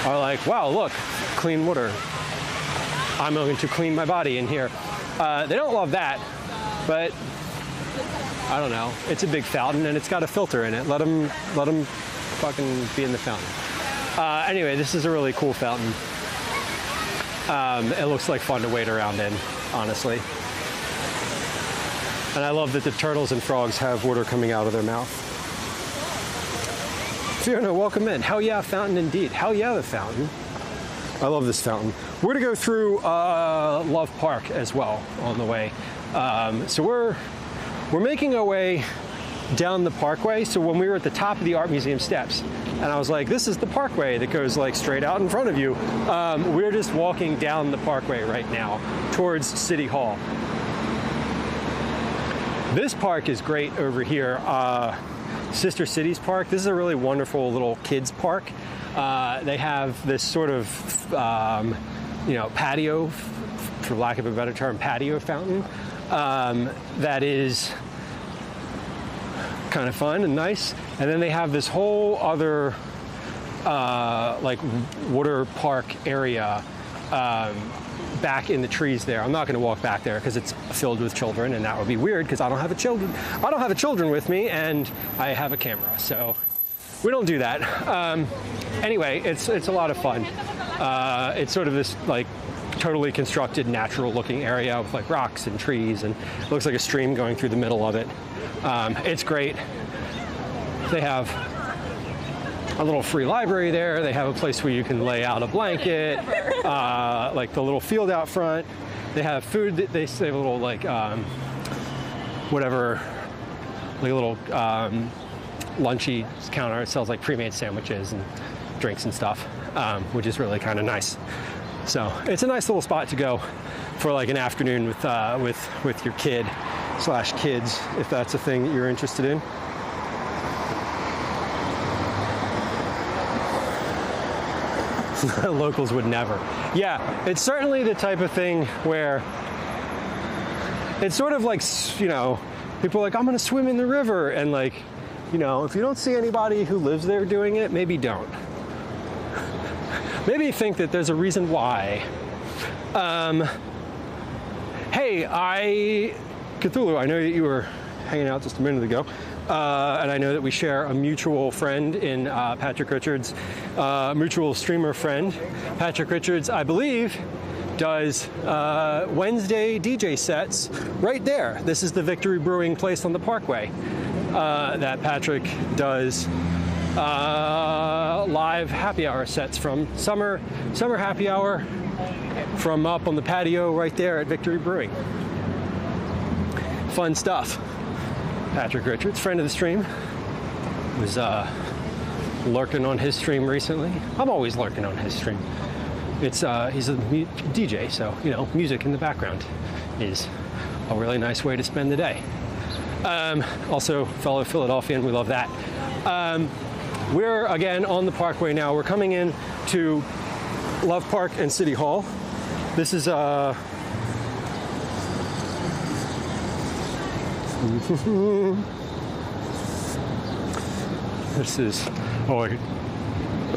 are like, wow, look, clean water. I'm going to clean my body in here. They don't love that, but I don't know. It's a big fountain and it's got a filter in it. Let them fucking be in the fountain. Anyway, this is a really cool fountain. It looks like fun to wade around in, honestly. And I love that the turtles and frogs have water coming out of their mouth. Fiona, welcome in. Hell yeah, fountain indeed. Hell yeah, the fountain. I love this fountain. We're gonna go through Love Park as well on the way. So we're making our way down the parkway. So when we were at the top of the art museum steps, and I was like, this is the parkway that goes like straight out in front of you. We're just walking down the parkway right now towards City Hall. This park is great over here. Sister Cities Park. This is a really wonderful little kids park. They have this sort of, patio, for lack of a better term, patio fountain that is kind of fun and nice. And then they have this whole other water park area back in the trees there. I'm not going to walk back there because it's filled with children, and that would be weird because I don't have a children with me, and I have a camera, so we don't do that. Anyway, it's a lot of fun. It's sort of this like totally constructed, natural-looking area with like rocks and trees, and it looks like a stream going through the middle of it. It's great. They have a little free library there. They have a place where you can lay out a blanket, like the little field out front. They have food. They have a little like a little lunchy counter. It sells like pre-made sandwiches and drinks and stuff, which is really kind of nice. So it's a nice little spot to go for like an afternoon with your kid / kids, if that's a thing that you're interested in. Locals would never. Yeah, it's certainly the type of thing where it's sort of like, people are like, I'm going to swim in the river. And like, if you don't see anybody who lives there doing it, maybe don't. Maybe think that there's a reason why. Hey, Cthulhu, I know that you were hanging out just a minute ago. And I know that we share a mutual friend in Patrick Richards, mutual streamer friend. Patrick Richards, I believe, does Wednesday DJ sets right there. This is the Victory Brewing place on the Parkway that Patrick does live happy hour sets from. Summer happy hour from up on the patio right there at Victory Brewing. Fun stuff. Patrick Richards, friend of the stream, was lurking on his stream recently. I'm always lurking on his stream. He's a DJ, so music in the background is a really nice way to spend the day. Also, fellow Philadelphian, we love that. We're again on the Parkway now. We're coming in to Love Park and City Hall. This is This is, oh,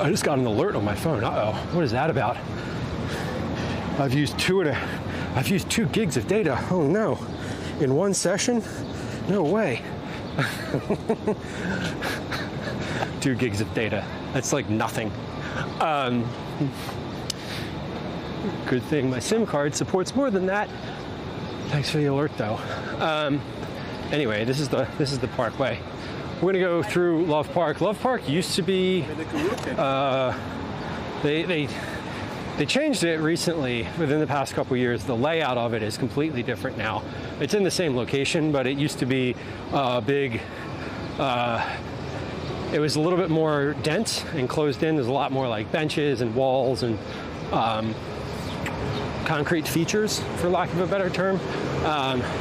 I just got an alert on my phone. Uh-oh, what is that about? I've used 2 gigs of data. Oh no, in one session? No way. 2 gigs of data. That's like nothing. Good thing my SIM card supports more than that. Thanks for the alert, though. Anyway, this is the parkway. We're gonna go through Love Park. Love Park used to be. They changed it recently within the past couple years. The layout of it is completely different now. It's in the same location, but it used to be big. It was a little bit more dense and closed in. There's a lot more like benches and walls and concrete features, for lack of a better term,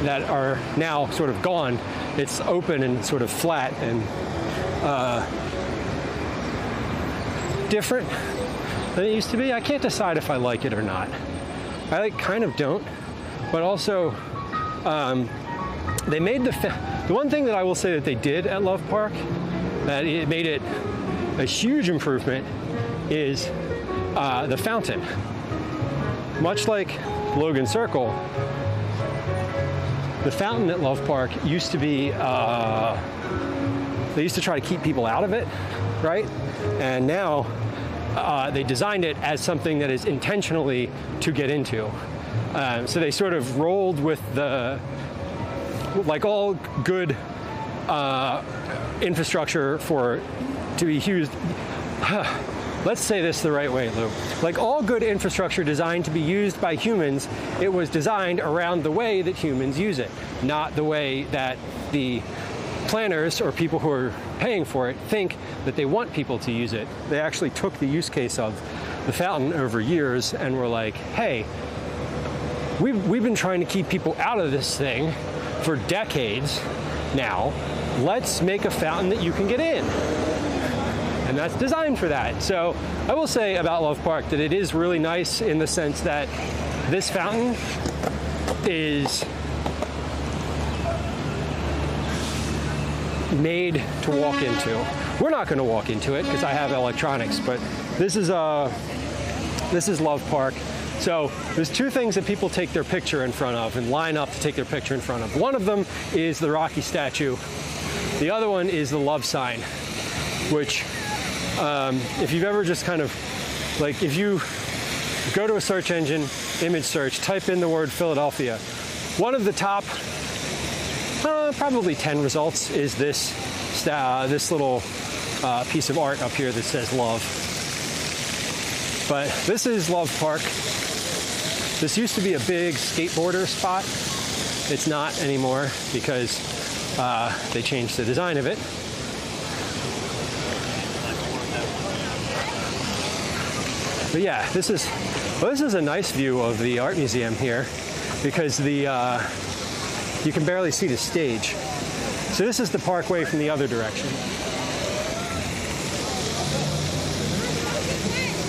that are now sort of gone. It's open and sort of flat and different than it used to be. I can't decide if I like it or not. I kind of don't, but also they made the one thing that I will say that they did at Love Park that it made it a huge improvement is the fountain. Much like Logan Circle, the fountain at Love Park used to be, they used to try to keep people out of it, right? And now they designed it as something that is intentionally to get into. So they sort of rolled with like all good infrastructure to be used. Let's say this the right way, Lou. Like all good infrastructure designed to be used by humans, it was designed around the way that humans use it, not the way that the planners or people who are paying for it think that they want people to use it. They actually took the use case of the fountain over years and were like, hey, we've been trying to keep people out of this thing for decades now. Let's make a fountain that you can get in. And that's designed for that. So I will say about Love Park that it is really nice in the sense that this fountain is made to walk into. We're not going to walk into it because I have electronics, but this is Love Park. So there's 2 things that people take their picture in front of and line up to take their picture in front of. One of them is the Rocky statue. The other one is the love sign, which if you've ever just kind of, like if you go to a search engine, image search, type in the word Philadelphia, one of the top probably 10 results is this little piece of art up here that says love. But this is Love Park. This used to be a big skateboarder spot. It's not anymore because they changed the design of it. But yeah, this is a nice view of the art museum here because you can barely see the stage. So this is the parkway from the other direction.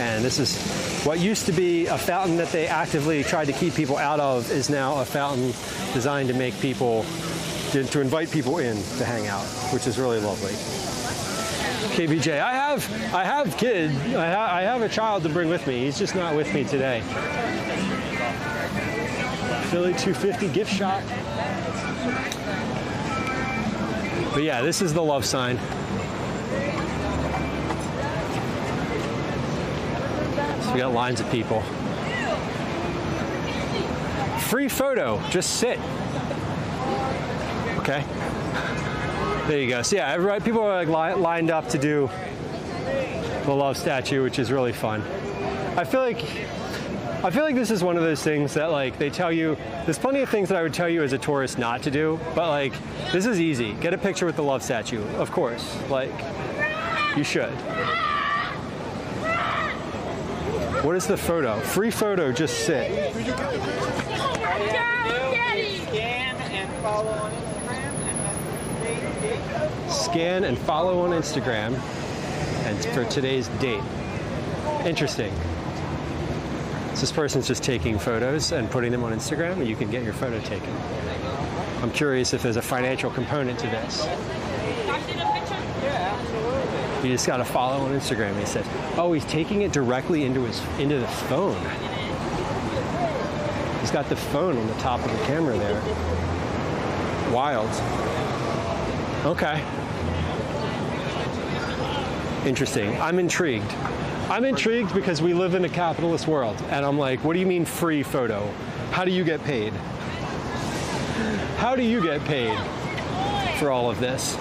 And this is what used to be a fountain that they actively tried to keep people out of is now a fountain designed to make people, to invite people in to hang out, which is really lovely. KBJ, I have kids. I have a child to bring with me. He's just not with me today. Philly 250 gift shop. But yeah, this is the love sign. So we got lines of people. Free photo, just sit. Okay. There you go. So yeah, people are like lined up to do the love statue, which is really fun. I feel like this is one of those things that like they tell you, there's plenty of things that I would tell you as a tourist not to do, but like this is easy. Get a picture with the love statue, of course. Like you should. What is the photo? Free photo, just sit. Scan and follow on Instagram, and for today's date. Interesting. So this person's just taking photos and putting them on Instagram, and you can get your photo taken. I'm curious if there's a financial component to this. You just got to follow on Instagram, he says. Oh, he's taking it directly into the phone. He's got the phone on the top of the camera there. Wild. Okay. Interesting. I'm intrigued. I'm intrigued because we live in a capitalist world, and I'm like, what do you mean free photo? How do you get paid? How do you get paid for all of this?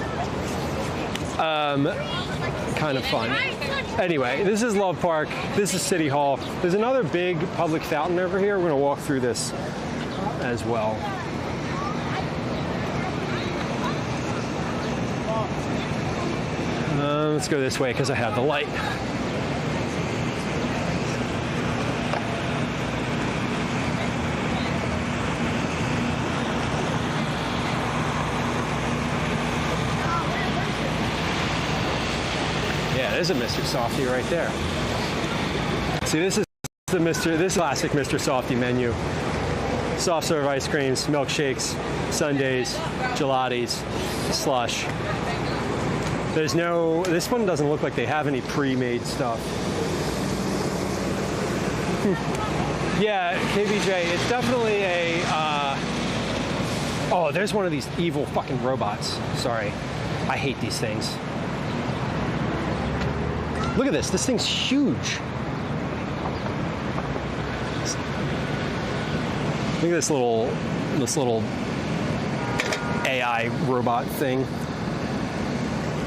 Kind of fun. Anyway, this is Love Park. This is City Hall. There's another big public fountain over here. We're going to walk through this as well. Let's go this way because I have the light. There's a Mr. Softy right there. See, this is this classic Mr. Softy menu. Soft serve ice creams, milkshakes, sundaes, gelatis, slush. There's no, this one doesn't look like they have any pre-made stuff. Yeah, KBJ, it's definitely a, oh, there's one of these evil fucking robots. Sorry, I hate these things. Look at this. This thing's huge. Look at this little AI robot thing.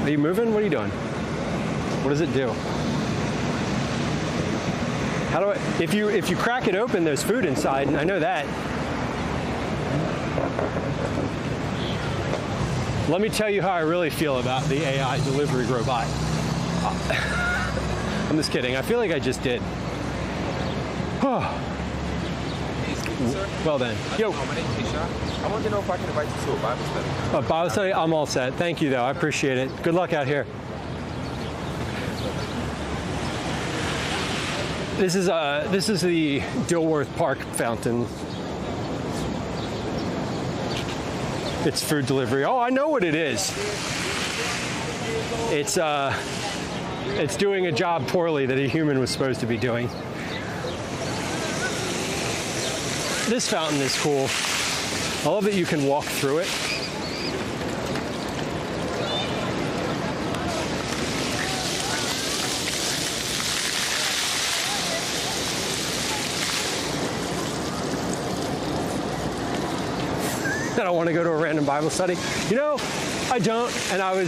Are you moving? What are you doing? What does it do? How do I? If you crack it open, there's food inside, and I know that. Let me tell you how I really feel about the AI delivery robot. I'm just kidding. I feel like I just did. Well then. Yo. My name's Isha. I want to know if I can invite you to a Bible study. A Bible study? I'm all set. Thank you, though. I appreciate it. Good luck out here. This is the Dilworth Park fountain. It's food delivery. Oh, I know what it is. It's doing a job poorly that a human was supposed to be doing. This fountain is cool. I love that you can walk through it. I don't want to go to a random Bible study. You know, I don't, and I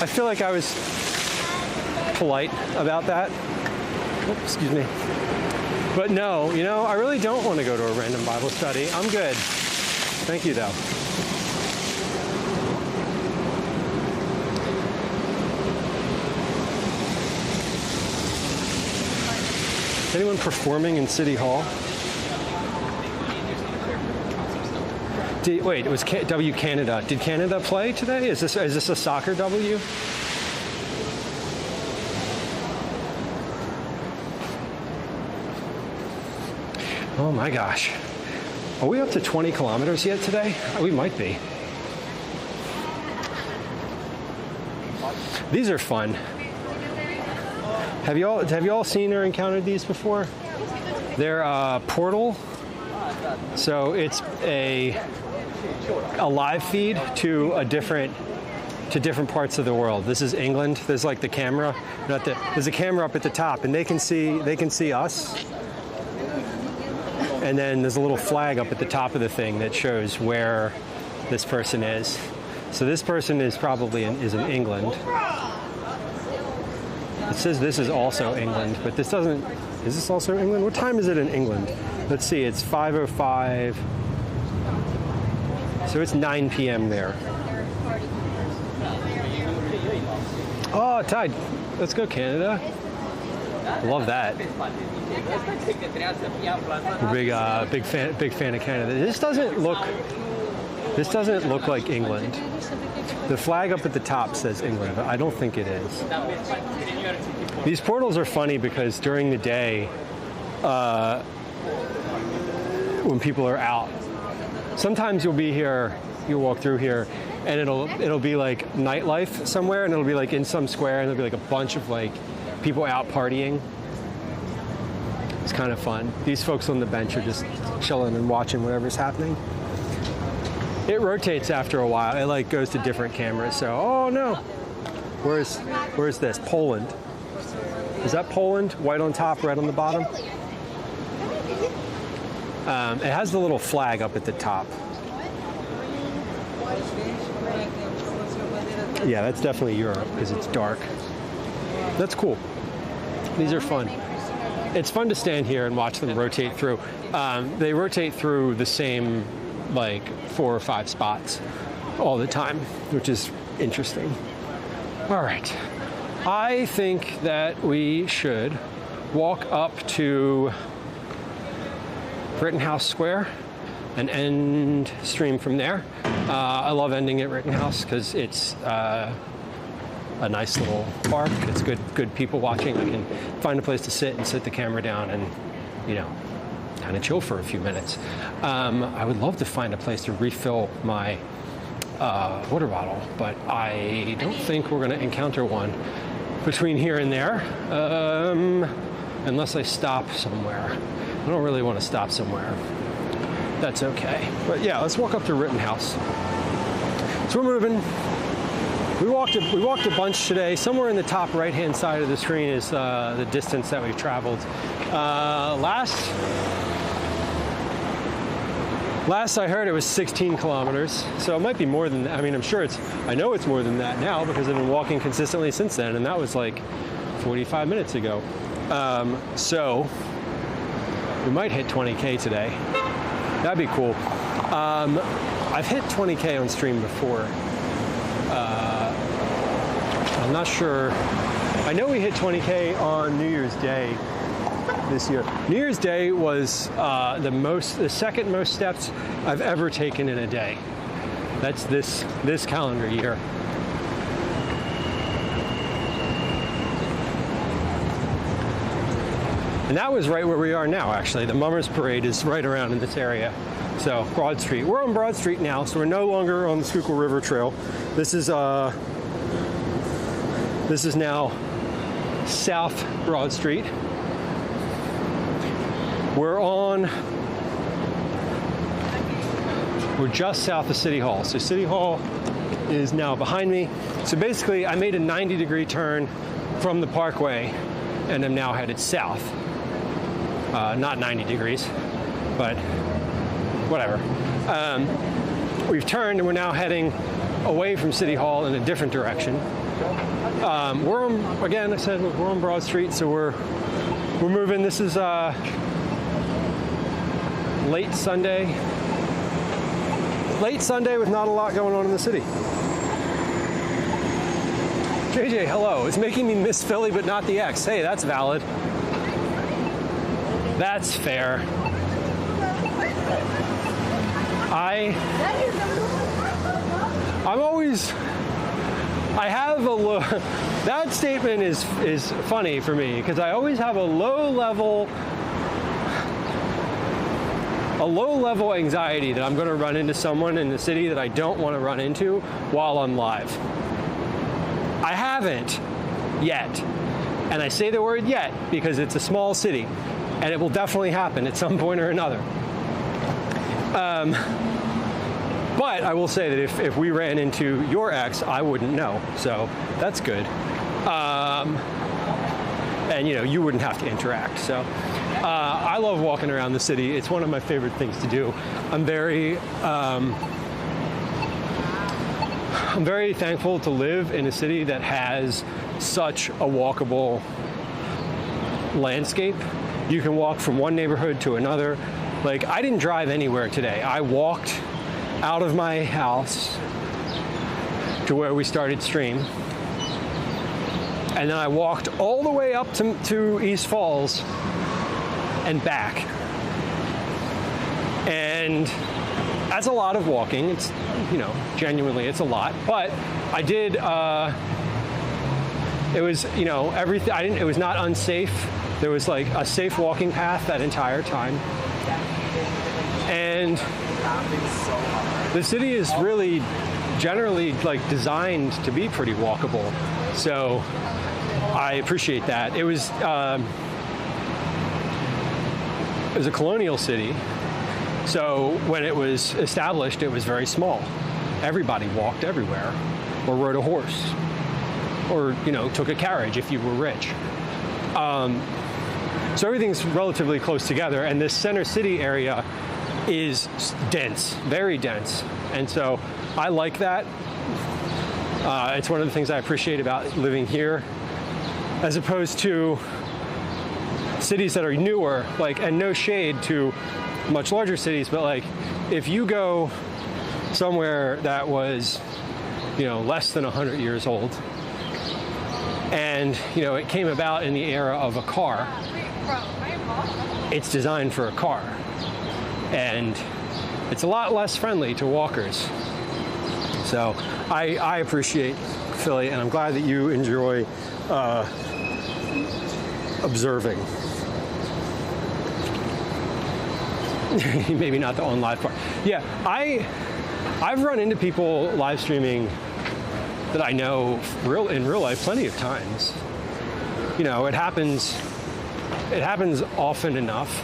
feel like I was polite about that. Oops, excuse me. But no, you know, I really don't want to go to a random Bible study. I'm good. Thank you, though. Anyone performing in City Hall? Wait, it was W Canada. Did Canada play today? Is this a soccer W? Oh my gosh. Are we up to 20 kilometers yet today? We might be. These are fun. Have you all seen or encountered these before? They're a portal. So it's a live feed to different parts of the world. This is England. There's like the camera. There's a camera up at the top, and they can see us. And then there's a little flag up at the top of the thing that shows where this person is. So this person is probably is in England. It says this is also England, but this doesn't. Is this also England? What time is it in England? Let's see. It's 5:05. So it's 9 p.m. there. Oh, Tide. Let's go, Canada. I love that. Big fan of Canada. This doesn't look like England. The flag up at the top says England, but I don't think it is. These portals are funny because during the day when people are out. Sometimes you'll be here, you'll walk through here, and it'll be like nightlife somewhere, and it'll be like in some square, and there'll be like a bunch of like people out partying. It's kind of fun. These folks on the bench are just chilling and watching whatever's happening. It rotates after a while. It like goes to different cameras. So, oh no, where's this? Poland. Is that Poland? White on top, red on the bottom. It has the little flag up at the top. Yeah, that's definitely Europe because it's dark. That's cool. These are fun. It's fun to stand here and watch them rotate through. They rotate through the same like 4 or 5 spots all the time, which is interesting. All right. I think that we should walk up to Rittenhouse Square and end stream from there. I love ending at Rittenhouse because it's a nice little park. It's good people watching. I can find a place to sit and sit the camera down and, you know, kind of chill for a few minutes. I would love to find a place to refill my water bottle, but I don't think we're going to encounter one between here and there, unless I stop somewhere. I don't really want to stop somewhere. That's okay. But yeah, let's walk up to Rittenhouse. So we're moving. We walked a bunch today. Somewhere in the top right-hand side of the screen is the distance that we've traveled. Last I heard it was 16 kilometers, so it might be more than that. I mean, I know it's more than that now because I've been walking consistently since then, and that was like 45 minutes ago. So we might hit 20K today. That'd be cool. I've hit 20K on stream before. I'm not sure. I know we hit 20K on New Year's Day this year. New Year's Day was the second most steps I've ever taken in a day. That's this calendar year. And that was right where we are now, actually. The Mummers Parade is right around in this area. So, Broad Street. We're on Broad Street now, so we're no longer on the Schuylkill River Trail. This is now South Broad Street. We're just south of City Hall. So City Hall is now behind me. So basically, I made a 90-degree turn from the Parkway, and I'm now headed south. Not 90 degrees, but whatever. We've turned, and we're now heading away from City Hall in a different direction. We're on, again, I said, look, we're on Broad Street, so we're moving. This is late Sunday with not a lot going on in the city. JJ, hello. It's making me miss Philly, but not the X. Hey, that's valid. That's fair. I have a low, that statement is funny for me because I always have a low level anxiety that I'm going to run into someone in the city that I don't want to run into while I'm live. I haven't yet. And I say the word yet because it's a small city and it will definitely happen at some point or another. But I will say that if we ran into your ex, I wouldn't know. So that's good. And you wouldn't have to interact. So I love walking around the city. It's one of my favorite things to do. I'm very thankful to live in a city that has such a walkable landscape. You can walk from one neighborhood to another. Like, I didn't drive anywhere today. I walked out of my house to where we started stream. And then I walked all the way up to East Falls and back. And that's a lot of walking. It's, genuinely, it's a lot. But I did, it was, everything, it was not unsafe There was like a safe walking path that entire time. And the city is really generally like designed to be pretty walkable. So I appreciate that. It was a colonial city. So when it was established, it was very small. Everybody walked everywhere, or rode a horse, or, you know, took a carriage if you were rich. So everything's relatively close together, and this center city area is dense, very dense. And so I like that. It's one of the things I appreciate about living here, as opposed to cities that are newer, like, and no shade to much larger cities, but like if you go somewhere that was, you know, less than 100 years old, and, you know, it came about in the era of a car, it's designed for a car, and it's a lot less friendly to walkers. So I appreciate Philly, and I'm glad that you enjoy observing. Maybe not the on live part. Yeah, I've run into people live streaming that I know in real life plenty of times. You know, it happens often enough.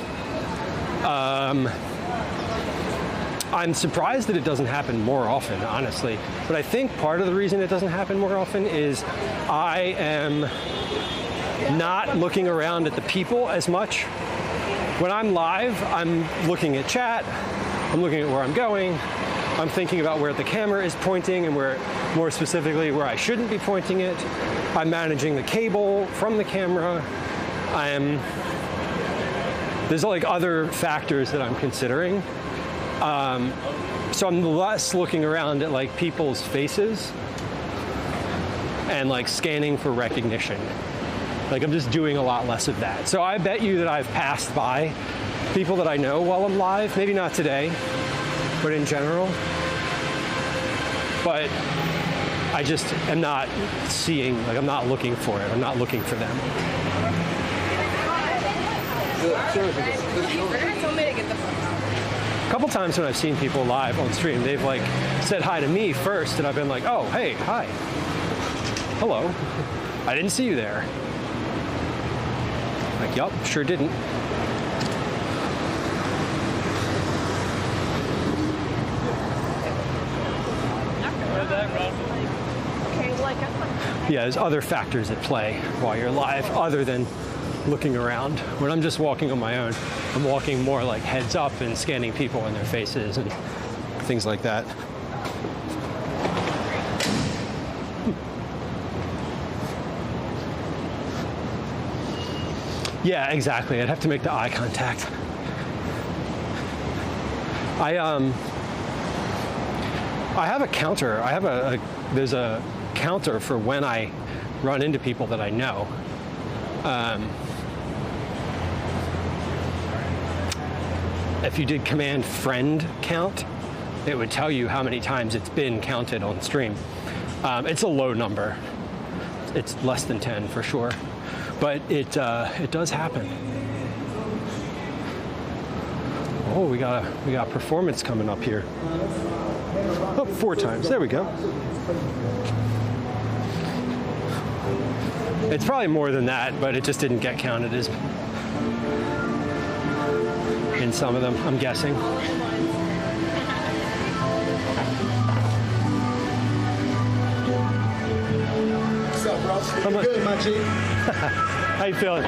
I'm surprised that it doesn't happen more often, honestly. But I think part of the reason it doesn't happen more often is I am not looking around at the people as much. When I'm live, I'm looking at chat, I'm looking at where I'm going, I'm thinking about where the camera is pointing and where, more specifically, where I shouldn't be pointing it. I'm managing the cable from the camera. There's like other factors that I'm considering. So I'm less looking around at like people's faces and like scanning for recognition. Like I'm just doing a lot less of that. So I bet you that I've passed by people that I know while I'm live, maybe not today, but in general. But I just am not seeing, like I'm not looking for it. I'm not looking for them. A couple times when I've seen people live on stream, they've like said hi to me first, and I've been like, oh, hey, hi. Hello. I didn't see you there. Like, yup, sure didn't. Yeah, there's other factors at play while you're live other than looking around. When I'm just walking on my own, I'm walking more like heads up and scanning people in their faces and things like that. Yeah, exactly. I'd have to make the eye contact. I have a counter. There's a counter for when I run into people that I know. If you did command friend count, it would tell you how many times it's been counted on stream. It's a low number. It's less than 10 for sure. But it does happen. Oh, we got performance coming up here. Oh, 4 times. There we go. It's probably more than that, but it just didn't get counted as in some of them, I'm guessing. What's up, bro? Good, my G. How you feeling?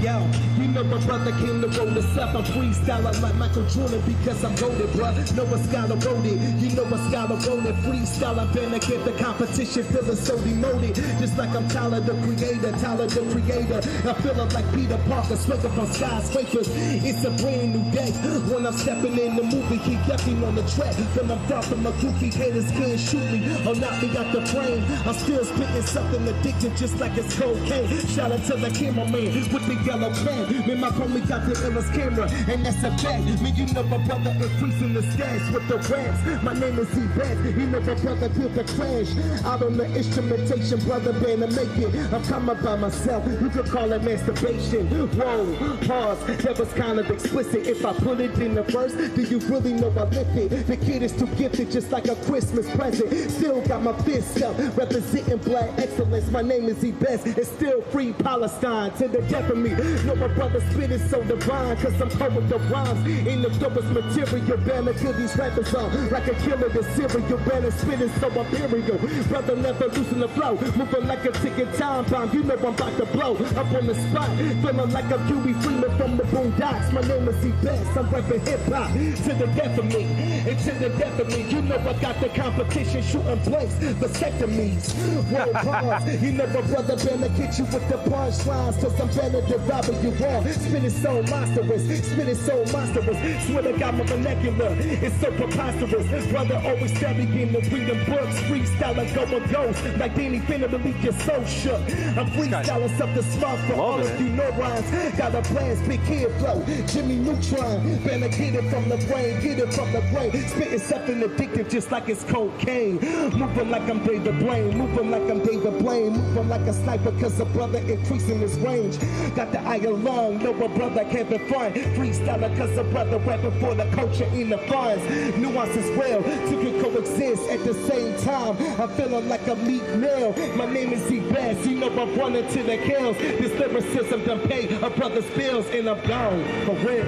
Yo, you know my brother came to roll this up. I'm freestyling like Michael Jordan because I'm goated, bruh. Know a scholar wrote it. You know a scholar wrote it. Freestyle, I've been against the competition, feeling so demoted. Just like I'm Tyler the Creator, I feel it like Peter Parker, swinging from skyscrapers. It's a brand new day. When I'm stepping in the movie, keep ducking on the track. When I'm far from a goofy, haters can't shoot me or knock me out the frame. I'm still spitting something addictive just like it's cocaine. Shout out to the cameraman with the yellow freestyle pen. Man, my homie got the illest camera, and that's a fact. Man, you know my brother increasing the stats with the raps. My name is E-Beth, you know my brother built the crash. Out on the instrumentation, brother, band to make it. I'm coming by myself, you could call it masturbation. Whoa, pause, that was kind of explicit. If I put it in the verse, do you really know I lift it? The kid is too gifted, just like a Christmas present. Still got my fist up, representing black excellence. My name is E-Best, it's still free Palestine to the death of me. Know my brother spit is so divine, cause I'm cold with the rhymes. In the dopest material, banner kill these rappers on like a killer, the serial banner spit is so imperial. Brother never losing the flow, moving like a ticking time bomb. You know I'm about to blow up on the spot, feeling like a Huey Freeman from the Boondocks. My name is E-Best, I'm rapping hip hop to the death of me, and to the death of me. You know I got the competition shooting blanks, vasectomies. Whoa, pause. You know my brother better hit you with the punchlines, cause I'm better than robbing you all. Spit is so monstrous, spit is so monstrous. Swear to God my vernacular is so preposterous. Brother always studying and reading books, freestyling going ghost like Danny Finna believe you're so shook. I'm freestyling something smart for all of you neurons. Got a blast, big kid flow, Jimmy Neutron. Better get it from the brain, get it from the brain. Spitting something addictive just like it's cocaine. Moving like I'm David Blaine, moving like I'm David Blaine, moving like a sniper cause a brother increasing his range. Got the eye along, know a brother having fun. Freestyler cause a brother rapping for the culture in the funds. Nuance as well, two can coexist at the same time. I'm feeling like a meat meal. My name is E-Best, you know I'm running to the hills. This lyricism done pay a brother's bills and I'm gone, for real.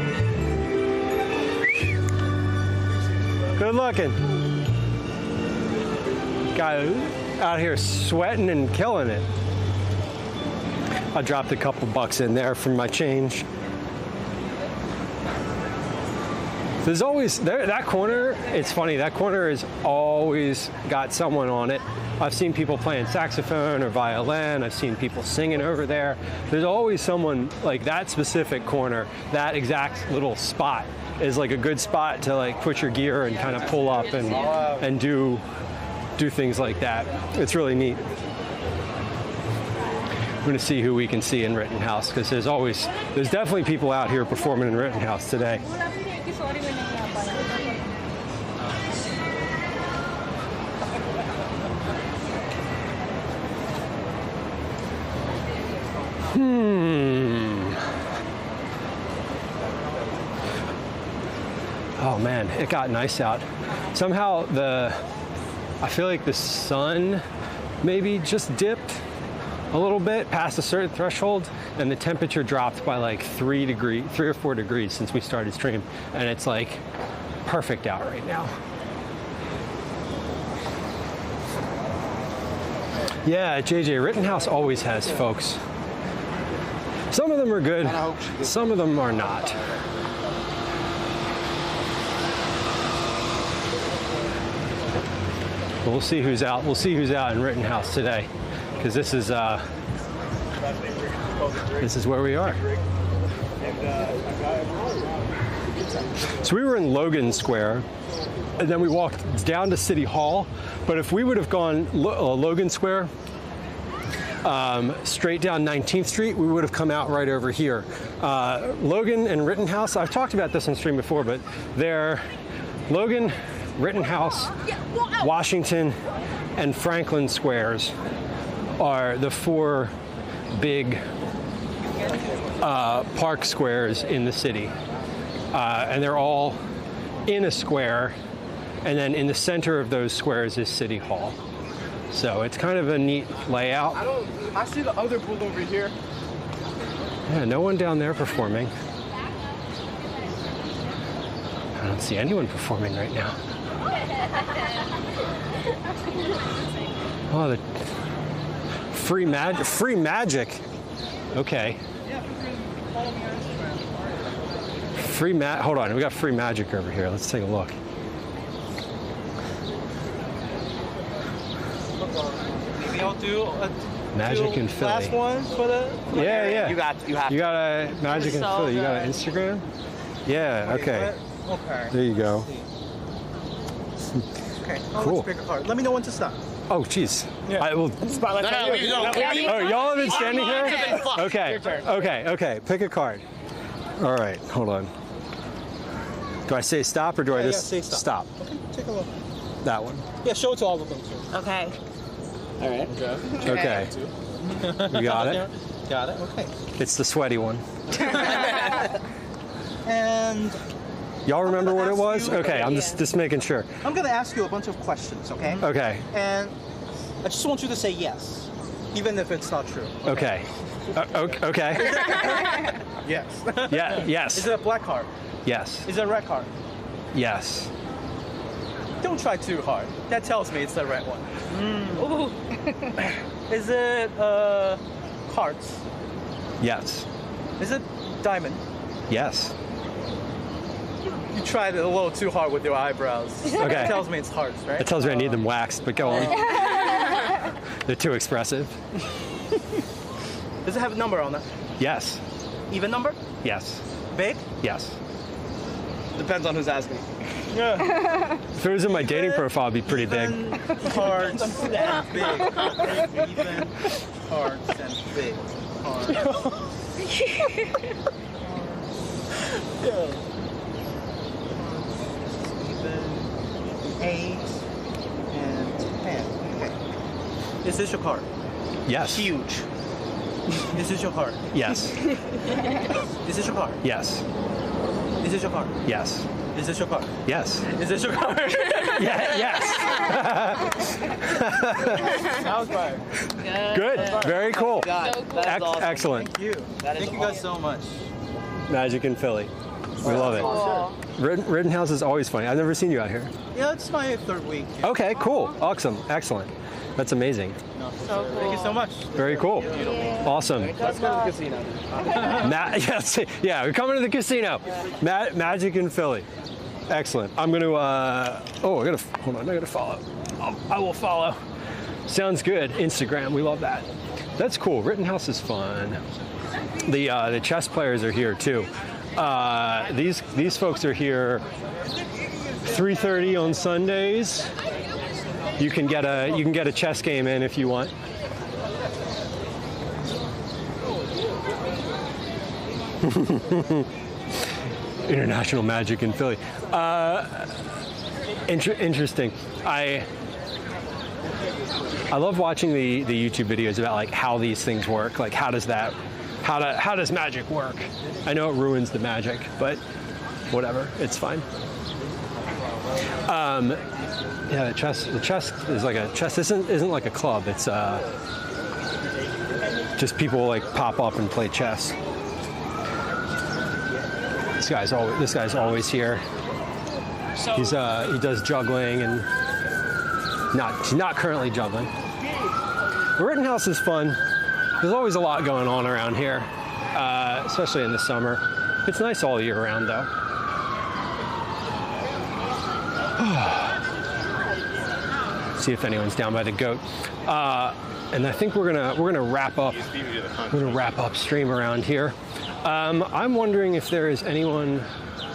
Good looking. Guy out here sweating and killing it. I dropped a couple bucks in there from my change. There's always, that corner, it's funny, that corner has always got someone on it. I've seen people playing saxophone or violin. I've seen people singing over there. There's always someone, like that specific corner, that exact little spot is like a good spot to like put your gear and kind of pull up and do things like that. It's really neat. I'm going to see who we can see in Rittenhouse because there's definitely people out here performing in Rittenhouse today. Oh man, it got nice out. Somehow I feel like the sun maybe just dipped a little bit past a certain threshold and the temperature dropped by like 3 or 4 degrees since we started stream, and it's like perfect out right now. Yeah, JJ, Rittenhouse always has folks. Some of them are good, some of them are not. But we'll see who's out. We'll see who's out in Rittenhouse today, because this is where we are. So we were in Logan Square, and then we walked down to City Hall. But if we would have gone Logan Square straight down 19th Street, we would have come out right over here. Logan and Rittenhouse, I've talked about this on stream before, but they're Logan, Rittenhouse, Washington, and Franklin Squares are the 4 big park squares in the city. And they're all in a square, and then in the center of those squares is City Hall. So it's kind of a neat layout. I see the other booth over here. Yeah, no one down there performing. I don't see anyone performing right now. Oh, the free magic. Okay. Hold on, we got free magic over here. Let's take a look. Maybe I'll do Magic in Philly. Last one for the. Yeah. You got a Magic in Philly. You got an Instagram? Yeah. Okay. Okay. There you go. Okay. Cool. Pick a card. Let me know when to stop. Oh, jeez. Yeah. I will. Spotlight for you. Oh, y'all have been standing here? Okay. Your turn. Okay. Pick a card. All right. Hold on. Do I say stop or do I just say stop? stop? Okay, take a look. That one. Yeah, show it to all of them too. Okay. All right. Okay. You got it? Got it. Okay. It's the sweaty one. And Y'all remember what it ask was? you- Okay, I'm just making sure. I'm gonna ask you a bunch of questions, okay? Okay. And I just want you to say yes, even if it's not true. Okay. Okay. Yes. Yeah. Yes. Is it a black card? Yes. Is it a red card? Yes. Don't try too hard. That tells me it's the red one. Is it hearts? Yes. Is it diamond? Yes. You tried it a little too hard with your eyebrows. Okay. That tells me it's hearts, right? It tells me I need them waxed, but go on. They're too expressive. Does it have a number on it? Yes. Even number? Yes. Big? Yes. Depends on who's asking. If it was in my dating profile, it'd be pretty big. Even hearts and big. Even hearts and big. Hearts. Even 8 and 10. Okay. Is this your card? Yes. Huge. Is this your card? Yes. Is this your card? Yes. Is this your card? Yes. Is this your card? Yes. Is this your card? Yes. That was fire. Good. Very cool. That's awesome. Excellent. Thank you. Thank you guys so much. Magic in Philly. We love it. Rittenhouse is always funny. I've never seen you out here. Yeah, it's my 3rd week. Okay, cool. Awesome. Excellent. That's amazing. Thank you so much. Very cool. Awesome. Let's go to the casino. Yeah, we're coming to the casino. Magic in Philly. Excellent. I'm going to, hold on, I got to follow. I will follow. Sounds good. Instagram, we love that. That's cool. Rittenhouse is fun. The chess players are here too. These folks are here 3:30 on Sundays. You can get a chess game in if you want. International Magic in Philly. Interesting. I love watching the YouTube videos about like how these things work. Like how does magic work? I know it ruins the magic, but whatever, it's fine. Yeah, the chess is like a chess isn't like a club. It's just people like pop up and play chess. This guy's always here. He does juggling and not currently juggling. Rittenhouse is fun. There's always a lot going on around here, especially in the summer. It's nice all year round though. See if anyone's down by the goat. And I think we're gonna wrap up. We're gonna wrap up stream around here. I'm wondering if there is anyone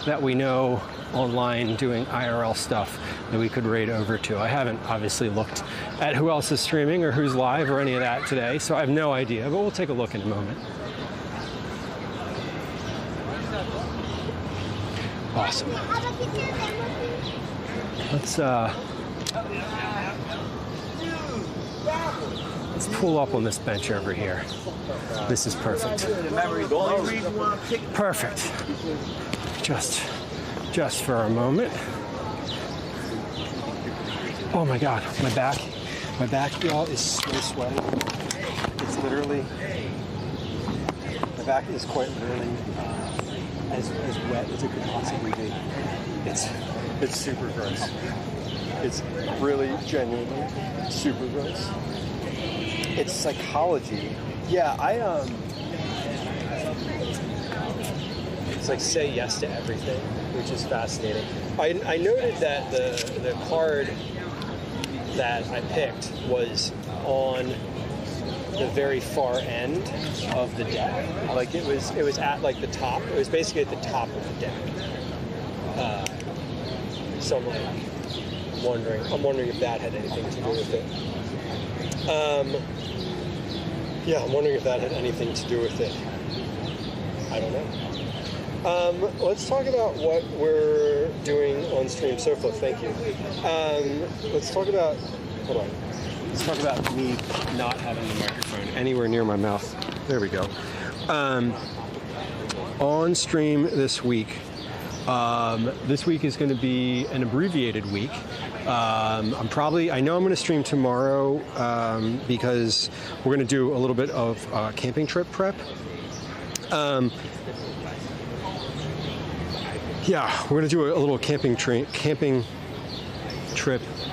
that we know online doing IRL stuff that we could raid over to. I haven't obviously looked at who else is streaming or who's live or any of that today, so I have no idea, but we'll take a look in a moment. Awesome. Let's pull up on this bench over here. This is perfect. Perfect. Just for a moment. Oh my God, my back, y'all, is so sweaty. It's literally, my back is quite literally as wet as it could possibly be. It's super gross. It's really genuinely super gross. It's psychology. Yeah, it's like say yes to everything, which is fascinating. I noted that the card that I picked was on the very far end of the deck. Like it was at like the top. It was basically at the top of the deck. So I'm wondering if that had anything to do with it. Yeah, I'm wondering if that had anything to do with it. I don't know. Let's talk about what we're doing on stream. Sofla, thank you. Let's talk about, hold on. Let's talk about me not having the microphone anywhere near my mouth. There we go. On stream this week. This week is going to be an abbreviated week. I know I'm going to stream tomorrow because we're going to do a little bit of camping trip prep. Yeah, we're going to do a little camping trip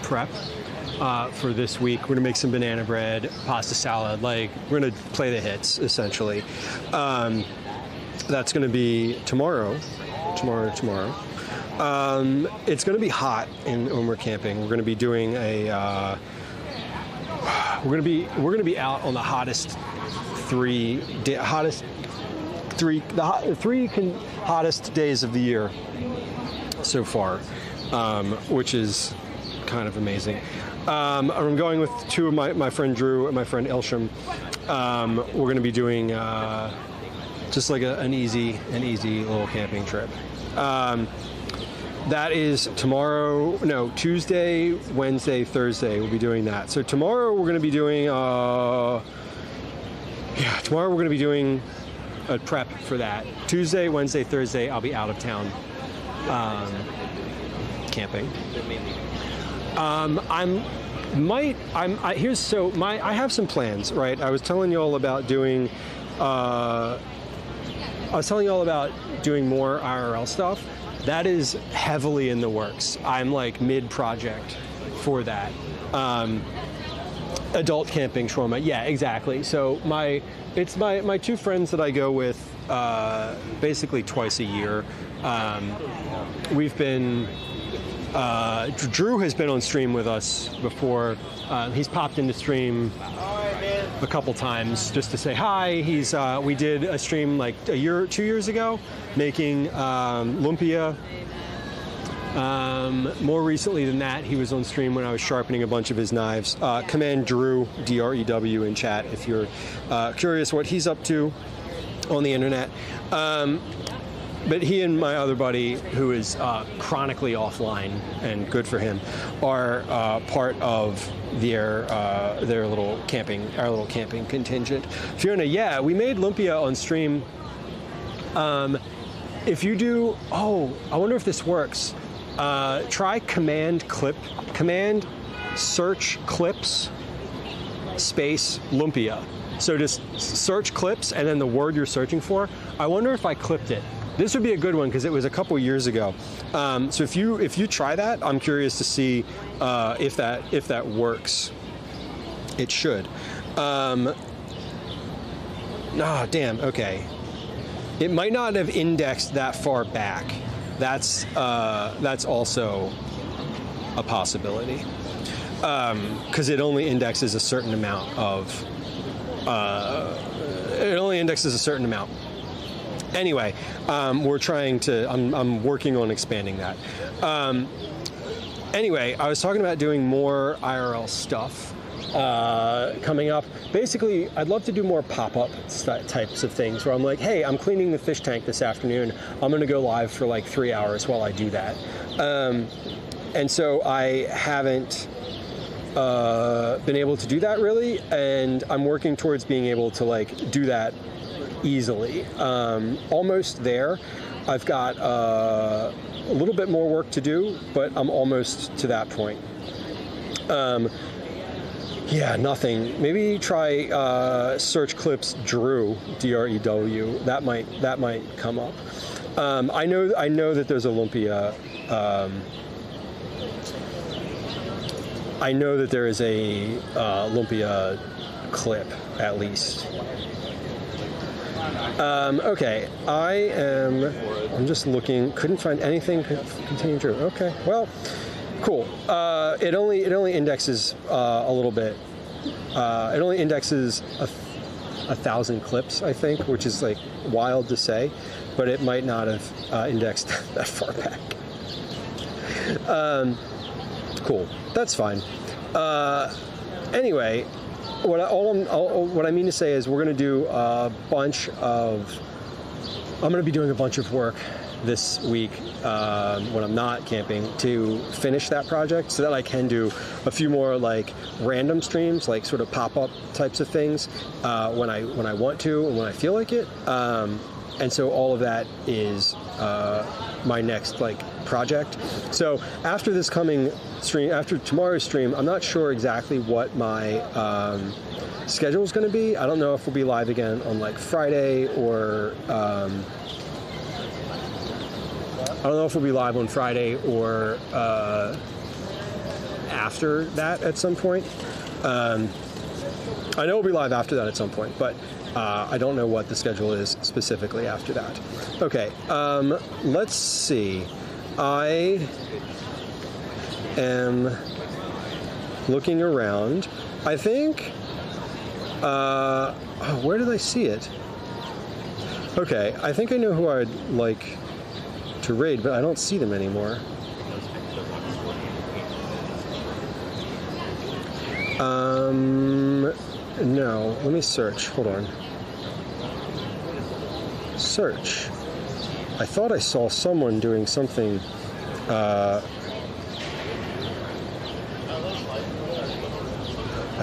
prep for this week. We're going to make some banana bread, pasta salad. Like, we're going to play the hits, essentially. That's going to be tomorrow. It's going to be hot when we're camping. We're going to be doing we're going to be out on the hottest three hottest days of the year so far, which is kind of amazing. I'm going with two of my friend Drew and my friend Elsham. We're going to be doing just like an easy little camping trip. That is Tuesday, Wednesday, Thursday. We'll be doing that. So tomorrow we're going to be doing a prep for that. Tuesday, Wednesday, Thursday, I'll be out of town camping. I have some plans, right? I was telling you all about doing more IRL stuff. That is heavily in the works. I'm like mid-project for that. Adult camping shawarma. Yeah, exactly. So my two friends that I go with basically twice a year. We've been Drew has been on stream with us before. He's popped into stream a couple times just to say hi. We did a stream like 2 years ago making lumpia. More recently than that, he was on stream when I was sharpening a bunch of his knives. Command Drew, D-R-E-W, in chat if you're curious what he's up to on the internet. But he and my other buddy, who is chronically offline, and good for him, are part of our little camping contingent. Fiona, yeah, we made lumpia on stream. If you do, I wonder if this works. Try command search clips space lumpia. So just search clips and then the word you're searching for. I wonder if I clipped it. This would be a good one because it was a couple years ago. So if you try that, I'm curious to see if that works. It should. Damn. Okay. It might not have indexed that far back. That's also a possibility because it only indexes a certain amount of. It only indexes a certain amount. Anyway, I'm working on expanding that. Anyway, I was talking about doing more IRL stuff coming up. Basically, I'd love to do more pop-up types of things where I'm like, hey, I'm cleaning the fish tank this afternoon. I'm going to go live for like 3 hours while I do that. And so I haven't been able to do that really, and I'm working towards being able to like do that easily. Almost there. I've got a little bit more work to do, but I'm almost to that point. Yeah, nothing. Maybe try search clips Drew, D-R-E-W. That might come up. I know that there's a lumpia. I know that there is a lumpia clip at least. Okay, I'm just looking, couldn't find anything containing Drew. Okay, well, cool. It only indexes a little bit. It only indexes 1,000 clips, I think, which is like wild to say, but it might not have indexed that far back. Cool, that's fine. Anyway, what I mean to say is we're going to do I'm going to be doing a bunch of work this week when I'm not camping to finish that project so that I can do a few more like random streams, like sort of pop-up types of things when I want to and when I feel like it. And so all of that is my next like project. So after this coming stream, after tomorrow's stream, I'm not sure exactly what my schedule is going to be. I don't know if we'll be live again on like Friday or I don't know if we'll be live on Friday or after that at some point. I know we'll be live after that at some point, but I don't know what the schedule is specifically after that. Okay, let's see. I am looking around. I think, where did I see it? Okay, I think I know who I'd like to raid, but I don't see them anymore. No, let me search. Hold on. Search. I thought I saw someone doing something. I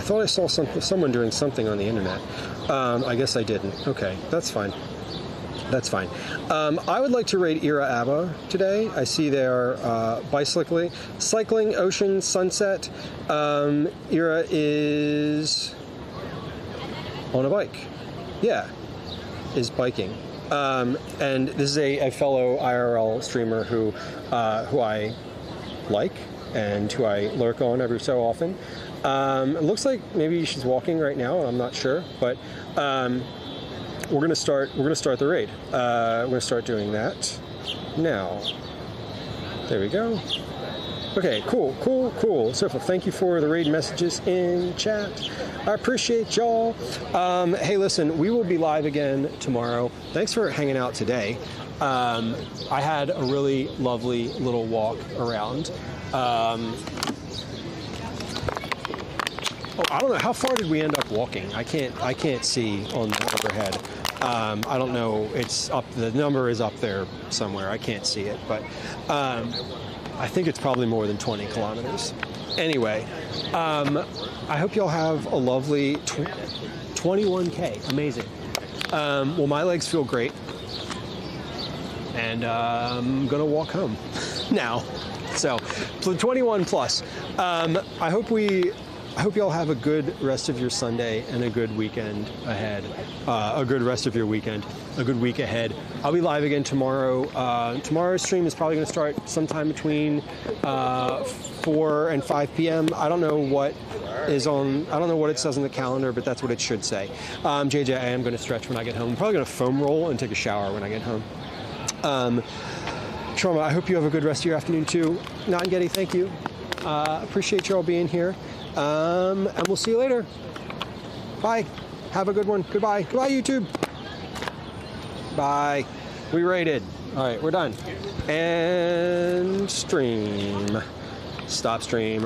thought I saw someone doing something on the internet. I guess I didn't. Okay, that's fine. That's fine. I would like to raid Ira Abba today. I see they're cycling, ocean, sunset. Ira is on a bike. Yeah, is biking. And this is a fellow IRL streamer who I like and who I lurk on every so often. It looks like maybe she's walking right now. I'm not sure, but we're gonna start the raid. We're gonna start doing that now. There we go. Okay, cool. So thank you for the raid messages in chat. I appreciate y'all. Hey, listen, we will be live again tomorrow. Thanks for hanging out today. I had a really lovely little walk around. I don't know, how far did we end up walking? I can't see on the overhead. I don't know. It's up. The number is up there somewhere. I can't see it, but I think it's probably more than 20 kilometers. Anyway, I hope y'all have a lovely 21K. Amazing. Well, my legs feel great, and I'm gonna walk home now. So 21 plus. I hope y'all have a good rest of your Sunday and a good weekend ahead. A good rest of your weekend, a good week ahead. I'll be live again tomorrow. Tomorrow's stream is probably going to start sometime between 4 and 5 p.m. I don't know what is on. I don't know what it says on the calendar, but that's what it should say. JJ, I am going to stretch when I get home. I'm probably going to foam roll and take a shower when I get home. Trauma, I hope you have a good rest of your afternoon too. Not Getty, thank you. Appreciate you all being here. And we'll see you later. Bye. Have a good one. Goodbye. Goodbye, YouTube. Bye. We raided. All right, we're done. And stream. Stop stream.